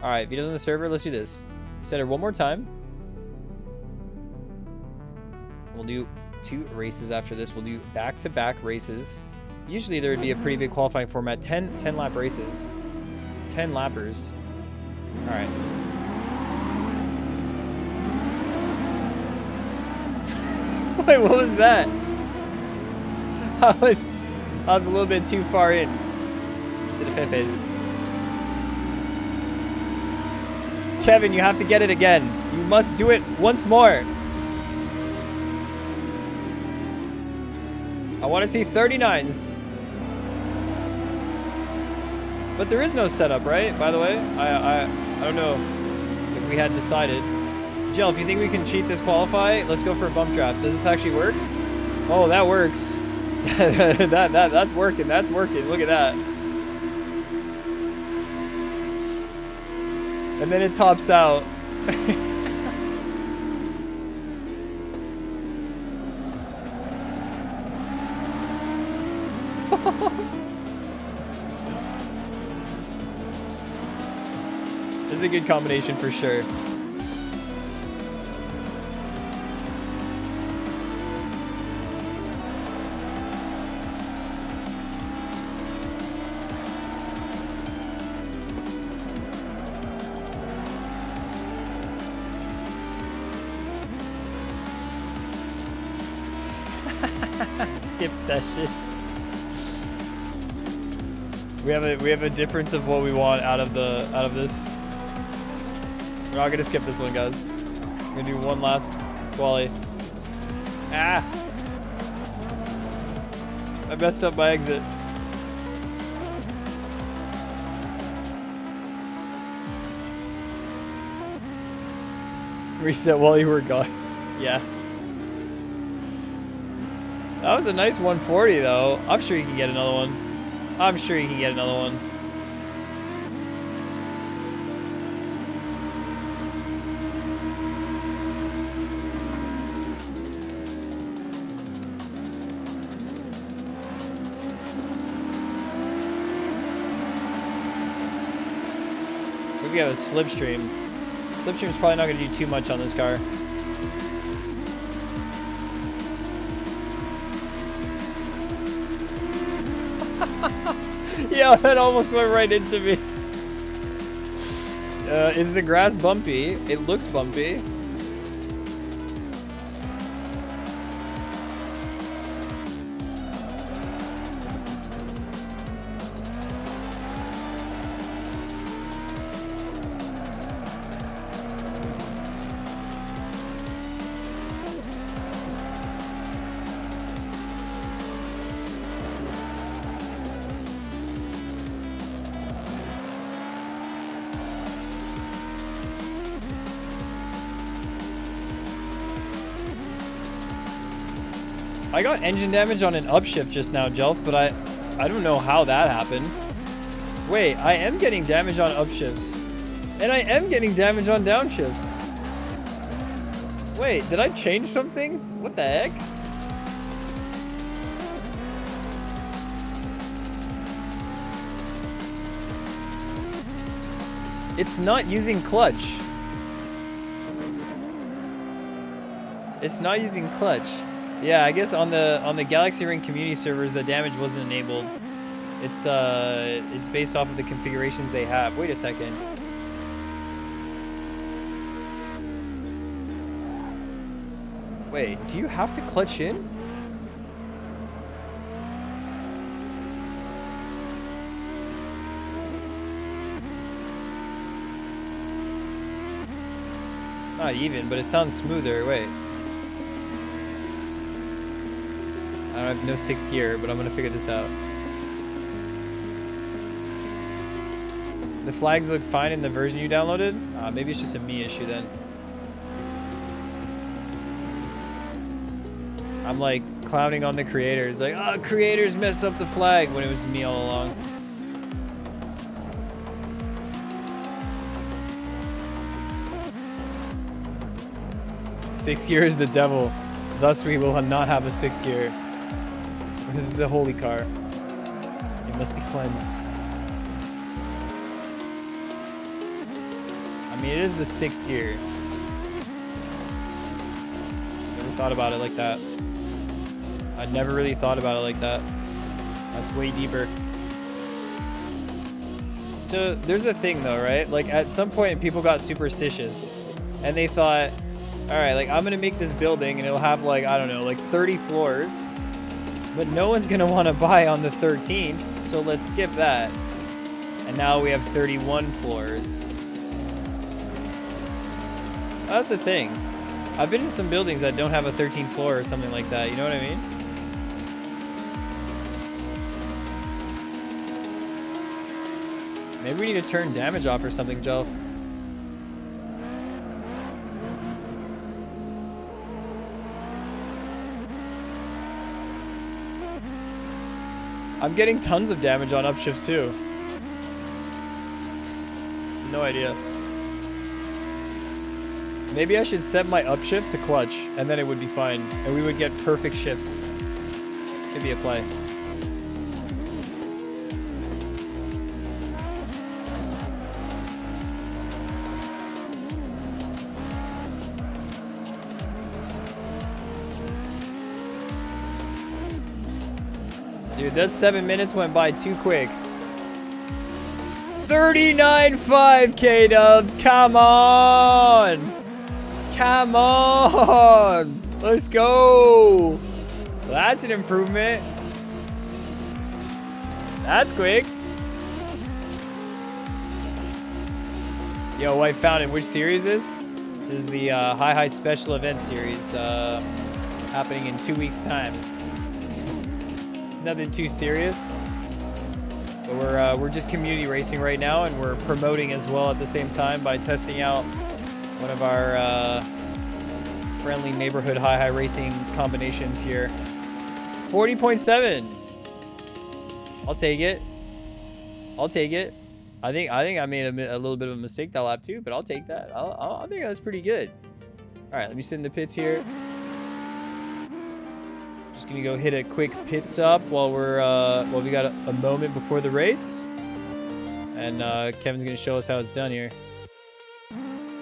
All right, Vito's on the server. Let's do this. Set it one more time. We'll do 2 races after this. We'll do back-to-back races. Usually there would be a pretty big qualifying format. 10 lap races. 10 lappers. All right. Wait, what was that? I was a little bit too far in to the Fefes. Kevin, you have to get it again. You must do it once more. I want to see 39s. But there is no setup, right? By the way, I don't know if we had decided. Jill, if you think we can cheat this qualify, let's go for a bump draft. Does this actually work? Oh, that works. that's working. That's working. Look at that. And then it tops out. This is a good combination for sure. Skip session. We have a difference of what we want out of this. We're not gonna skip this one, guys. We're gonna do one last quali. Ah! I messed up my exit. Reset while you were gone. Yeah. That was a nice 140 though. I'm sure you can get another one. I'm sure you can get another one. we have a slipstream. Slipstream's probably not going to do too much on this car. Yeah, that almost went right into me. Is the grass bumpy? It looks bumpy. I got engine damage on an upshift just now, Jelf, but I don't know how that happened. Wait, I am getting damage on upshifts. And I am getting damage on downshifts. Wait, did I change something? What the heck? It's not using clutch. It's not using clutch. Yeah, I guess on the Galaxy Ring community servers, the damage wasn't enabled. It's based off of the configurations they have. Wait a second. Wait, do you have to clutch in? Not even, but it sounds smoother. Wait. I have no 6th gear, but I'm gonna figure this out. The flags look fine in the version you downloaded? Maybe it's just a me issue then. I'm like clowning on the creators, like, oh, creators mess up the flag, when it was me all along. Sixth gear is the devil. Thus we will not have a 6th gear. This is the holy car. It must be cleansed. I mean, it is the 6th gear. Never thought about it like that. I never really thought about it like that. That's way deeper. So there's a thing though, right? Like at some point people got superstitious and they thought, all right, like I'm gonna make this building and it'll have like, I don't know, like 30 floors. But no one's gonna want to buy on the 13th, so let's skip that. And now we have 31 floors. That's the thing. I've been in some buildings that don't have a 13th floor or something like that, you know what I mean? Maybe we need to turn damage off or something, Jelf. I'm getting tons of damage on upshifts too. No idea. Maybe I should set my upshift to clutch and then it would be fine. And we would get perfect shifts. Could be a play. Dude, that 7 minutes went by too quick. 39.5 K-dubs, come on! Come on! Let's go! That's an improvement. That's quick. Yo, White Fountain, which series is this? This is the High Special Event series, happening in 2 weeks' time. Nothing too serious, but we're just community racing right now, and we're promoting as well at the same time by testing out one of our friendly neighborhood high racing combinations here. 40.7. I'll take it. I'll take it. I think I made a little bit of a mistake that lap too, but I'll take that. I think that's pretty good. All right, let me sit in the pits here. Just gonna go hit a quick pit stop while we got a moment before the race. And Kevin's gonna show us how it's done here.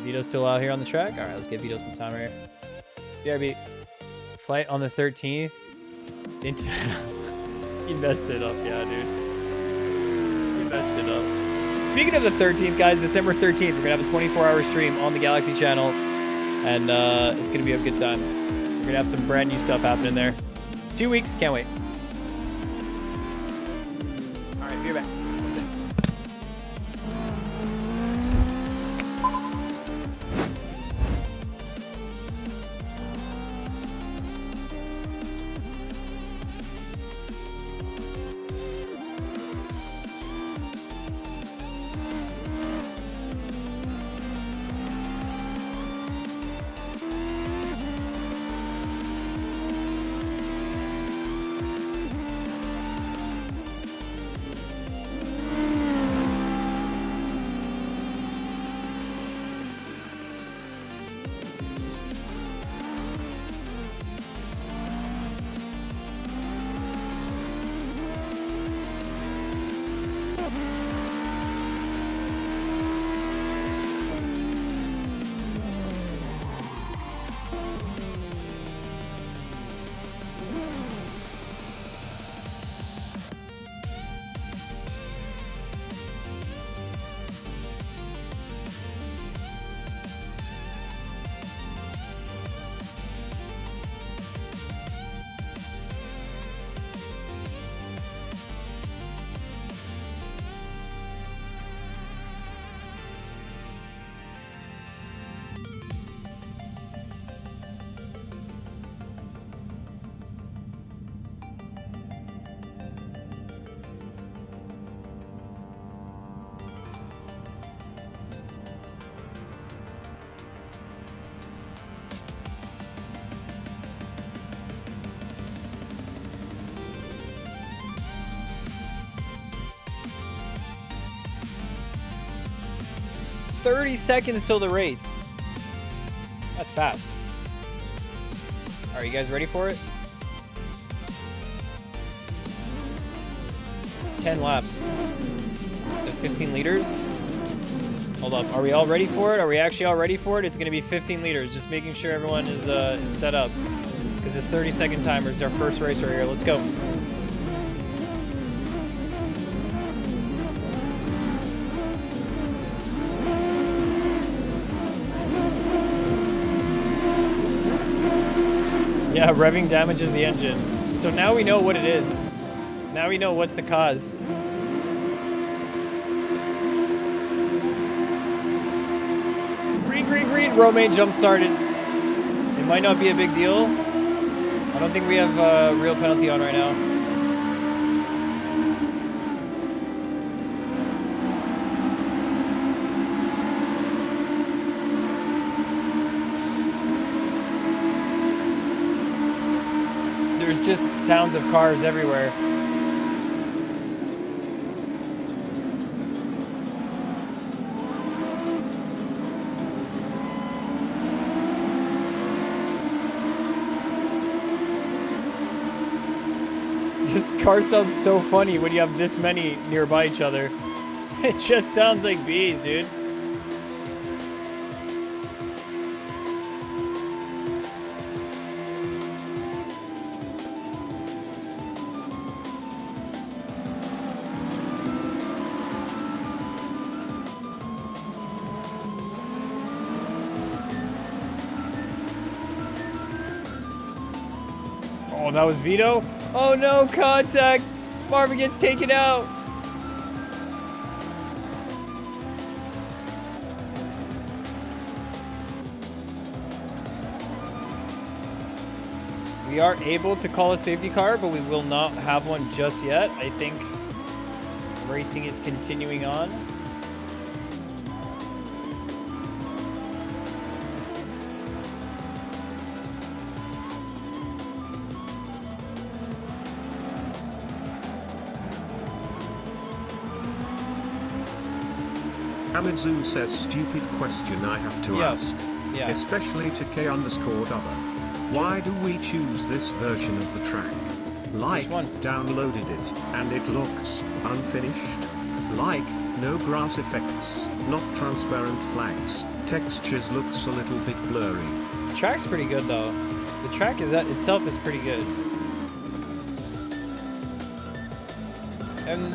Vito's still out here on the track. All right, let's get Vito some time here. BRB, flight on the 13th. He messed it up, yeah, dude. He messed it up. Speaking of the 13th, guys, December 13th, we're gonna have a 24-hour stream on the Galaxy channel, and it's gonna be a good time. We're gonna have some brand new stuff happening there. 2 weeks, can't wait. All right, be right back. One sec. 30 seconds till the race. That's fast. Are you guys ready for it? It's 10 laps. So 15 liters. Hold up. Are we all ready for it? Are we actually all ready for it? It's going to be 15 liters. Just making sure everyone is set up. Because this 30-second timer is our first race right here. Let's go. Yeah, revving damages the engine. So now we know what it is. Now we know what's the cause. Green, green, green. Romaine jump started. It might not be a big deal. I don't think we have a real penalty on right now. There's just sounds of cars everywhere. This car sounds so funny when you have this many nearby each other. It just sounds like bees, dude. Oh, that was Vito? Oh no, contact! Marvin gets taken out! We are able to call a safety car, but we will not have one just yet. I think racing is continuing on. Amazon says stupid question I have to ask. Yeah. Especially to K_Dubber. Why do we choose this version of the track? Like, one? downloaded it, and it looks unfinished. Like, No grass effects, not transparent flags. Textures looks a little bit blurry. The track's pretty good though. The track itself is pretty good. And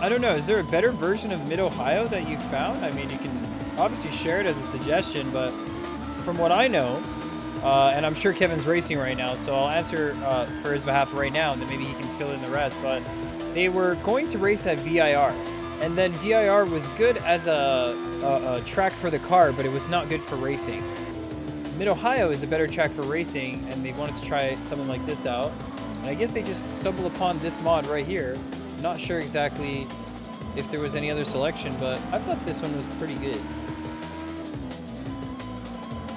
I don't know, is there a better version of Mid-Ohio that you found? I mean, you can obviously share it as a suggestion, but from what I know, and I'm sure Kevin's racing right now, so I'll answer for his behalf right now, and then maybe he can fill in the rest, but they were going to race at VIR, and then VIR was good as a track for the car, but it was not good for racing. Mid-Ohio is a better track for racing, and they wanted to try something like this out, and I guess they just stumbled upon this mod right here. Not sure exactly if there was any other selection, but I thought this one was pretty good.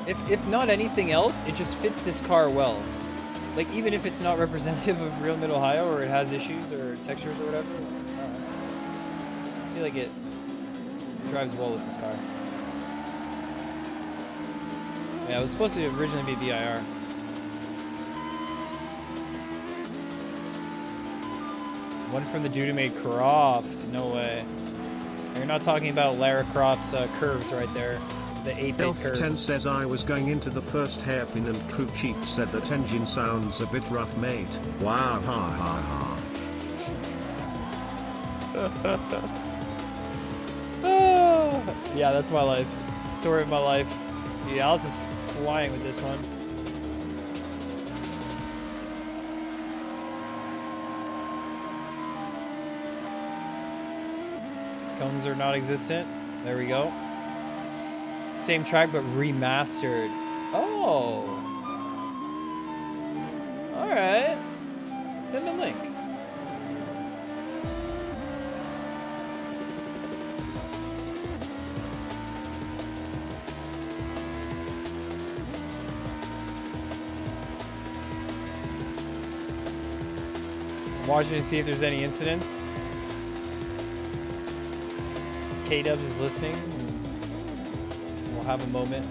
If not anything else, it just fits this car well. Like, even if it's not representative of real Mid-Ohio, or it has issues or textures or whatever, I feel like it drives well with this car. Yeah, it was supposed to originally be VIR. One from the dude who made Croft. No way. You're not talking about Lara Croft's curves right there. The 8-bit curves. Elf10 says I was going into the first hairpin and crew chief said that engine sounds a bit rough, mate. Wow, ha ha ha. Yeah, that's my life. Story of my life. Dude, Alice is flying with this one. Cones are not existent. There we go. Same track, but remastered. Oh. Alright. Send a link. I'm watching to see if there's any incidents. K-Dubs is listening. We'll have a moment.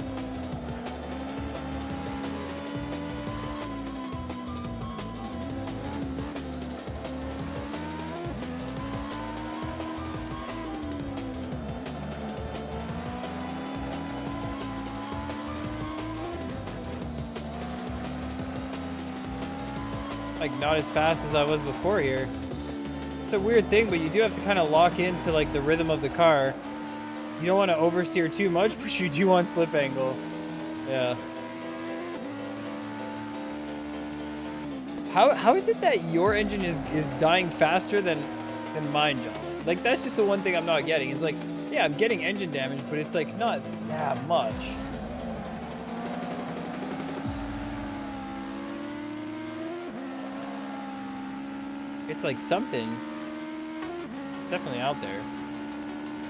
Like, not as fast as I was before here. It's a weird thing, but you do have to kind of lock into like the rhythm of the car. You don't want to oversteer too much, but you do want slip angle. Yeah. How is it that your engine is dying faster than mine, John? Like, that's just the one thing I'm not getting. It's like, yeah, I'm getting engine damage, but it's like not that much. It's like something. It's definitely out there.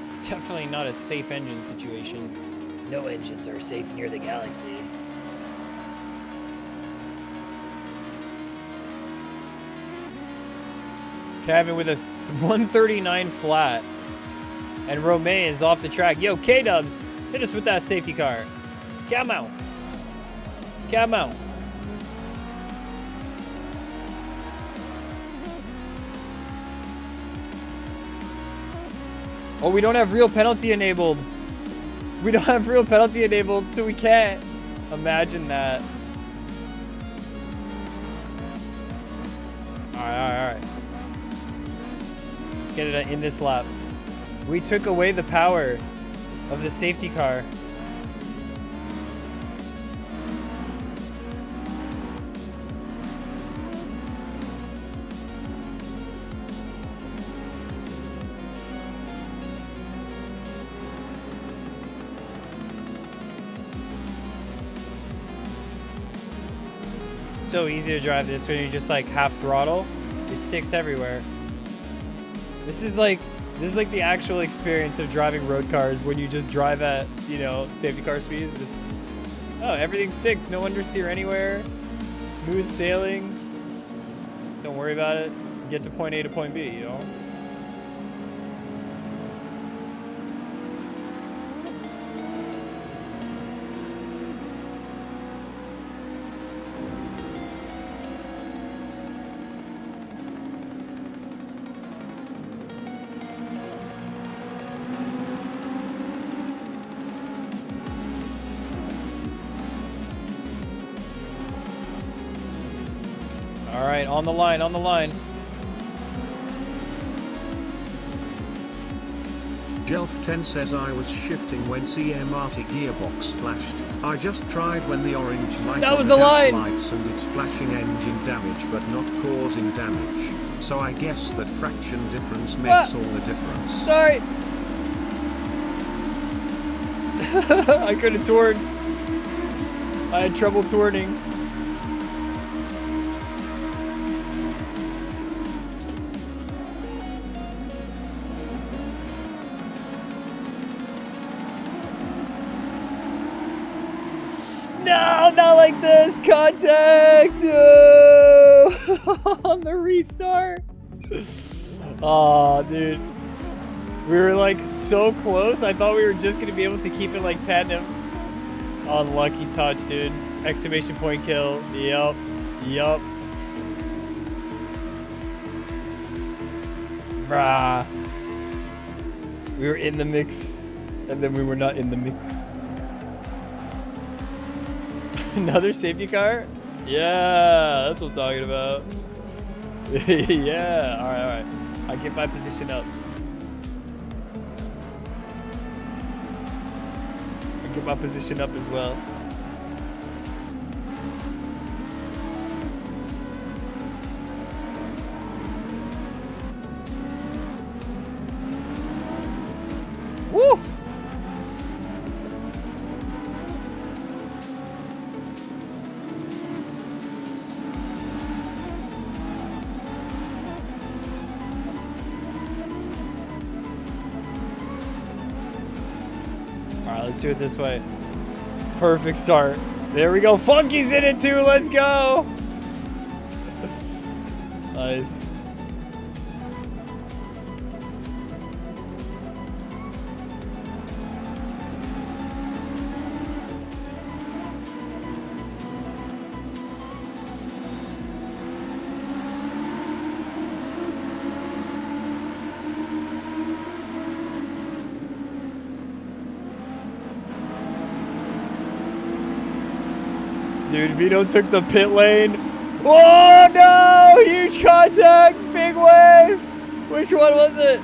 It's definitely not a safe engine situation. No engines are safe near the galaxy. Kevin with a 139 flat. And Romain is off the track. Yo, K-Dubs, hit us with that safety car. Come out. Come out. Oh, we don't have real penalty enabled. We don't have real penalty enabled, so we can't. Imagine that. Alright. Let's get it in this lap. We took away the power of the safety car. So easy to drive this when you just like half throttle. It sticks everywhere. This is like the actual experience of driving road cars when you just drive at, you know, safety car speeds. Just, oh, everything sticks. No understeer anywhere. Smooth sailing. Don't worry about it. Get to point A to point B, you know? All right, on the line, on the line. Jelf10 says I was shifting when CMRT gearbox flashed. I just tried when the orange light That on was the line! lights and it's flashing engine damage but not causing damage. So I guess that fraction difference makes all the difference. Sorry. I couldn't turn. I had trouble turning. No, not like this. Contact. No. On the restart. Oh, dude. We were like so close. I thought we were just going to be able to keep it like tandem. Unlucky touch, dude. Exclamation point kill. Yup. Yup. Brah. We were in the mix. And then we were not in the mix. Another safety car? Yeah, that's what I'm talking about. Yeah, alright, alright. I'll get my position up. I'll get my position up as well. Woo! Alright, let's do it this way. Perfect start. There we go. Funky's in it too. Let's go. Nice. Dude, Vito took the pit lane. Oh no! Huge contact! Big wave! Which one was it?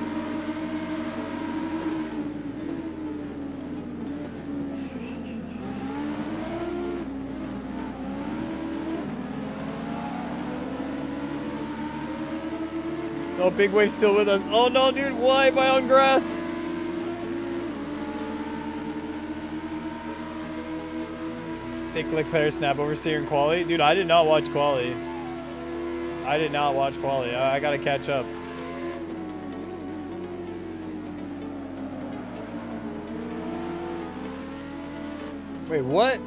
Oh, Big Wave's still with us. Oh no, dude, why am I on grass? Thick Leclerc snap oversteer in quali. Dude, I did not watch quali. I did not watch quali. I gotta catch up. Wait, what?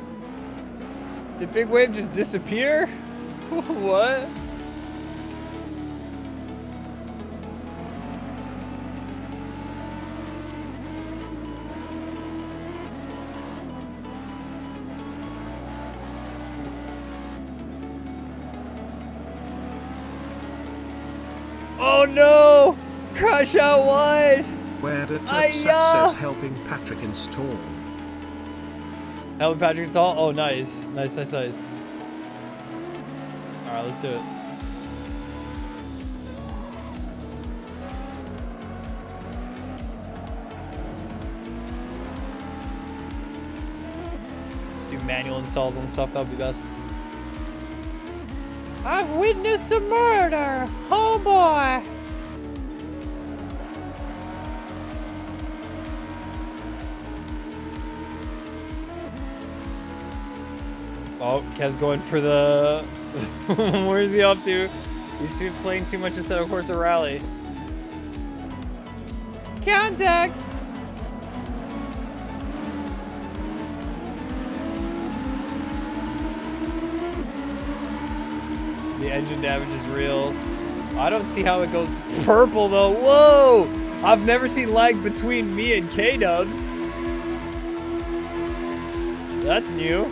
Did Big Wave just disappear? What? Oh no! Crash out wide! Where the Aya! says helping Patrick install. Helping Patrick install? Oh, nice. Nice, nice, nice. Alright, let's do it. Let's do manual installs on stuff, that would be best. I've witnessed a murder! Oh boy! Oh, Kev's going for the... Where is he off to? He's playing too much instead of course a rally. Contact! The engine damage is real. I don't see how it goes purple though. Whoa! I've never seen lag between me and K-Dubs. That's new.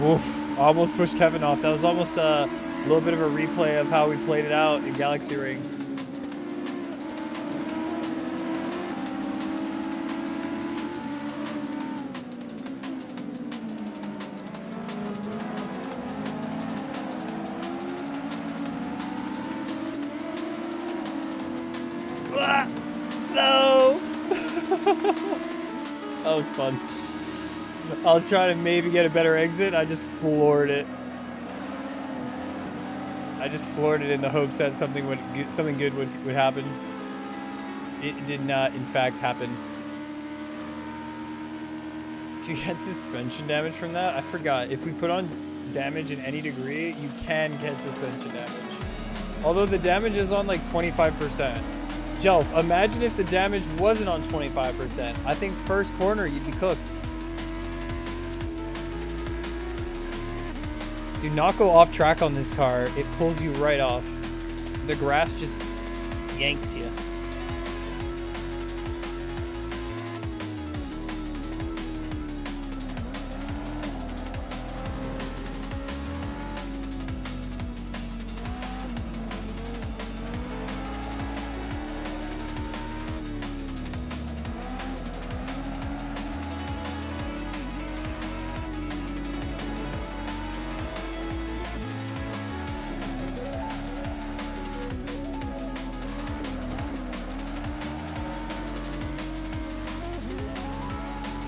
Oof, almost pushed Kevin off. That was almost a little bit of a replay of how we played it out in Galaxy Ring. Ah, no! That was fun. I was trying to maybe get a better exit. I just floored it. I just floored it in the hopes that something good would happen. It did not, in fact, happen. If you get suspension damage from that, I forgot. If we put on damage in any degree, you can get suspension damage. Although the damage is on like 25%. Jelf, imagine if the damage wasn't on 25%. I think first corner you'd be cooked. Do not go off track on this car. It pulls you right off. The grass just yanks you.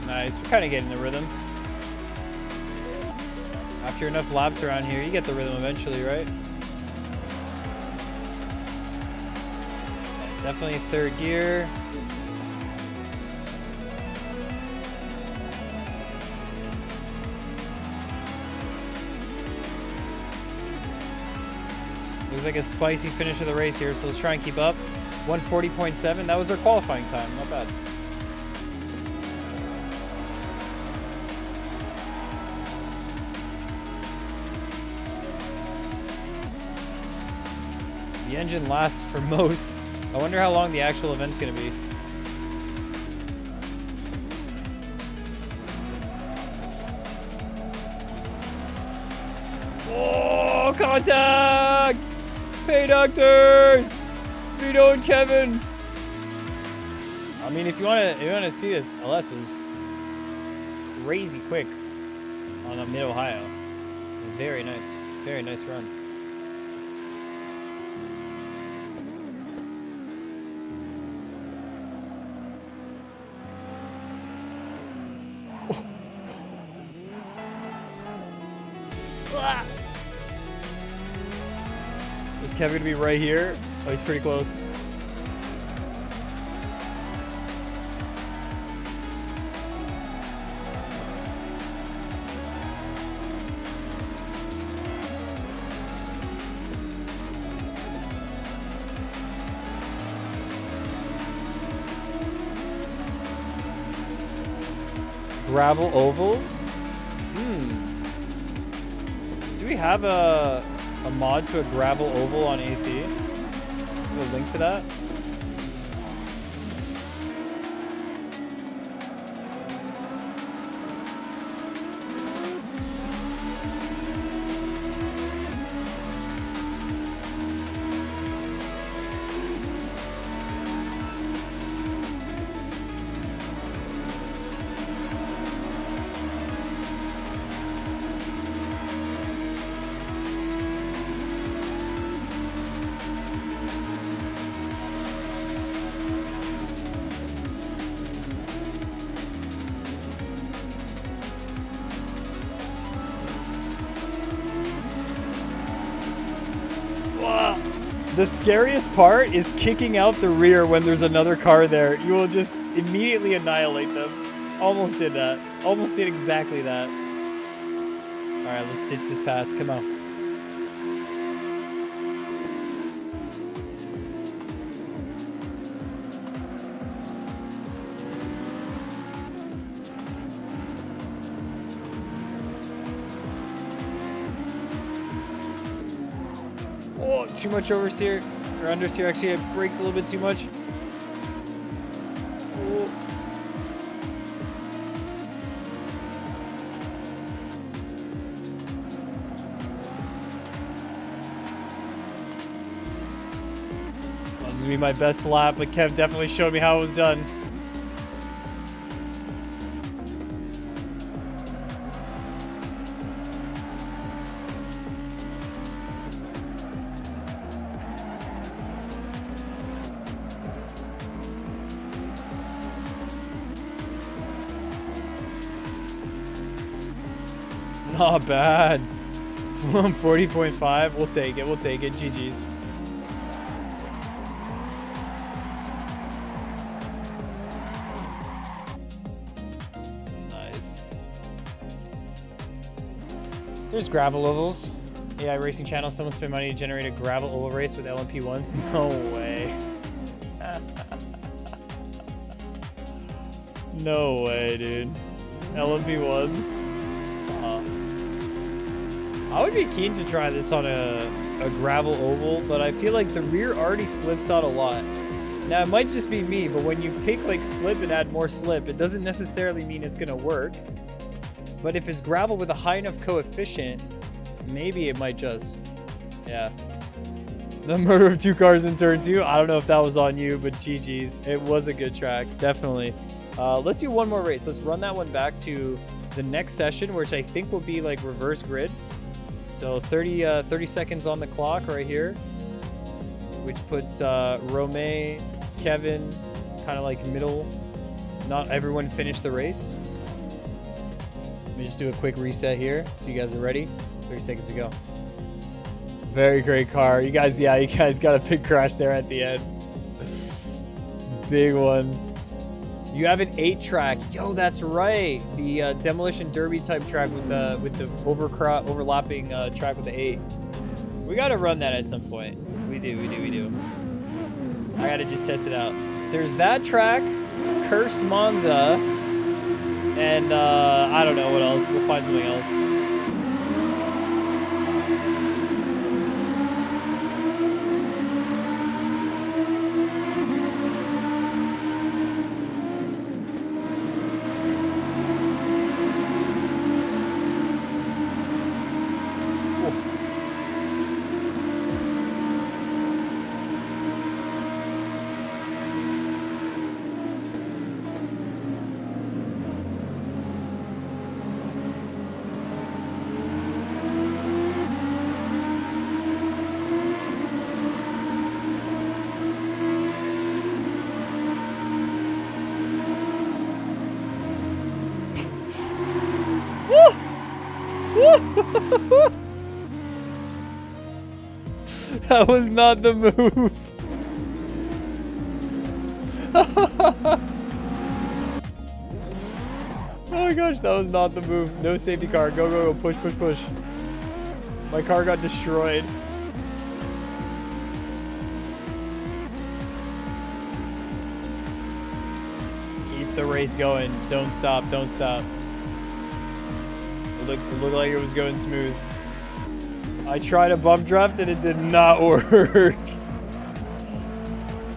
Nice, we're kind of getting the rhythm. After enough laps around here, you get the rhythm eventually, right? Definitely third gear. Looks like a spicy finish of the race here, so let's try and keep up. 140.7, that was our qualifying time, not bad. The engine lasts for most. I wonder how long the actual event's gonna be. Oh, contact! Pay doctors! Vito and Kevin! I mean, if you wanna see this, LS was crazy quick on Mid-Ohio. Very nice run. Is Kevin gonna be right here? Oh, he's pretty close. Gravel ovals? Do we have a mod to a gravel oval on AC? Do we have a link to that? The scariest part is kicking out the rear when there's another car there. You will just immediately annihilate them. Almost did that. Almost did exactly that. Alright, let's ditch this pass. Come on. Oh, too much oversteer or understeer. Actually, I braked a little bit too much. Oh. be my best lap, but Kev definitely showed me how it was done. Not bad. 40.5. We'll take it. We'll take it. GG's. Nice. There's gravel ovals. AI racing channel. Someone spent money to generate a gravel oval race with LMP ones. No way. No way, dude. LMP ones. Stop. I would be keen to try this on a gravel oval, but I feel like the rear already slips out a lot. Now, it might just be me, but when you take like slip and add more slip, it doesn't necessarily mean it's gonna work. But if it's gravel with a high enough coefficient, maybe it might just. Yeah. The murder of 2 cars in turn 2. I don't know if that was on you, but GG's. It was a good track, definitely. Let's do one more race. Let's run that one back to the next session, which I think will be like reverse grid. So 30 seconds on the clock right here, which puts Romain, Kevin, kind of like middle. Not everyone finished the race. Let me just do a quick reset here so you guys are ready. 30 seconds to go. Very great car. You guys, yeah, you guys got a big crash there at the end. Big one. You have an 8 track. Yo, that's right. The demolition derby type track with the overlapping track with the 8. We gotta run that at some point. We do. I gotta just test it out. There's that track, Cursed Monza, and I don't know what else. We'll find something else. That was not the move. Oh my gosh, that was not the move. No safety car. Go. Push. My car got destroyed. Keep the race going. Don't stop. It looked like it was going smooth. I tried a bump draft and it did not work.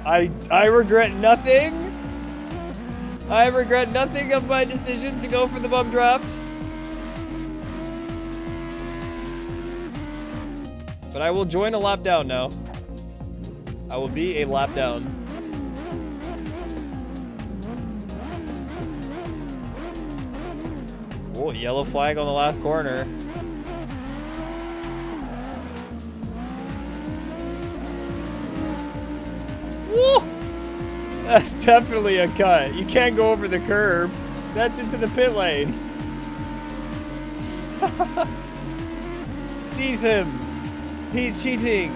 I regret nothing. I regret nothing of my decision to go for the bump draft. But I will join a lap down now. I will be a lap down. Oh, yellow flag on the last corner. Woo! That's definitely a cut. You can't go over the curb. That's into the pit lane. Sees him. He's cheating.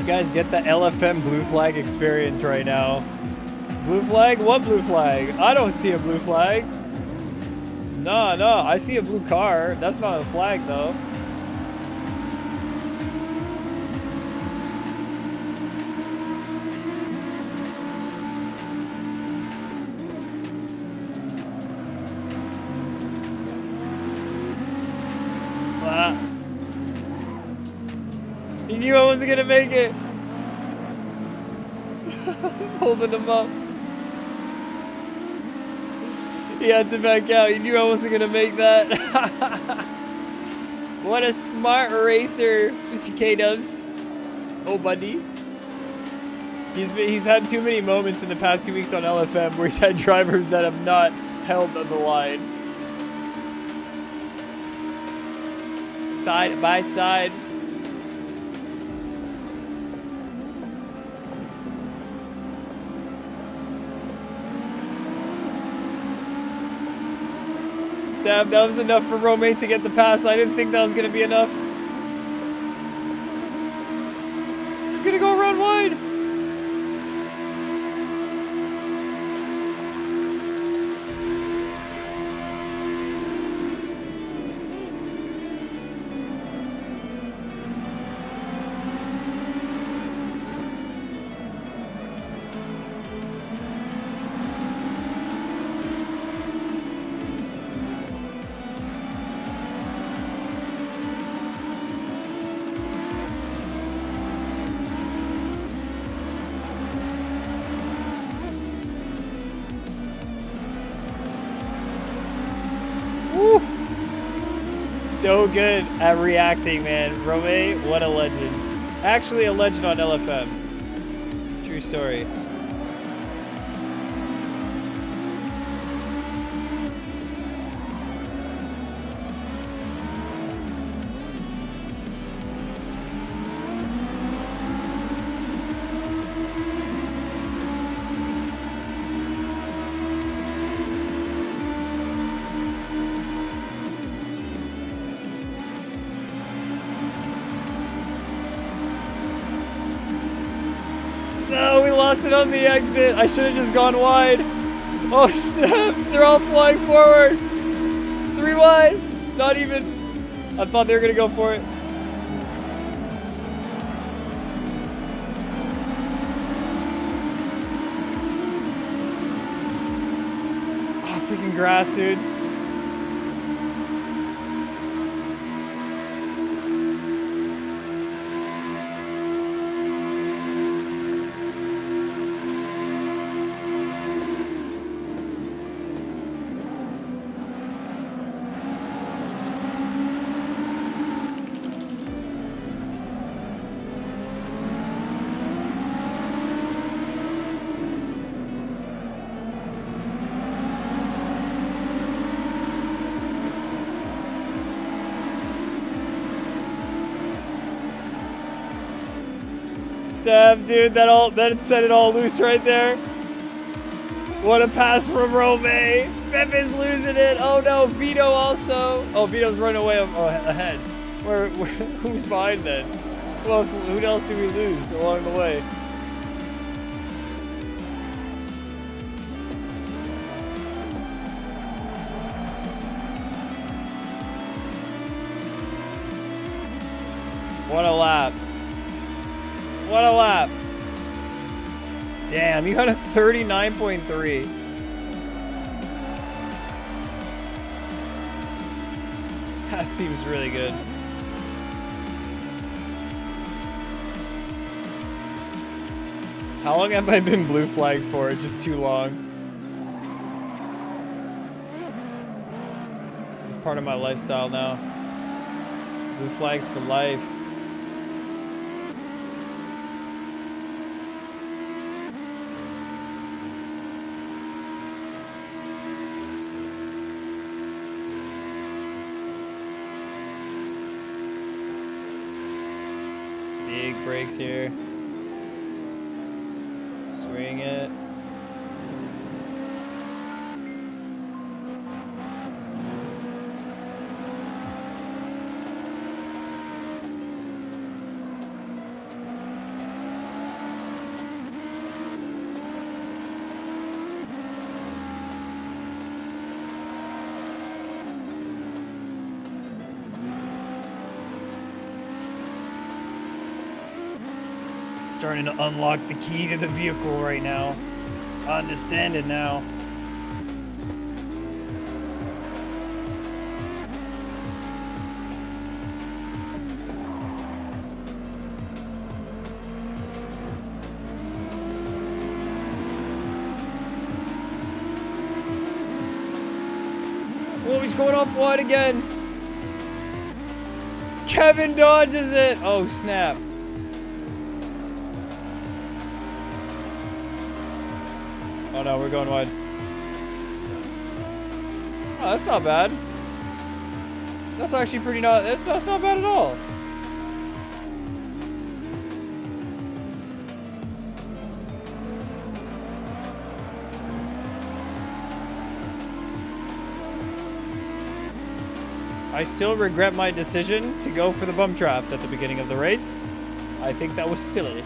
Guys, get the LFM blue flag experience right now. Blue flag? What blue flag? I don't see a blue flag. No, no, I see a blue car. That's not a flag, though. Ah. He knew I wasn't gonna make it. Holding him up. He had to back out. He knew I wasn't gonna make that. What a smart racer, Mr. K-Dubs. Oh, buddy. He's had too many moments in the past 2 weeks on LFM where he's had drivers that have not held on the line. Side by side. Damn, that was enough for Romain to get the pass. I didn't think that was gonna be enough. He's gonna go around wide. Woo. So good at reacting, man. Romain, what a legend. Actually a legend on LFM. True story. No, we lost it on the exit. I should have just gone wide. Oh, snap. They're all flying forward. 3 wide. Not even. I thought they were going to go for it. Oh, freaking grass, dude. Damn, dude, that set it all loose right there. What a pass from Romain. Fef is losing it. Oh no, Vito also. Oh, Vito's running away ahead. Who's behind then? Who else did we lose along the way? What a lap. What a lap. Damn, you got a 39.3. That seems really good. How long have I been blue flagged for? Just too long. It's part of my lifestyle now. Blue flags for life. Big brakes here. Swing it. starting to unlock the key to the vehicle right now. I understand it now. Oh, he's going off wide again. Kevin dodges it. Oh, snap. Oh no, we're going wide. Oh, that's not bad. That's actually pretty not, that's not bad at all. I still regret my decision to go for the bump draft at the beginning of the race. I think that was silly.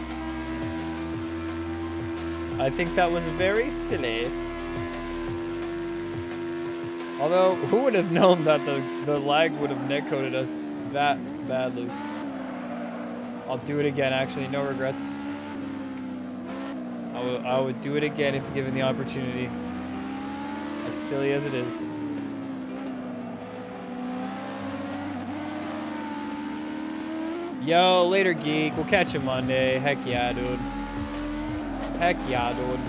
I think that was very silly. Although, who would have known that the lag would have netcoded us that badly? I'll do it again, actually, no regrets. I would do it again if given the opportunity. As silly as it is. Yo, later, geek. We'll catch you Monday. Heck yeah, dude. Heck yeah, dude.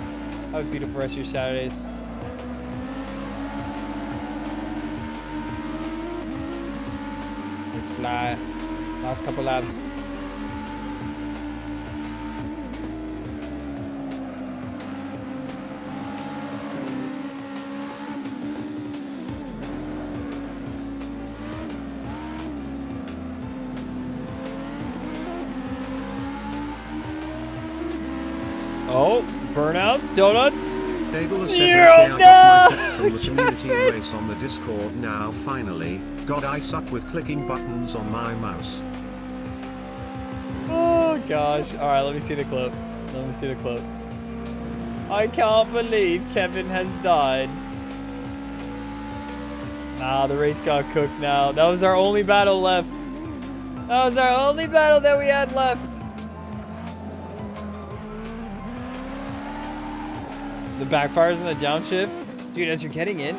Have a beautiful rest of your Saturdays. Let's fly. Last couple laps. Oh, burnouts, donuts. Dadle says, No, "Okay, I got my no! pick from the community race on the Discord now finally. God, I suck with clicking buttons on my mouse." Oh gosh. All right, let me see the clip. Let me see the clip. I can't believe Kevin has died. Nah, the race got cooked now. That was our only battle left. That was our only battle that we had left. The backfires and the downshift. Dude, as you're getting in,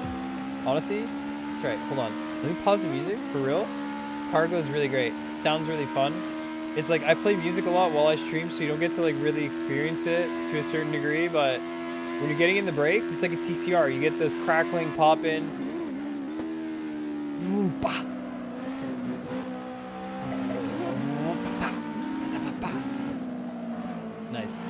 honestly, that's right. Hold on. Let me pause the music for real. Cargo is really great. Sounds really fun. It's like I play music a lot while I stream, so you don't get to like really experience it to a certain degree. But when you're getting in the brakes, it's like a TCR. You get this crackling pop in. It's nice.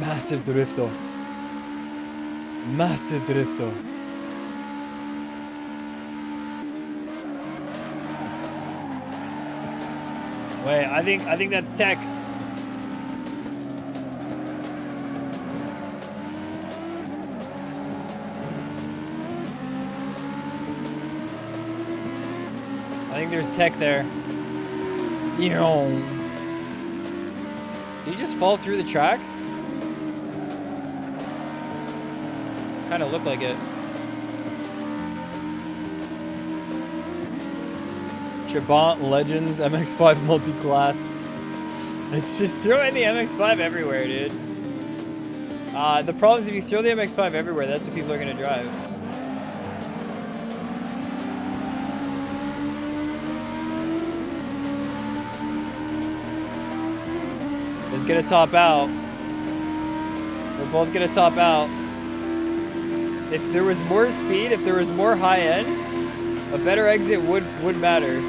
Massive drifter. Massive drifter. Wait, I think that's tech. I think there's tech there. Yo. Did he just fall through the track? Kind of look like it. Trabant Legends MX-5 multi-class. Let's just throw in the MX-5 everywhere, dude. The problem is if you throw the MX-5 everywhere, that's what people are gonna drive. It's gonna top out. We're both gonna top out. If there was more speed, if there was more high end, a better exit would matter.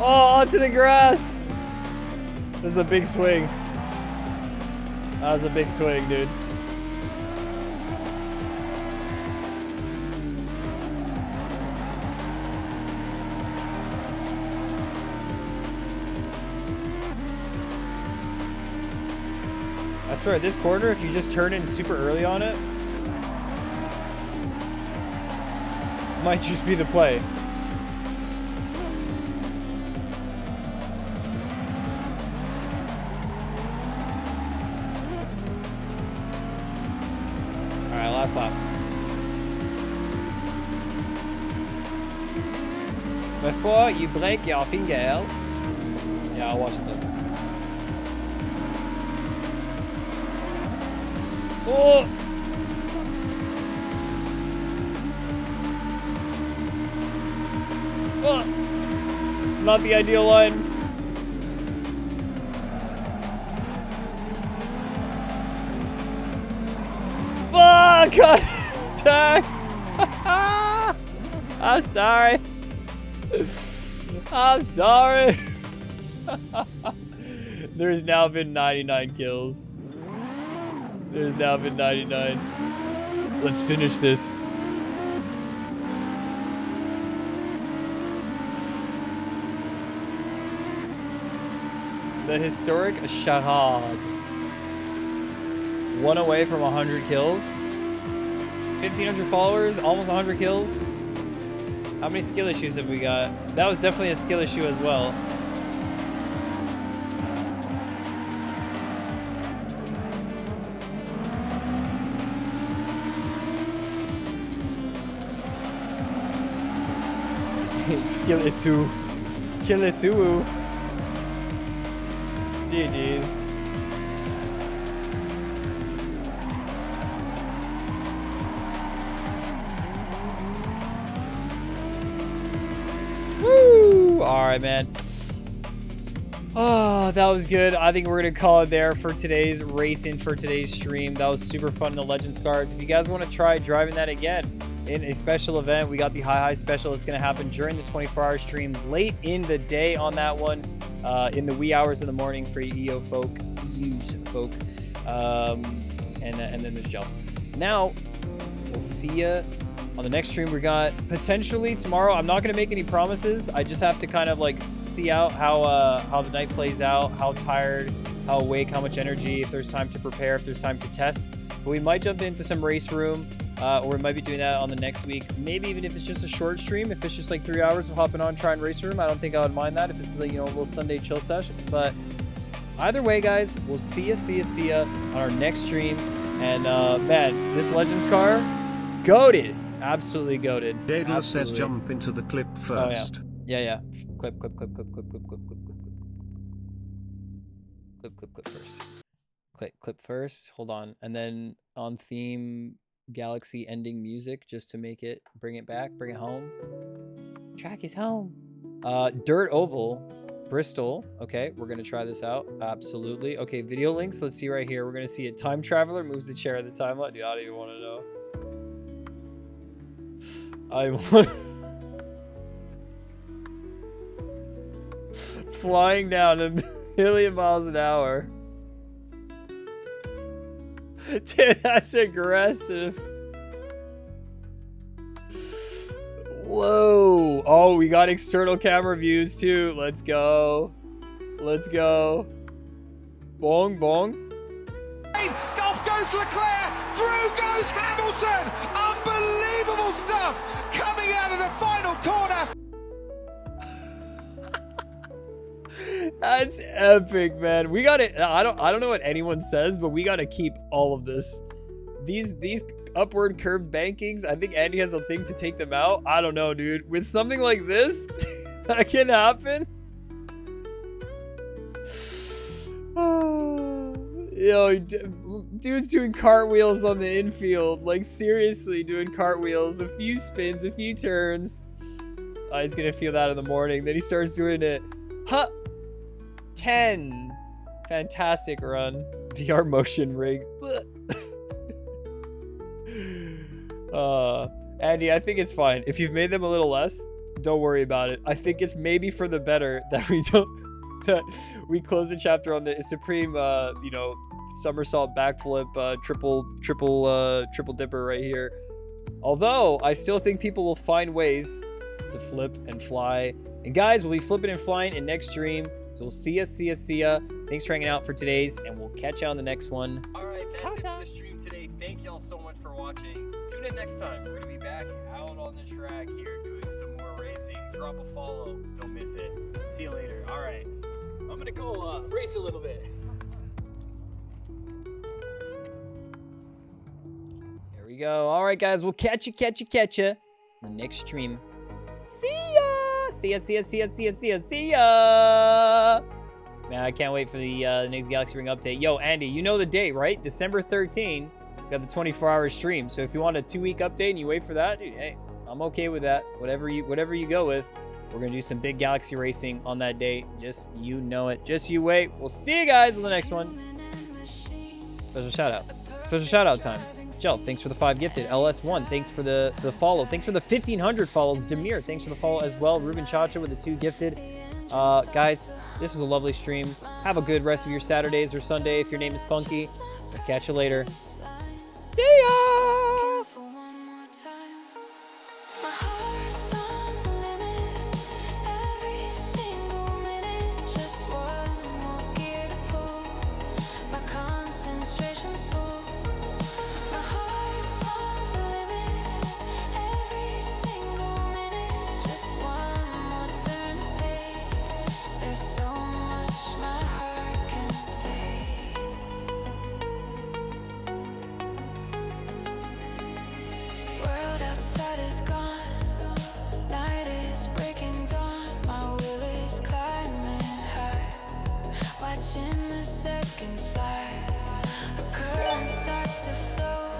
Oh, onto the grass. This is a big swing. That was a big swing, dude. I swear, this corner, if you just turn in super early on it, might just be the play. Alright, last lap. Before you break your fingers. Yeah, I'll watch it then. Oh! Oh! Not the ideal line. Oh, God! Tag! I'm sorry. I'm sorry. There's now been 99 kills. There's now been 99. Let's finish this. The historic charade. One away from 100 kills. 1,500 followers, almost 100 kills. How many skill issues have we got? That was definitely a skill issue as well. Skill issue. Kill issue. GG's. Woo! Alright, man. Oh, that was good. I think we're going to call it there for today's racing, for today's stream. That was super fun in the Legends cars. If you guys want to try driving that again in a special event, we got the high special. It's going to happen during the 24-hour stream late in the day on that one, in the wee hours of the morning for EO folk, EUs folk. And then there's Gel. Now, we'll see you on the next stream. We got potentially tomorrow. I'm not going to make any promises. I just have to kind of like see out how the night plays out, how tired, how awake, how much energy, if there's time to prepare, if there's time to test. But we might jump into some race room, or we might be doing that on the next week. Maybe even if it's just a short stream, if it's just like 3 hours of hopping on, trying race room, I don't think I would mind that if it's like, you know, a little Sunday chill session. But either way, guys, we'll see ya on our next stream. And man, this Legends car, goated. Absolutely goated. Daedalus says jump into the clip first. Oh, yeah. Clip first. Clip first. Hold on. And then on theme, Galaxy ending music, just to make it, bring it back, bring it home. Track is home. Dirt Oval, Bristol. Okay, we're gonna try this out. absolutely. Okay, video links. Let's see right here. We're gonna see a time traveler moves the chair at the timeline. Dude, I don't even want to know. I want flying down a million miles an hour. Dude, that's aggressive. Whoa. Oh, we got external camera views too. Let's go. Let's go. Bong, bong. Off goes Leclerc. Through goes Hamilton. Unbelievable stuff coming out of the final corner. That's epic, man. We gotta, I don't know what anyone says, but we gotta keep all of this. These upward curved bankings, I think Andy has a thing to take them out. I don't know, dude. With something like this, that can happen. Yo, dude's doing cartwheels on the infield. Like, seriously, doing cartwheels. A few spins, a few turns. He's gonna feel that in the morning. Then he starts doing it. Huh. 10. Fantastic run. VR motion rig. Andy, I think it's fine. If you've made them a little less, don't worry about it. I think it's maybe for the better that we close the chapter on the supreme, you know, somersault backflip, triple dipper right here. Although I still think people will find ways to flip and fly. And guys, we'll be flipping and flying in next stream. So we'll see ya. Thanks for hanging out for today's, and we'll catch you on the next one. All right, that's it for the stream today. Thank y'all so much for watching. Tune in next time. We're gonna be back out on the track here doing some more racing. Drop a follow. Don't miss it. See you later. All right. I'm gonna go race a little bit. There we go. All right, guys. We'll catch you on the next stream. See ya. Man, I can't wait for the next Galaxy Ring update. Yo, Andy, you know the date, right? December 13. Got the 24-hour stream. So if you want a 2-week update and you wait for that, dude, hey, I'm okay with that. Whatever you go with. We're going to do some big Galaxy racing on that date. Just you know it. Just you wait. We'll see you guys on the next one. Special shout out time. Jel, thanks for the 5 gifted. LS1, thanks for the follow. Thanks for the 1,500 follows. Demir, thanks for the follow as well. Ruben Chacha with the 2 gifted. Guys, this was a lovely stream. Have a good rest of your Saturdays or Sunday if your name is Funky. I'll catch you later. See ya! For one more time. My heart's on the limit. Every single minute, just one more gear to pull. My concentration's full. My heart's on the limit. Every single minute, just one more turn to take. There's so much my heart can take. World outside is gone. Night is breaking dawn. My will is climbing high. Watching the seconds fly. The current starts to flow.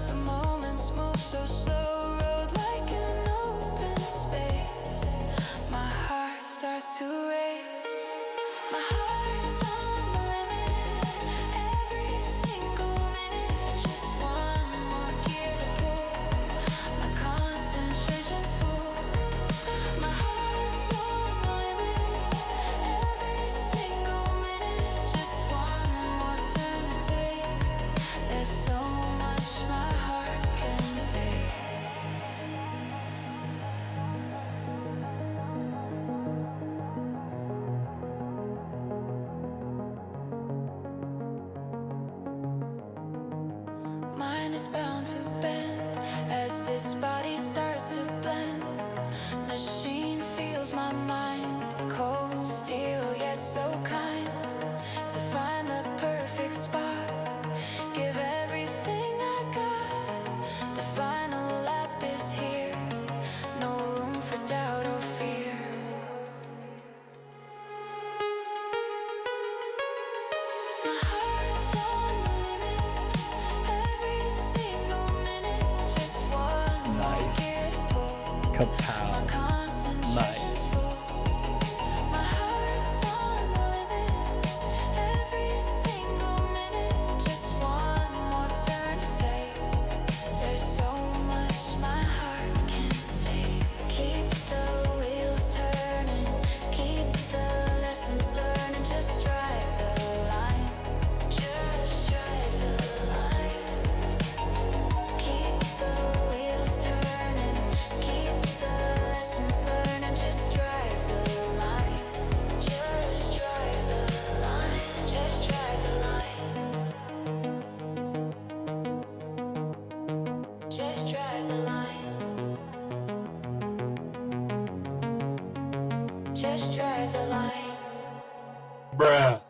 The moments move so slow. Road like an open space. My heart starts to race. My heart's on the limit. Every single minute, just one more gear to pull. My concentration's full. My heart's on the limit. Every single minute, just one more turn to take. There's so much my heart can take. Mine is bound to bend as this body starts to blend. Machine feels my mind, cold steel yet so kind. To find the perfect spot, give everything I got. The final lap is here, no room for doubt or fear. My heart's on the limit. Every single minute, just one more Nice. gear to pull. Kapow. My concentration's Nice. full. My heart's on the limit. Every single minute, just one more turn to take. There's so much my heart can take. Keep the wheels turning, keep the lessons learned, and just drive the line. Just drive the line. Keep the wheels turning, keep the lessons learned, and just drive the line. Just drive the line. Just drive the line. Just drive the line. Just drive the line. Bruh.